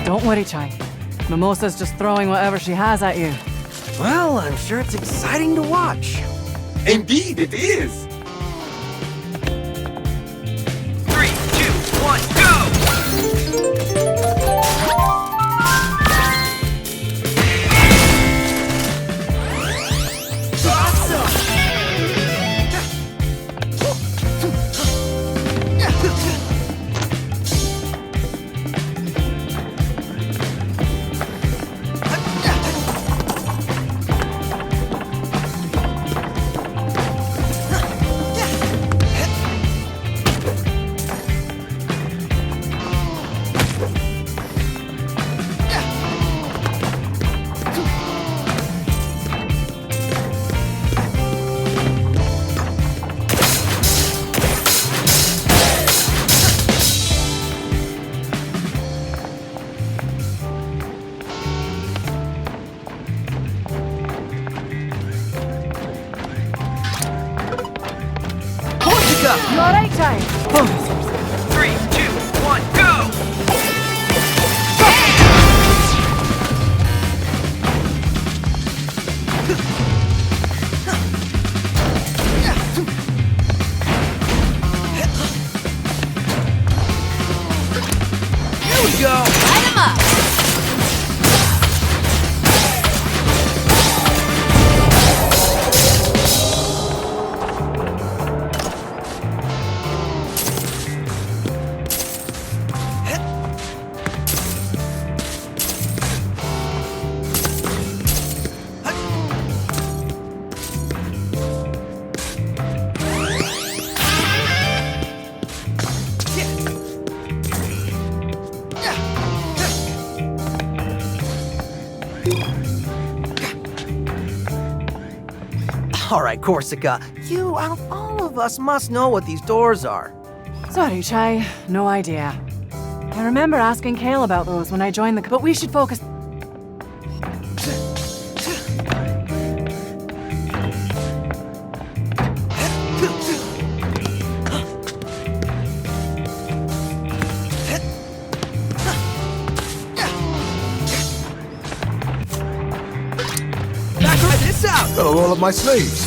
Don't worry, Chai. Mimosa's just throwing whatever she has at you. Well, I'm sure it's exciting to watch. Indeed, it is. 3, 2, 1, go! You alright, Chai? 3, 2, 1, go! Here we go! Light him up! All right, Corsica, you out of all of us must know what these doors are. Sorry, Chai. No idea. I remember asking Cale about those when I joined the... But we should focus... are all of my slaves?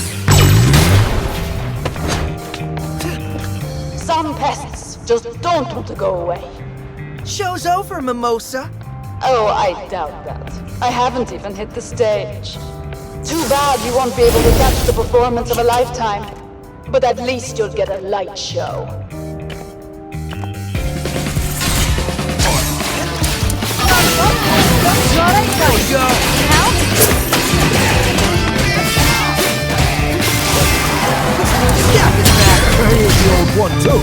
Some pests just don't want to go away. Show's over, Mimosa. Oh, I doubt that. I haven't even hit the stage. Too bad you won't be able to catch the performance of a lifetime. But at least you'll get a light show. Here's the old one, too.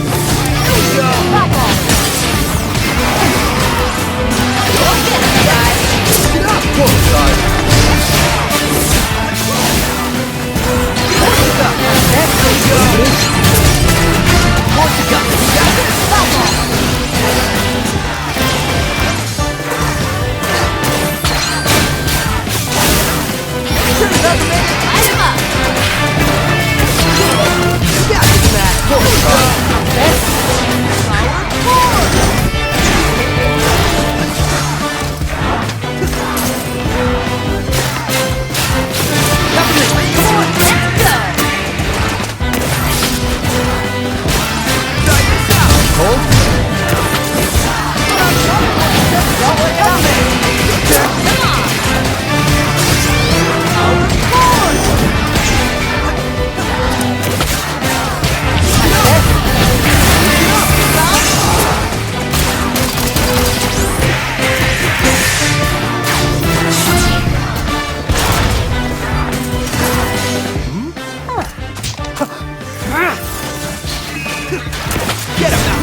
Get up,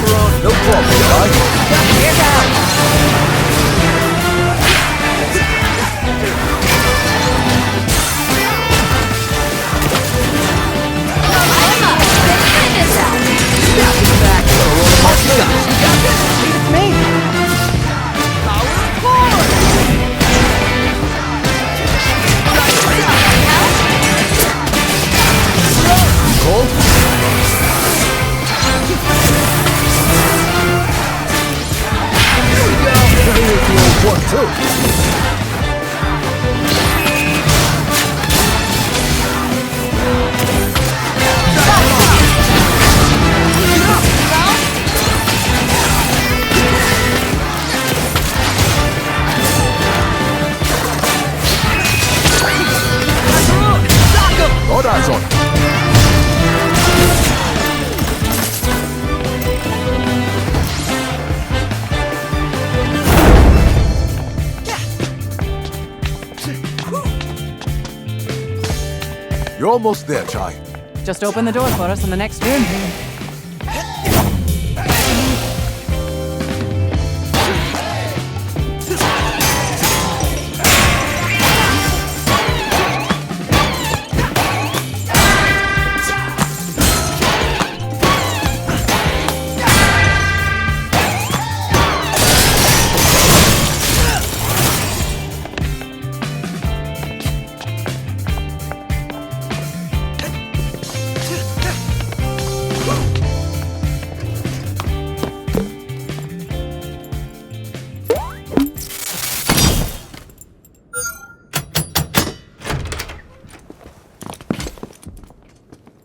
You're almost there, Chai. Just open the door for us in the next room.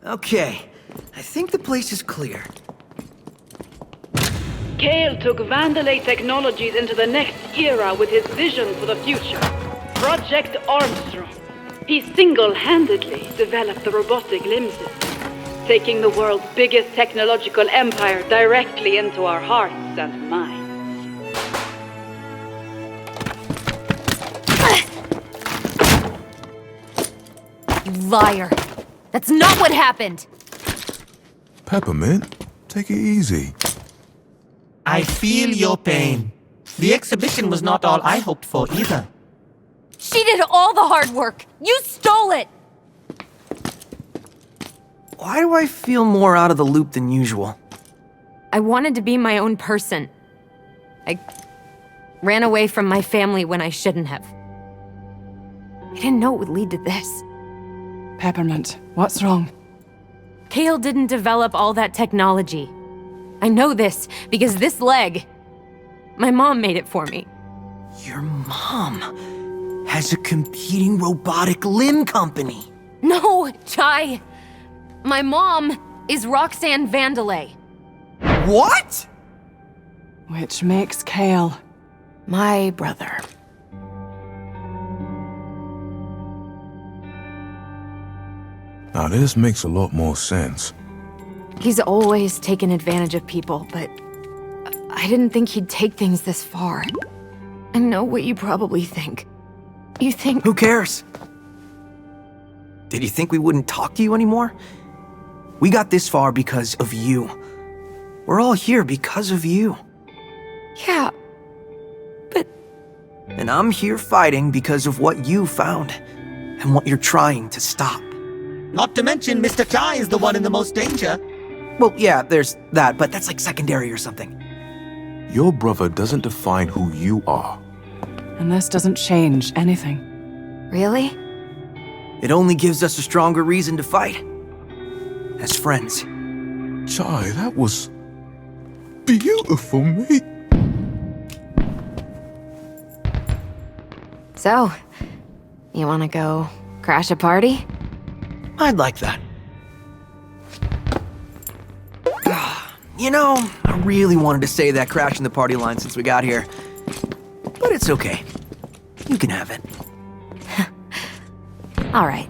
Okay, I think the place is clear. Kale took Vandalay Technologies into the next era with his vision for the future. Project Armstrong. He single-handedly developed the robotic limb system, taking the world's biggest technological empire directly into our hearts and minds. You liar! That's not what happened! Peppermint, take it easy. I feel your pain. The exhibition was not all I hoped for either. She did all the hard work! You stole it! Why do I feel more out of the loop than usual? I wanted to be my own person. I ran away from my family when I shouldn't have. I didn't know it would lead to this. Peppermint, what's wrong? Kale didn't develop all that technology. I know this because this leg, my mom made it for me. Your mom has a competing robotic limb company. No, Chai. My mom is Roxanne Vandelay. What? Which makes Kale my brother. Now this makes a lot more sense. He's always taken advantage of people, but I didn't think he'd take things this far. I know what you probably think. You think... Who cares? Did you think we wouldn't talk to you anymore? We got this far because of you. We're all here because of you. Yeah, but... And I'm here fighting because of what you found, and what you're trying to stop. Not to mention Mr. Chai is the one in the most danger. Well, yeah, there's that, but that's like secondary or something. Your brother doesn't define who you are. And this doesn't change anything. Really? It only gives us a stronger reason to fight. As friends. Chai, that was... beautiful, mate. So, you wanna go crash a party? I'd like that. You know, I really wanted to say that crashing the party line since we got here. But it's okay. You can have it. All right.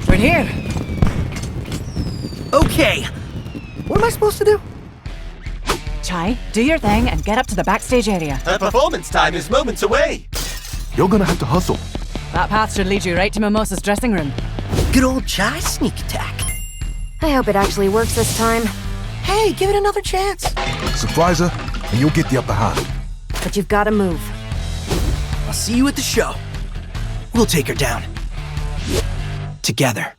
Right here. Okay. What am I supposed to do? Chai, do your thing and get up to the backstage area. Her performance time is moments away. You're gonna have to hustle. That path should lead you right to Mimosa's dressing room. Good old Chai sneak attack. I hope it actually works this time. Hey, give it another chance. Surprise her, and you'll get the upper hand. But you've gotta move. I'll see you at the show. We'll take her down. Together.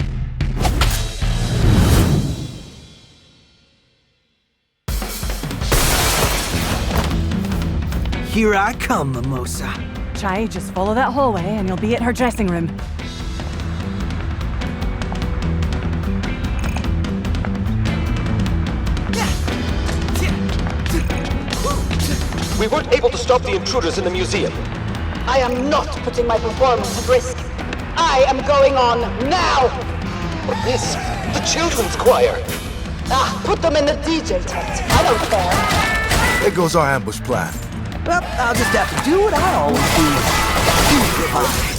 Here I come, Mimosa. Chai, just follow that hallway and you'll be at her dressing room. We weren't able to stop the intruders in the museum. I am not putting my performance at risk. I am going on now! But miss, the children's choir. Put them in the DJ tent. I don't care. There goes our ambush plan. Well, I'll just have to do what I always do. Improvise.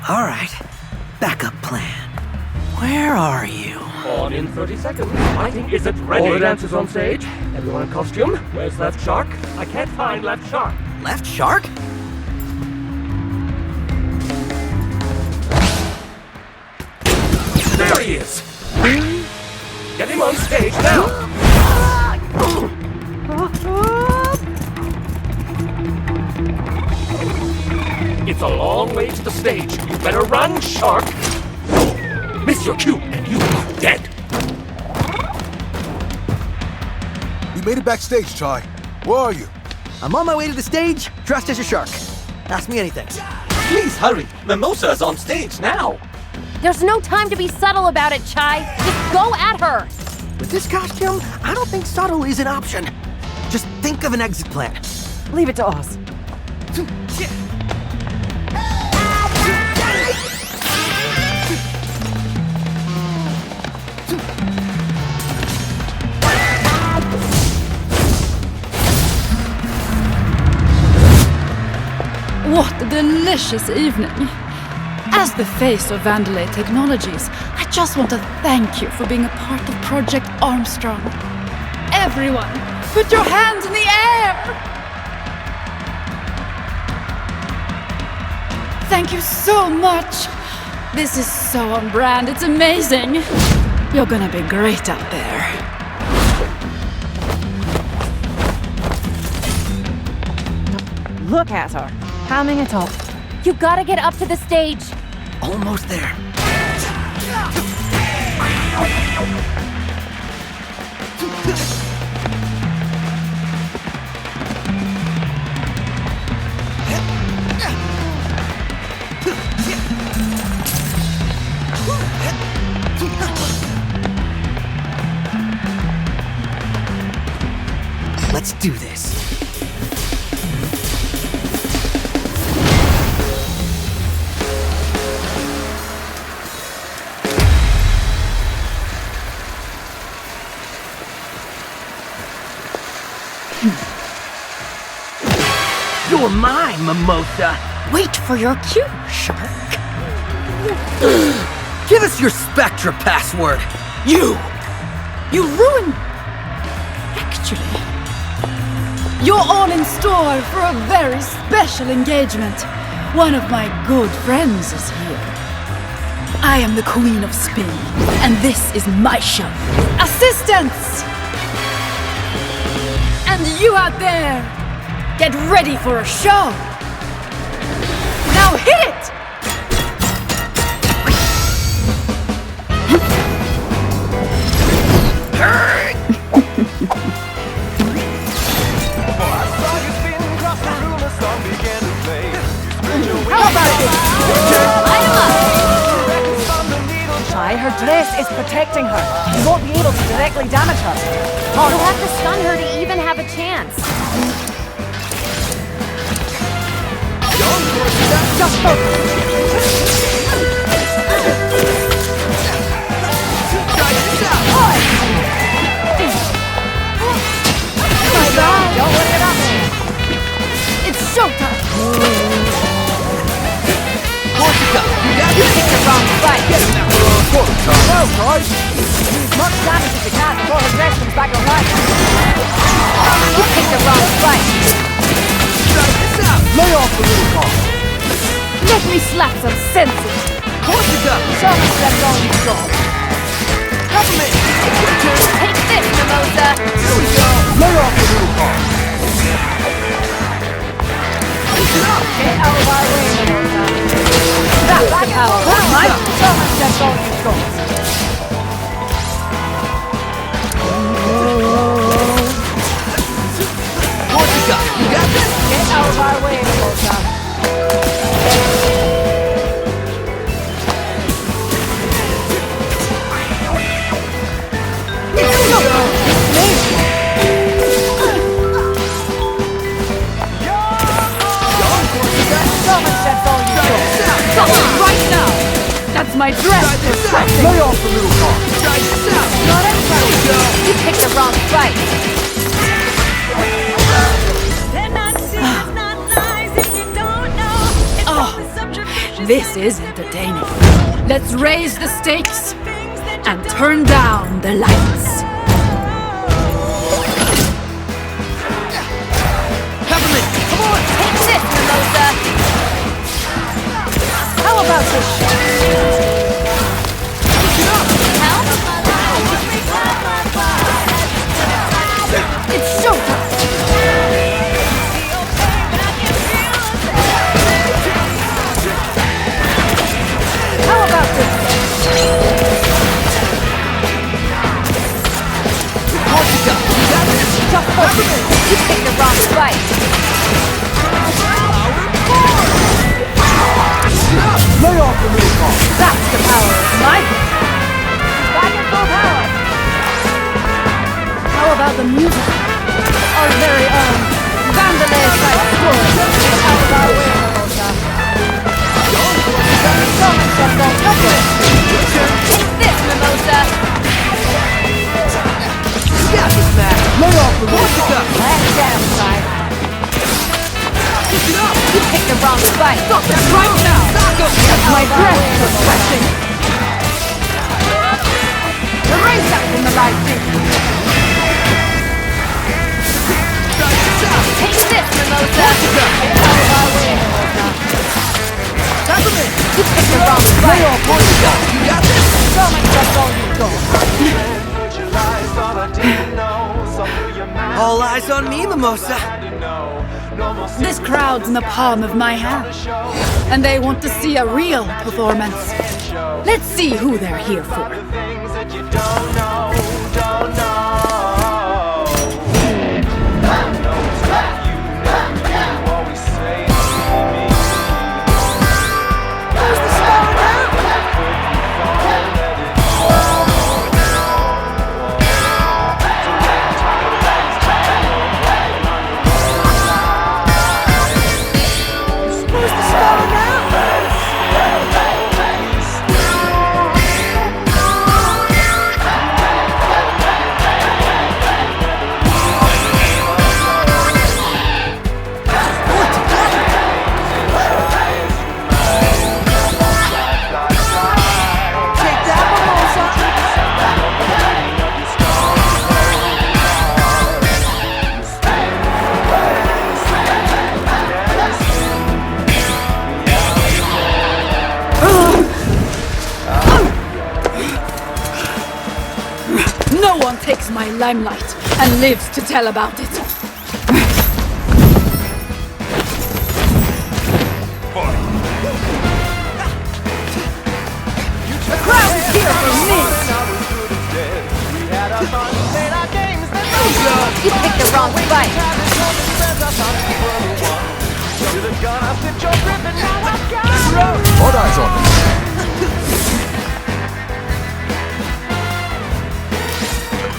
All right, backup plan. Where are you? On in 30 seconds. Lighting isn't ready. All the dancers on stage. Everyone in costume. Where's Left Shark? I can't find Left Shark. Left Shark? There he is! Get him on stage now! It's a long way to the stage. You better run, Shark! your cue, and you are dead. We made it backstage, Chai. Where are you? I'm on my way to the stage, dressed as a shark. Ask me anything. Please hurry. Mimosa's on stage now. There's no time to be subtle about it, Chai. Just go at her. With this costume, I don't think subtle is an option. Just think of an exit plan. Leave it to us. What a delicious evening. As the face of Vandalay Technologies, I just want to thank you for being a part of Project Armstrong. Everyone, put your hands in the air! Thank you so much. This is so on brand, it's amazing. You're gonna be great out there. Look at her, hamming it up. You gotta get up to the stage. Almost there. Let's do this. You're mine, Mimosa. Wait for your cue, shark. Give us your Spectra password. You ruined... Actually, you're all in store for a very special engagement. One of my good friends is here. I am the Queen of Spin, and this is my show. Assistants! And you out there, get ready for a show. Now hit it! How about this? Light him up! Chai, her dress is protecting her. You won't be able to directly damage her. You'll have to stun her to even have a chance. Just focus. Bye-bye. Don't worry about me. It's showtime. You picked the wrong fight. Use as much damage as you can before her dress comes back online. You picked the wrong fight. Lay off the little car. Let me slap some sense into it. Show me that's all you've got. Take this, Mimosa. Lay off the little car. Get out of our way, Mimosa. That's the power. Mike, show me that's all you've got. You got this? Get out of our way, Mimosa. Come on, right now! That's my dress! Lay off the little car. Not anytime. You picked the wrong fight. This is entertaining. Let's raise the stakes and turn down the lights. Peppermint, come on! Take this, Mimosa. How about this shot? Help? It's showtime! How about this? fight! Stop that right now! My breath is pressing! Erase that from the light! Take this, Mimosa! You picked the wrong fight! You got this? So much that's all you've got. All eyes on me, Mimosa. This crowd's in the palm of my hand, and they want to see a real performance. Let's see who they're here for. No one takes my limelight and lives to tell about it. The crowd is here for me! You picked the wrong fight! All eyes on me.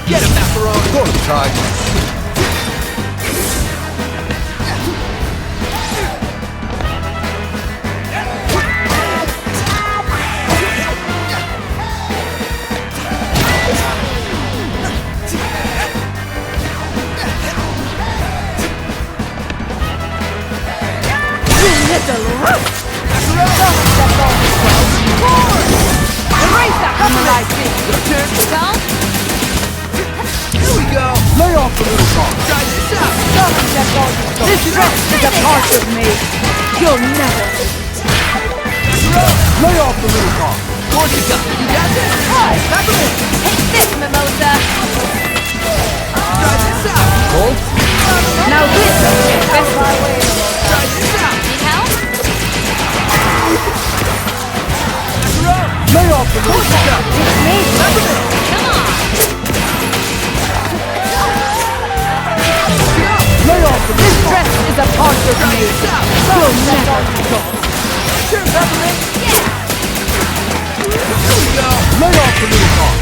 Get him, Macaron! Go to Ty. Lay off the little car. This dress is a part of me. You'll never. Lay off the little car. Corsica, you got this? Take this, Mimosa! Try this out! Colt? Now this is best my way. Try this out! Need help? Lay off the little car. It's me! Come on! Lay off the This little car. dress is a part of me. You'll never go. Sure, Peppermint! Yeah! Lay off the little car.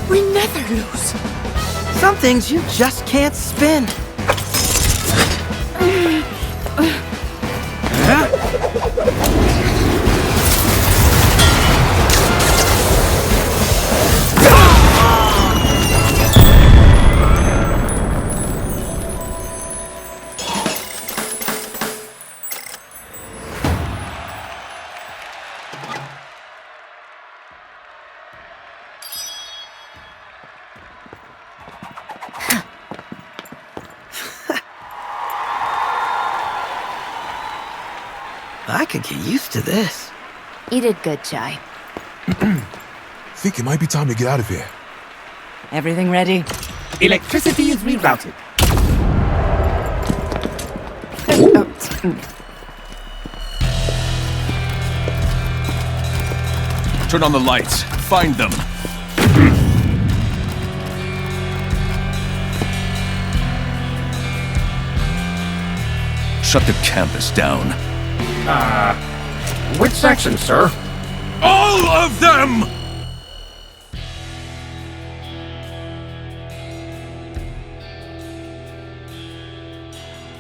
We never lose. Some things you just can't spin. I could get used to this. You did good, Chai. Think it might be time to get out of here. Everything ready? Electricity is rerouted. Turn on the lights. Find them. Shut the campus down. Which section, sir? All of them!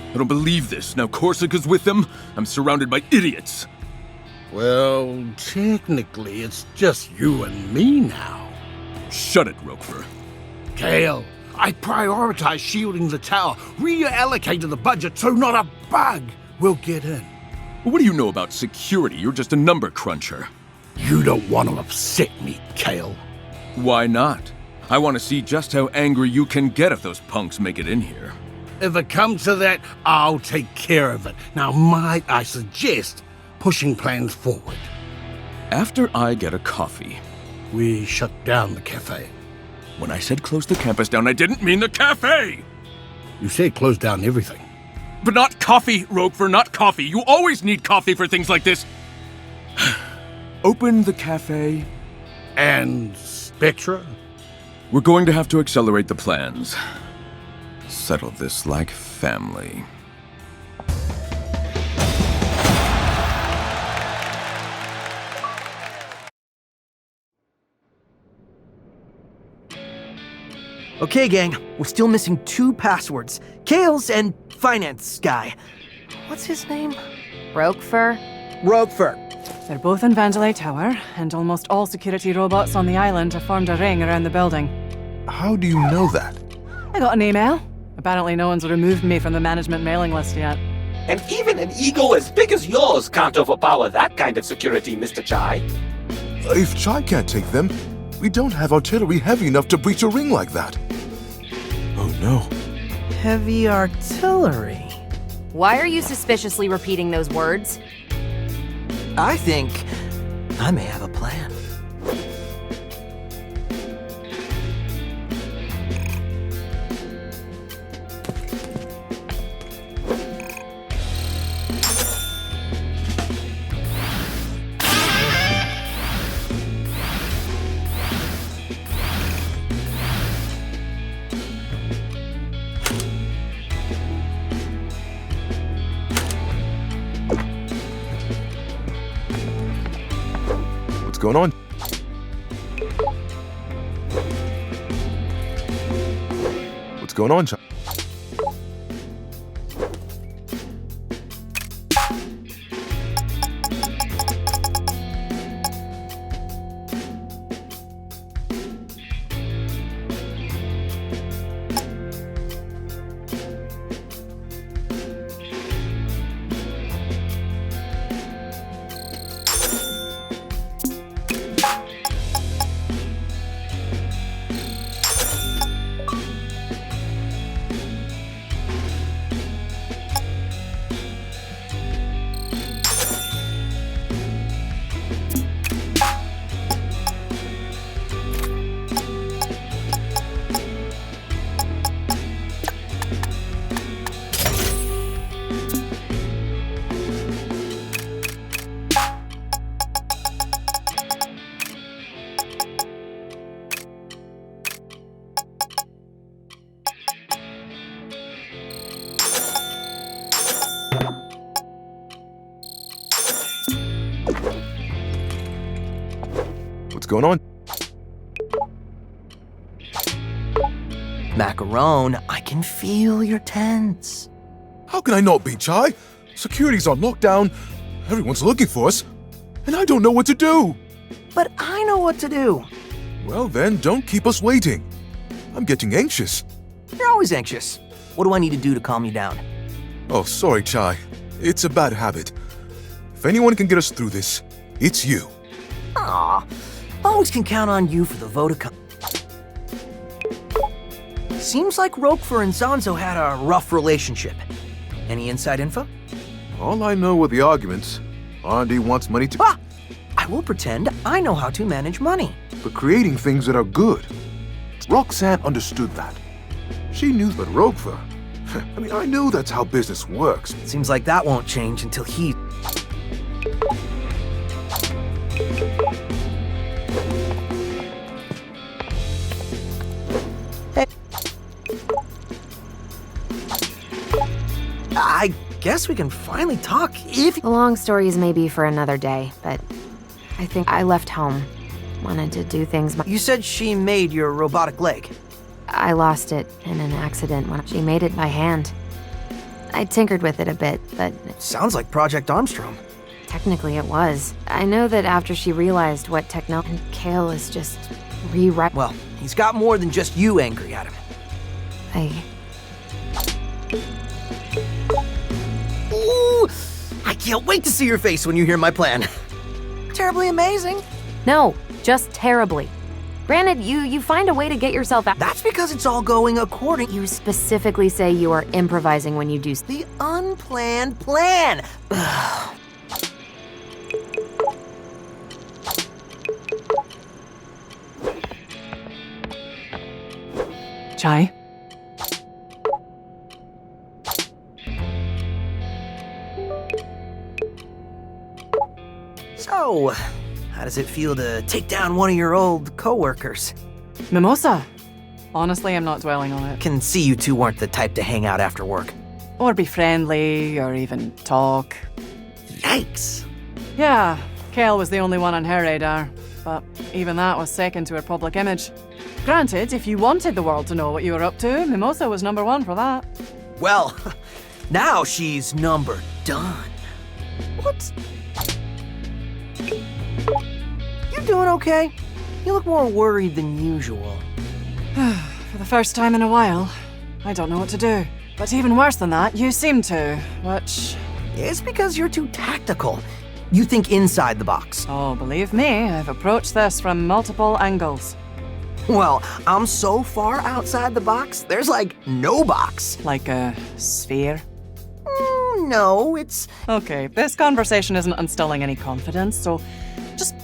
I don't believe this. Now Corsica's with them. I'm surrounded by idiots. Well, technically, it's just you and me now. Shut it, Roper. Kale, I prioritize shielding the tower, reallocated the budget so not a bug will get in. What do you know about security? You're just a number cruncher. You don't want to upset me, Kale. Why not? I want to see just how angry you can get if those punks make it in here. If it comes to that, I'll take care of it. Now, might I suggest pushing plans forward? After I get a coffee. We shut down the cafe. When I said close the campus down, I didn't mean the cafe! You said close down everything. But not coffee, Roper, not coffee. You always need coffee for things like this. Open the cafe. And Spectra? We're going to have to accelerate the plans. Settle this like family. Okay, gang, we're still missing 2 passwords. Kale's and finance guy. What's his name? Roquefort? Roquefort. They're both in Vandalay Tower, and almost all security robots on the island have formed a ring around the building. How do you know that? I got an email. Apparently no one's removed me from the management mailing list yet. And even an ego as big as yours can't overpower that kind of security, Mr. Chai. If Chai can't take them, we don't have artillery heavy enough to breach a ring like that. Oh no. Heavy artillery? Why are you suspiciously repeating those words? I think I may have a plan. What's going on? What's going on, Chai? What's going on? Macaron, I can feel your tense. How can I not be, Chai? Security's on lockdown, everyone's looking for us, and I don't know what to do. But I know what to do. Well then, don't keep us waiting. I'm getting anxious. You're always anxious. What do I need to do to calm you down? Oh, sorry, Chai. It's a bad habit. If anyone can get us through this, it's you. Aw, always can count on you for the vote of Seems like Roquefort and Zanzo had a rough relationship. Any inside info? All I know are the arguments. R&D wants money to... Ah! I will pretend I know how to manage money. For creating things that are good. Roxanne understood that. She knew that Roquefort... I mean, I knew that's how business works. Seems like that won't change until he... guess we can finally talk if... The long stories may be for another day, but I think I left home. Wanted to do things You said she made your robotic leg. I lost it in an accident when she made it by hand. I tinkered with it a bit, but... Sounds like Project Armstrong. Technically it was. I know that after she realized what and Kale is just rewrite. Well, he's got more than just you angry at him. Ooh! I can't wait to see your face when you hear my plan. Terribly amazing. No, just terribly. Granted, you find a way to get yourself out. That's because it's all going according... You specifically say you are improvising when you do... The unplanned plan! Chai? So, how does it feel to take down one of your old co-workers? Mimosa. Honestly, I'm not dwelling on it. Can see you two weren't the type to hang out after work. Or be friendly, or even talk. Yikes. Yeah, Kale was the only one on her radar, but even that was second to her public image. Granted, if you wanted the world to know what you were up to, Mimosa was number one for that. Well, now she's number done. What? You doing okay? You look more worried than usual. For the first time in a while, I don't know what to do. But even worse than that, you seem to, which... It's because you're too tactical. You think inside the box. Oh, believe me, I've approached this from multiple angles. Well, I'm so far outside the box, there's like no box. Like a sphere? No, it's... Okay, this conversation isn't instilling any confidence, so just...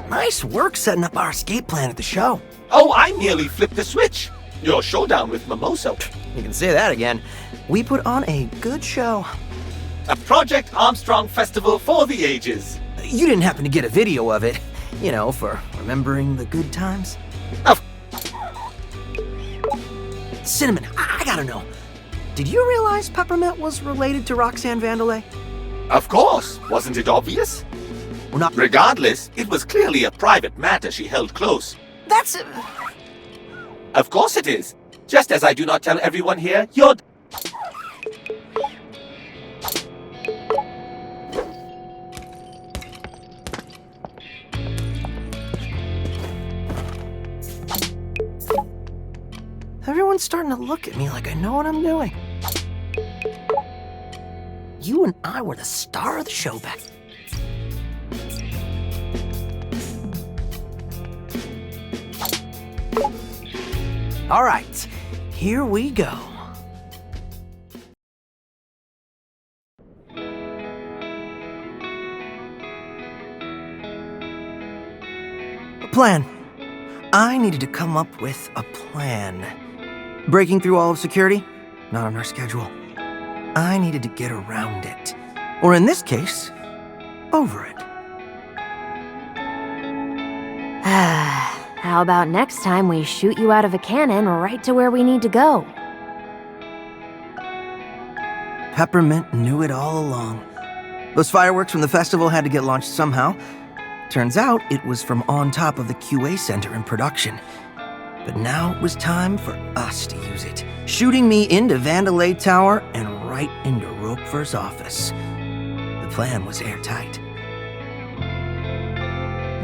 Nice work setting up our escape plan at the show. Oh, I merely flipped the switch. Your showdown with Mimosa. You can say that again. We put on a good show. A Project Armstrong festival for the ages. You didn't happen to get a video of it, you know, for remembering the good times? Cinnamon, I gotta know. Did you realize Peppermint was related to Roxanne Vandelay? Of course. Wasn't it obvious? Well, not... Regardless, it was clearly a private matter she held close. That's... Of course it is. Just as I do not tell everyone here, you're... Everyone's starting to look at me like I know what I'm doing. You and I were the star of the show back. All right, here we go. A plan. I needed to come up with a plan. Breaking through all of security? Not on our schedule. I needed to get around it. Or in this case, over it. How about next time we shoot you out of a cannon right to where we need to go? Peppermint knew it all along. Those fireworks from the festival had to get launched somehow. Turns out it was from on top of the QA center in production. But now it was time for us to use it, shooting me into Vandelay Tower and right into Roquefort's office. The plan was airtight.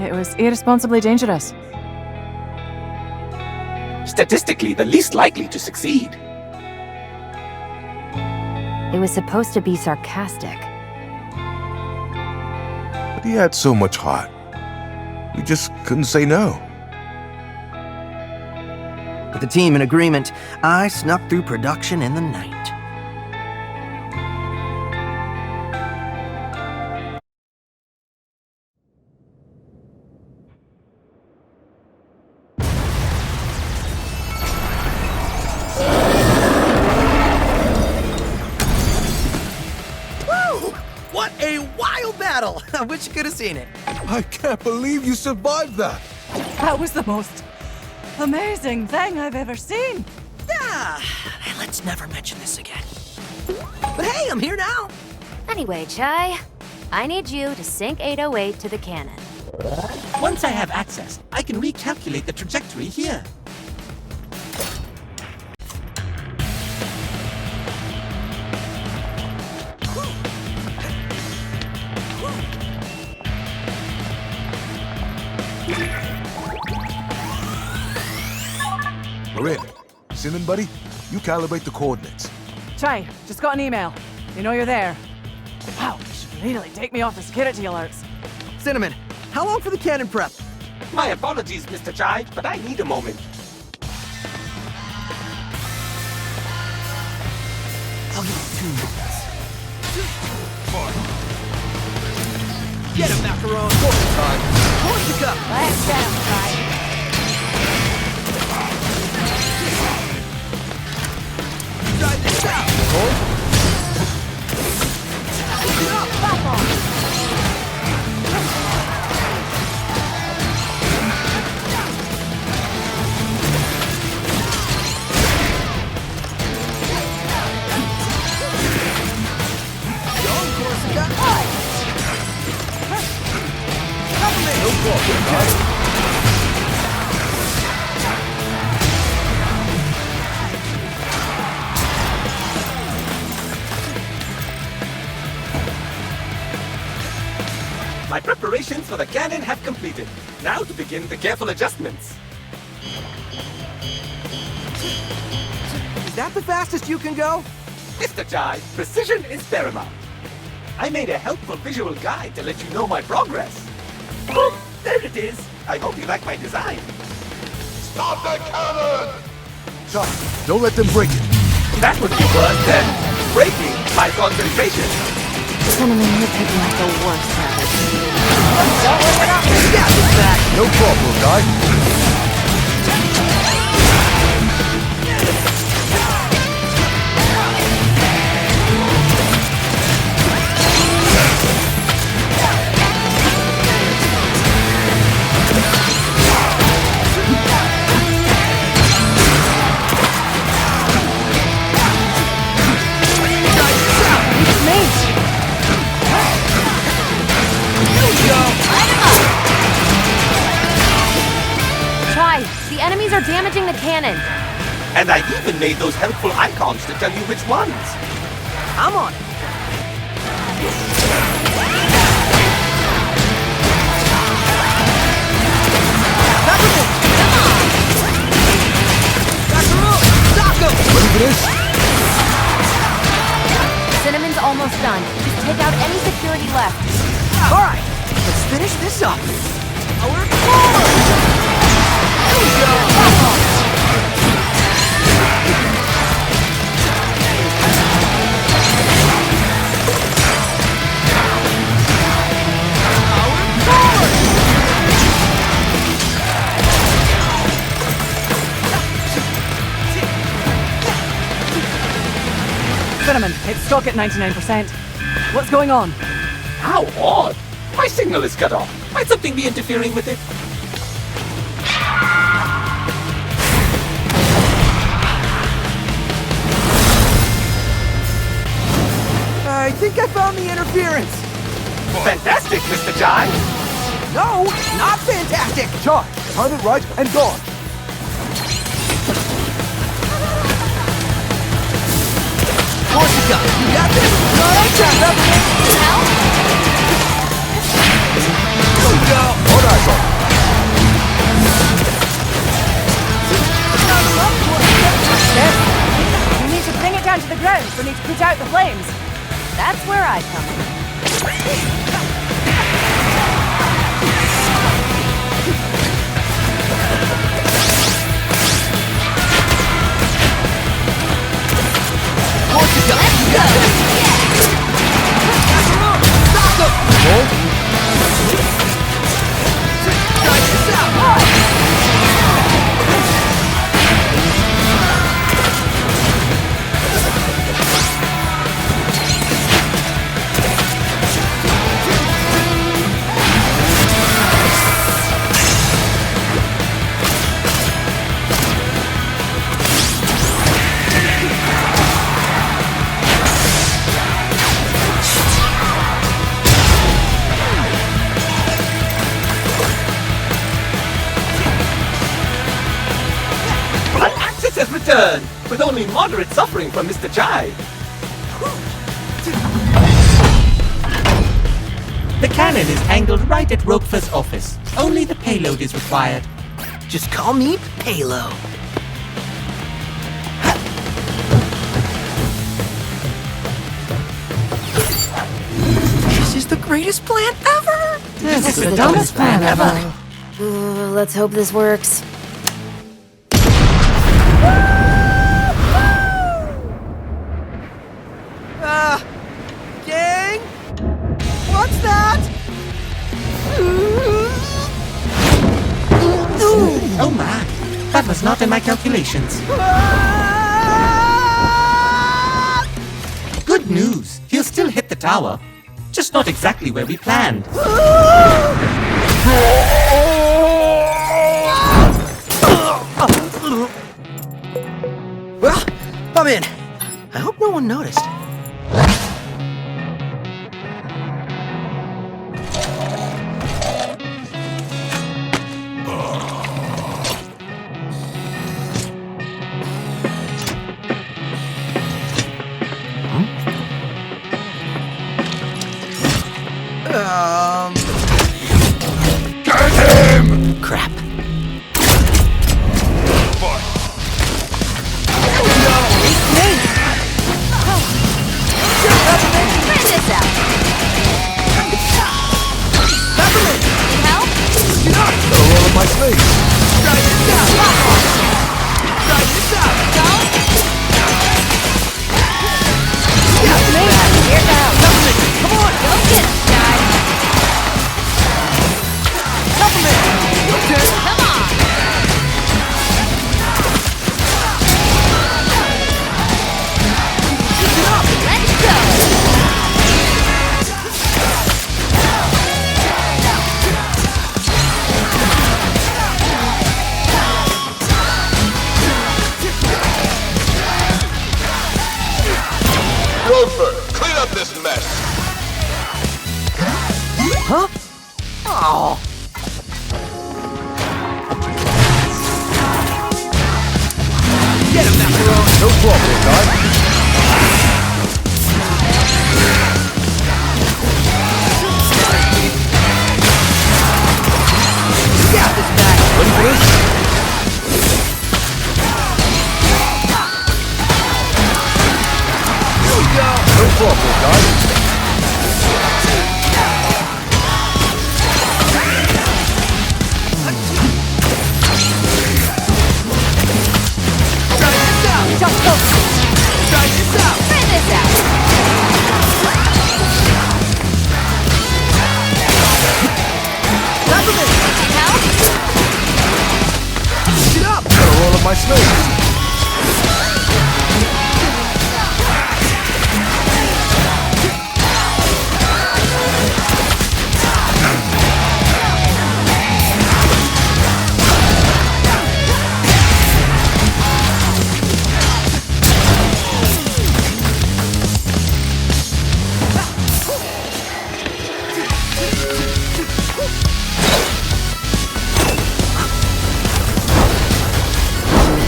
It was irresponsibly dangerous. Statistically, the least likely to succeed. It was supposed to be sarcastic. But he had so much heart. We just couldn't say no. With the team in agreement, I snuck through production in the night. Woo! What a wild I wish you could have seen it. I can't believe you survived that. That was the most amazing thing I've ever seen. Ah, let's never mention this again. But hey, I'm here now. Anyway, Chai, I need you to sync 808 to the cannon. Once I have access, I can recalculate the trajectory here. We're in. Cinnamon, buddy, you calibrate the coordinates. Chai, just got an email. You know you're there. Wow, you should really take me off the security alerts. Cinnamon, how long for the cannon prep? My apologies, Mr. Chai, but I need a moment. I'll give you 2 minutes. Get him, Macaron! Quarter time! Corsica! Let's get him, Chai. Try this out! Hold. Get up! Pop on! No problem, guys. My preparations for the cannon have completed. Now to begin the careful adjustments. Is that the fastest you can go? Mr. Chai, precision is paramount. I made a helpful visual guide to let you know my progress. Oh, there it is. I hope you like my design. Stop the cannon! Chai, don't let them break it. That would be worse than breaking my concentration. Cinnamon, you're picking up the worst habits. Yeah, it's back. No problem, guy. The enemies are damaging the cannon. And I even made those helpful icons to tell you which ones. I'm on it. Ready for this? Cinnamon's almost done. Just take out any security left. All right, let's finish this up. Power forward! There we go! Cinnamon, it's stuck at 99%. What's going on? How odd. My signal is cut off. Might something be interfering with it? I think I found the interference. Fantastic, Mr. Chai. No, not fantastic. Chai, time it right and gone. Corsica, you got this. Not on track, Help? Here we go. All eyes on. You need to bring it down to the ground for me to put out the flames. That's where I come in. Corsica, you got this. Stop them. Try this out. has returned, with only moderate suffering from Mr. Jai. The cannon is angled right at Roquefort's office. Only the payload is required. Just call me Payload. This is the greatest plan ever! This is the dumbest plan ever. Let's hope this works. Gang? What's that? Oh my, that was not in my calculations. Good news, he'll still hit the tower. Just not exactly where we planned. Well, I'm in. I hope no one noticed. Get him! Crap. Try this out. Need help? Got a roll up my sleeve. Go. Here goes. Come on, go get him, guy. Come on. Let's go. Rover, clean up this mess. Huh? Oh. Get him, Macaron! No problem, guy. You got this back. Ready for this? Here we go. No problem, guy. Try this out. Need help? Get up! Got a roll up my sleeve.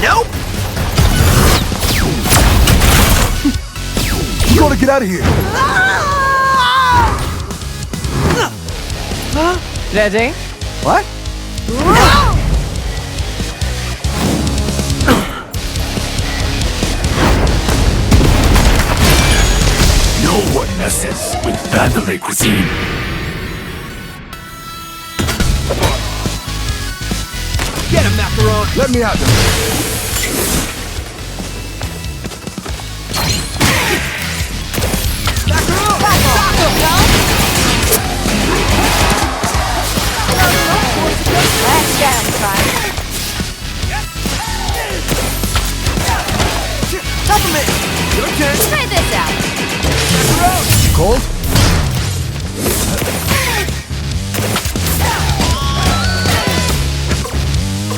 Nope! You gotta get out of here. Ready? What? No one messes with Vandalay cuisine. Get him, Macaron! Let me out there. Let's get him, Prime. Supplement! Your turn! Try this out. Cold?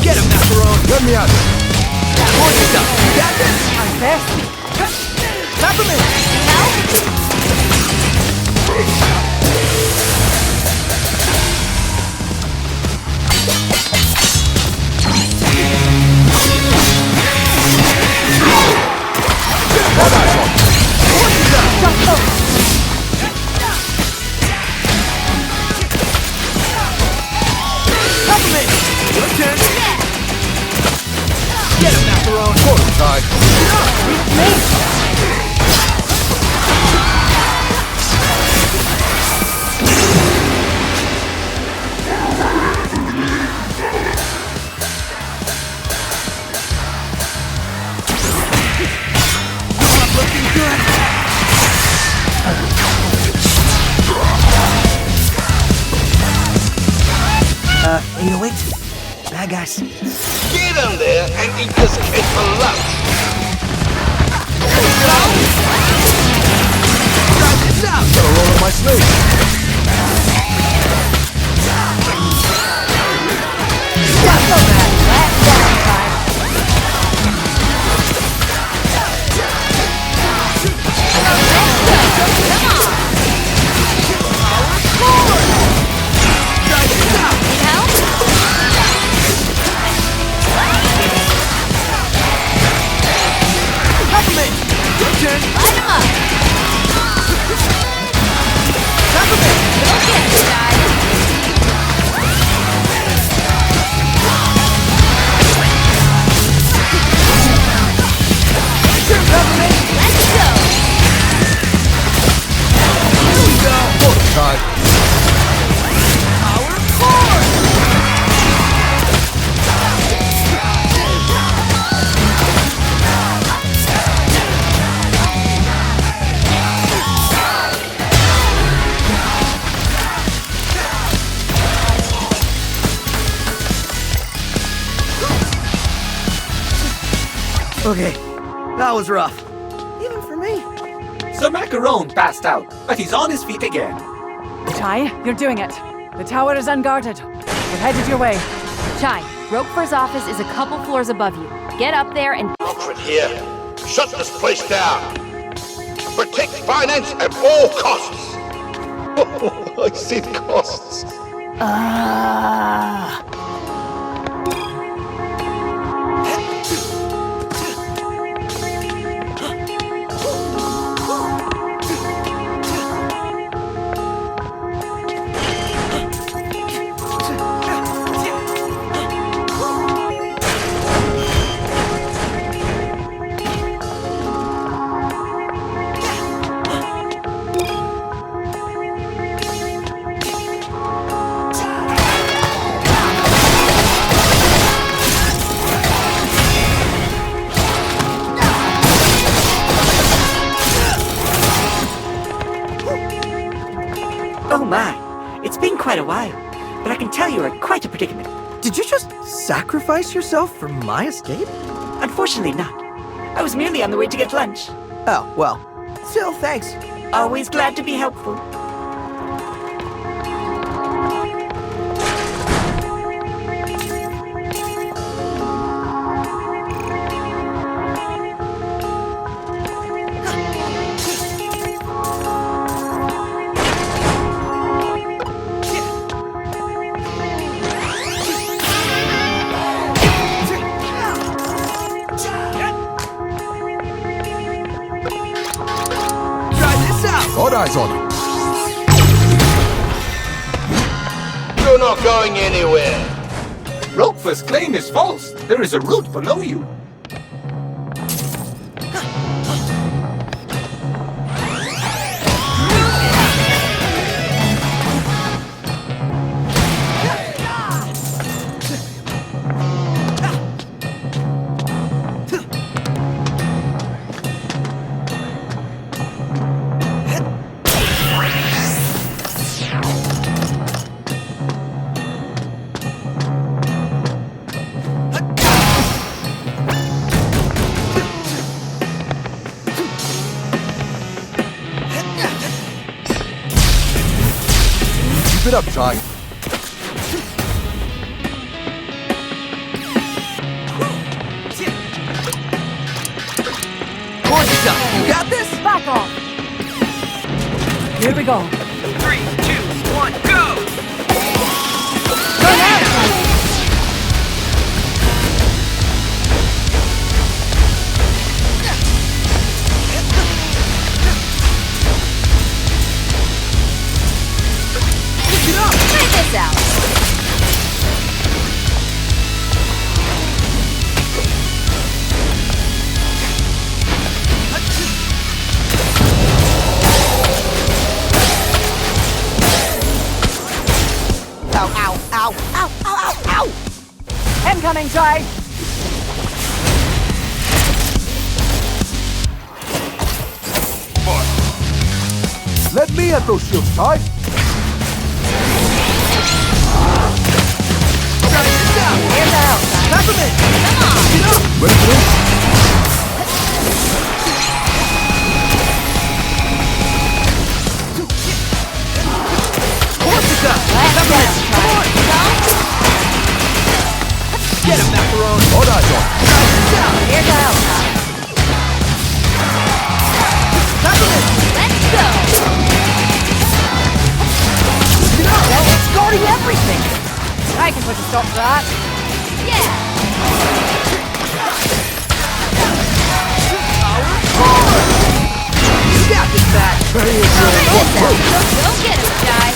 Get him, Macaron! Let me out there. Watch yourself! You got this! I'm thirsty. Supplement! Help? Chai. Looking good. 808. Bad guys. Get him there and eat this cake for lunch. Try this out. Gotta roll up my sleeve. Not so bad. That's time. Come on. Try this out. Need help? Peppermint. Your turn. Light 'em up. Peppermint. Don't get me, guys. Turn, Peppermint. Let's go. Here we go. Hold it, Chai. Power forward. Okay, that was rough. Even for me. Sir Macaron passed out, but he's on his feet again. Chai, you're doing it. The tower is unguarded. We're headed your way. Chai, Roquefort's office is a couple floors above you. Get up there and... Alfred here. Shut this place down. Protect finance at all costs. I see the costs. Oh my, it's been quite a while, but I can tell you are quite a predicament. Did you just sacrifice yourself for my escape? Unfortunately not. I was merely on the way to get lunch. Oh, well. Still, thanks. Always glad to be helpful. Got eyes on him. You're not going anywhere. Roquefort's claim is false. There is a route below you. Keep it up, Chai. Horse yourself. You got this? Back off. Here we go. 3, 2, 1, go! Check this out. incoming, Jai! Let me at those shields, Ty. Hands out! Peppermint! Come on! Get up! Ready for this? Horse is up! Let's go, Come on! Get him, macaron! All eyes on. Here's out! Peppermint! Let's go! Get up! Well, it's guarding everything! I can put a stop to that. Yeah! You got this back! Go get him, Jai!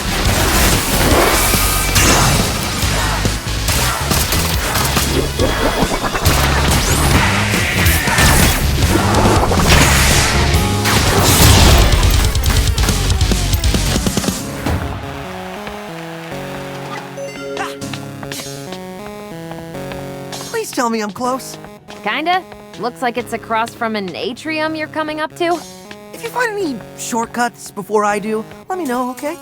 Please tell me I'm close. Kinda. Looks like it's across from an atrium you're coming up to. If you find any shortcuts before I do, let me know, okay?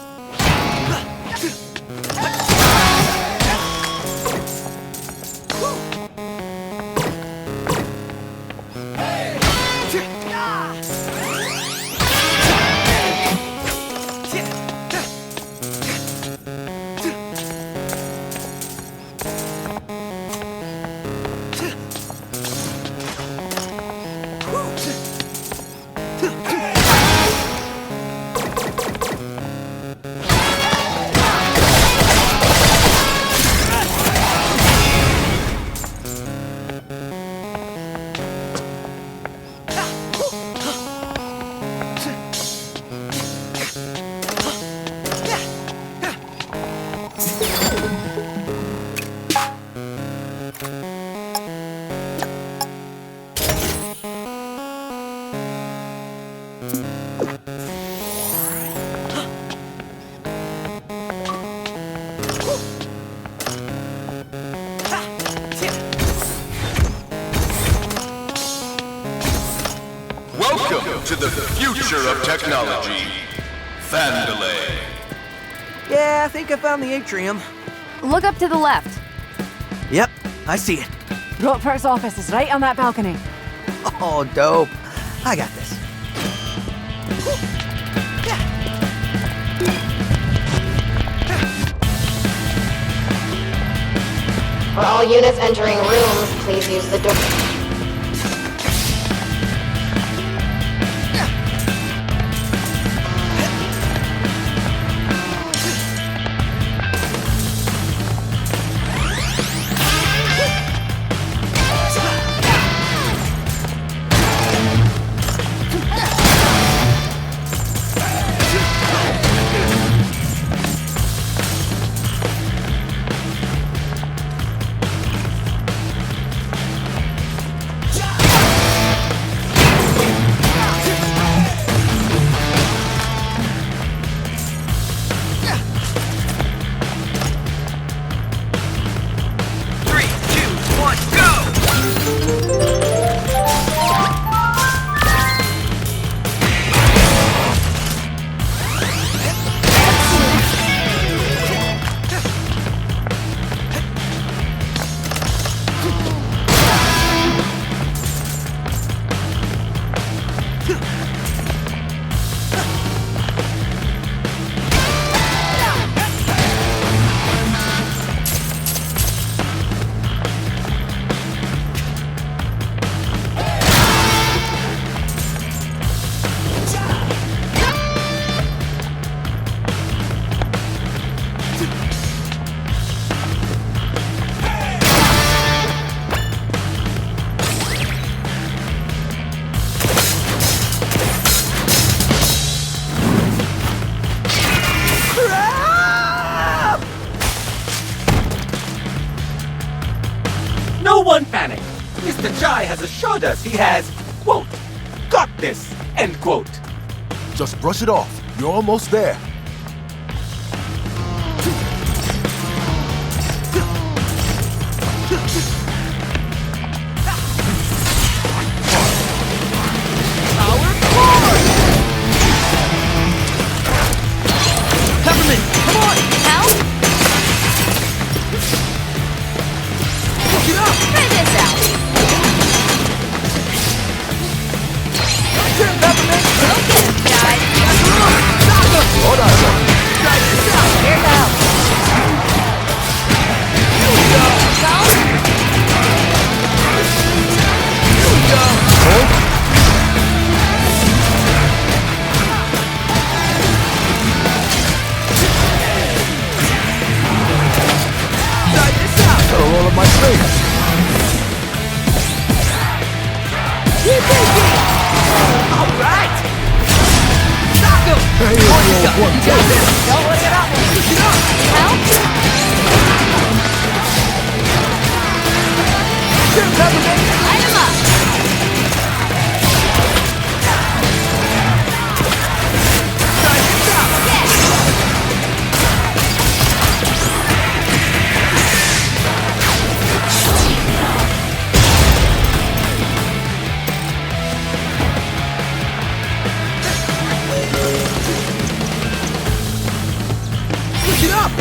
Welcome to the future of technology, Vandalay. Yeah, I think I found the atrium. Look up to the left. Yep, I see it. Rockford's office is right on that balcony. Oh, dope. I got this. For all units entering rooms, please use the door. No one panic. Mr. Jai has assured us he has, quote, got this, end quote. Just brush it off. You're almost there. Don't look it up. Help? Light him up.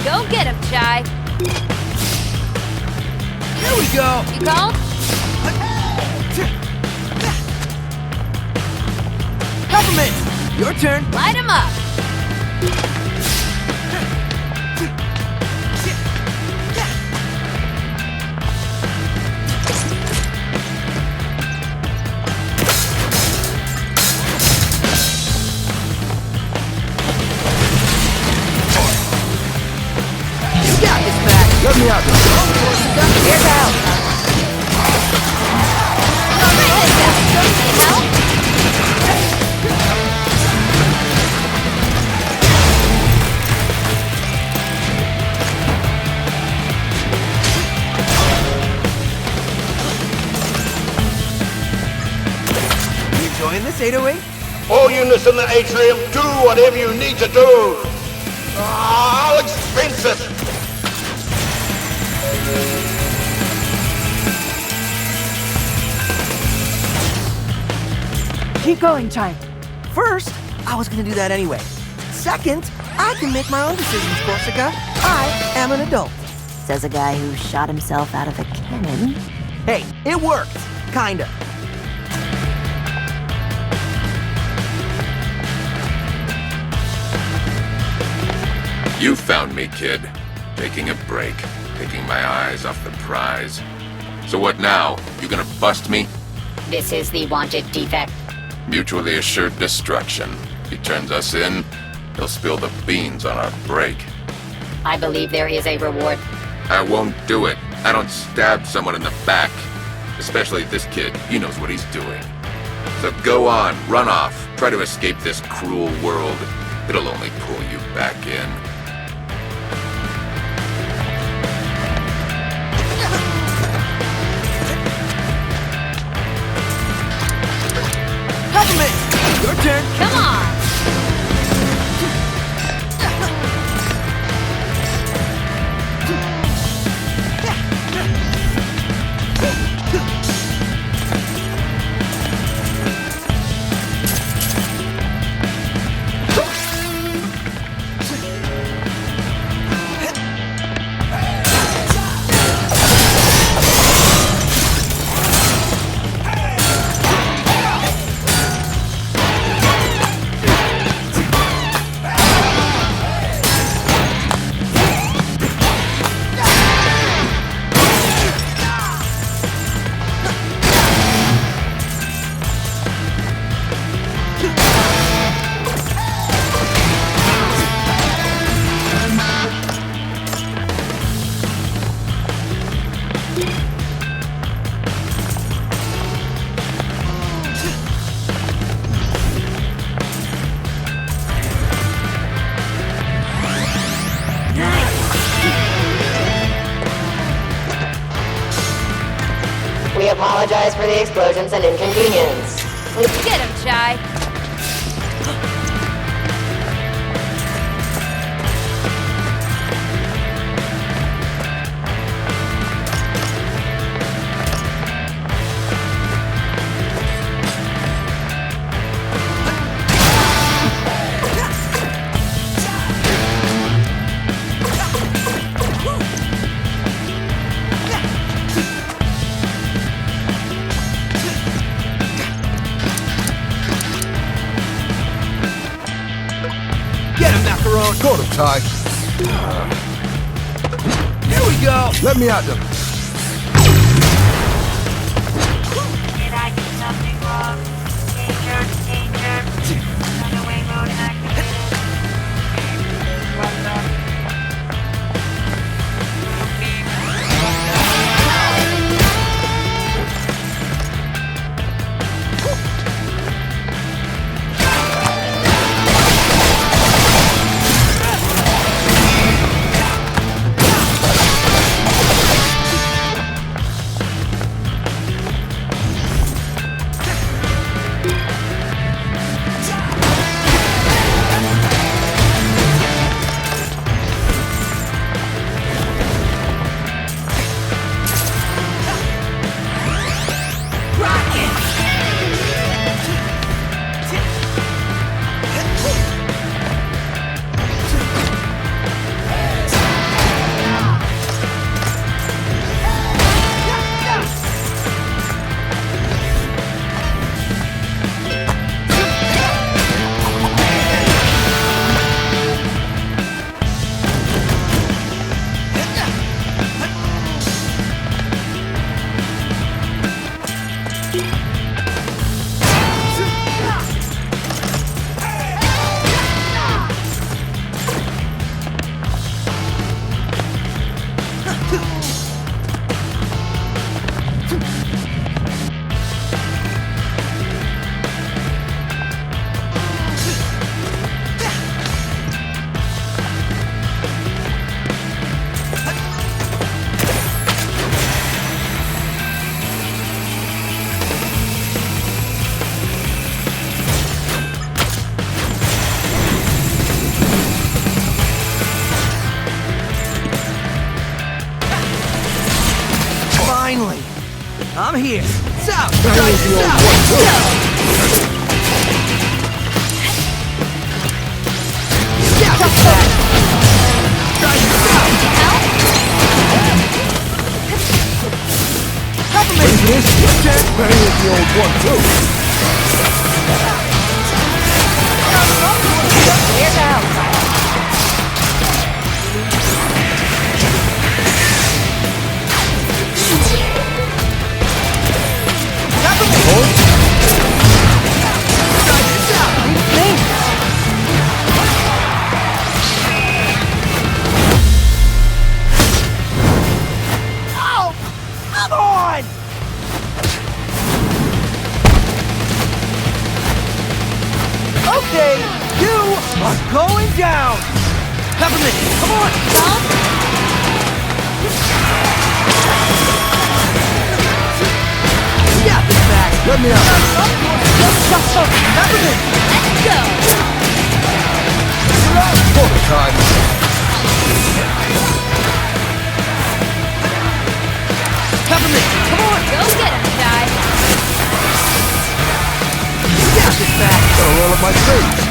Go get him, Chai. Here we go. You called? Peppermint, your turn. Light him up. Let me out. Here's out. You enjoying this 808? All units in the atrium, do whatever you need to do. I'll expense it. Keep going, Chai. First, I was gonna do that anyway. Second, I can make my own decisions, Corsica. I am an adult. Says a guy who shot himself out of a cannon. Hey, it worked. Kinda. You found me, kid. Taking a break. Taking my eyes off the prize. So what now? You gonna bust me? This is the wanted defect. Mutually assured destruction. He turns us in, he'll spill the beans on our break. I believe there is a reward. I won't do it. I don't stab someone in the back. Especially this kid. He knows what he's doing. So go on, run off. Try to escape this cruel world. It'll only pull you back in. Peppermint, your turn. Come on. We apologize for the explosions and inconvenience. Get him, Chai. Got him, Ty. Here we go. Let me out them. Did I do something wrong? Danger, danger. Runaway mode activated. I'm here. South! Right, south! Yeah, what's that? Right, south! Cover me! This Barry is the old one, too. Clear down. Cover me! Right, south! Oh! Come on! Okay, you are going down! Peppermint, come on! You got this back! Let me out. Peppermint! Let's go! Photo time. Peppermint, come on! Go get him, Shy. You got this back! Gotta roll up my sleeves.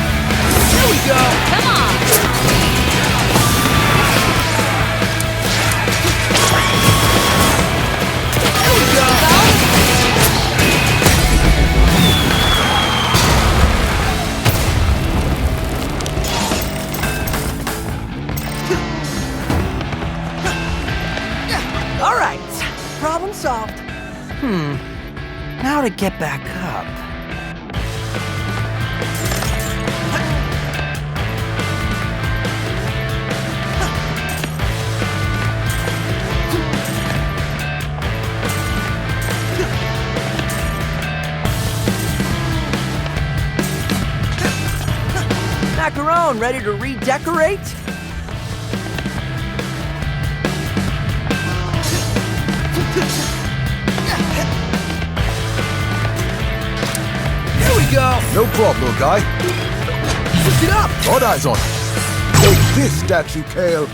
Here we go! Come on! Here we go! All right, problem solved. Now to get back up. Macaron, ready to redecorate? Here we go! No problem, little guy. Switch it up! Got eyes on it. Take this, statue, Kale.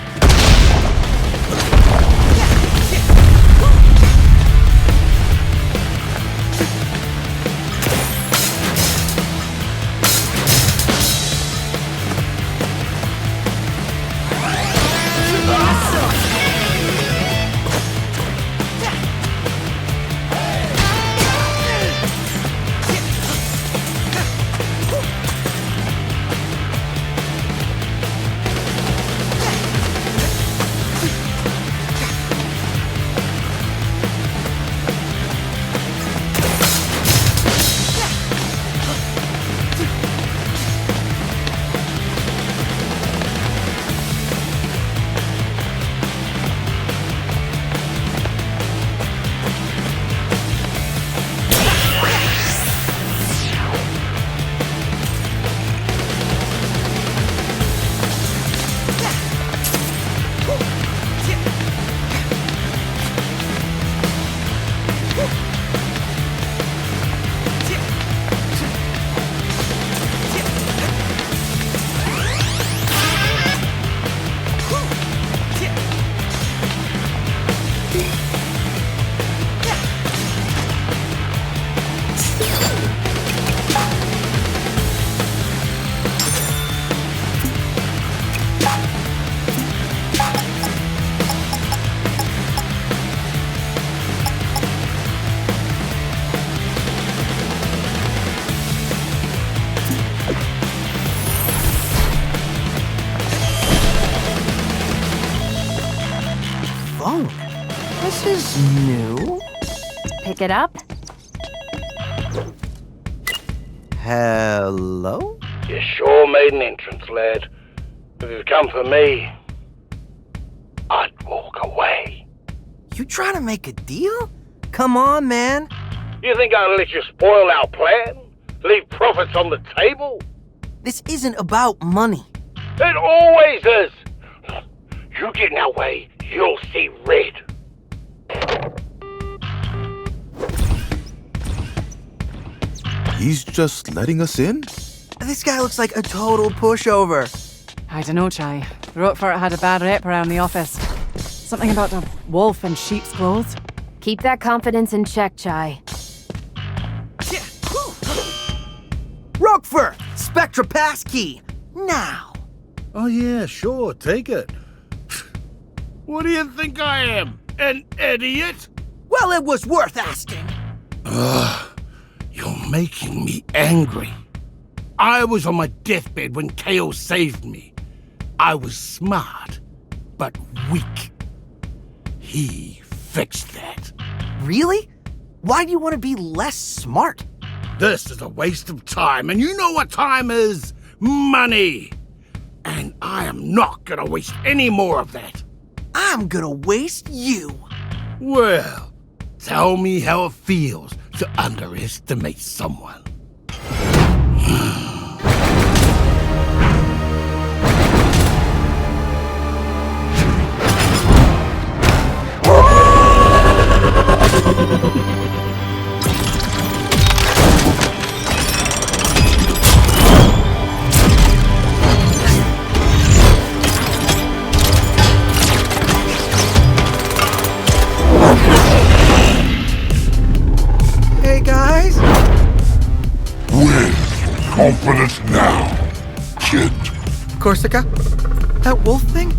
Phone? This is new. Pick it up. Hello? You sure made an entrance, lad. If you'd come for me, I'd walk away. You trying to make a deal? Come on, man. You think I'd let you spoil our plan? Leave profits on the table? This isn't about money. It always is. You get in our way, you'll see red. He's just letting us in? This guy looks like a total pushover. I dunno, Chai. Roquefort had a bad rep around the office. Something about a wolf in sheep's clothes. Keep that confidence in check, Chai. Roquefort! Spectra passkey! Now! Oh yeah, sure, take it. What do you think I am? An idiot? Well, it was worth asking. Ugh, you're making me angry. I was on my deathbed when Chaos saved me. I was smart, but weak. He fixed that. Really? Why do you want to be less smart? This is a waste of time, and you know what time is? Money! And I am not gonna waste any more of that. I'm gonna waste you. Well, tell me how it feels to underestimate someone. Hey guys? With confidence now, kid. Corsica? That wolf thing?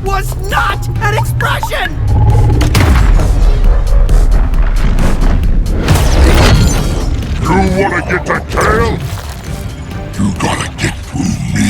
Was not an expression! You wanna get the tail? You gotta get through me.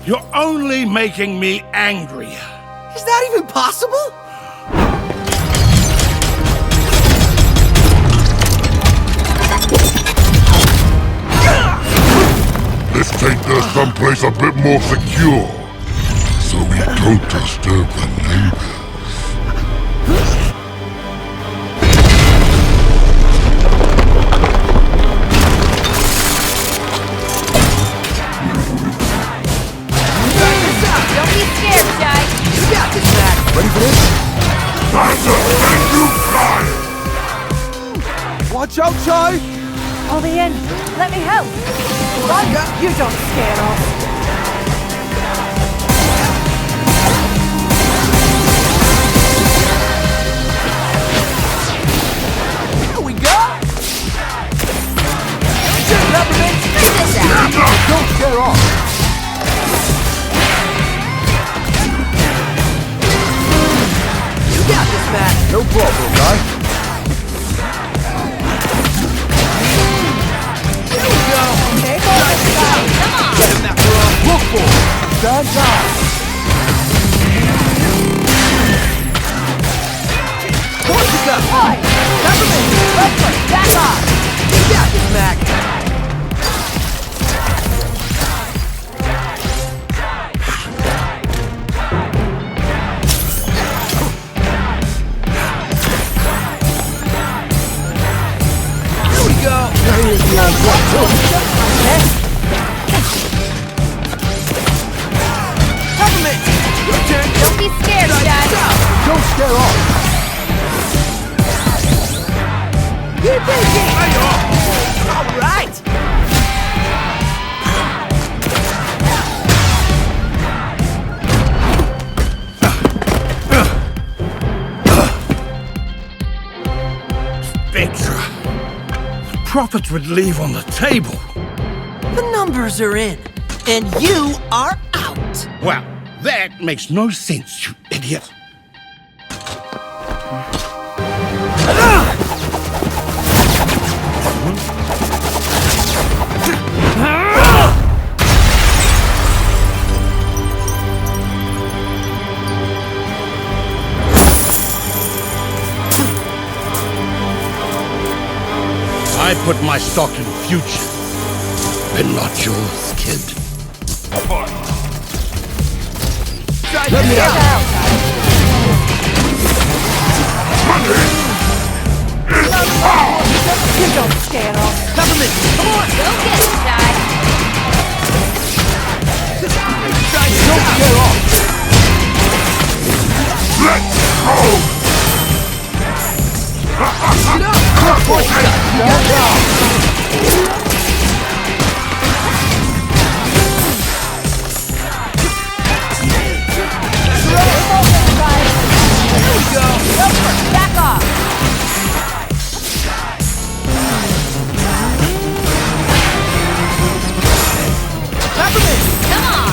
You're only making me angry. Is that even possible? Let's take this someplace a bit more secure, so we don't disturb the neighbors. Don't be scared, Jai. You got this, Mac. Ready for this? Time to make you fly! Watch out, Chai! I'll be in. Let me help. You don't scare us. Here we go! Don't scare off! You got this, Mac. No problem, guy. Here we go. Take over, Jai. Come on. Get him, after all. Look for it. Stand down. Corsica! Boy. Peppermint! Roquefort, back off. You got this, Mac. scare off. Keep thinking! All right! Spectra. Profits would leave on the table. The numbers are in, and you are out. Well, that makes no sense, you idiot. I put my stock in the future, but not yours, kid. Let me out. You don't scare off. Peppermint, come on! Go get it, Shy. Don't scare off. Let's go! Get up! There we go! Back off. Peppermint! Come on.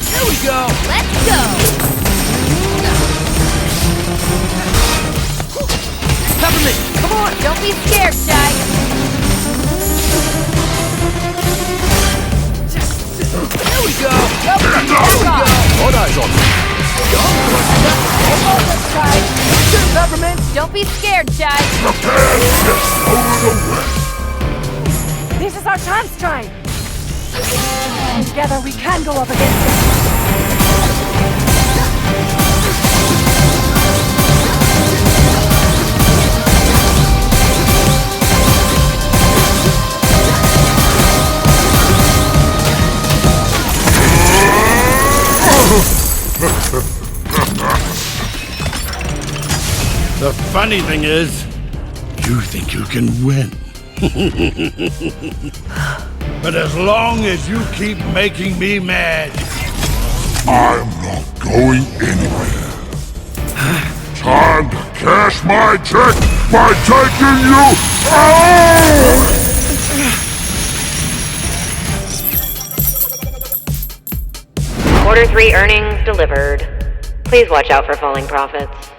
There we go! Let's go. Peppermint, come on! Don't be scared, Shy. There we go! Back off. All eyes on me. Good, Peppermint! Don't be scared, Shy. This is our chance, Try. Together we can go up against it. The funny thing is, you think you can win. But as long as you keep making me mad, I'm not going anywhere. Time to cash my check by taking you out! Q3 earnings delivered. Please watch out for falling profits.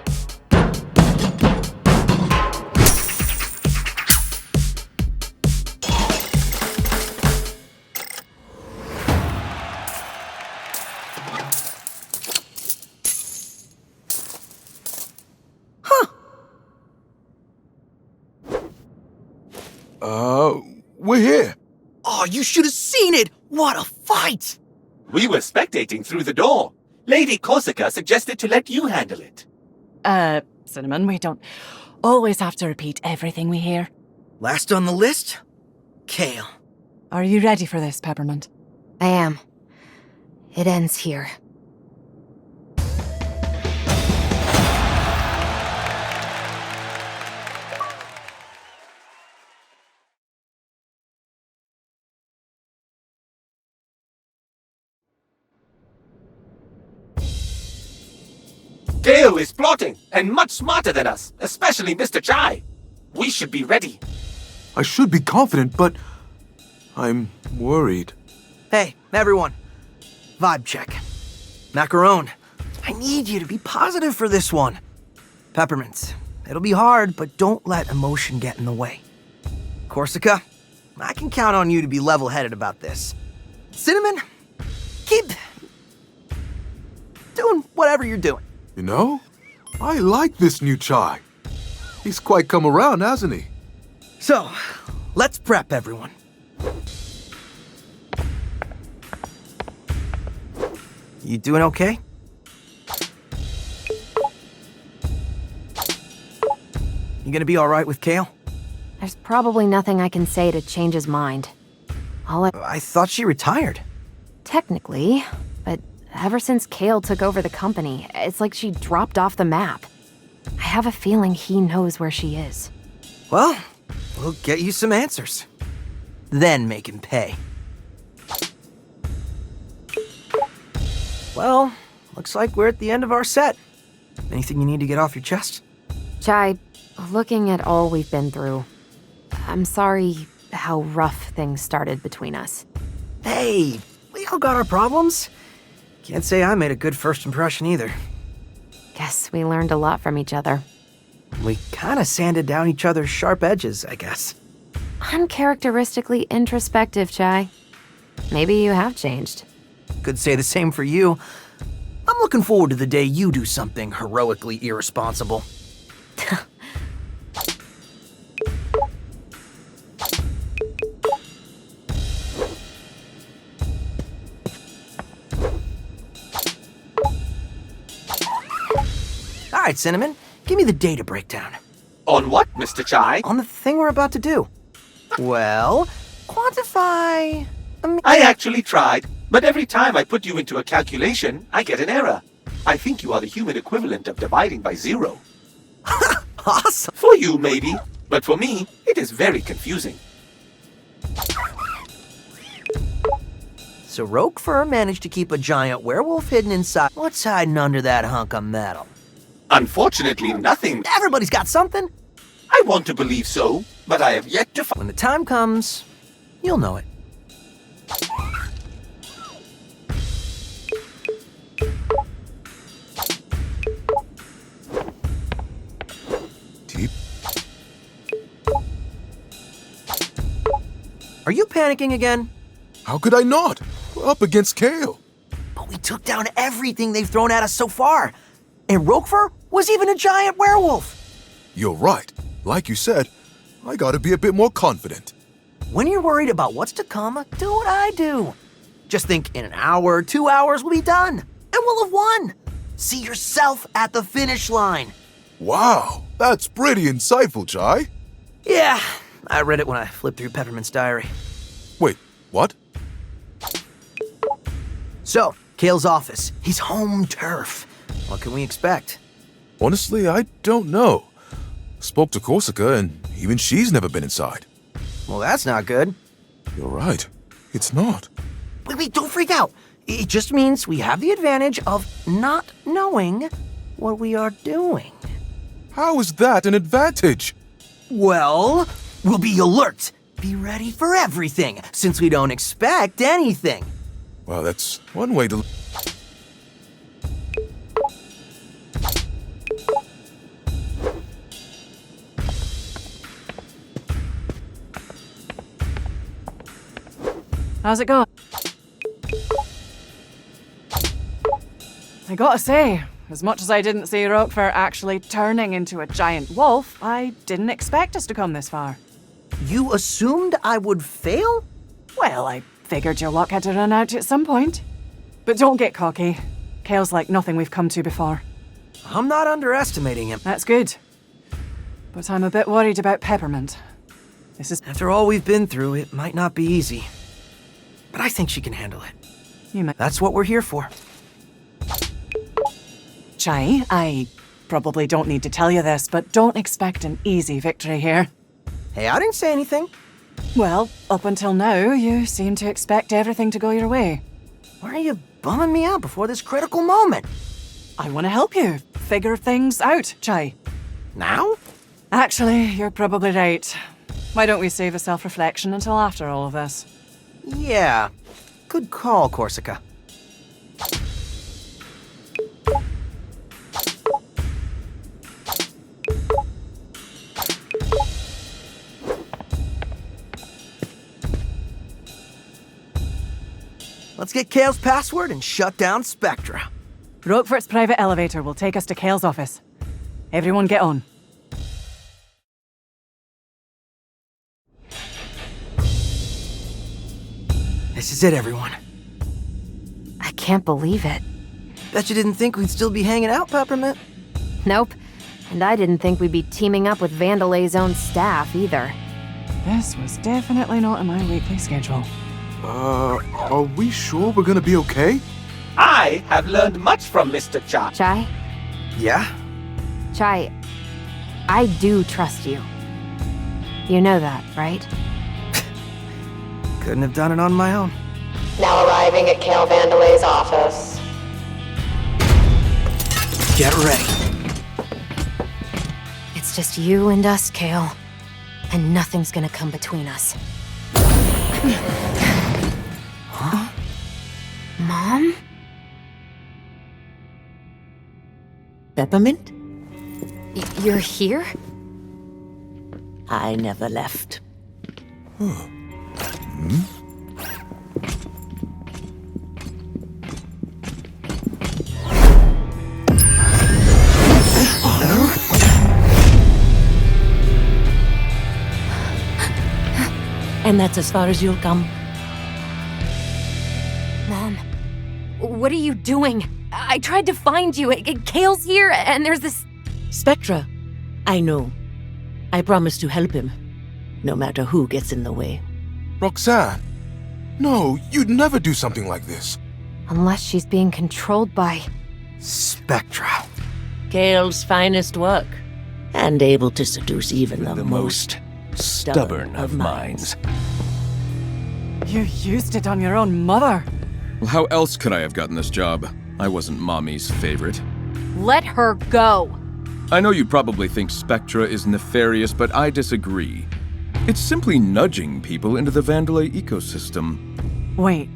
We're here. Oh, you should have seen it! What a fight! We were spectating through the door. Lady Corsica suggested to let you handle it. Cinnamon, we don't always have to repeat everything we hear. Last on the list? Kale. Are you ready for this, Peppermint? I am. It ends here. Gale is plotting, and much smarter than us, especially Mr. Chai. We should be ready. I should be confident, but I'm worried. Hey, everyone. Vibe check. Macaron, I need you to be positive for this one. Peppermint, it'll be hard, but don't let emotion get in the way. Corsica, I can count on you to be level-headed about this. Cinnamon, keep doing whatever you're doing. You know, I like this new Chai. He's quite come around, hasn't he? So, let's prep everyone. You doing okay? You gonna be all right with Kale? There's probably nothing I can say to change his mind. I thought she retired. Technically, but ever since Kale took over the company, it's like she dropped off the map. I have a feeling he knows where she is. Well, we'll get you some answers. Then make him pay. Well, looks like we're at the end of our set. Anything you need to get off your chest? Chai, looking at all we've been through, I'm sorry how rough things started between us. Hey, we all got our problems. Can't say I made a good first impression either. Guess we learned a lot from each other. We kinda sanded down each other's sharp edges, I guess. Uncharacteristically introspective, Chai. Maybe you have changed. Could say the same for you. I'm looking forward to the day you do something heroically irresponsible. All right, Cinnamon, give me the data breakdown. On what, Mr. Chai? On the thing we're about to do. Well, quantify... I actually tried, but every time I put you into a calculation, I get an error. I think you are the human equivalent of dividing by 0. Awesome. For you, maybe, but for me, it is very confusing. So Roquefort managed to keep a giant werewolf hidden inside. What's hiding under that hunk of metal? Unfortunately, nothing. Everybody's got something. I want to believe so, but I have yet to When the time comes, you'll know it. Deep. Are you panicking again? How could I not? We're up against Kale. But we took down everything they've thrown at us so far. And Roquefort was even a giant werewolf. You're right. Like you said, I gotta be a bit more confident. When you're worried about what's to come, do what I do. Just think in an hour, 2 hours, we'll be done. And we'll have won. See yourself at the finish line. Wow, that's pretty insightful, Chai. Yeah, I read it when I flipped through Peppermint's diary. Wait, what? So, Kale's office. He's home turf. What can we expect? Honestly, I don't know. Spoke to Corsica, and even she's never been inside. Well, that's not good. You're right. It's not. Wait, don't freak out. It just means we have the advantage of not knowing what we are doing. How is that an advantage? Well, we'll be alert. Be ready for everything, since we don't expect anything. Well, that's one way to... How's it going? I gotta say, as much as I didn't see Roquefort actually turning into a giant wolf, I didn't expect us to come this far. You assumed I would fail? Well, I figured your luck had to run out at some point. But don't get cocky. Kale's like nothing we've come to before. I'm not underestimating him. That's good. But I'm a bit worried about Peppermint. This is... After all we've been through, it might not be easy. But I think she can handle it. You might... That's what we're here for. Chai, I probably don't need to tell you this, but don't expect an easy victory here. Hey, I didn't say anything. Well, up until now, you seem to expect everything to go your way. Why are you bumming me out before this critical moment? I want to help you figure things out, Chai. Now? Actually, you're probably right. Why don't we save a self-reflection until after all of this? Yeah. Good call, Corsica. Let's get Kale's password and shut down Spectra. Roquefort's private elevator will take us to Kale's office. Everyone get on. This is it, everyone. I can't believe it. Bet you didn't think we'd still be hanging out, Peppermint. Nope. And I didn't think we'd be teaming up with Vandelay's own staff, either. This was definitely not in my weekly schedule. Are we sure we're gonna be okay? I have learned much from Mr. Chai. Chai? Yeah? Chai, I do trust you. You know that, right? Couldn't have done it on my own. Now arriving at Kale Vandelay's office. Get ready. It's just you and us, Kale. And nothing's gonna come between us. Huh? Mom? Peppermint? You're here? I never left. And that's as far as you'll come. Mom, what are you doing? I tried to find you. Kale's here, and there's this... Spectra. I know. I promise to help him, no matter who gets in the way. Roxanne! No, you'd never do something like this. Unless she's being controlled by... Spectra. Kale's finest work. And able to seduce even the most stubborn of minds. You used it on your own mother. Well, how else could I have gotten this job? I wasn't Mommy's favorite. Let her go! I know you probably think Spectra is nefarious, but I disagree. It's simply nudging people into the Vandelay ecosystem. Wait,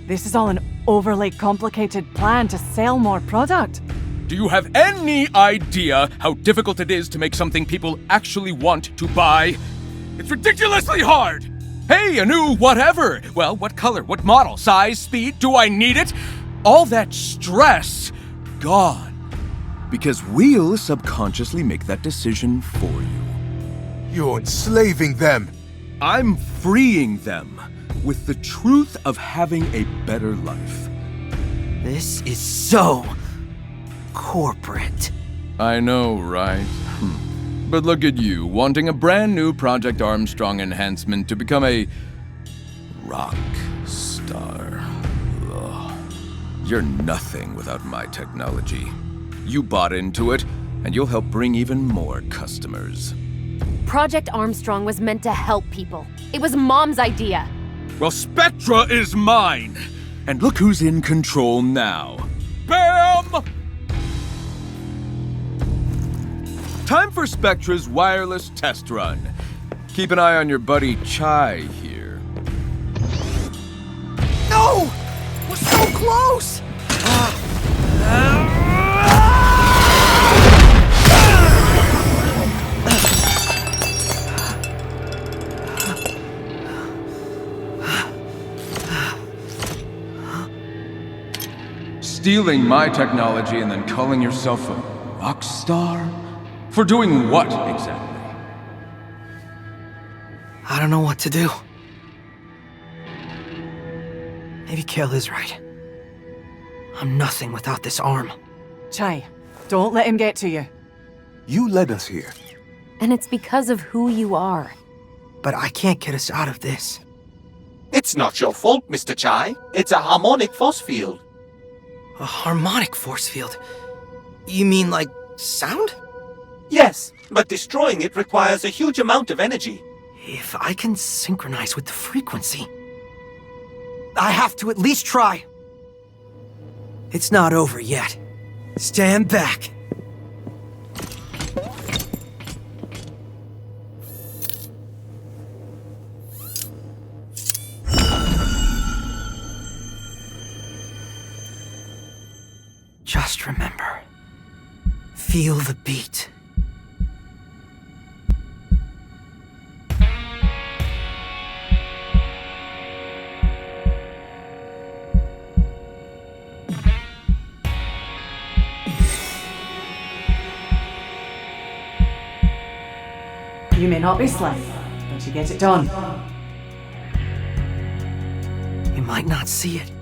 this is all an overly complicated plan to sell more product? Do you have any idea how difficult it is to make something people actually want to buy? It's ridiculously hard! Hey, a new whatever! Well, what color, what model, size, speed, do I need it? All that stress, gone. Because we'll subconsciously make that decision for you. You're enslaving them. I'm freeing them with the truth of having a better life. This is so... corporate. I know, right? But look at you, wanting a brand new Project Armstrong enhancement to become a... rock star. Ugh. You're nothing without my technology. You bought into it, and you'll help bring even more customers. Project Armstrong was meant to help people. It was Mom's idea. Well, Spectra is mine! And look who's in control now. BAM! Time for Spectra's wireless test run. Keep an eye on your buddy Chai here. No! We're so close! Stealing my technology and then calling yourself a rock star? For doing what, exactly? I don't know what to do. Maybe Kale is right. I'm nothing without this arm. Chai, don't let him get to you. You led us here. And it's because of who you are. But I can't get us out of this. It's not your fault, Mr. Chai. It's a harmonic force field. A harmonic force field? You mean like sound? Yes, but destroying it requires a huge amount of energy. If I can synchronize with the frequency, I have to at least try. It's not over yet. Stand back. Just remember, feel the beat. You may not be slick, but you get it done. You might not see it.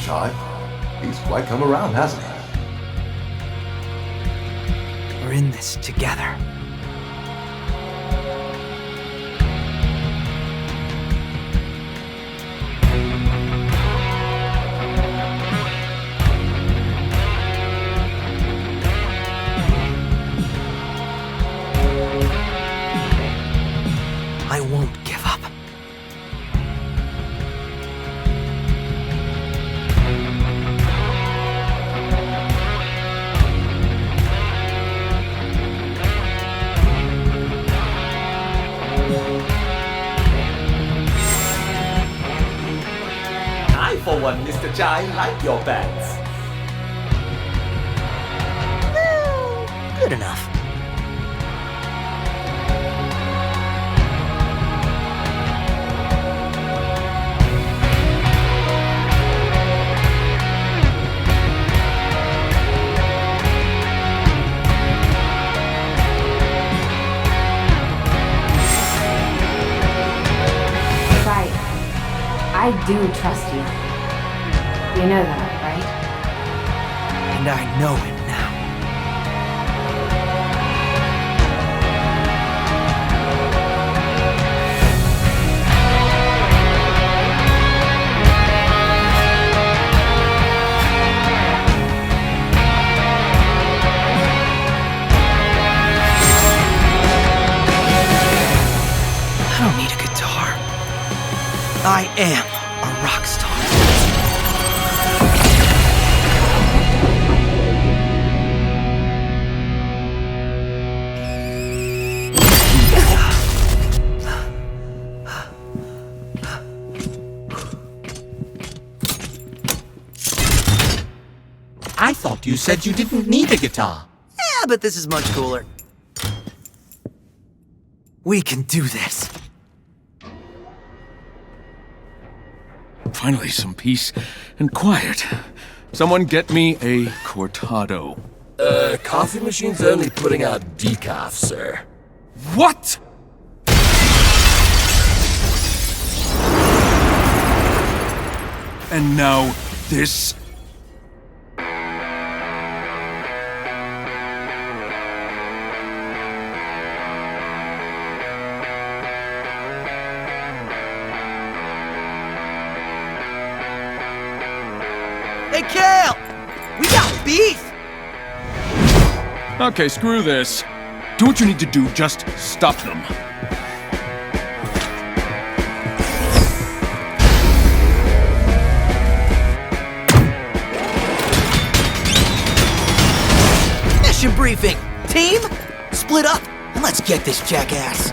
Chai. He's quite come around, hasn't he? We're in this together. I won't give up. I, for one, Mr. Chai, like your pants. Good enough. I do trust you. You know that, right? And I know it now. I don't need a guitar. I am a rock star. I thought you said you didn't need a guitar. Yeah, but this is much cooler. We can do this. Finally, some peace and quiet. Someone get me a cortado. Coffee machine's only putting out decaf, sir. What? And now, this? Hey, Kale! We got beef! Okay, screw this. Do what you need to do, just stop them. Mission briefing! Team, split up and let's get this jackass.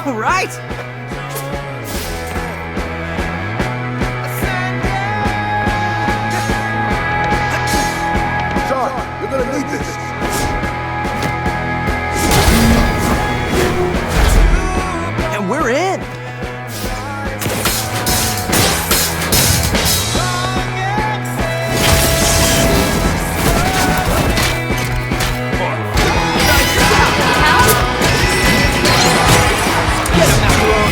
All right. Sean, you're gonna need this. And we're in. Get him, Macaron.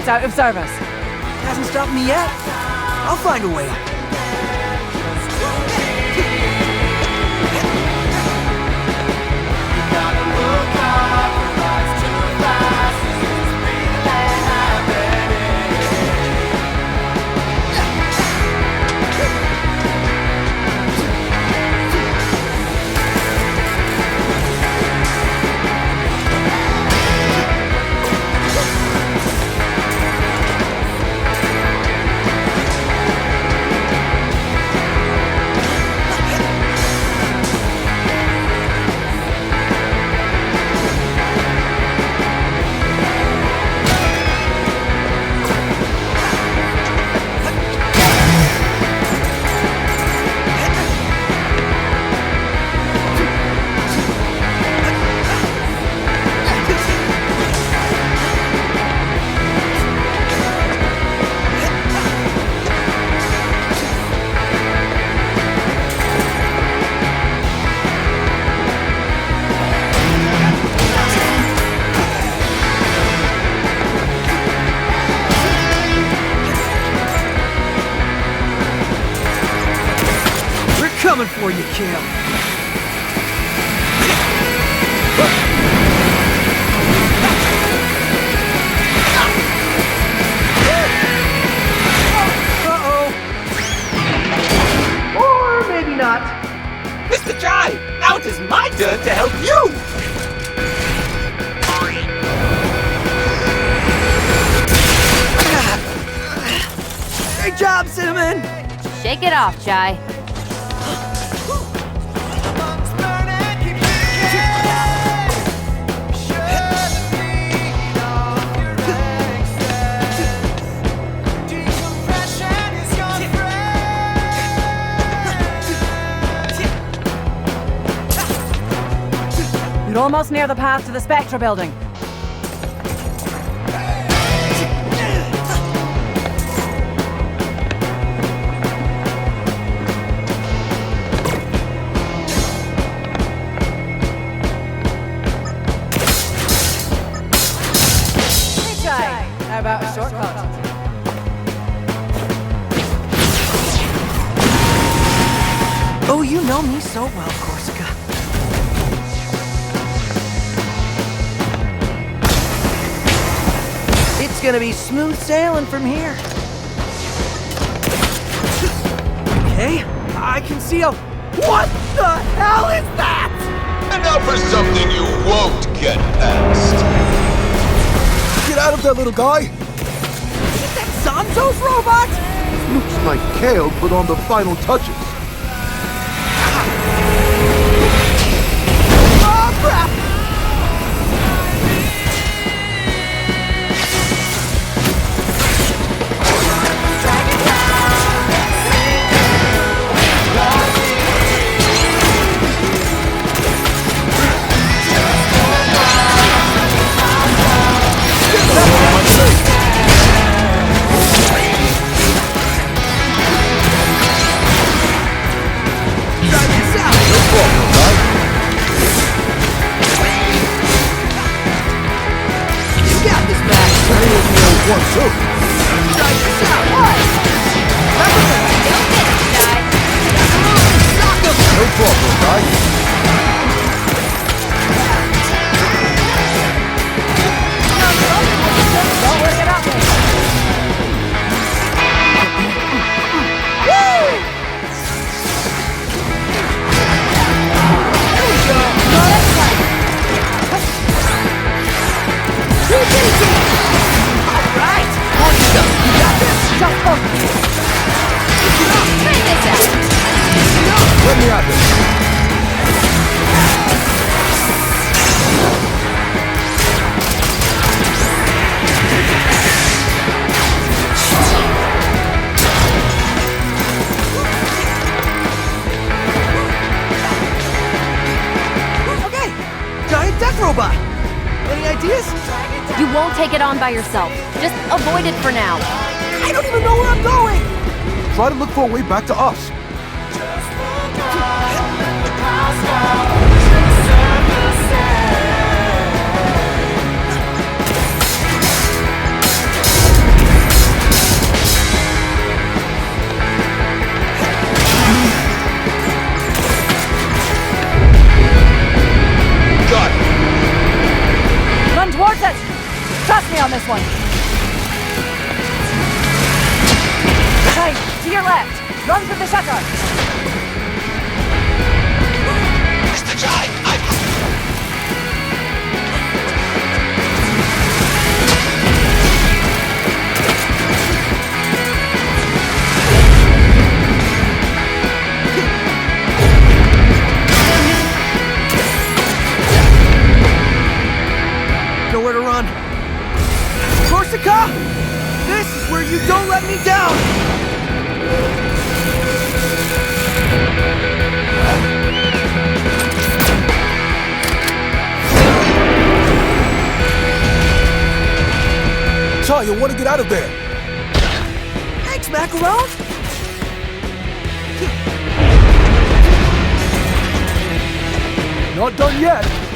out of service. Hasn't stopped me yet. I'll find a way. Coming for you, Kale. Uh-oh. Or maybe not. Mr. Jai, now it is my turn to help you! Great job, Cinnamon! Shake it off, Jai. You're almost near the path to the Spectra building. Hey, Jai. How about a shortcut? Oh, you know me so well, Corsica. It's gonna be smooth sailing from here. Okay, I can see a... What the hell is that? And now for something you won't get past. Get out of there, little guy! Is that Sanzo's robot? Looks like Kale put on the final touches. Oh, crap! One, two. Try this out. What? No problem, guy. Don't work it out, baby. Let me out there. Okay, giant death robot. Any ideas? You won't take it on by yourself. Just avoid it for now. I don't even know where I'm going. Try to look for a way back to us. your left. Run for the shutter. Mr. Jai, Nowhere to run. Corsica! This is where you don't let me down! Chai, you want to get out of there? Thanks, Macaron! Not done yet.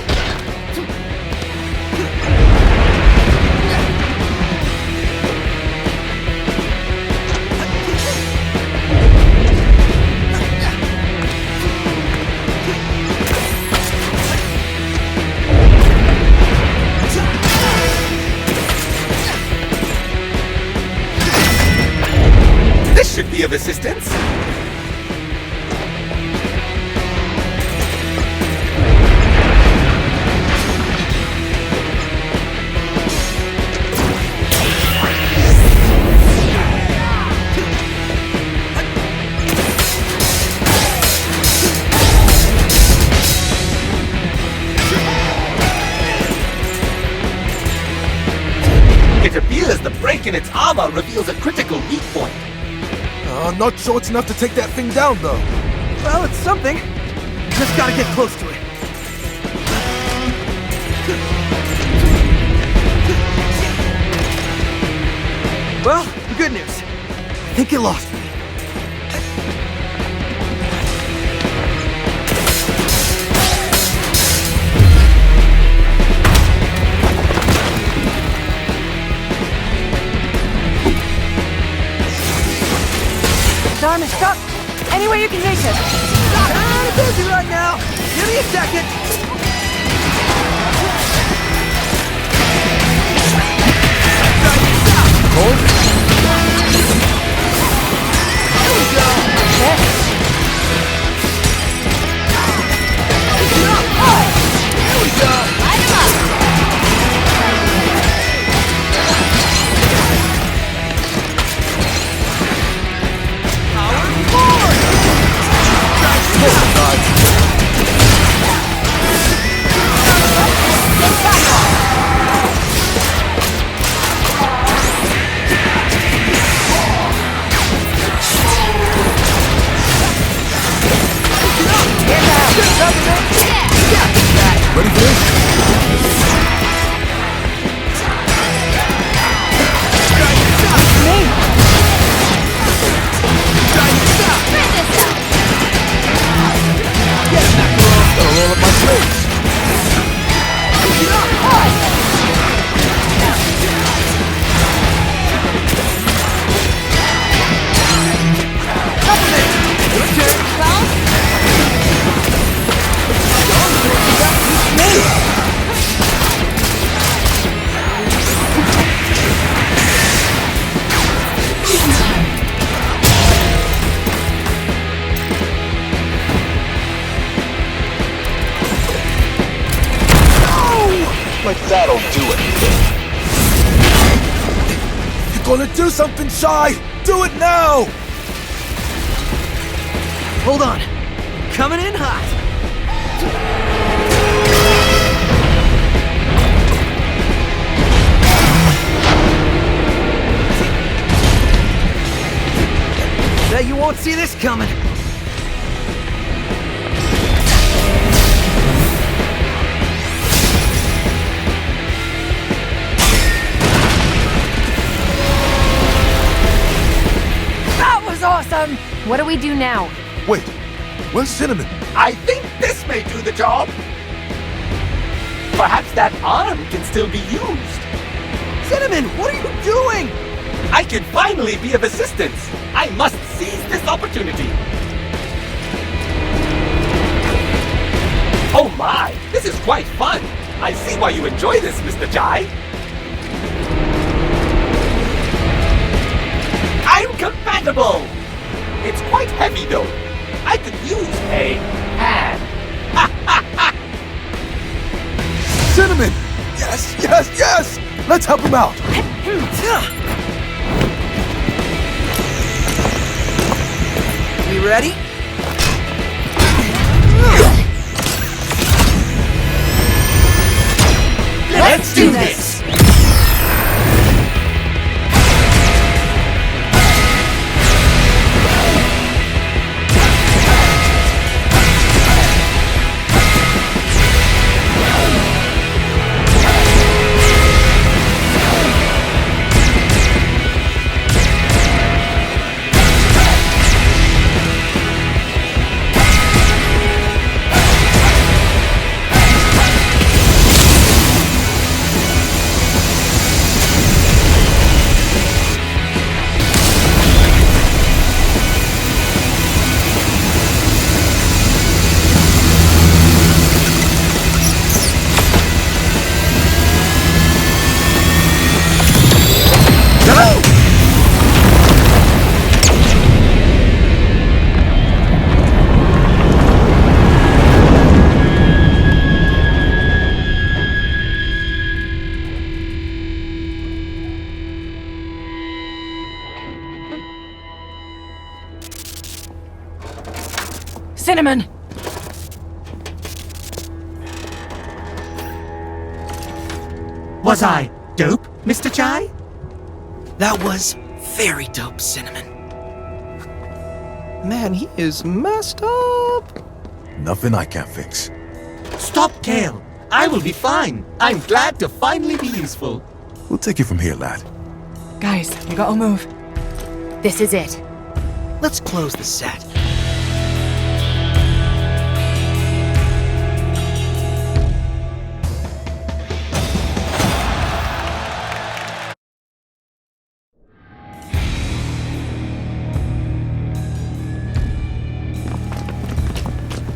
This should be of assistance. It appears the break in its armor reveals a critical weak point. Not sure it's enough to take that thing down, though. Well, it's something. Just gotta get close to it. Well, the good news. I think it lost me. Darn it, stop! Any way you can reach it. I'm busy right now. Give me a second. Hold. There we go. There we go. Light him up. Ready for this? Gotta roll up my sleeves. like that'll do it. You're gonna do something, Shy! Do it now! Hold on. Coming in hot. Bet you won't see this coming. That was awesome! What do we do now? Wait, where's Cinnamon? I think this may do the job. Perhaps that arm can still be used. Cinnamon, what are you doing? I can finally be of assistance. I must seize this opportunity. Oh my, this is quite fun. I see why you enjoy this, Mr. Jai. I'm compatible. me though. I could use a hand. Cinnamon! Yes, yes, yes! Let's help him out. You ready? Let's do this! Cinnamon! Was I dope, Mr. Chai? That was very dope, Cinnamon. Man, he is messed up. Nothing I can't fix. Stop, Kale. I will be fine. I'm glad to finally be useful. We'll take it from here, lad. Guys, we gotta move. This is it. Let's close the set.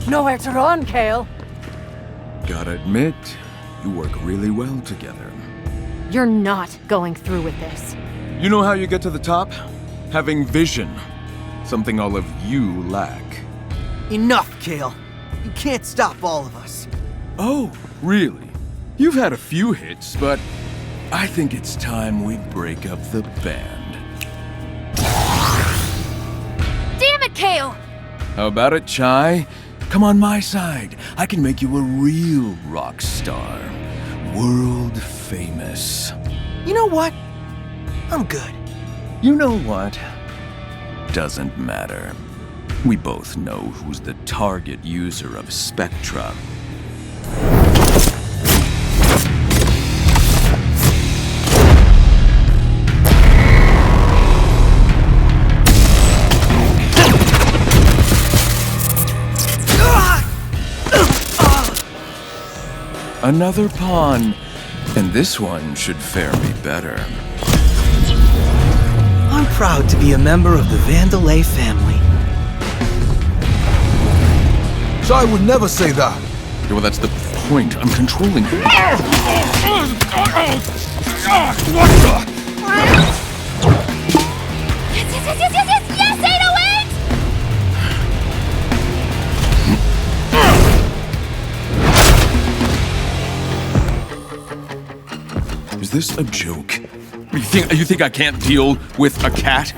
Nowhere to run, Kale. Gotta admit, you work really well together. You're not going through with this. You know how you get to the top? Having vision. Something all of you lack. Enough, Kale. You can't stop all of us. Oh, really? You've had a few hits, but I think it's time we break up the band. Damn it, Kale! How about it, Chai? Come on my side. I can make you a real rock star. World famous. You know what? I'm good. You know what? Doesn't matter. We both know who's the target user of Spectra. Another pawn, and this one should fare me better. I'm proud to be a member of the Vandelay family. So I would never say that. Yeah, well, that's the point. I'm controlling him. Yes, 808! Is this a joke? You think I can't deal with a cat?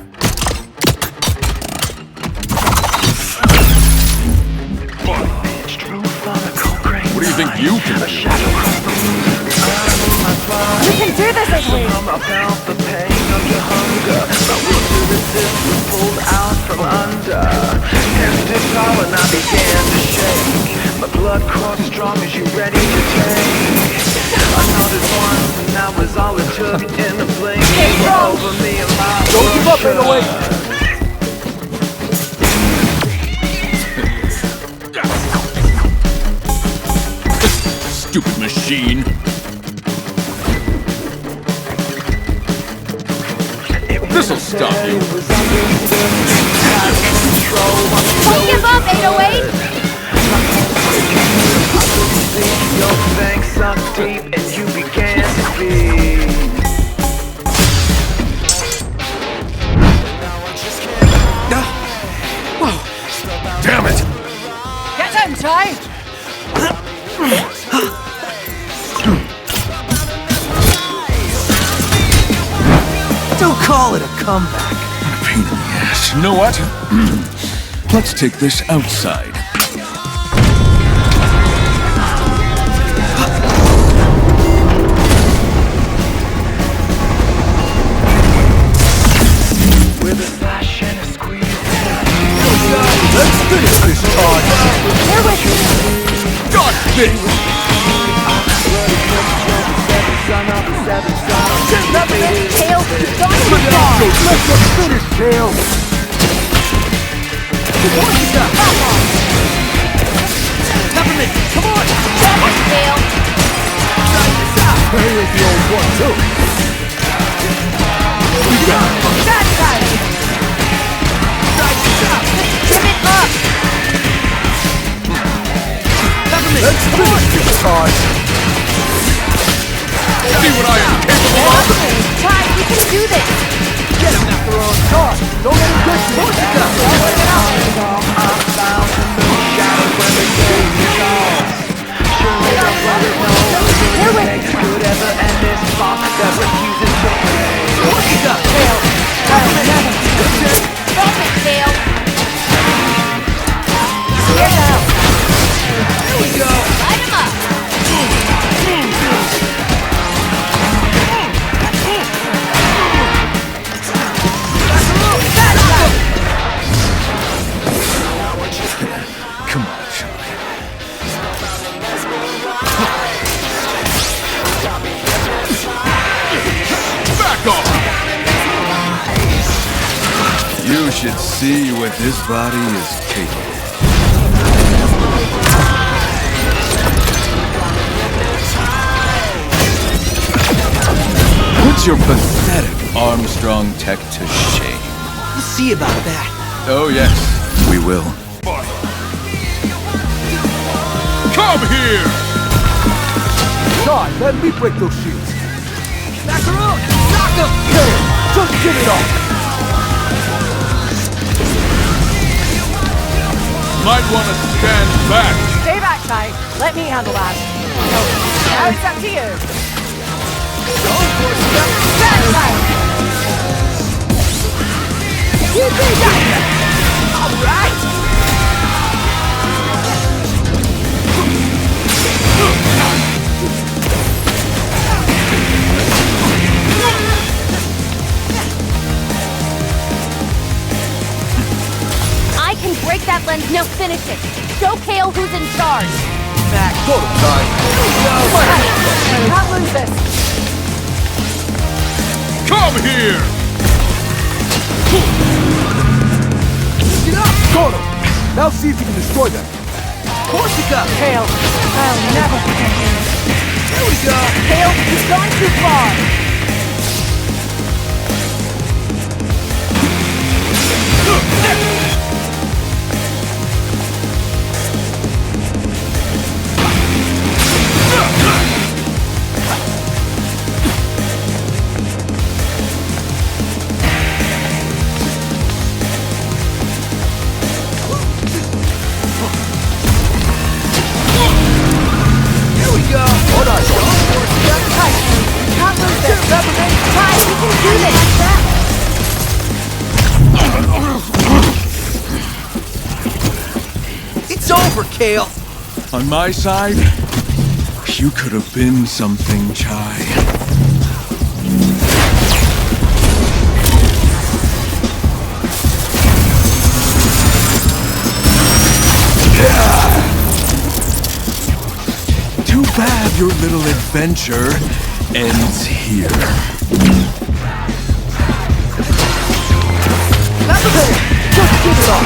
What do you think you can do? We can do this, Ashley! My blood coursed strong as you ready to take. I nodded once and that was all it took. In the blink you were over me and my Don't give up, 808! Stupid machine. This'll stop you. Don't give up, 808! Your fangs sunk deep and you began to feed. Whoa, call it a comeback. What a pain in the ass. You know what? Let's take this outside. With a slash and a squeeze. Let's finish this, Todd. Here with me. Got this! Tail, you've gone too far. Let's finish, Tail. Government, come on! Tail. Hey, it's the old one, too. That side. Trim it up. Government, Let's finish this, Todd. See what I am capable of! Ty, you can do this. Get him after all. Todd, don't let him get you. Could ever end this box that refuses to play. Tail. Stop it, Tail. Here now. Here we go. Light him up. Come on, Charlie. Back off! You should see what this body is capable of. Put your pathetic Armstrong tech to shame. We'll see about that. Oh, yes, we will. Come here! Todd, let me break those shields. Back her up! Knock him! Tail, just get it off. Might want to stand back. Stay back, Ty. Let me handle that. Now it's up to you. That side. You do that. All right. I can break that lens. Now finish it. Show Kale who's in charge. Back. Go to Todd. Can't lose this. Come here! Get up! Got him. Now see if you can destroy them. Corsica! Tail, I'll never forget you. Here we go! Tail, you've gone too far. It's over, Kale. On my side, you could have been something, Chai. Too bad your little adventure ends here. That's okay. Just get it off.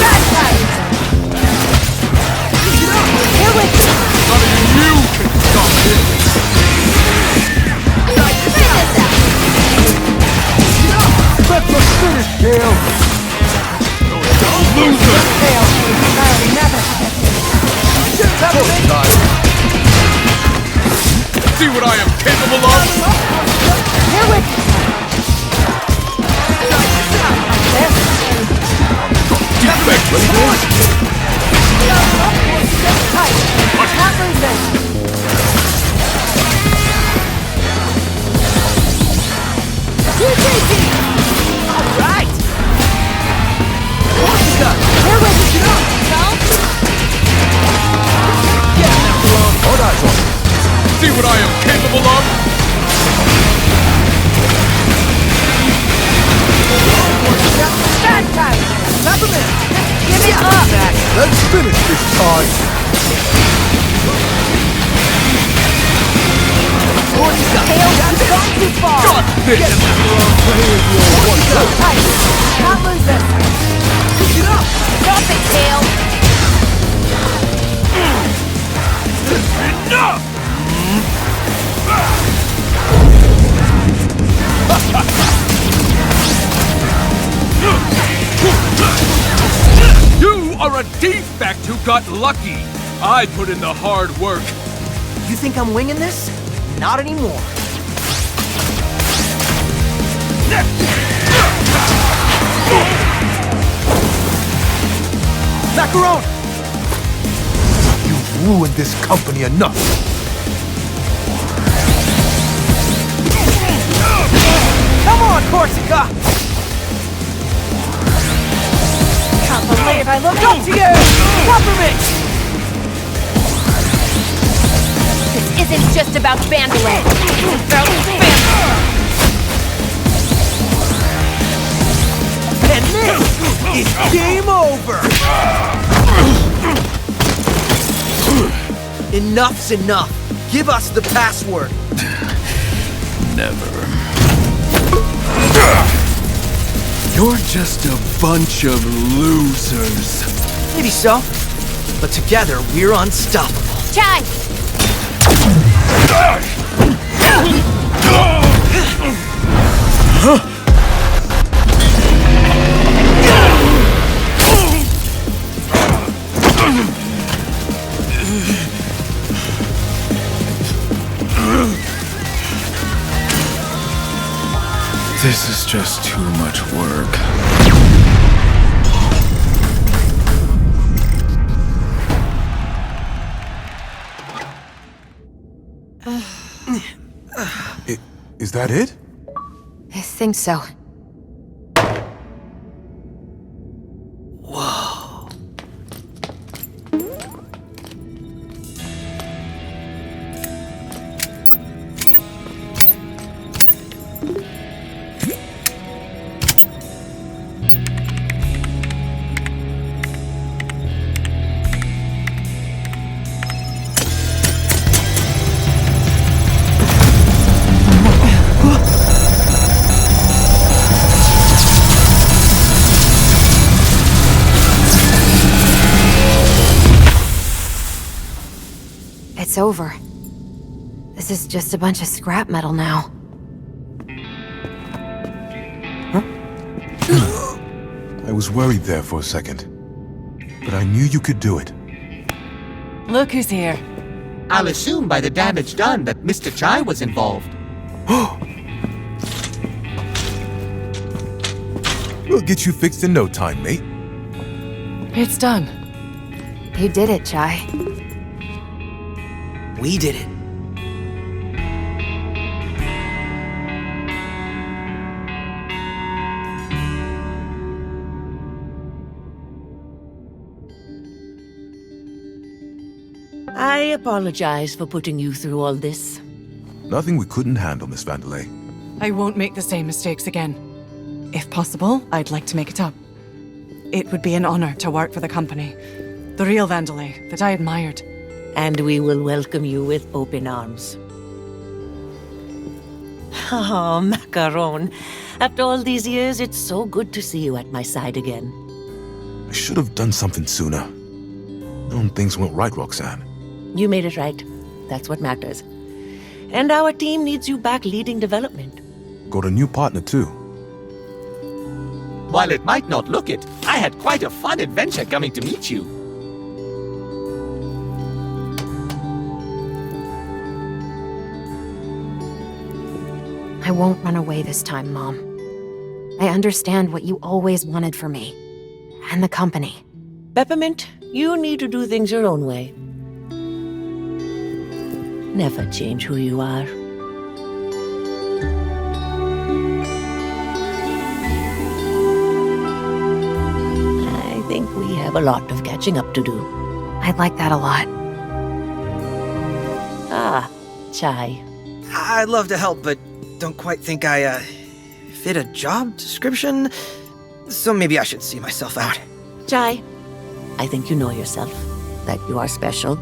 That side. Here with you. None of you can stop this. Figure this out. Spectra, finish, Kale. Loser! Tail, I'll never forget you. See what I am capable of? Here with you. Defect! Tight. Can't lose this. You See what I am capable of? Stand tight! Peppermint! Give it up! Let's finish this time. Tails, you've gone too far! Got this! Tight! Can't lose this! Pick it up! Drop it, Tails! Enough! You are a defect who got lucky. I put in the hard work. You think I'm winging this? Not anymore. Macaron! You've ruined this company enough. Come on, Corsica! Can't believe I looked up to you! Peppermint! This isn't just about Vandalay. It's about Vandalay. And this is game over! Enough's enough. Give us the password. Never. You're just a bunch of losers. Maybe so. But together, we're unstoppable. Chai! This is just too much work. Is that it? I think so. Whoa. It's over. This is just a bunch of scrap metal now. I was worried there for a second. But I knew you could do it. Look who's here. I'll assume by the damage done that Mr. Chai was involved. We'll get you fixed in no time, mate. It's done. You did it, Chai. We did it. I apologize for putting you through all this. Nothing we couldn't handle, Miss Vandalay. I won't make the same mistakes again. If possible, I'd like to make it up. It would be an honor to work for the company. The real Vandalay that I admired. And we will welcome you with open arms. Oh, Macaron. After all these years, it's so good to see you at my side again. I should have done something sooner. Things went right, Roxanne. You made it right. That's what matters. And our team needs you back leading development. Got a new partner, too. While it might not look it, I had quite a fun adventure coming to meet you. I won't run away this time, Mom. I understand what you always wanted for me. And the company. Peppermint, you need to do things your own way. Never change who you are. I think we have a lot of catching up to do. I'd like that a lot. Ah, Chai. I'd love to help, but don't quite think I, fit a job description. So maybe I should see myself out. Chai, I think you know yourself, that you are special,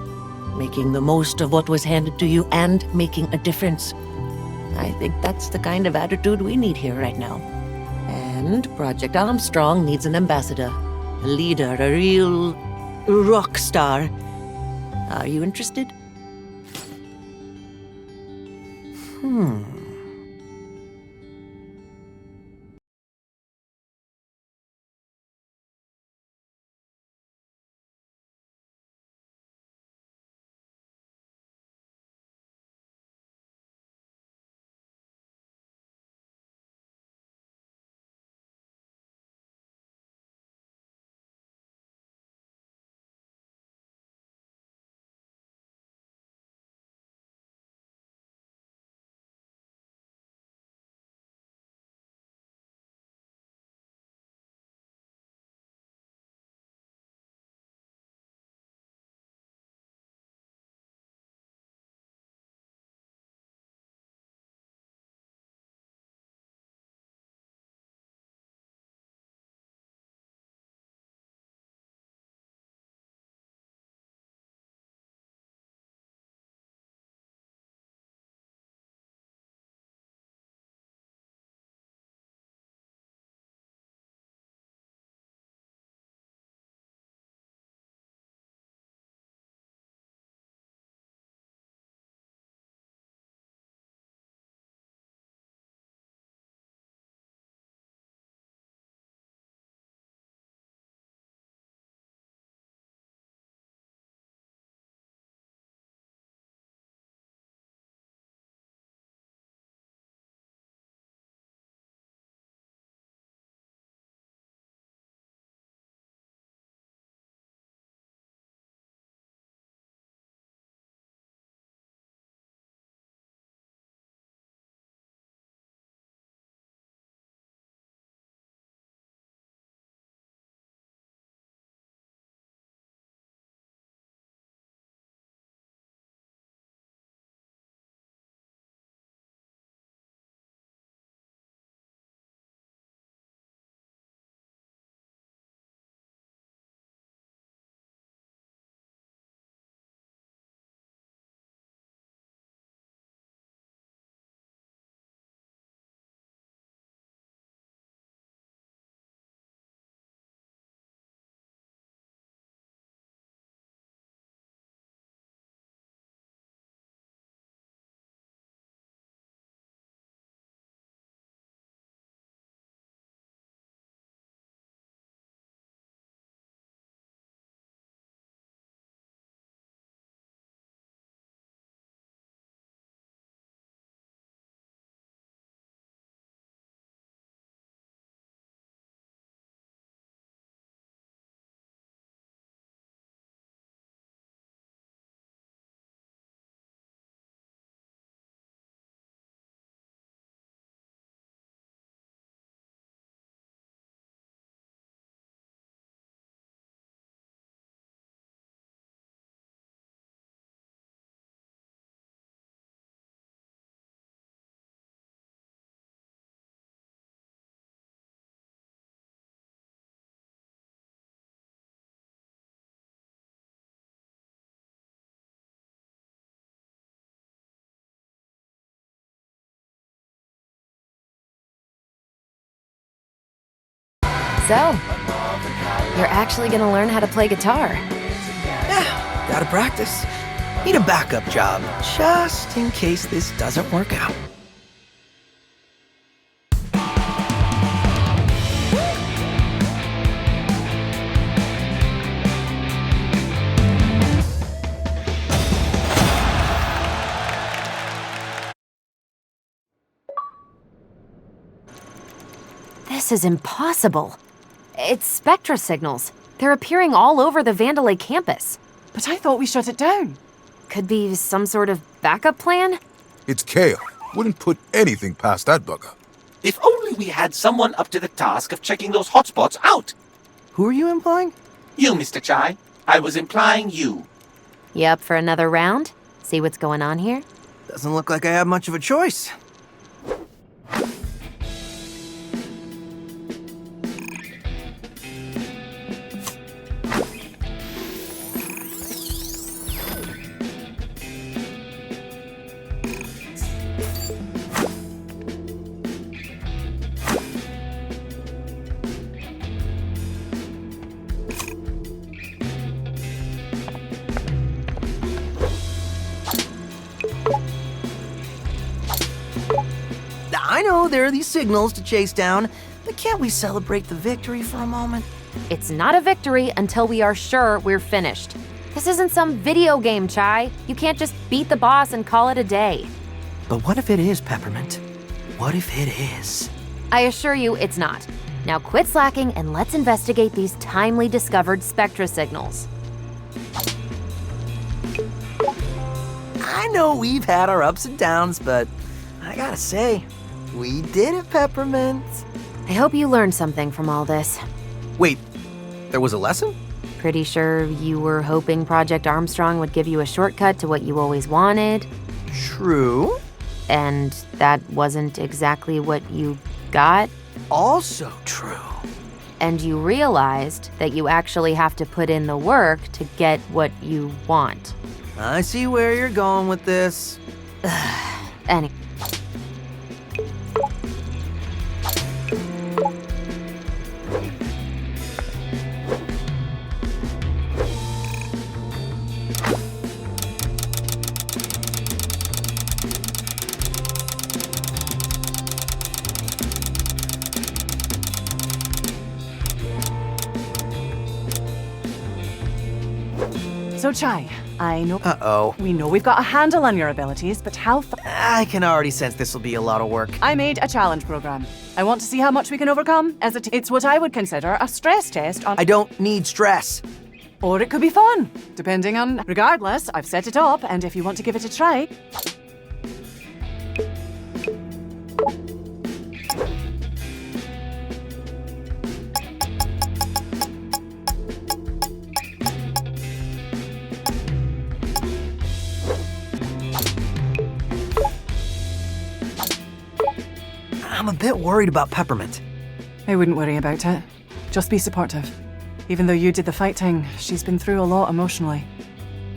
making the most of what was handed to you and making a difference. I think that's the kind of attitude we need here right now. And Project Armstrong needs an ambassador, a leader, a real rock star. Are you interested? So, you're actually gonna learn how to play guitar. Yeah, gotta practice. Need a backup job, just in case this doesn't work out. This is impossible. It's Spectra signals. They're appearing all over the Vandalay campus. But I thought we shut it down. Could be some sort of backup plan? It's Kale. Wouldn't put anything past that bugger. If only we had someone up to the task of checking those hotspots out. Who are you implying? You, Mr. Chai. I was implying you. You up for another round? See what's going on here? Doesn't look like I have much of a choice. I know there are these signals to chase down, but can't we celebrate the victory for a moment? It's not a victory until we are sure we're finished. This isn't some video game, Chai. You can't just beat the boss and call it a day. But what if it is, Peppermint? What if it is? I assure you it's not. Now quit slacking and let's investigate these timely discovered Spectra signals. I know we've had our ups and downs, but I gotta say, we did it, Peppermint. I hope you learned something from all this. Wait, there was a lesson? Pretty sure you were hoping Project Armstrong would give you a shortcut to what you always wanted. True. And that wasn't exactly what you got. Also true. And you realized that you actually have to put in the work to get what you want. I see where you're going with this. Anyway. So, Chai, I know. Uh-oh. We know we've got a handle on your abilities, but how I can already sense this will be a lot of work. I made a challenge program. I want to see how much we can overcome. It's what I would consider a stress test on. I don't need stress. Or it could be fun, depending on. Regardless, I've set it up, and if you want to give it a try. I'm a bit worried about Peppermint. I wouldn't worry about it. Just be supportive. Even though you did the fighting, she's been through a lot emotionally.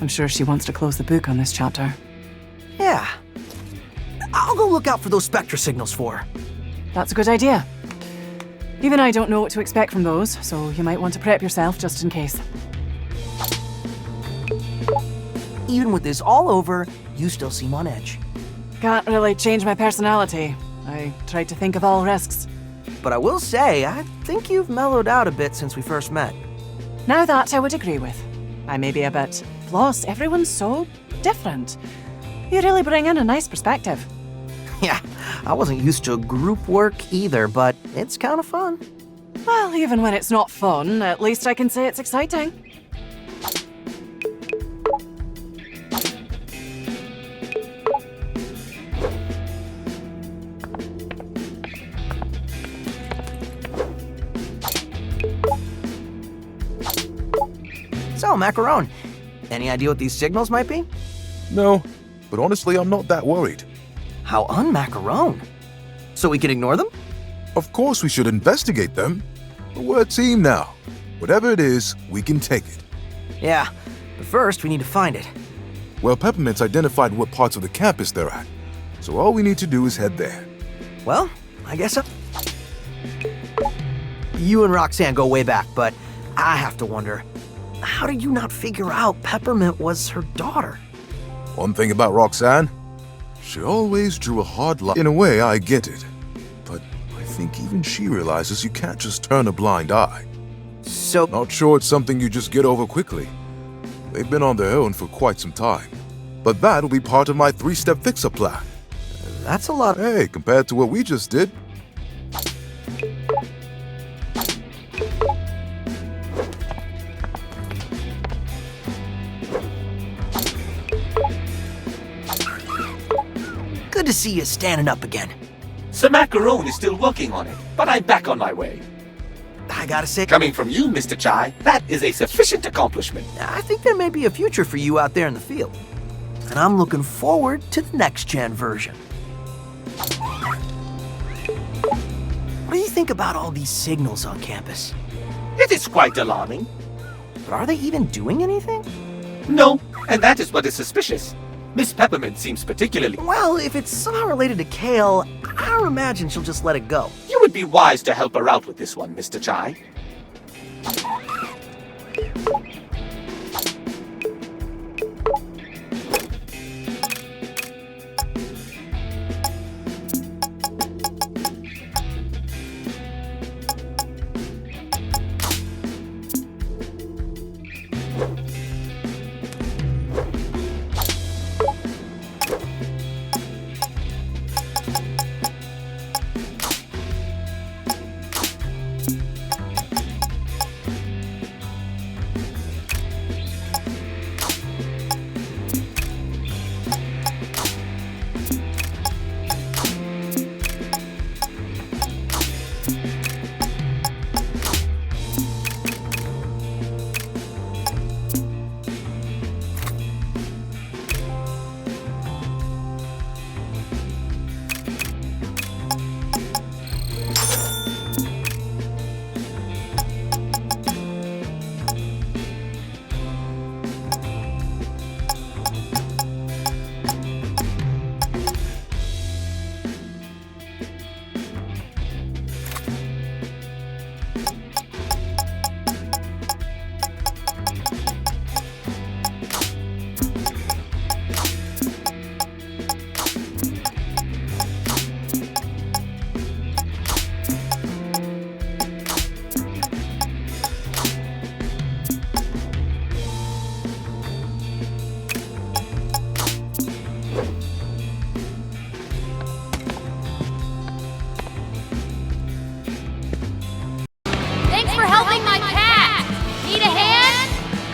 I'm sure she wants to close the book on this chapter. Yeah. I'll go look out for those Spectra signals for her. That's a good idea. Even I don't know what to expect from those, so you might want to prep yourself just in case. Even with this all over, you still seem on edge. Can't really change my personality. I tried to think of all risks. But I will say, I think you've mellowed out a bit since we first met. Now that I would agree with. I may be a bit lost. Everyone's so different. You really bring in a nice perspective. Yeah, I wasn't used to group work either, but it's kind of fun. Well, even when it's not fun, at least I can say it's exciting. So, Macaron, any idea what these signals might be? No, but honestly, I'm not that worried. How un-Macaron? So we can ignore them? Of course we should investigate them. But we're a team now. Whatever it is, we can take it. Yeah, but first we need to find it. Well, Peppermint's identified what parts of the campus they're at. So all we need to do is head there. Well, I guess so. You and Roxanne go way back, but I have to wonder, how did you not figure out Peppermint was her daughter? One thing about Roxanne, she always drew a hard line. In a way, I get it. But I think even she realizes you can't just turn a blind eye. So... Not sure it's something you just get over quickly. They've been on their own for quite some time. But that'll be part of my 3-step fix-up plan. That's a lot. Hey, compared to what we just did. Good to see you standing up again. Sir Macaron is still working on it, but I'm back on my way. I gotta say... Coming from you, Mr. Chai, that is a sufficient accomplishment. I think there may be a future for you out there in the field. and I'm looking forward to the next-gen version. What do you think about all these signals on campus? It is quite alarming. But are they even doing anything? No, and that is what is suspicious. Miss Peppermint seems particularly... Well, if it's somehow related to Kale, I imagine she'll just let it go. You would be wise to help her out with this one, Mr. Chai.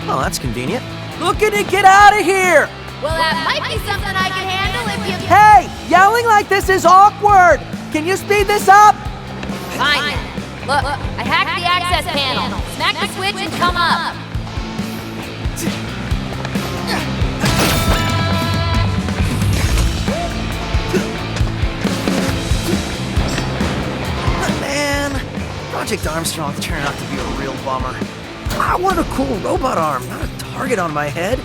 Oh, that's convenient. Looking to get out of here! Well, that might be something I can handle if you... Hey! Yelling like this is awkward! Can you speed this up? Fine then. Look, I hacked the access panel. Smack the switch and come up. Man, Project Armstrong turned out to be a real bummer. I want a cool robot arm, not a target on my head.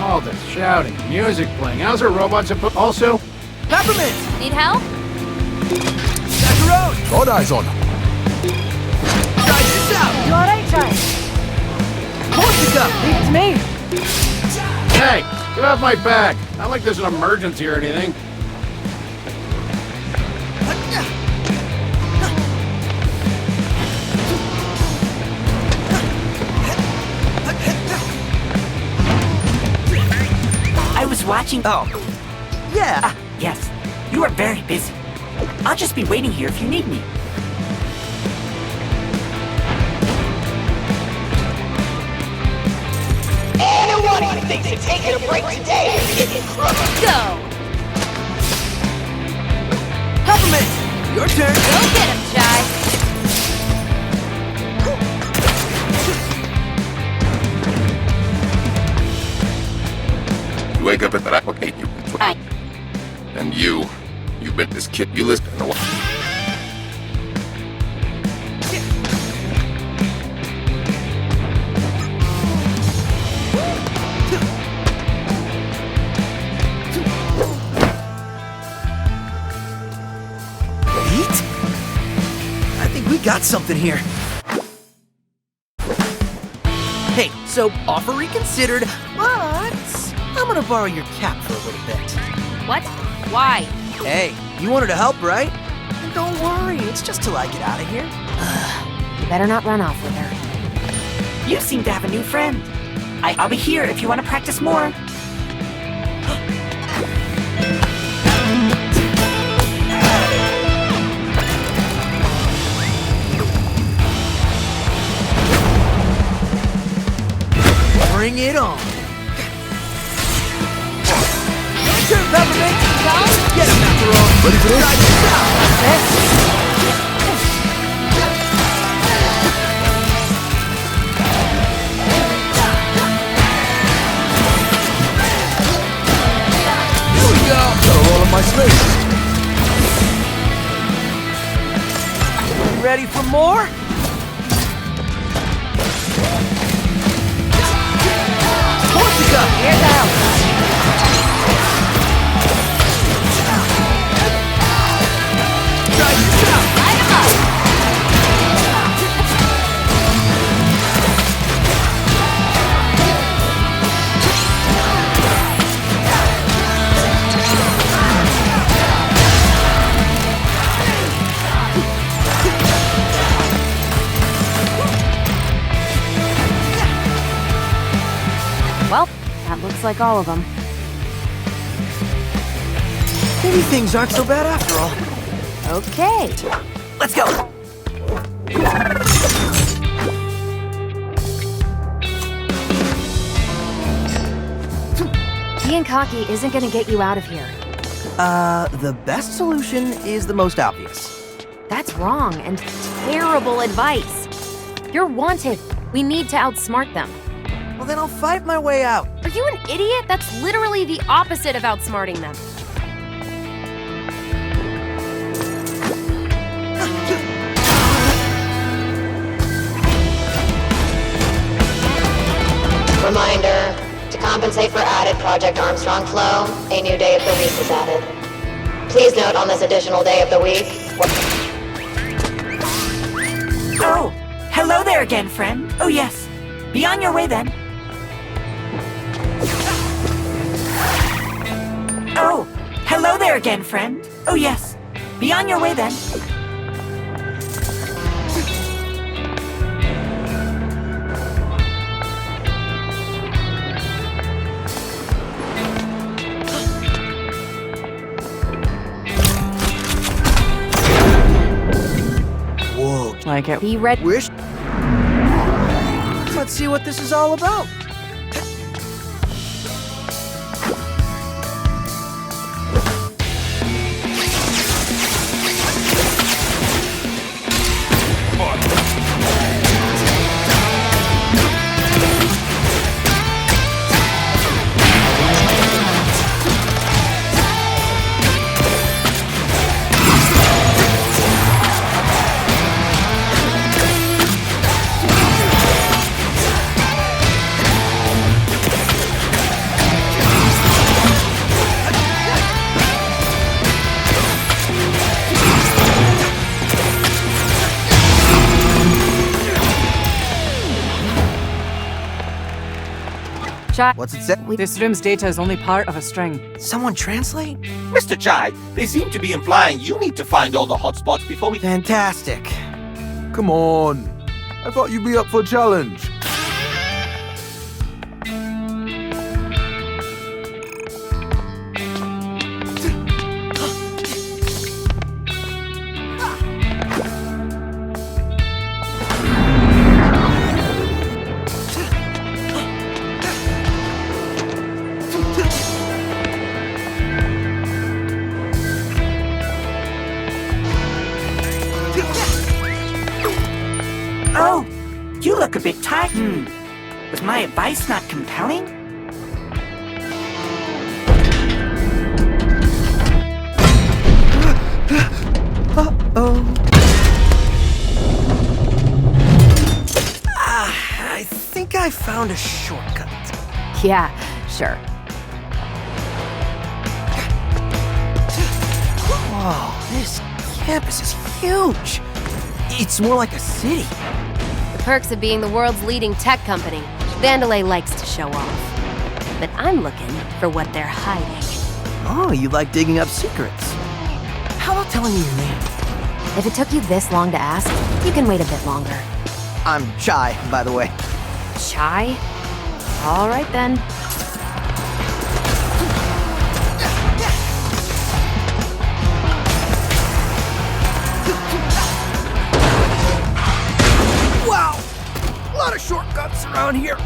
All this shouting, music playing. How's her robot supposed? Also, Peppermint! Need help? Macaron! Got eyes on him. Try this out! You alright, Chai? Corsica! Leave it to me. hey, get off my back. Not like there's an emergency or anything. I was watching. Oh. Yeah. Yes. You are very busy. I'll just be waiting here if you need me. Anyone who thinks of taking a break today is getting crooked. Go! Peppermint! Your turn. Go get him, Chai. You wake up at that. Okay, you. Hi. And you've been this kid. You listen to what? I think we got something here. Hey, so offer reconsidered, but I'm gonna borrow your cap for a little bit. What? Why? Hey, you wanted to help, right? And don't worry, it's just till I get out of here. You better not run off with her. You seem to have a new friend. I'll be here if you want to practice more. Bring it on. Your turn, Peppermint! Go! Get him, after all. Ready for this? Here we go. Gotta roll up my space. Ready for more? Corsica! Here's out. Light him up! Well, that looks like all of them. Maybe things aren't so bad after all. Okay. Let's go! Being cocky isn't gonna get you out of here. The best solution is the most obvious. That's wrong and terrible advice. You're wanted. We need to outsmart them. Well, then I'll fight my way out. Are you an idiot? That's literally the opposite of outsmarting them. Reminder, to compensate for added Project Armstrong flow, a new day of the week is added. Please note on this additional day of the week... Oh, hello there again, friend. Oh yes, be on your way then. Oh, hello there again, friend. Oh yes, be on your way then. Whoa. Like it. Be ready. Wish. Let's see what this is all about. What's it say? This room's data is only part of a string. Someone translate? Mr. Chai, they seem to be implying you need to find all the hotspots before we... Fantastic. Come on. I thought you'd be up for a challenge. Oh, you look a bit tired. Was my advice not compelling? I think I found a shortcut. Yeah, sure. Whoa, this campus is huge. It's more like a city. The perks of being the world's leading tech company. Vandalay likes to show off. But I'm looking for what they're hiding. Oh, you like digging up secrets. How about telling me your name? If it took you this long to ask, you can wait a bit longer. I'm Chai, by the way. Chai? All right then. Wow! A lot of shortcuts around here.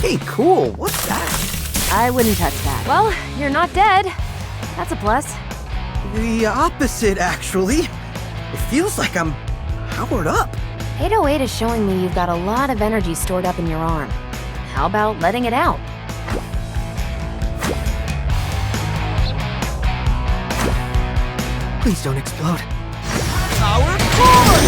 Hey, cool. What's that? I wouldn't touch that. Well, you're not dead. That's a plus. The opposite, actually. It feels like I'm powered up. 808 is showing me you've got a lot of energy stored up in your arm. How about letting it out? Please don't explode. Power forward!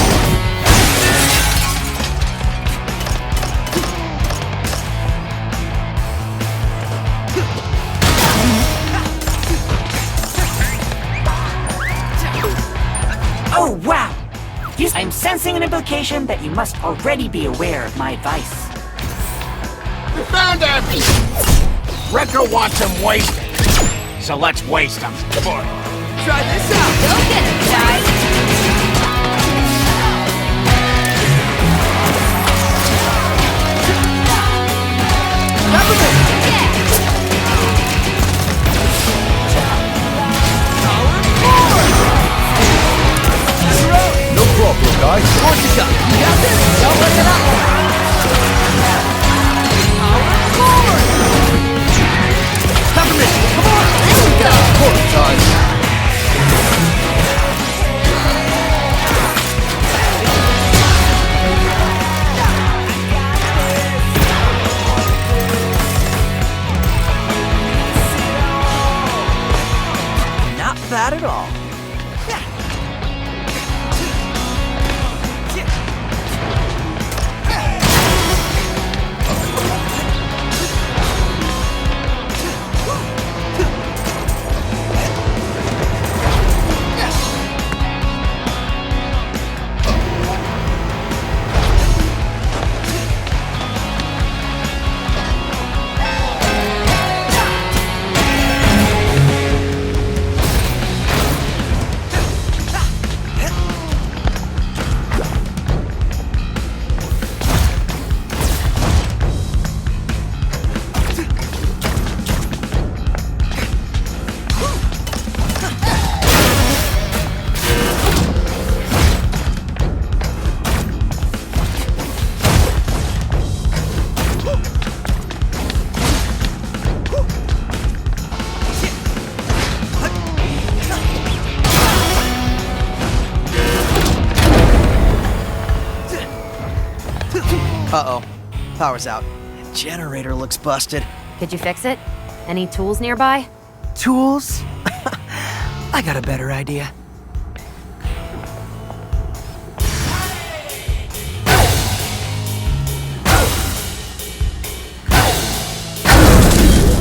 Oh, wow! I'm sensing an implication that you must already be aware of my advice. We found him! Rekka wants him wasted. So let's waste him. Try this out! Go get him, guys! No problem, guys. Corsica, you got this? Don't let it up. Power forward! Peppermint, come on! There we go! Quarter time. Not bad at all. Uh-oh. Power's out. Generator looks busted. Could you fix it? Any tools nearby? Tools? I got a better idea.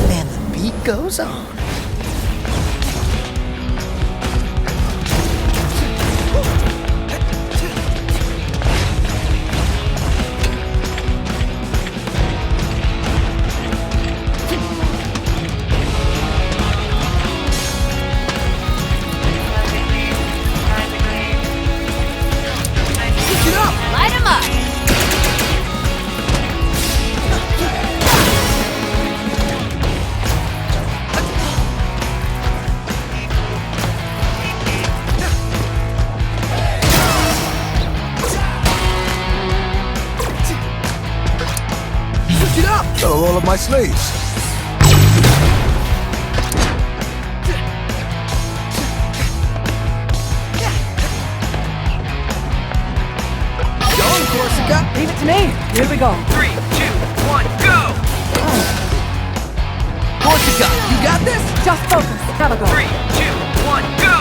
And the beat goes on. Light 'em up! Switch it up! Got all of my slaves. Corsica. Leave it to me. Here we go. 3, 2, 1, go! Corsica, you got this? Just focus. Have a go. 3, 2, 1, go!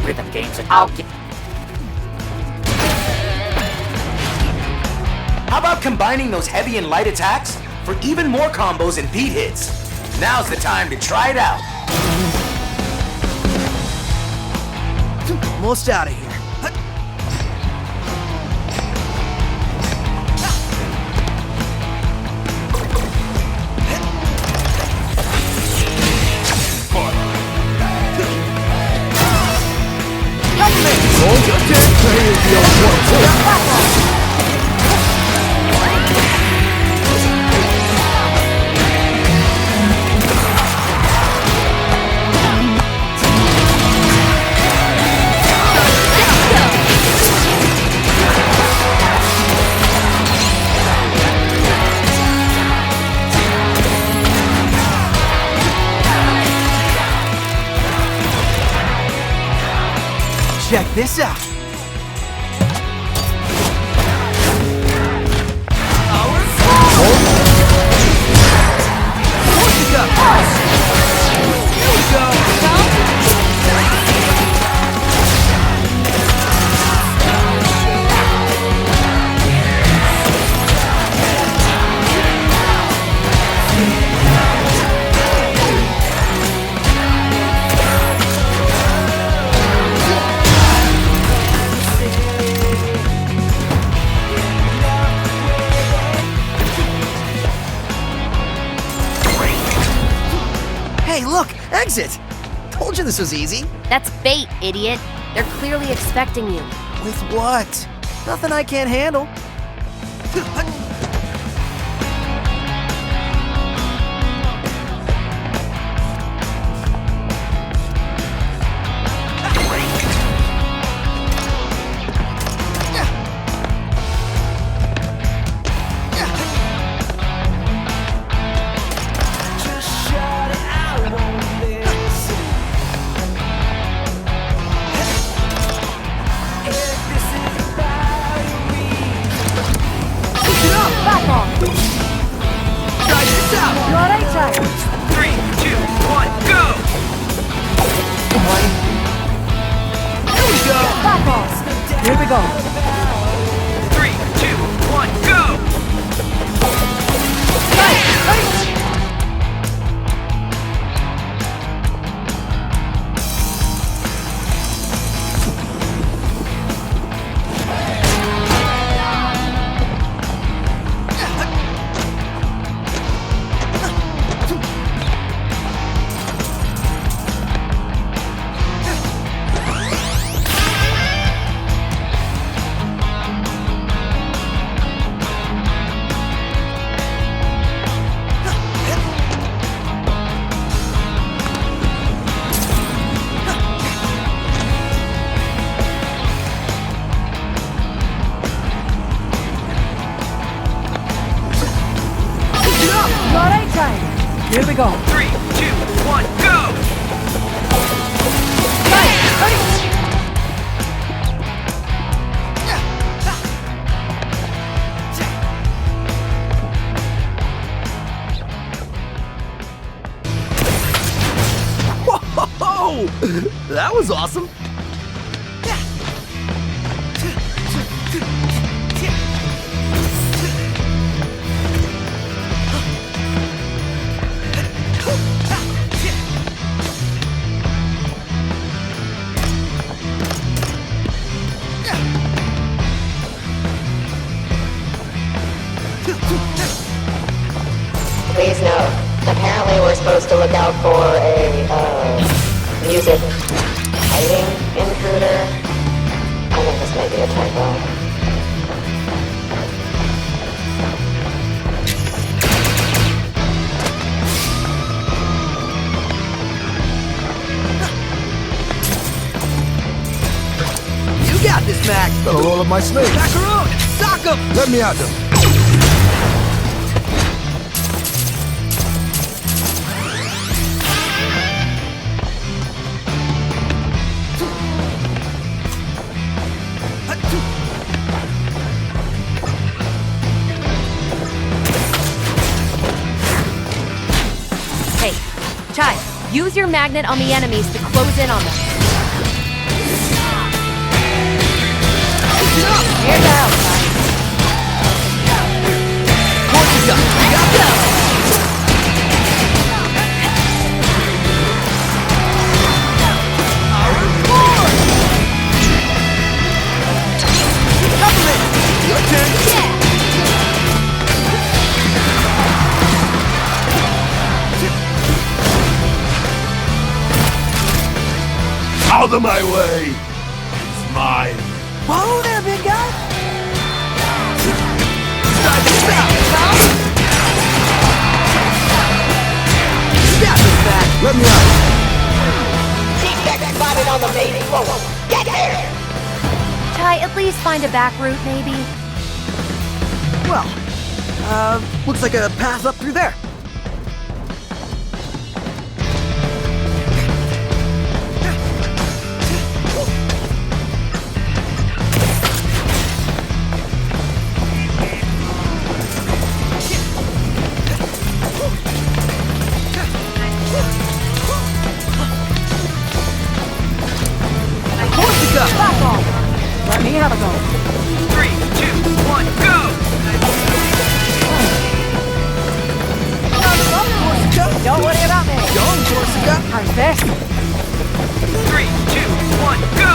rhythm games and I'll get... How about combining those heavy and light attacks for even more combos and beat hits? Now's the time to try it out. Almost out of here. Check this out. Hey, look! Exit! Told you this was easy. That's bait, idiot. They're clearly expecting you. With what? Nothing I can't handle. Here we go. 3, 2, 1, go! Here we go. 3, 2, 1, go! Whoa! That was awesome. Please note, apparently we're supposed to look out for a, music hiding intruder. I think this may be a typo. You got this, Mac. Got a roll of my snakes. Macaroon! Sock 'em! Let me at them. Hey, Chai, use your magnet on the enemies to close in on them. Out of my way! It's mine. Whoa there, big guy! Let me out! Defect spotted on the main floor. Get there! Ty, at least find a back route, maybe? Well, looks like a path up through there. Let me have a go. 3, 2, 1, go! Don't worry about me. Going, Corsica. How's this? 3, 2, 1, go!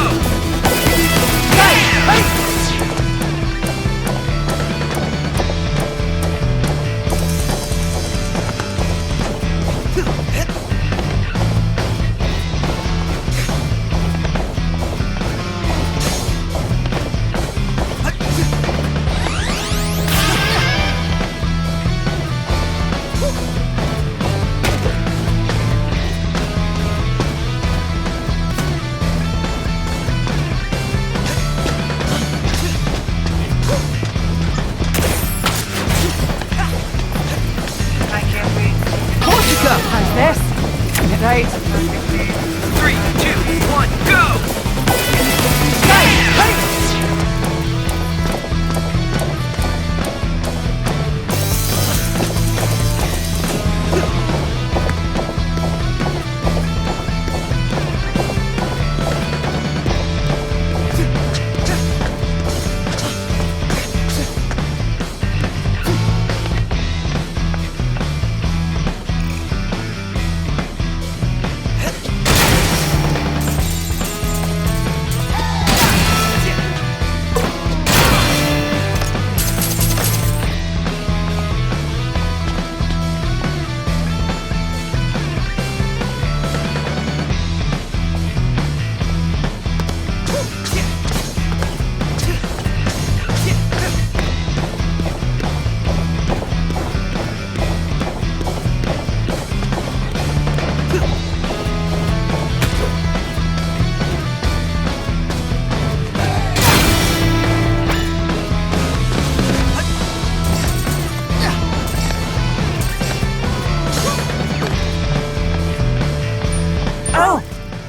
How's this? Get right. 3, 2, 1, go!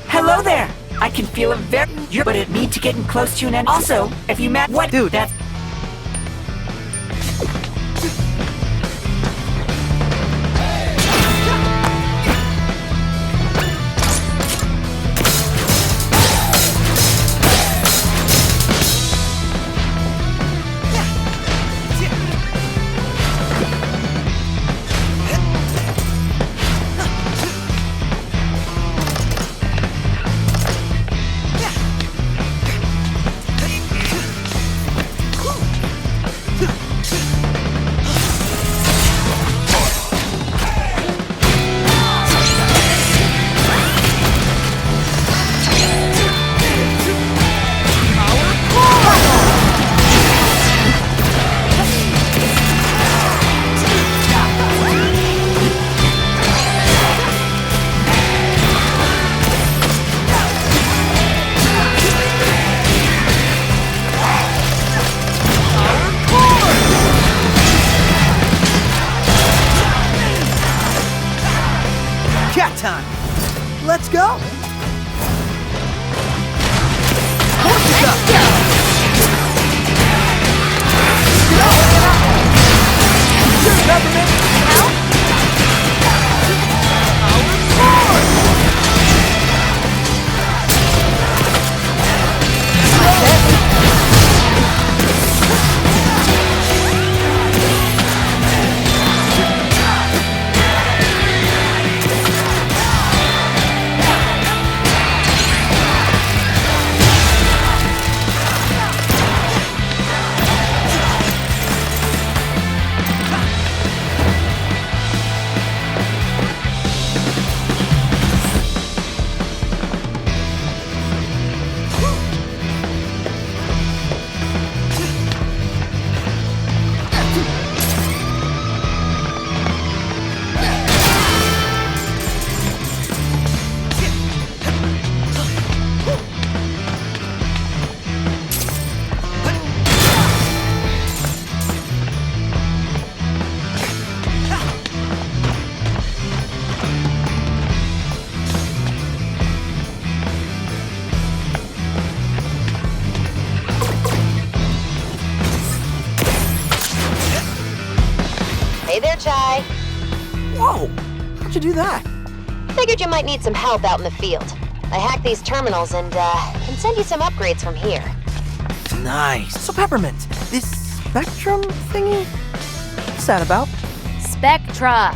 Hello there! I can feel a but it me to getting close to you and also, if you met what dude, that's Chai. Whoa! How'd you do that? Figured you might need some help out in the field. I hacked these terminals and, can send you some upgrades from here. Nice. So, Peppermint, this Spectrum thingy? What's that about? Spectra.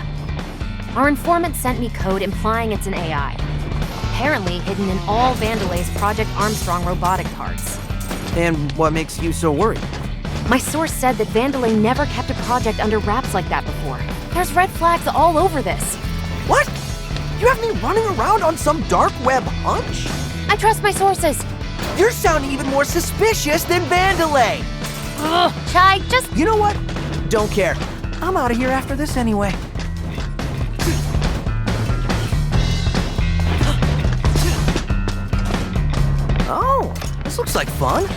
Our informant sent me code implying it's an AI. Apparently hidden in all Vandelay's Project Armstrong robotic parts. And what makes you so worried? My source said that Vandelay never kept a project under wraps like that before. There's red flags all over this. What? You have me running around on some dark web hunch? I trust my sources. You're sounding even more suspicious than Vandelay. Ugh, Chai, just... You know what? Don't care. I'm out of here after this anyway. Oh, this looks like fun.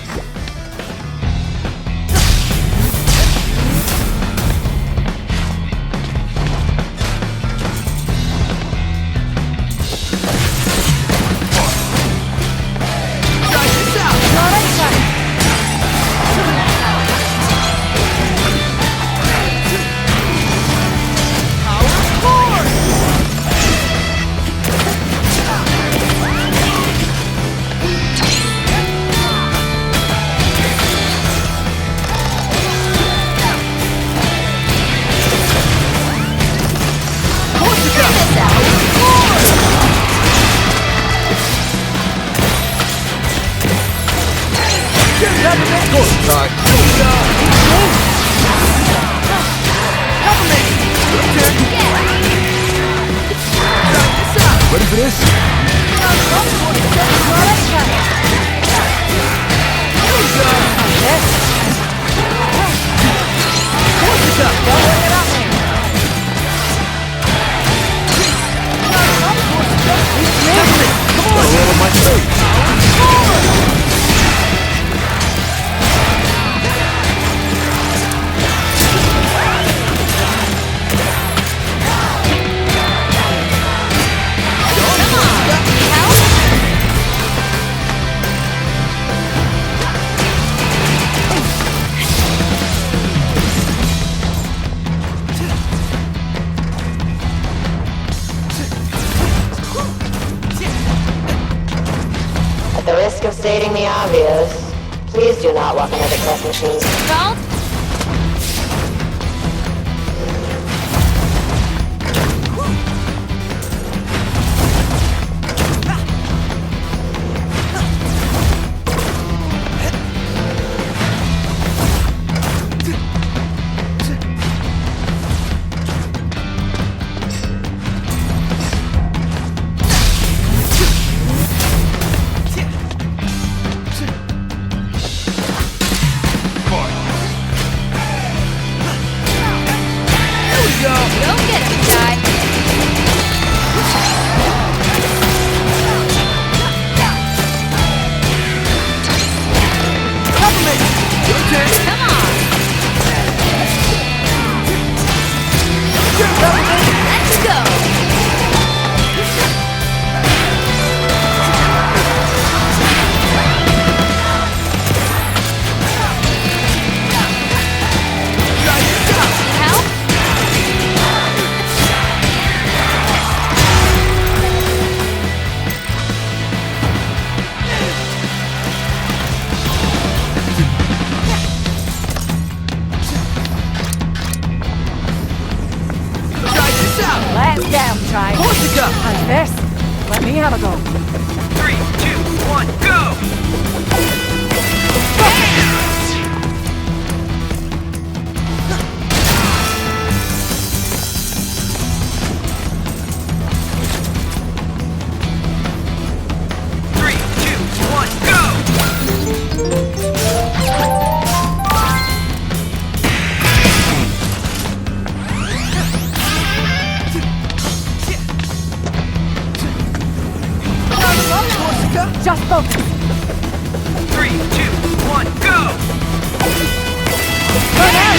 Ready for this? At the risk of stating the obvious, please do not walk into the test machines. Salt? And this, let me have a go. 3, 2, 1, go! Just focus. 3, 2, 1, go! Go now,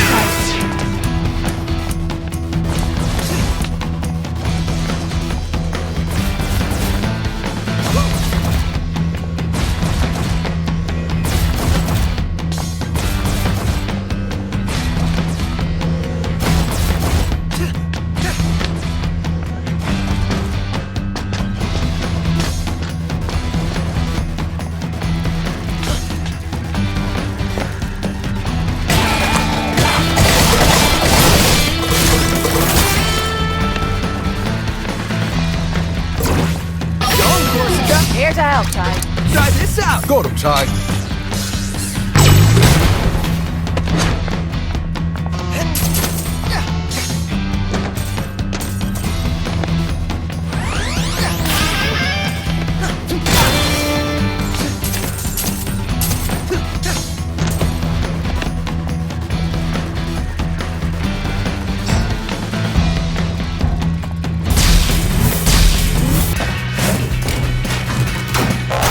out, Ty. Try this out! Got him, Ty.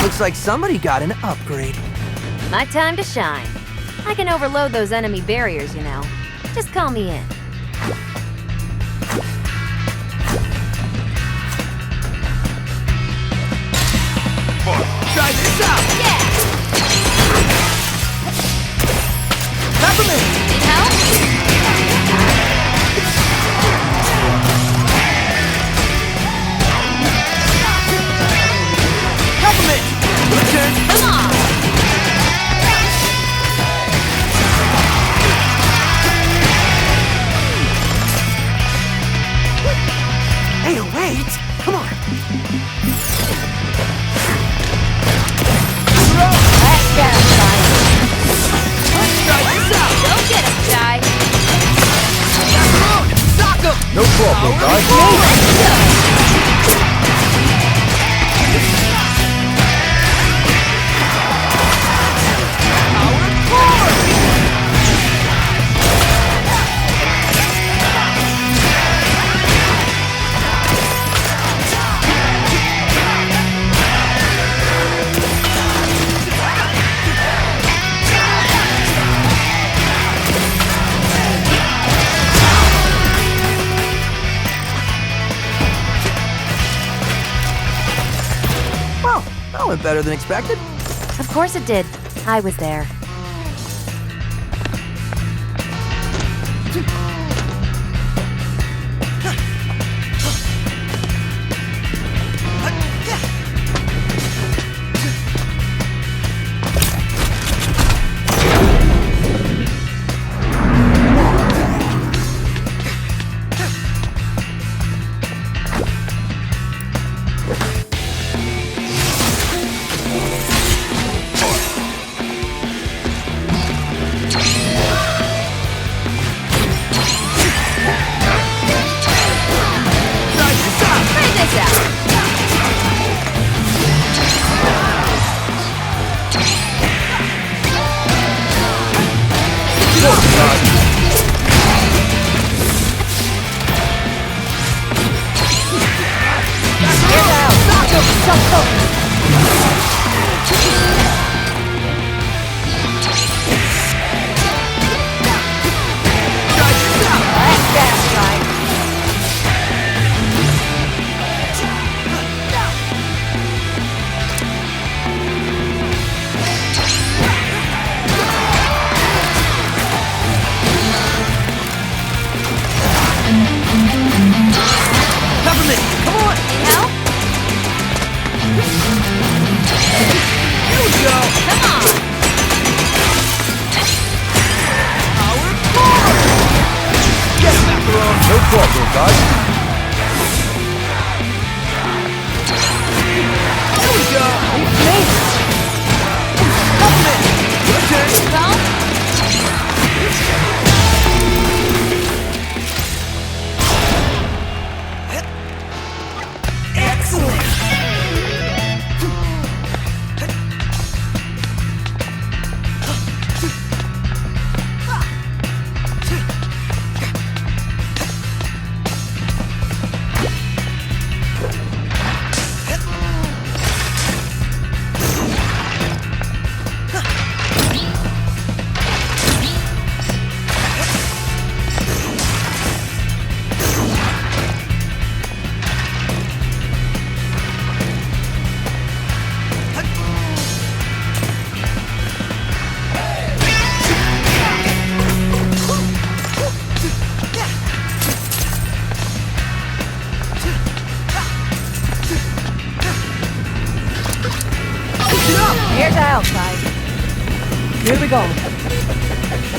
Looks like somebody got an upgrade. My time to shine. I can overload those enemy barriers, you know. Just call me in. Try this out! Yeah! Peppermint! Need help? Peppermint! Your turn! Come on! Hey, wait! Come on! Let's get him, Ty. Try this out! Go get him, Ty. Sock him! No problem, guys. Well, that went better than expected. Of course it did. I was there. Try this out. Let's get him, Ty. Peppermint! Come on! Need help? Here we go! Come on! Power forward! Get back around! No problem, guys. Here we go! Peppermint! Your turn! Help? Excellent! Here's the outside. Here we go.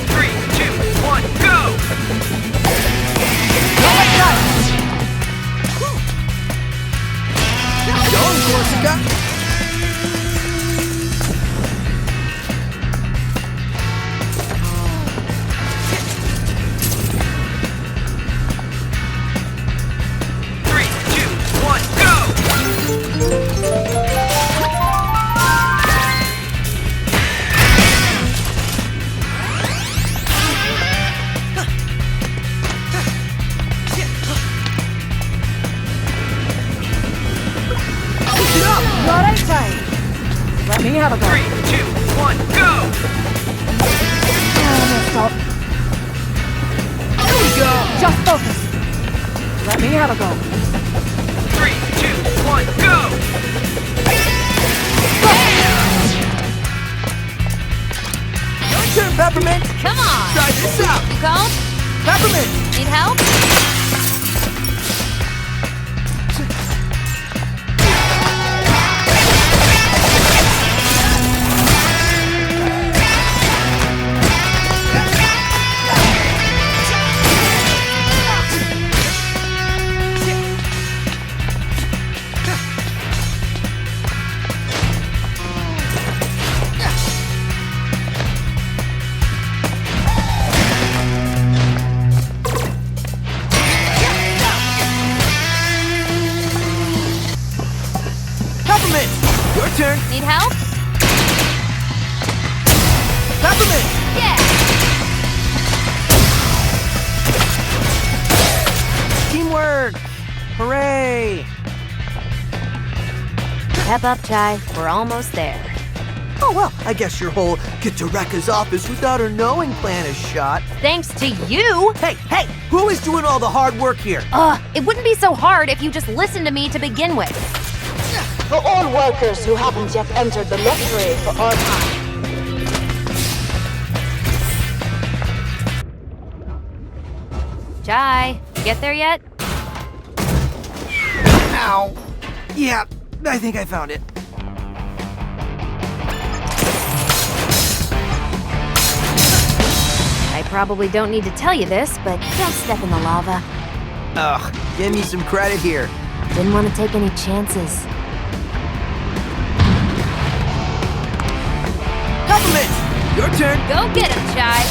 3, 2, 1, go! Go, Corsica! 2, 1, go! Stop. Here we go! Just focus. Let me have a go. 3, 2, 1, go! Your turn, Peppermint! Come on! Try this out! You cold? Peppermint! Need help? Peppermint! Your turn! Need help? Peppermint! Yeah! Teamwork! Hooray! Pep up, Chai. We're almost there. Oh, well, I guess your whole get to Rekka's office without her knowing plan is shot. Thanks to you! Hey, who is doing all the hard work here? It wouldn't be so hard if you just listened to me to begin with. For all workers who haven't yet entered the lottery for our time. Chai, you get there yet? Ow. Yeah, I think I found it. I probably don't need to tell you this, but don't step in the lava. Ugh, give me some credit here. Didn't want to take any chances. Peppermint! Your turn! Go get him, Chai!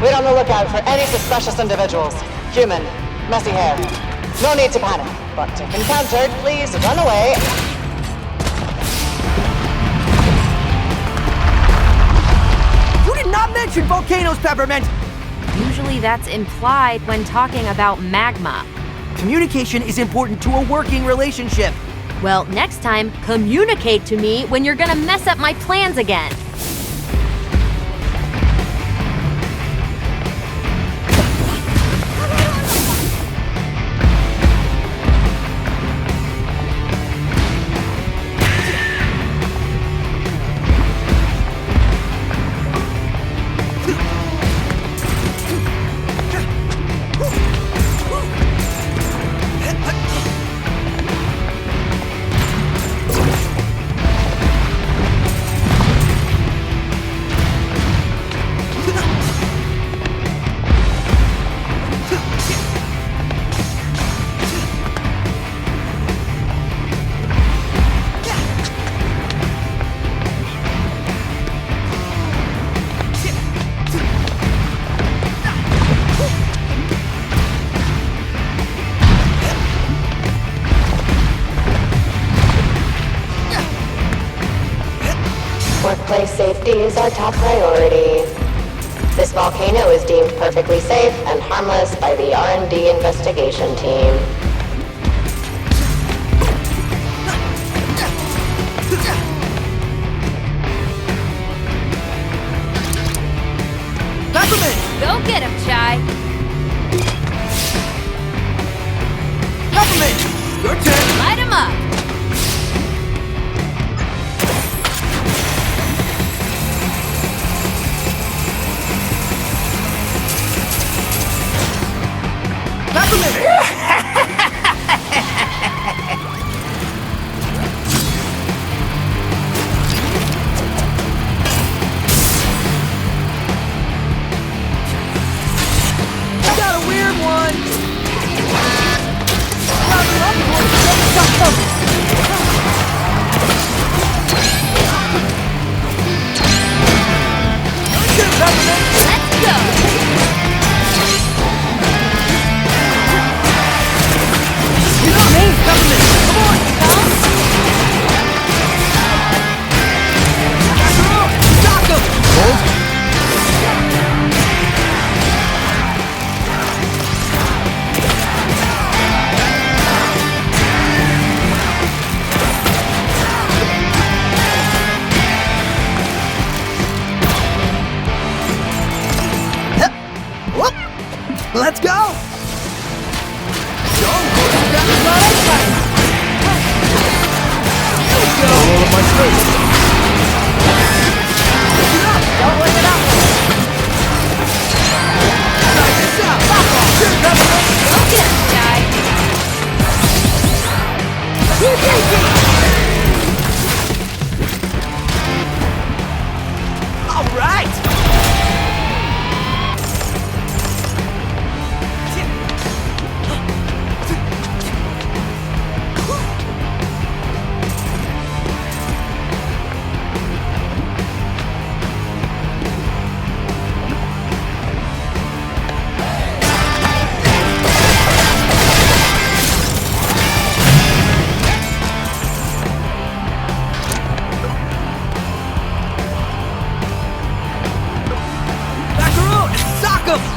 We're on the lookout for any suspicious individuals. Human, messy hair. No need to panic, but if encountered, please run away. You did not mention volcanoes, Peppermint! Usually that's implied when talking about magma. Communication is important to a working relationship. Well, next time, communicate to me when you're gonna mess up my plans again. Workplace safety is our top priority. This volcano is deemed perfectly safe and harmless by the R&D investigation team. Peppermint! Go get him, Chai! Peppermint! Your turn! Light him up! Peppermint!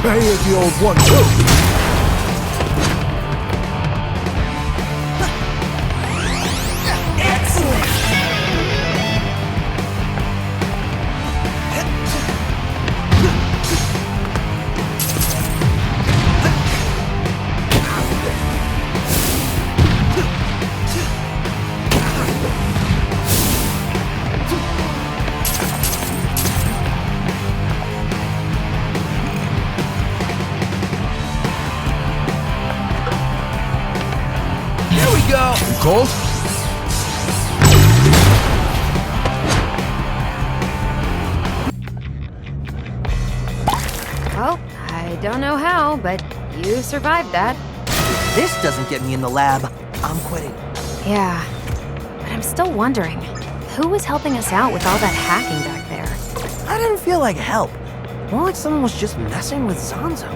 Here's the old one, too. Cold? Well, I don't know how, but you survived that. If this doesn't get me in the lab, I'm quitting. Yeah, but I'm still wondering, who was helping us out with all that hacking back there? I didn't feel like help. More like someone was just messing with Zanzo.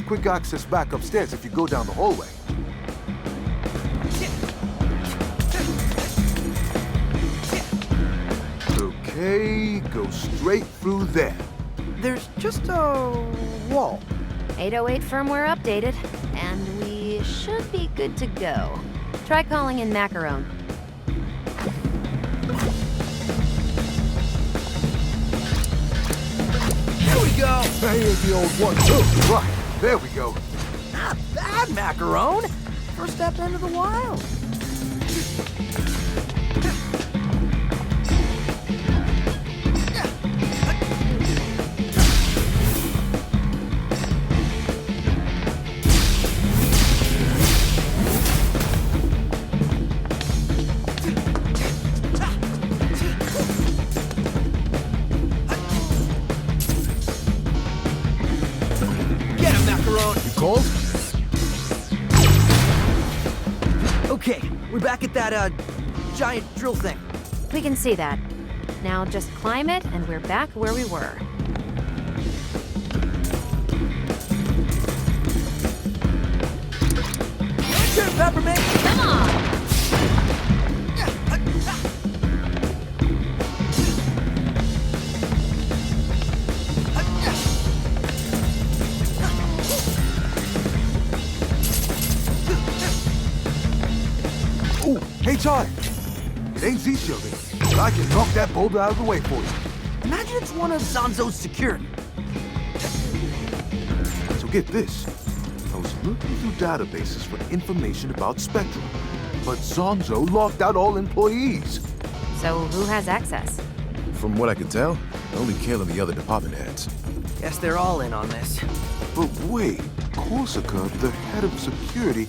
Quick access back upstairs if you go down the hallway. Okay, go straight through there. There's just a wall. 808 firmware updated, and we should be good to go. Try calling in Macaron. Here we go! Here's the old one, too. Right. There we go. Not bad, Macaron. First step into the wild. Cold? Okay, we're back at that, giant drill thing. We can see that. Now just climb it, and we're back where we were. Your turn, Peppermint! Come on! HR! It ain't Z-shielding, but I can knock that boulder out of the way for you. Imagine it's one of Zanzo's security. So get this. I was looking through databases for information about Spectra, but Zanzo locked out all employees. So who has access? From what I can tell, only Kale and the other department heads. Guess they're all in on this. But wait, Corsica, the head of security,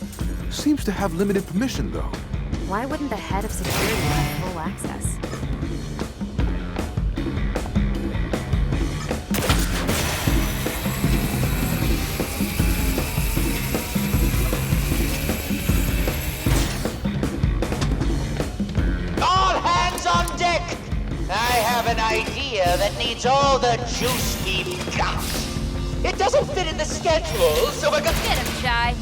seems to have limited permission, though. Why wouldn't the head of security have full access? All hands on deck! I have have an idea that needs all the juice we've got. It doesn't fit in the schedule, so we're gonna... Get him, Shy.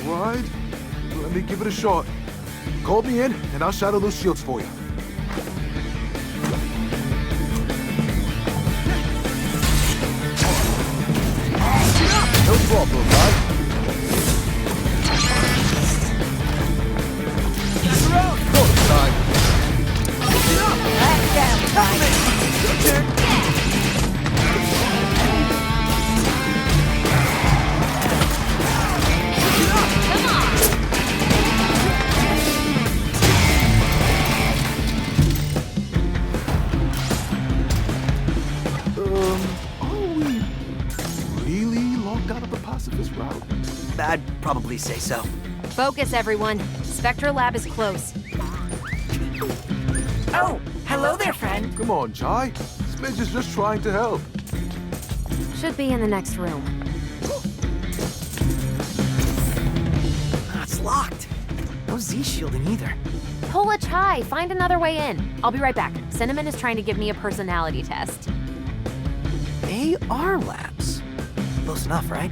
Alright, let me give it a shot. Call me in, and I'll shadow those shields for you. No problem, guys. Quarter time. Are we really locked out of the pacifist route? I'd probably say so. Focus, everyone. Spectra lab is close. Oh, hello there, friend. Come on, Chai. Smidge is just trying to help. Should be in the next room. It's locked. No Z-shielding either. Pull a Chai. Find another way in. I'll be right back. Cinnamon is trying to give me a personality test. AR labs. Close enough, right?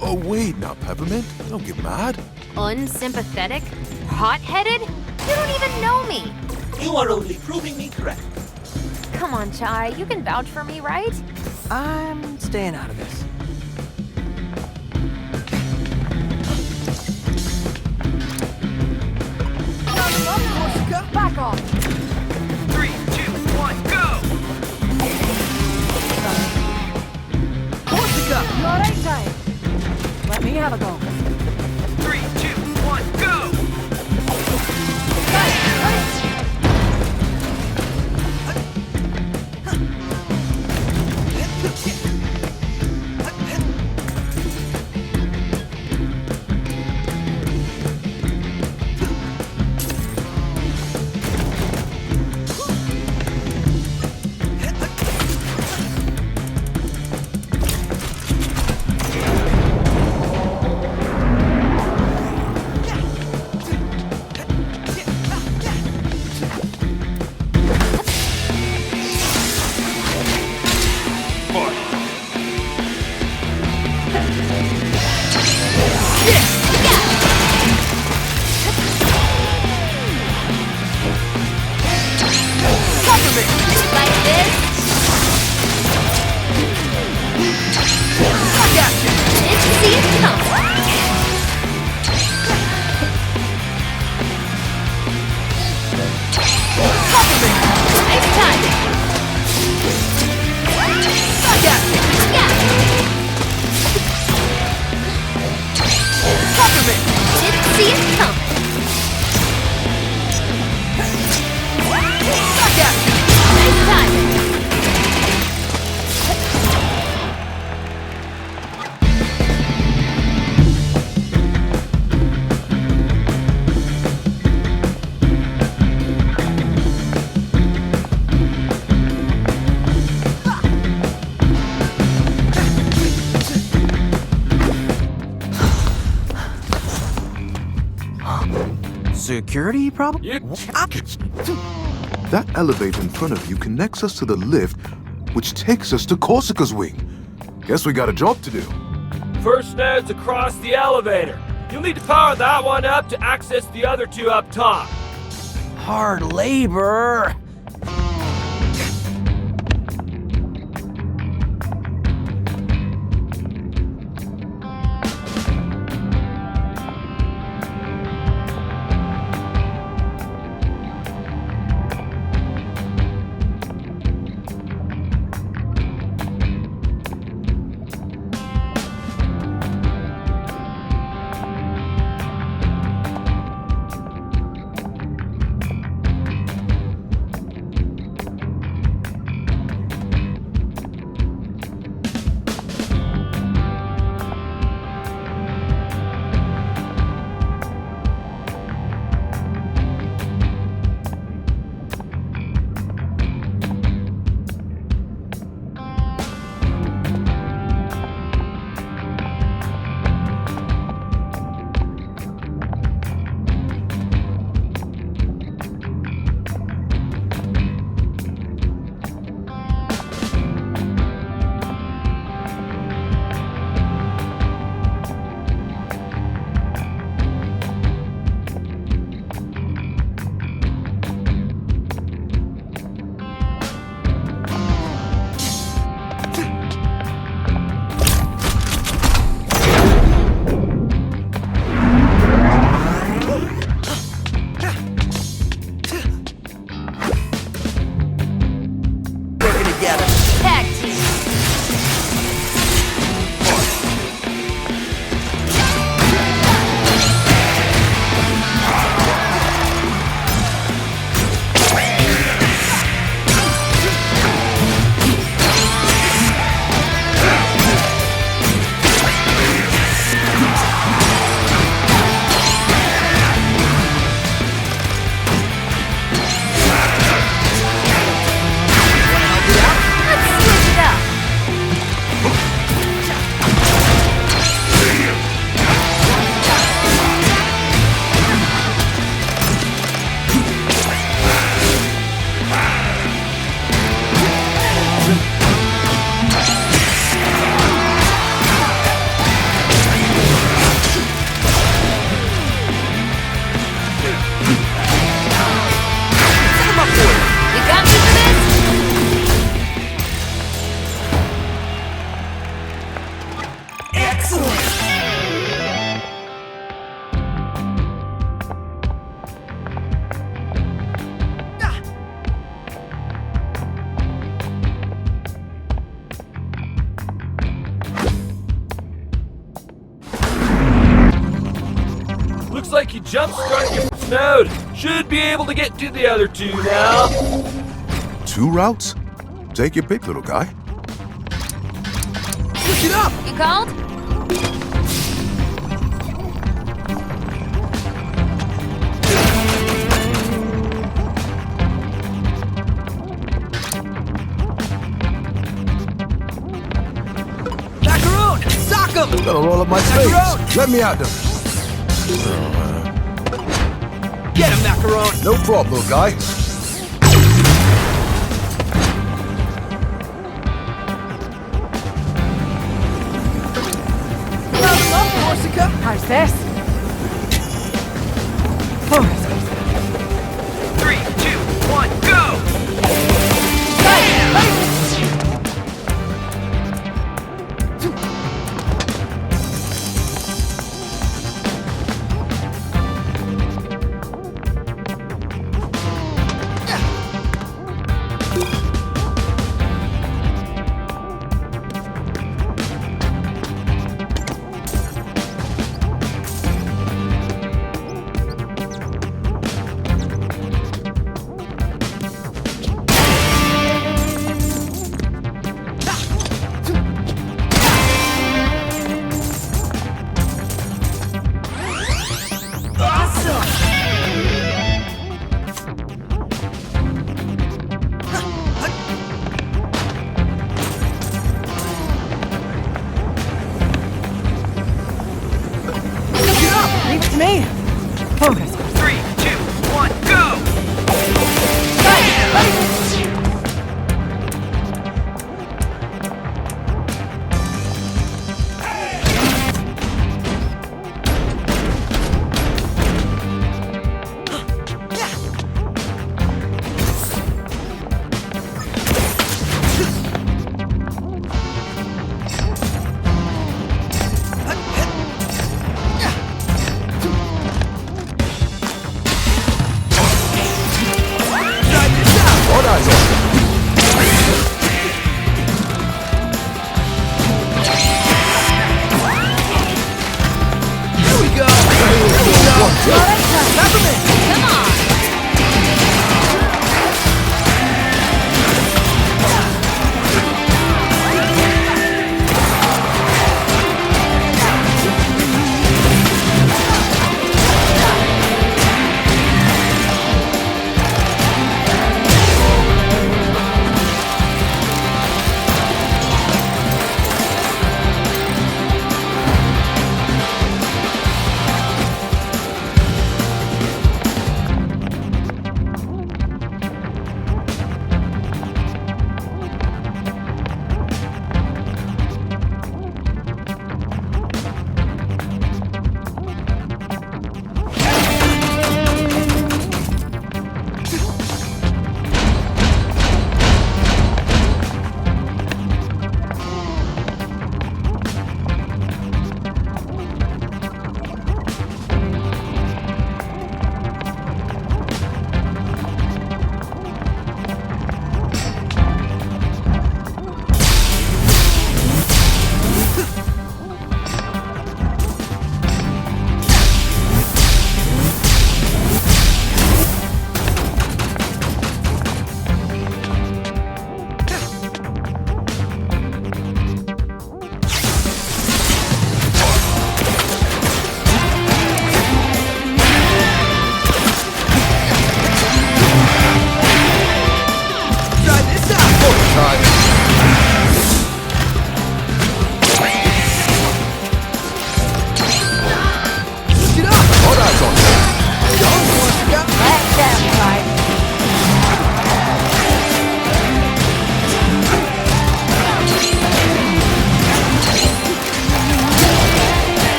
Oh, wait now, Peppermint. Don't get mad. Unsympathetic? Hot-headed? You don't even know me. You are only proving me correct. Come on, Chai. You can vouch for me, right? I'm staying out of this. Back off. 3, 2, 1, go! Corsica! You alright, Chai? Let me have a go. 3, 2, 1, go! Security problem? That elevator in front of you connects us to the lift, which takes us to Corsica's wing. Guess we got a job to do. First node's across the elevator. You'll need to power that one up to access the other two up top. Hard labor. Looks like you jump-started your node. Should be able to get to the other two now. 2 routes? Take your pick, little guy. Switch it up! You called? Macaroon! Sock him! Gonna roll up my space. Let me out there. Get him, Macaron! No problem, little guy. How's this? Focus. 3, 2, 1, go! Leave it to me. Focus. 3, 2, 1, go!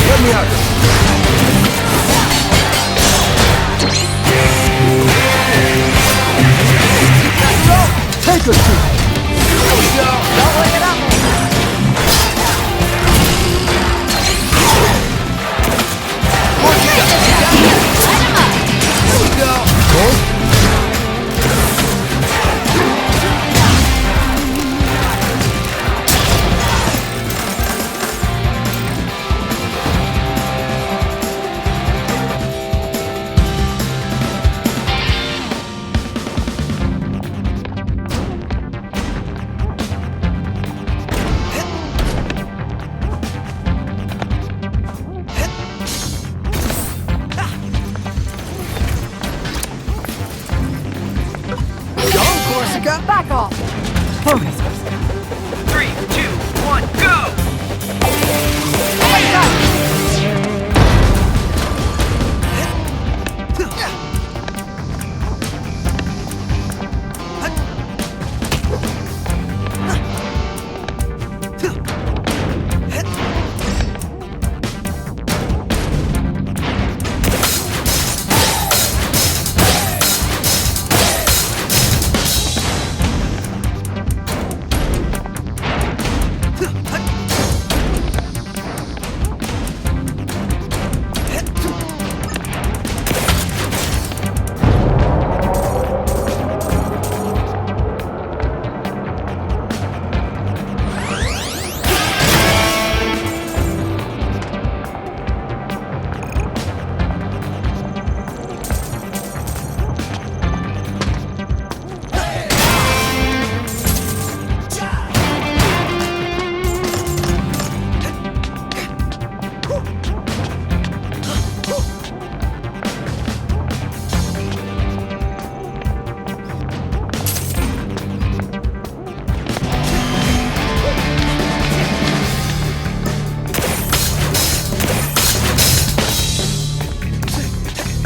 Let me out. Take us to. Here we go. Don't wake it up. Here we go. Back off! Focus. 3, 2, 1, go!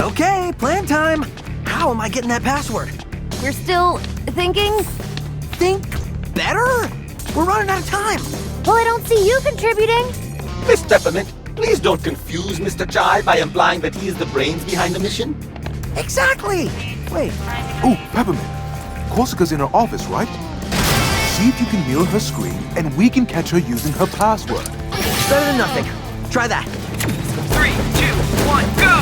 Okay, plan time. How am I getting that password? We're still thinking? Think better? We're running out of time. Well, I don't see you contributing. Miss Peppermint, please don't confuse Mr. Chai by implying that he is the brains behind the mission. Exactly. Wait. Oh, Peppermint. Corsica's in her office, right? See if you can mirror her screen, and we can catch her using her password. Better than nothing. Try that. 3, 2, 1, go!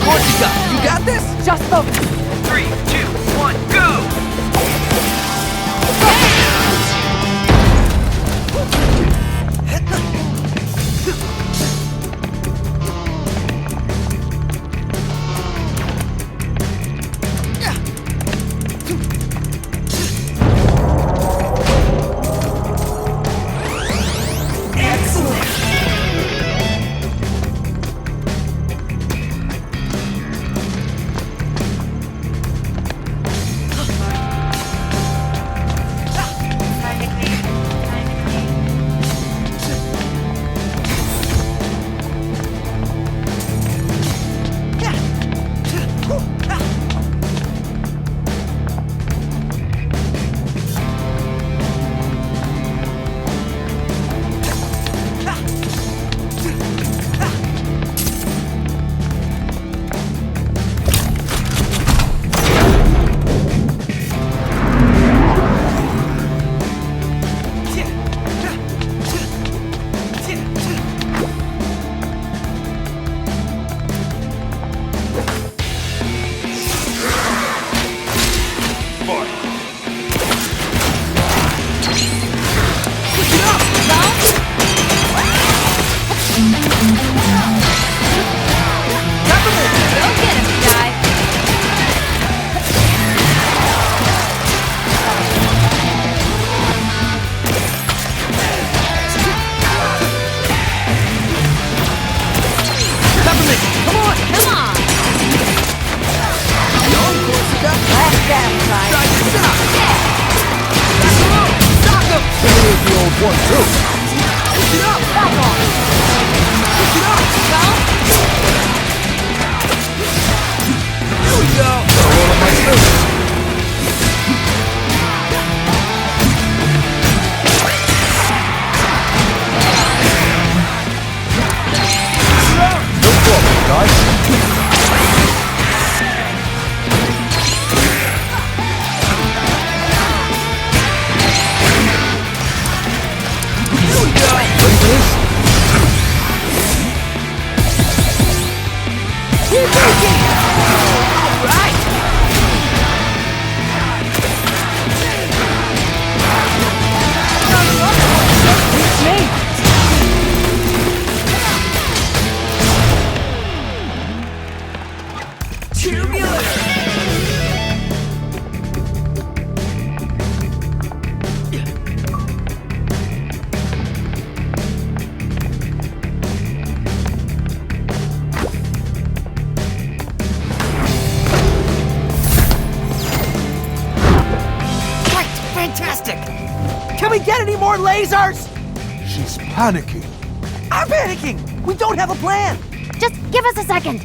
Corsica, you got this? Just focus. 3, 2, 1, go! Can we get any more lasers? She's panicking. I'm panicking! We don't have a plan! Just give us a second.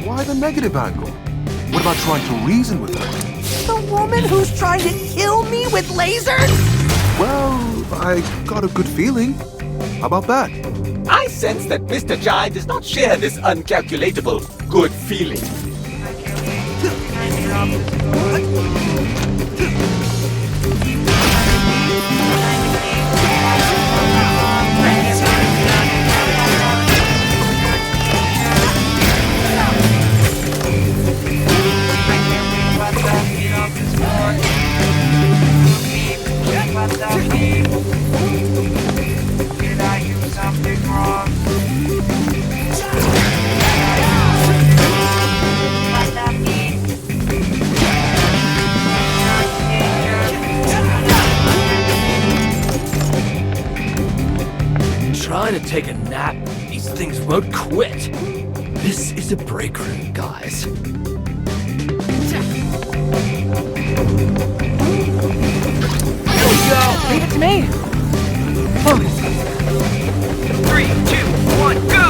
Why the negative angle? What about trying to reason with her? The woman who's trying to kill me with lasers? Well, I got a good feeling. How about that? I sense that Mr. Jai does not share this uncalculatable good feeling. Trying to take a nap, these things won't quit. This is a break room, guys. Here we go! Leave it to me! Focus. 3, 2, 1, go!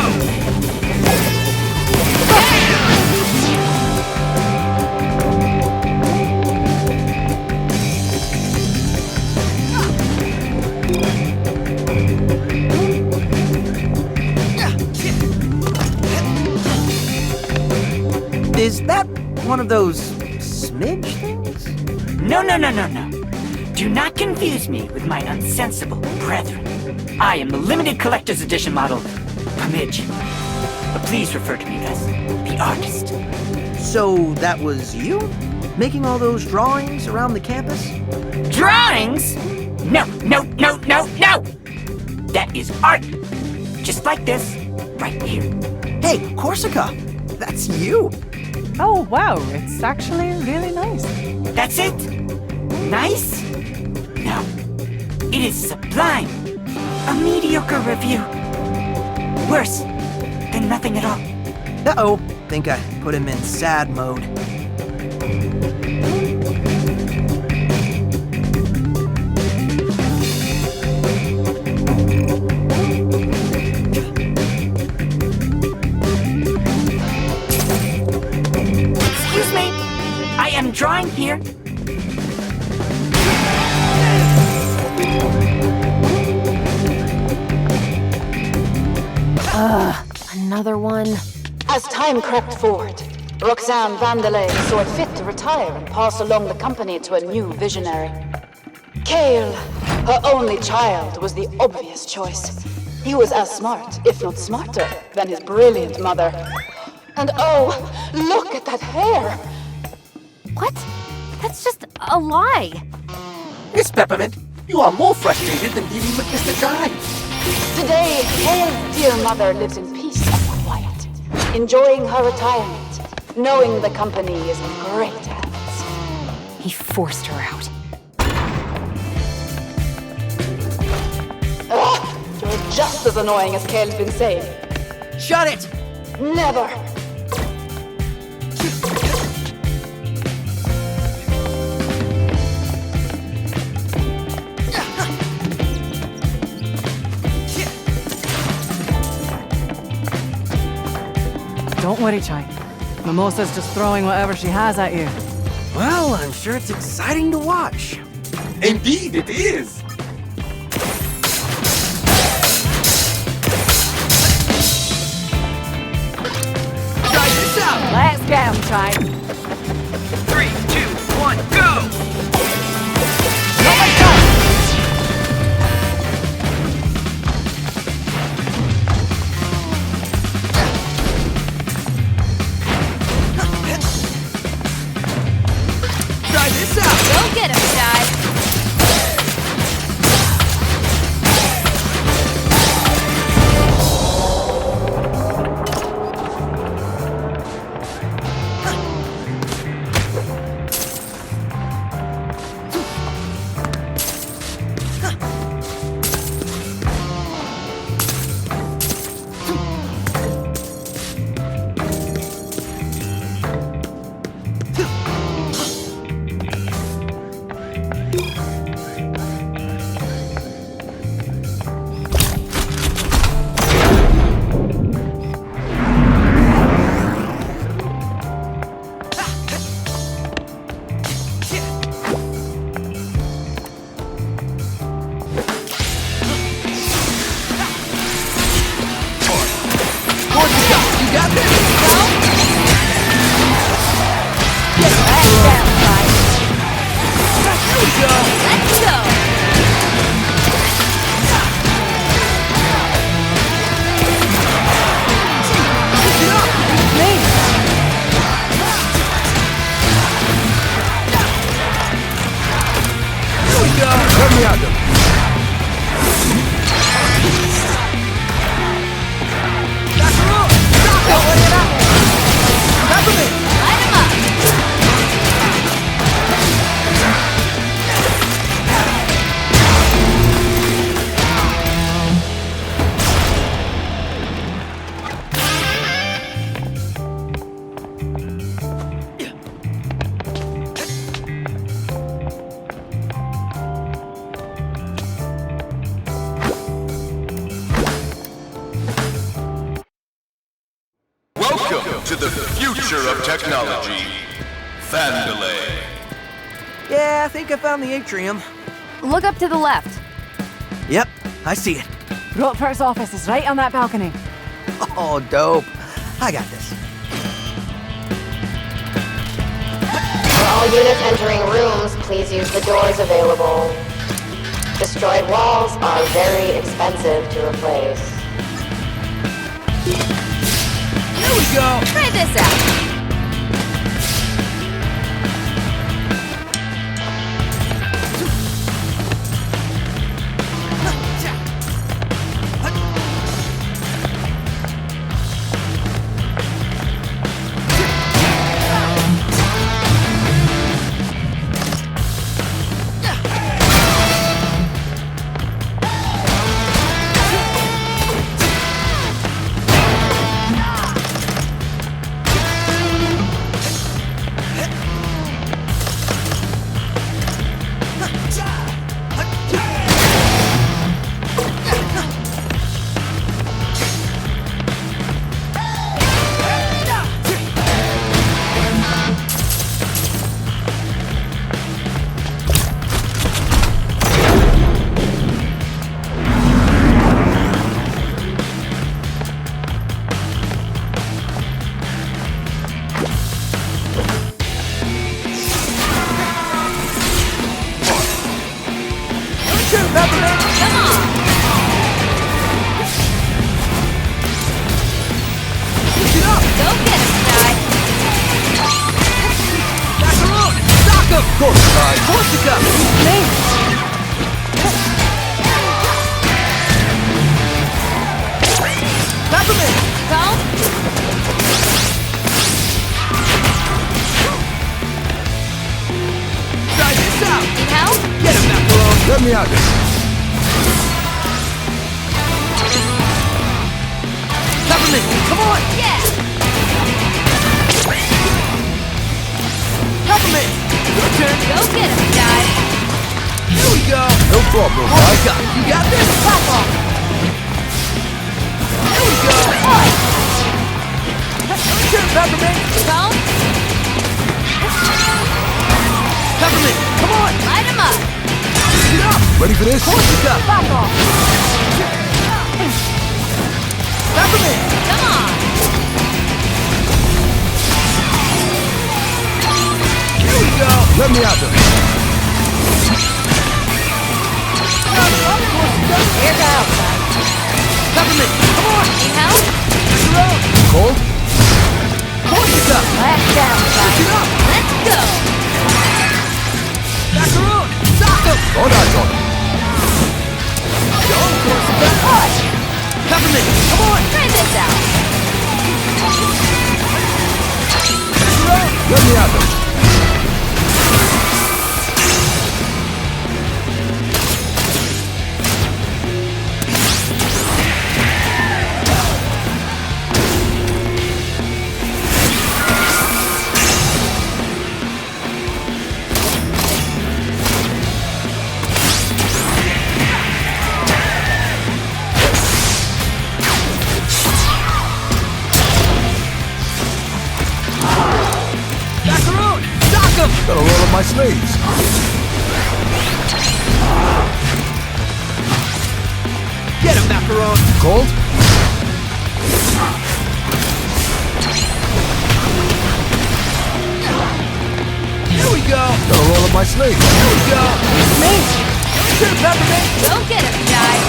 Is that one of those smidge things? No. Do not confuse me with my unsensible brethren. I am the limited collector's edition model, Pamidge. Please refer to me as the artist. So that was you? Making all those drawings around the campus? Drawings? No, no, no, no, no! That is art. Just like this, right here. Hey, Corsica, that's you. Oh, wow, it's actually really nice. That's it? Nice? No. It is sublime. A mediocre review. Worse than nothing at all. Uh-oh, think I put him in sad mode. Excuse me, I am drawing here. Another one. As time crept forward, Roxanne Vandelay saw it fit to retire and pass along the company to a new visionary. Cale, her only child, was the obvious choice. He was as smart, if not smarter, than his brilliant mother. And oh, look at that hair! What? That's just a lie. Miss Peppermint, you are more frustrated than dealing with Mr. Giles. Today, Cale's dear mother lives in peace and quiet, enjoying her retirement, knowing the company is in great hands. He forced her out. You're just as annoying as Cale's been saying. Shut it! Never! Don't worry, Chai. Mimosa's just throwing whatever she has at you. Well, I'm sure it's exciting to watch. Indeed, it is. Try this out! Let's get him, Chai. 3, 2, 1, go! Try this out! Go get him, Shy. Let me at them. Welcome to the future of technology. Vandelay. Yeah, I think I found the atrium. Look up to the left. Yep, I see it. Rotpert's office is right on that balcony. Oh, dope. I got this. For all units entering rooms, please use the doors available. Destroyed walls are very expensive to replace. go. Try this out. Let me out there. Peppermint, come on! Yeah! Peppermint! Your turn! Go get him, guys! Here we go! No problem, guys. You got this? Pop off! Here we go! Your turn, Peppermint! Cone? Peppermint, come on! Light him up! Get up! Ready for this? Corsica! Back off! Peppermint! Come on! Here we go! Let me out there. Here goes! Peppermint, come on! Need help? Cold? Corsica! Last down, guys! Get up! Let's go! Macaroon! Sock him! Don't die, Tony. Go, Corsica! Push! Peppermint, come on! Try this out! Macaroon! Let me out there. Gotta roll up my sleeves. Get him, Macaron! Cold? Here we go! Gotta roll up my sleeves. Here we go! Me! Sure, Peppermint! Go get him, guys!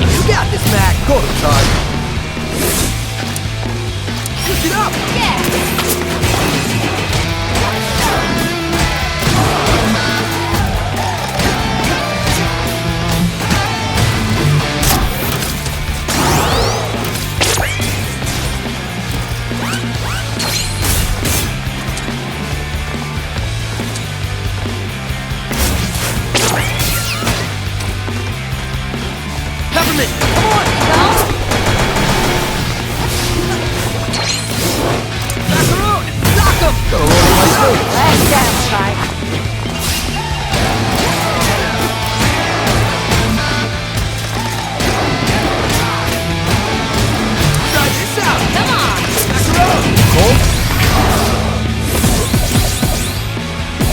You got this, Mac! Go to time. Push it up! Yeah! Peppermint, come on! Go! Macaron! Sock him! Gotta roll up my sleeves. Last down, guys! Try this out! Come on! Macaron! Cold?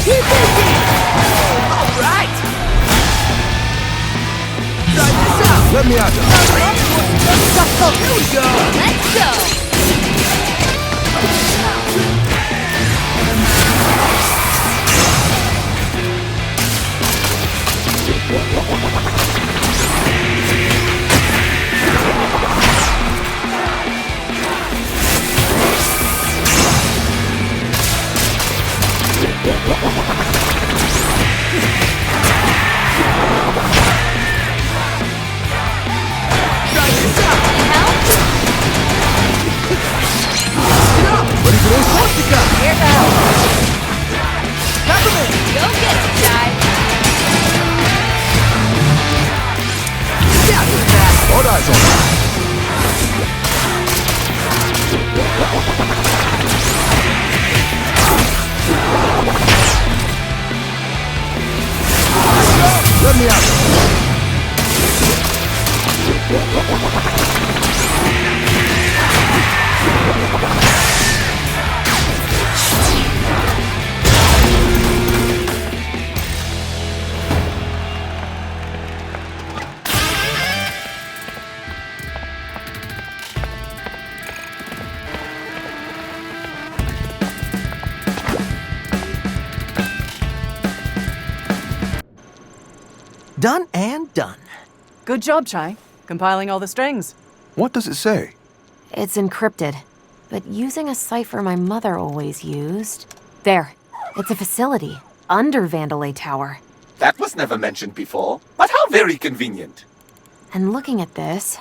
Keep busy! All right! Try this out! Let me out there. Here we go! Let's go! All eyes on that. Let me out. Done and done. Good job, Chai. Compiling all the strings. What does it say? It's encrypted, but using a cipher my mother always used. There. It's a facility under Vandalay Tower. That was never mentioned before, but how very convenient. And looking at this,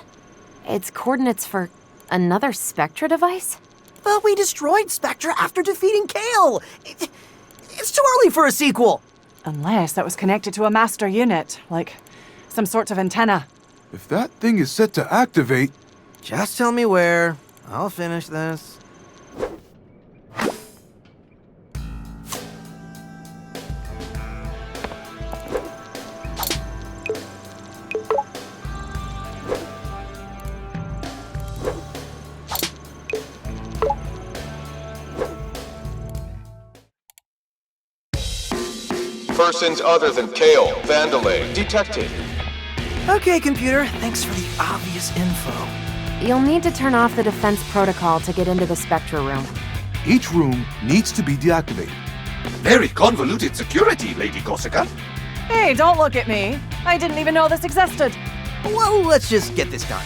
it's coordinates for another Spectra device? But we destroyed Spectra after defeating Kale. It's too early for a sequel. Unless that was connected to a master unit, like some sort of antenna. If that thing is set to activate... Just tell me where. I'll finish this. Persons other than Kale, Vandalay, detected. Okay, computer, thanks for the obvious info. You'll need to turn off the defense protocol to get into the Spectra room. Each room needs to be deactivated. Very convoluted security, Lady Corsica. Hey, don't look at me. I didn't even know this existed. Well, let's just get this done.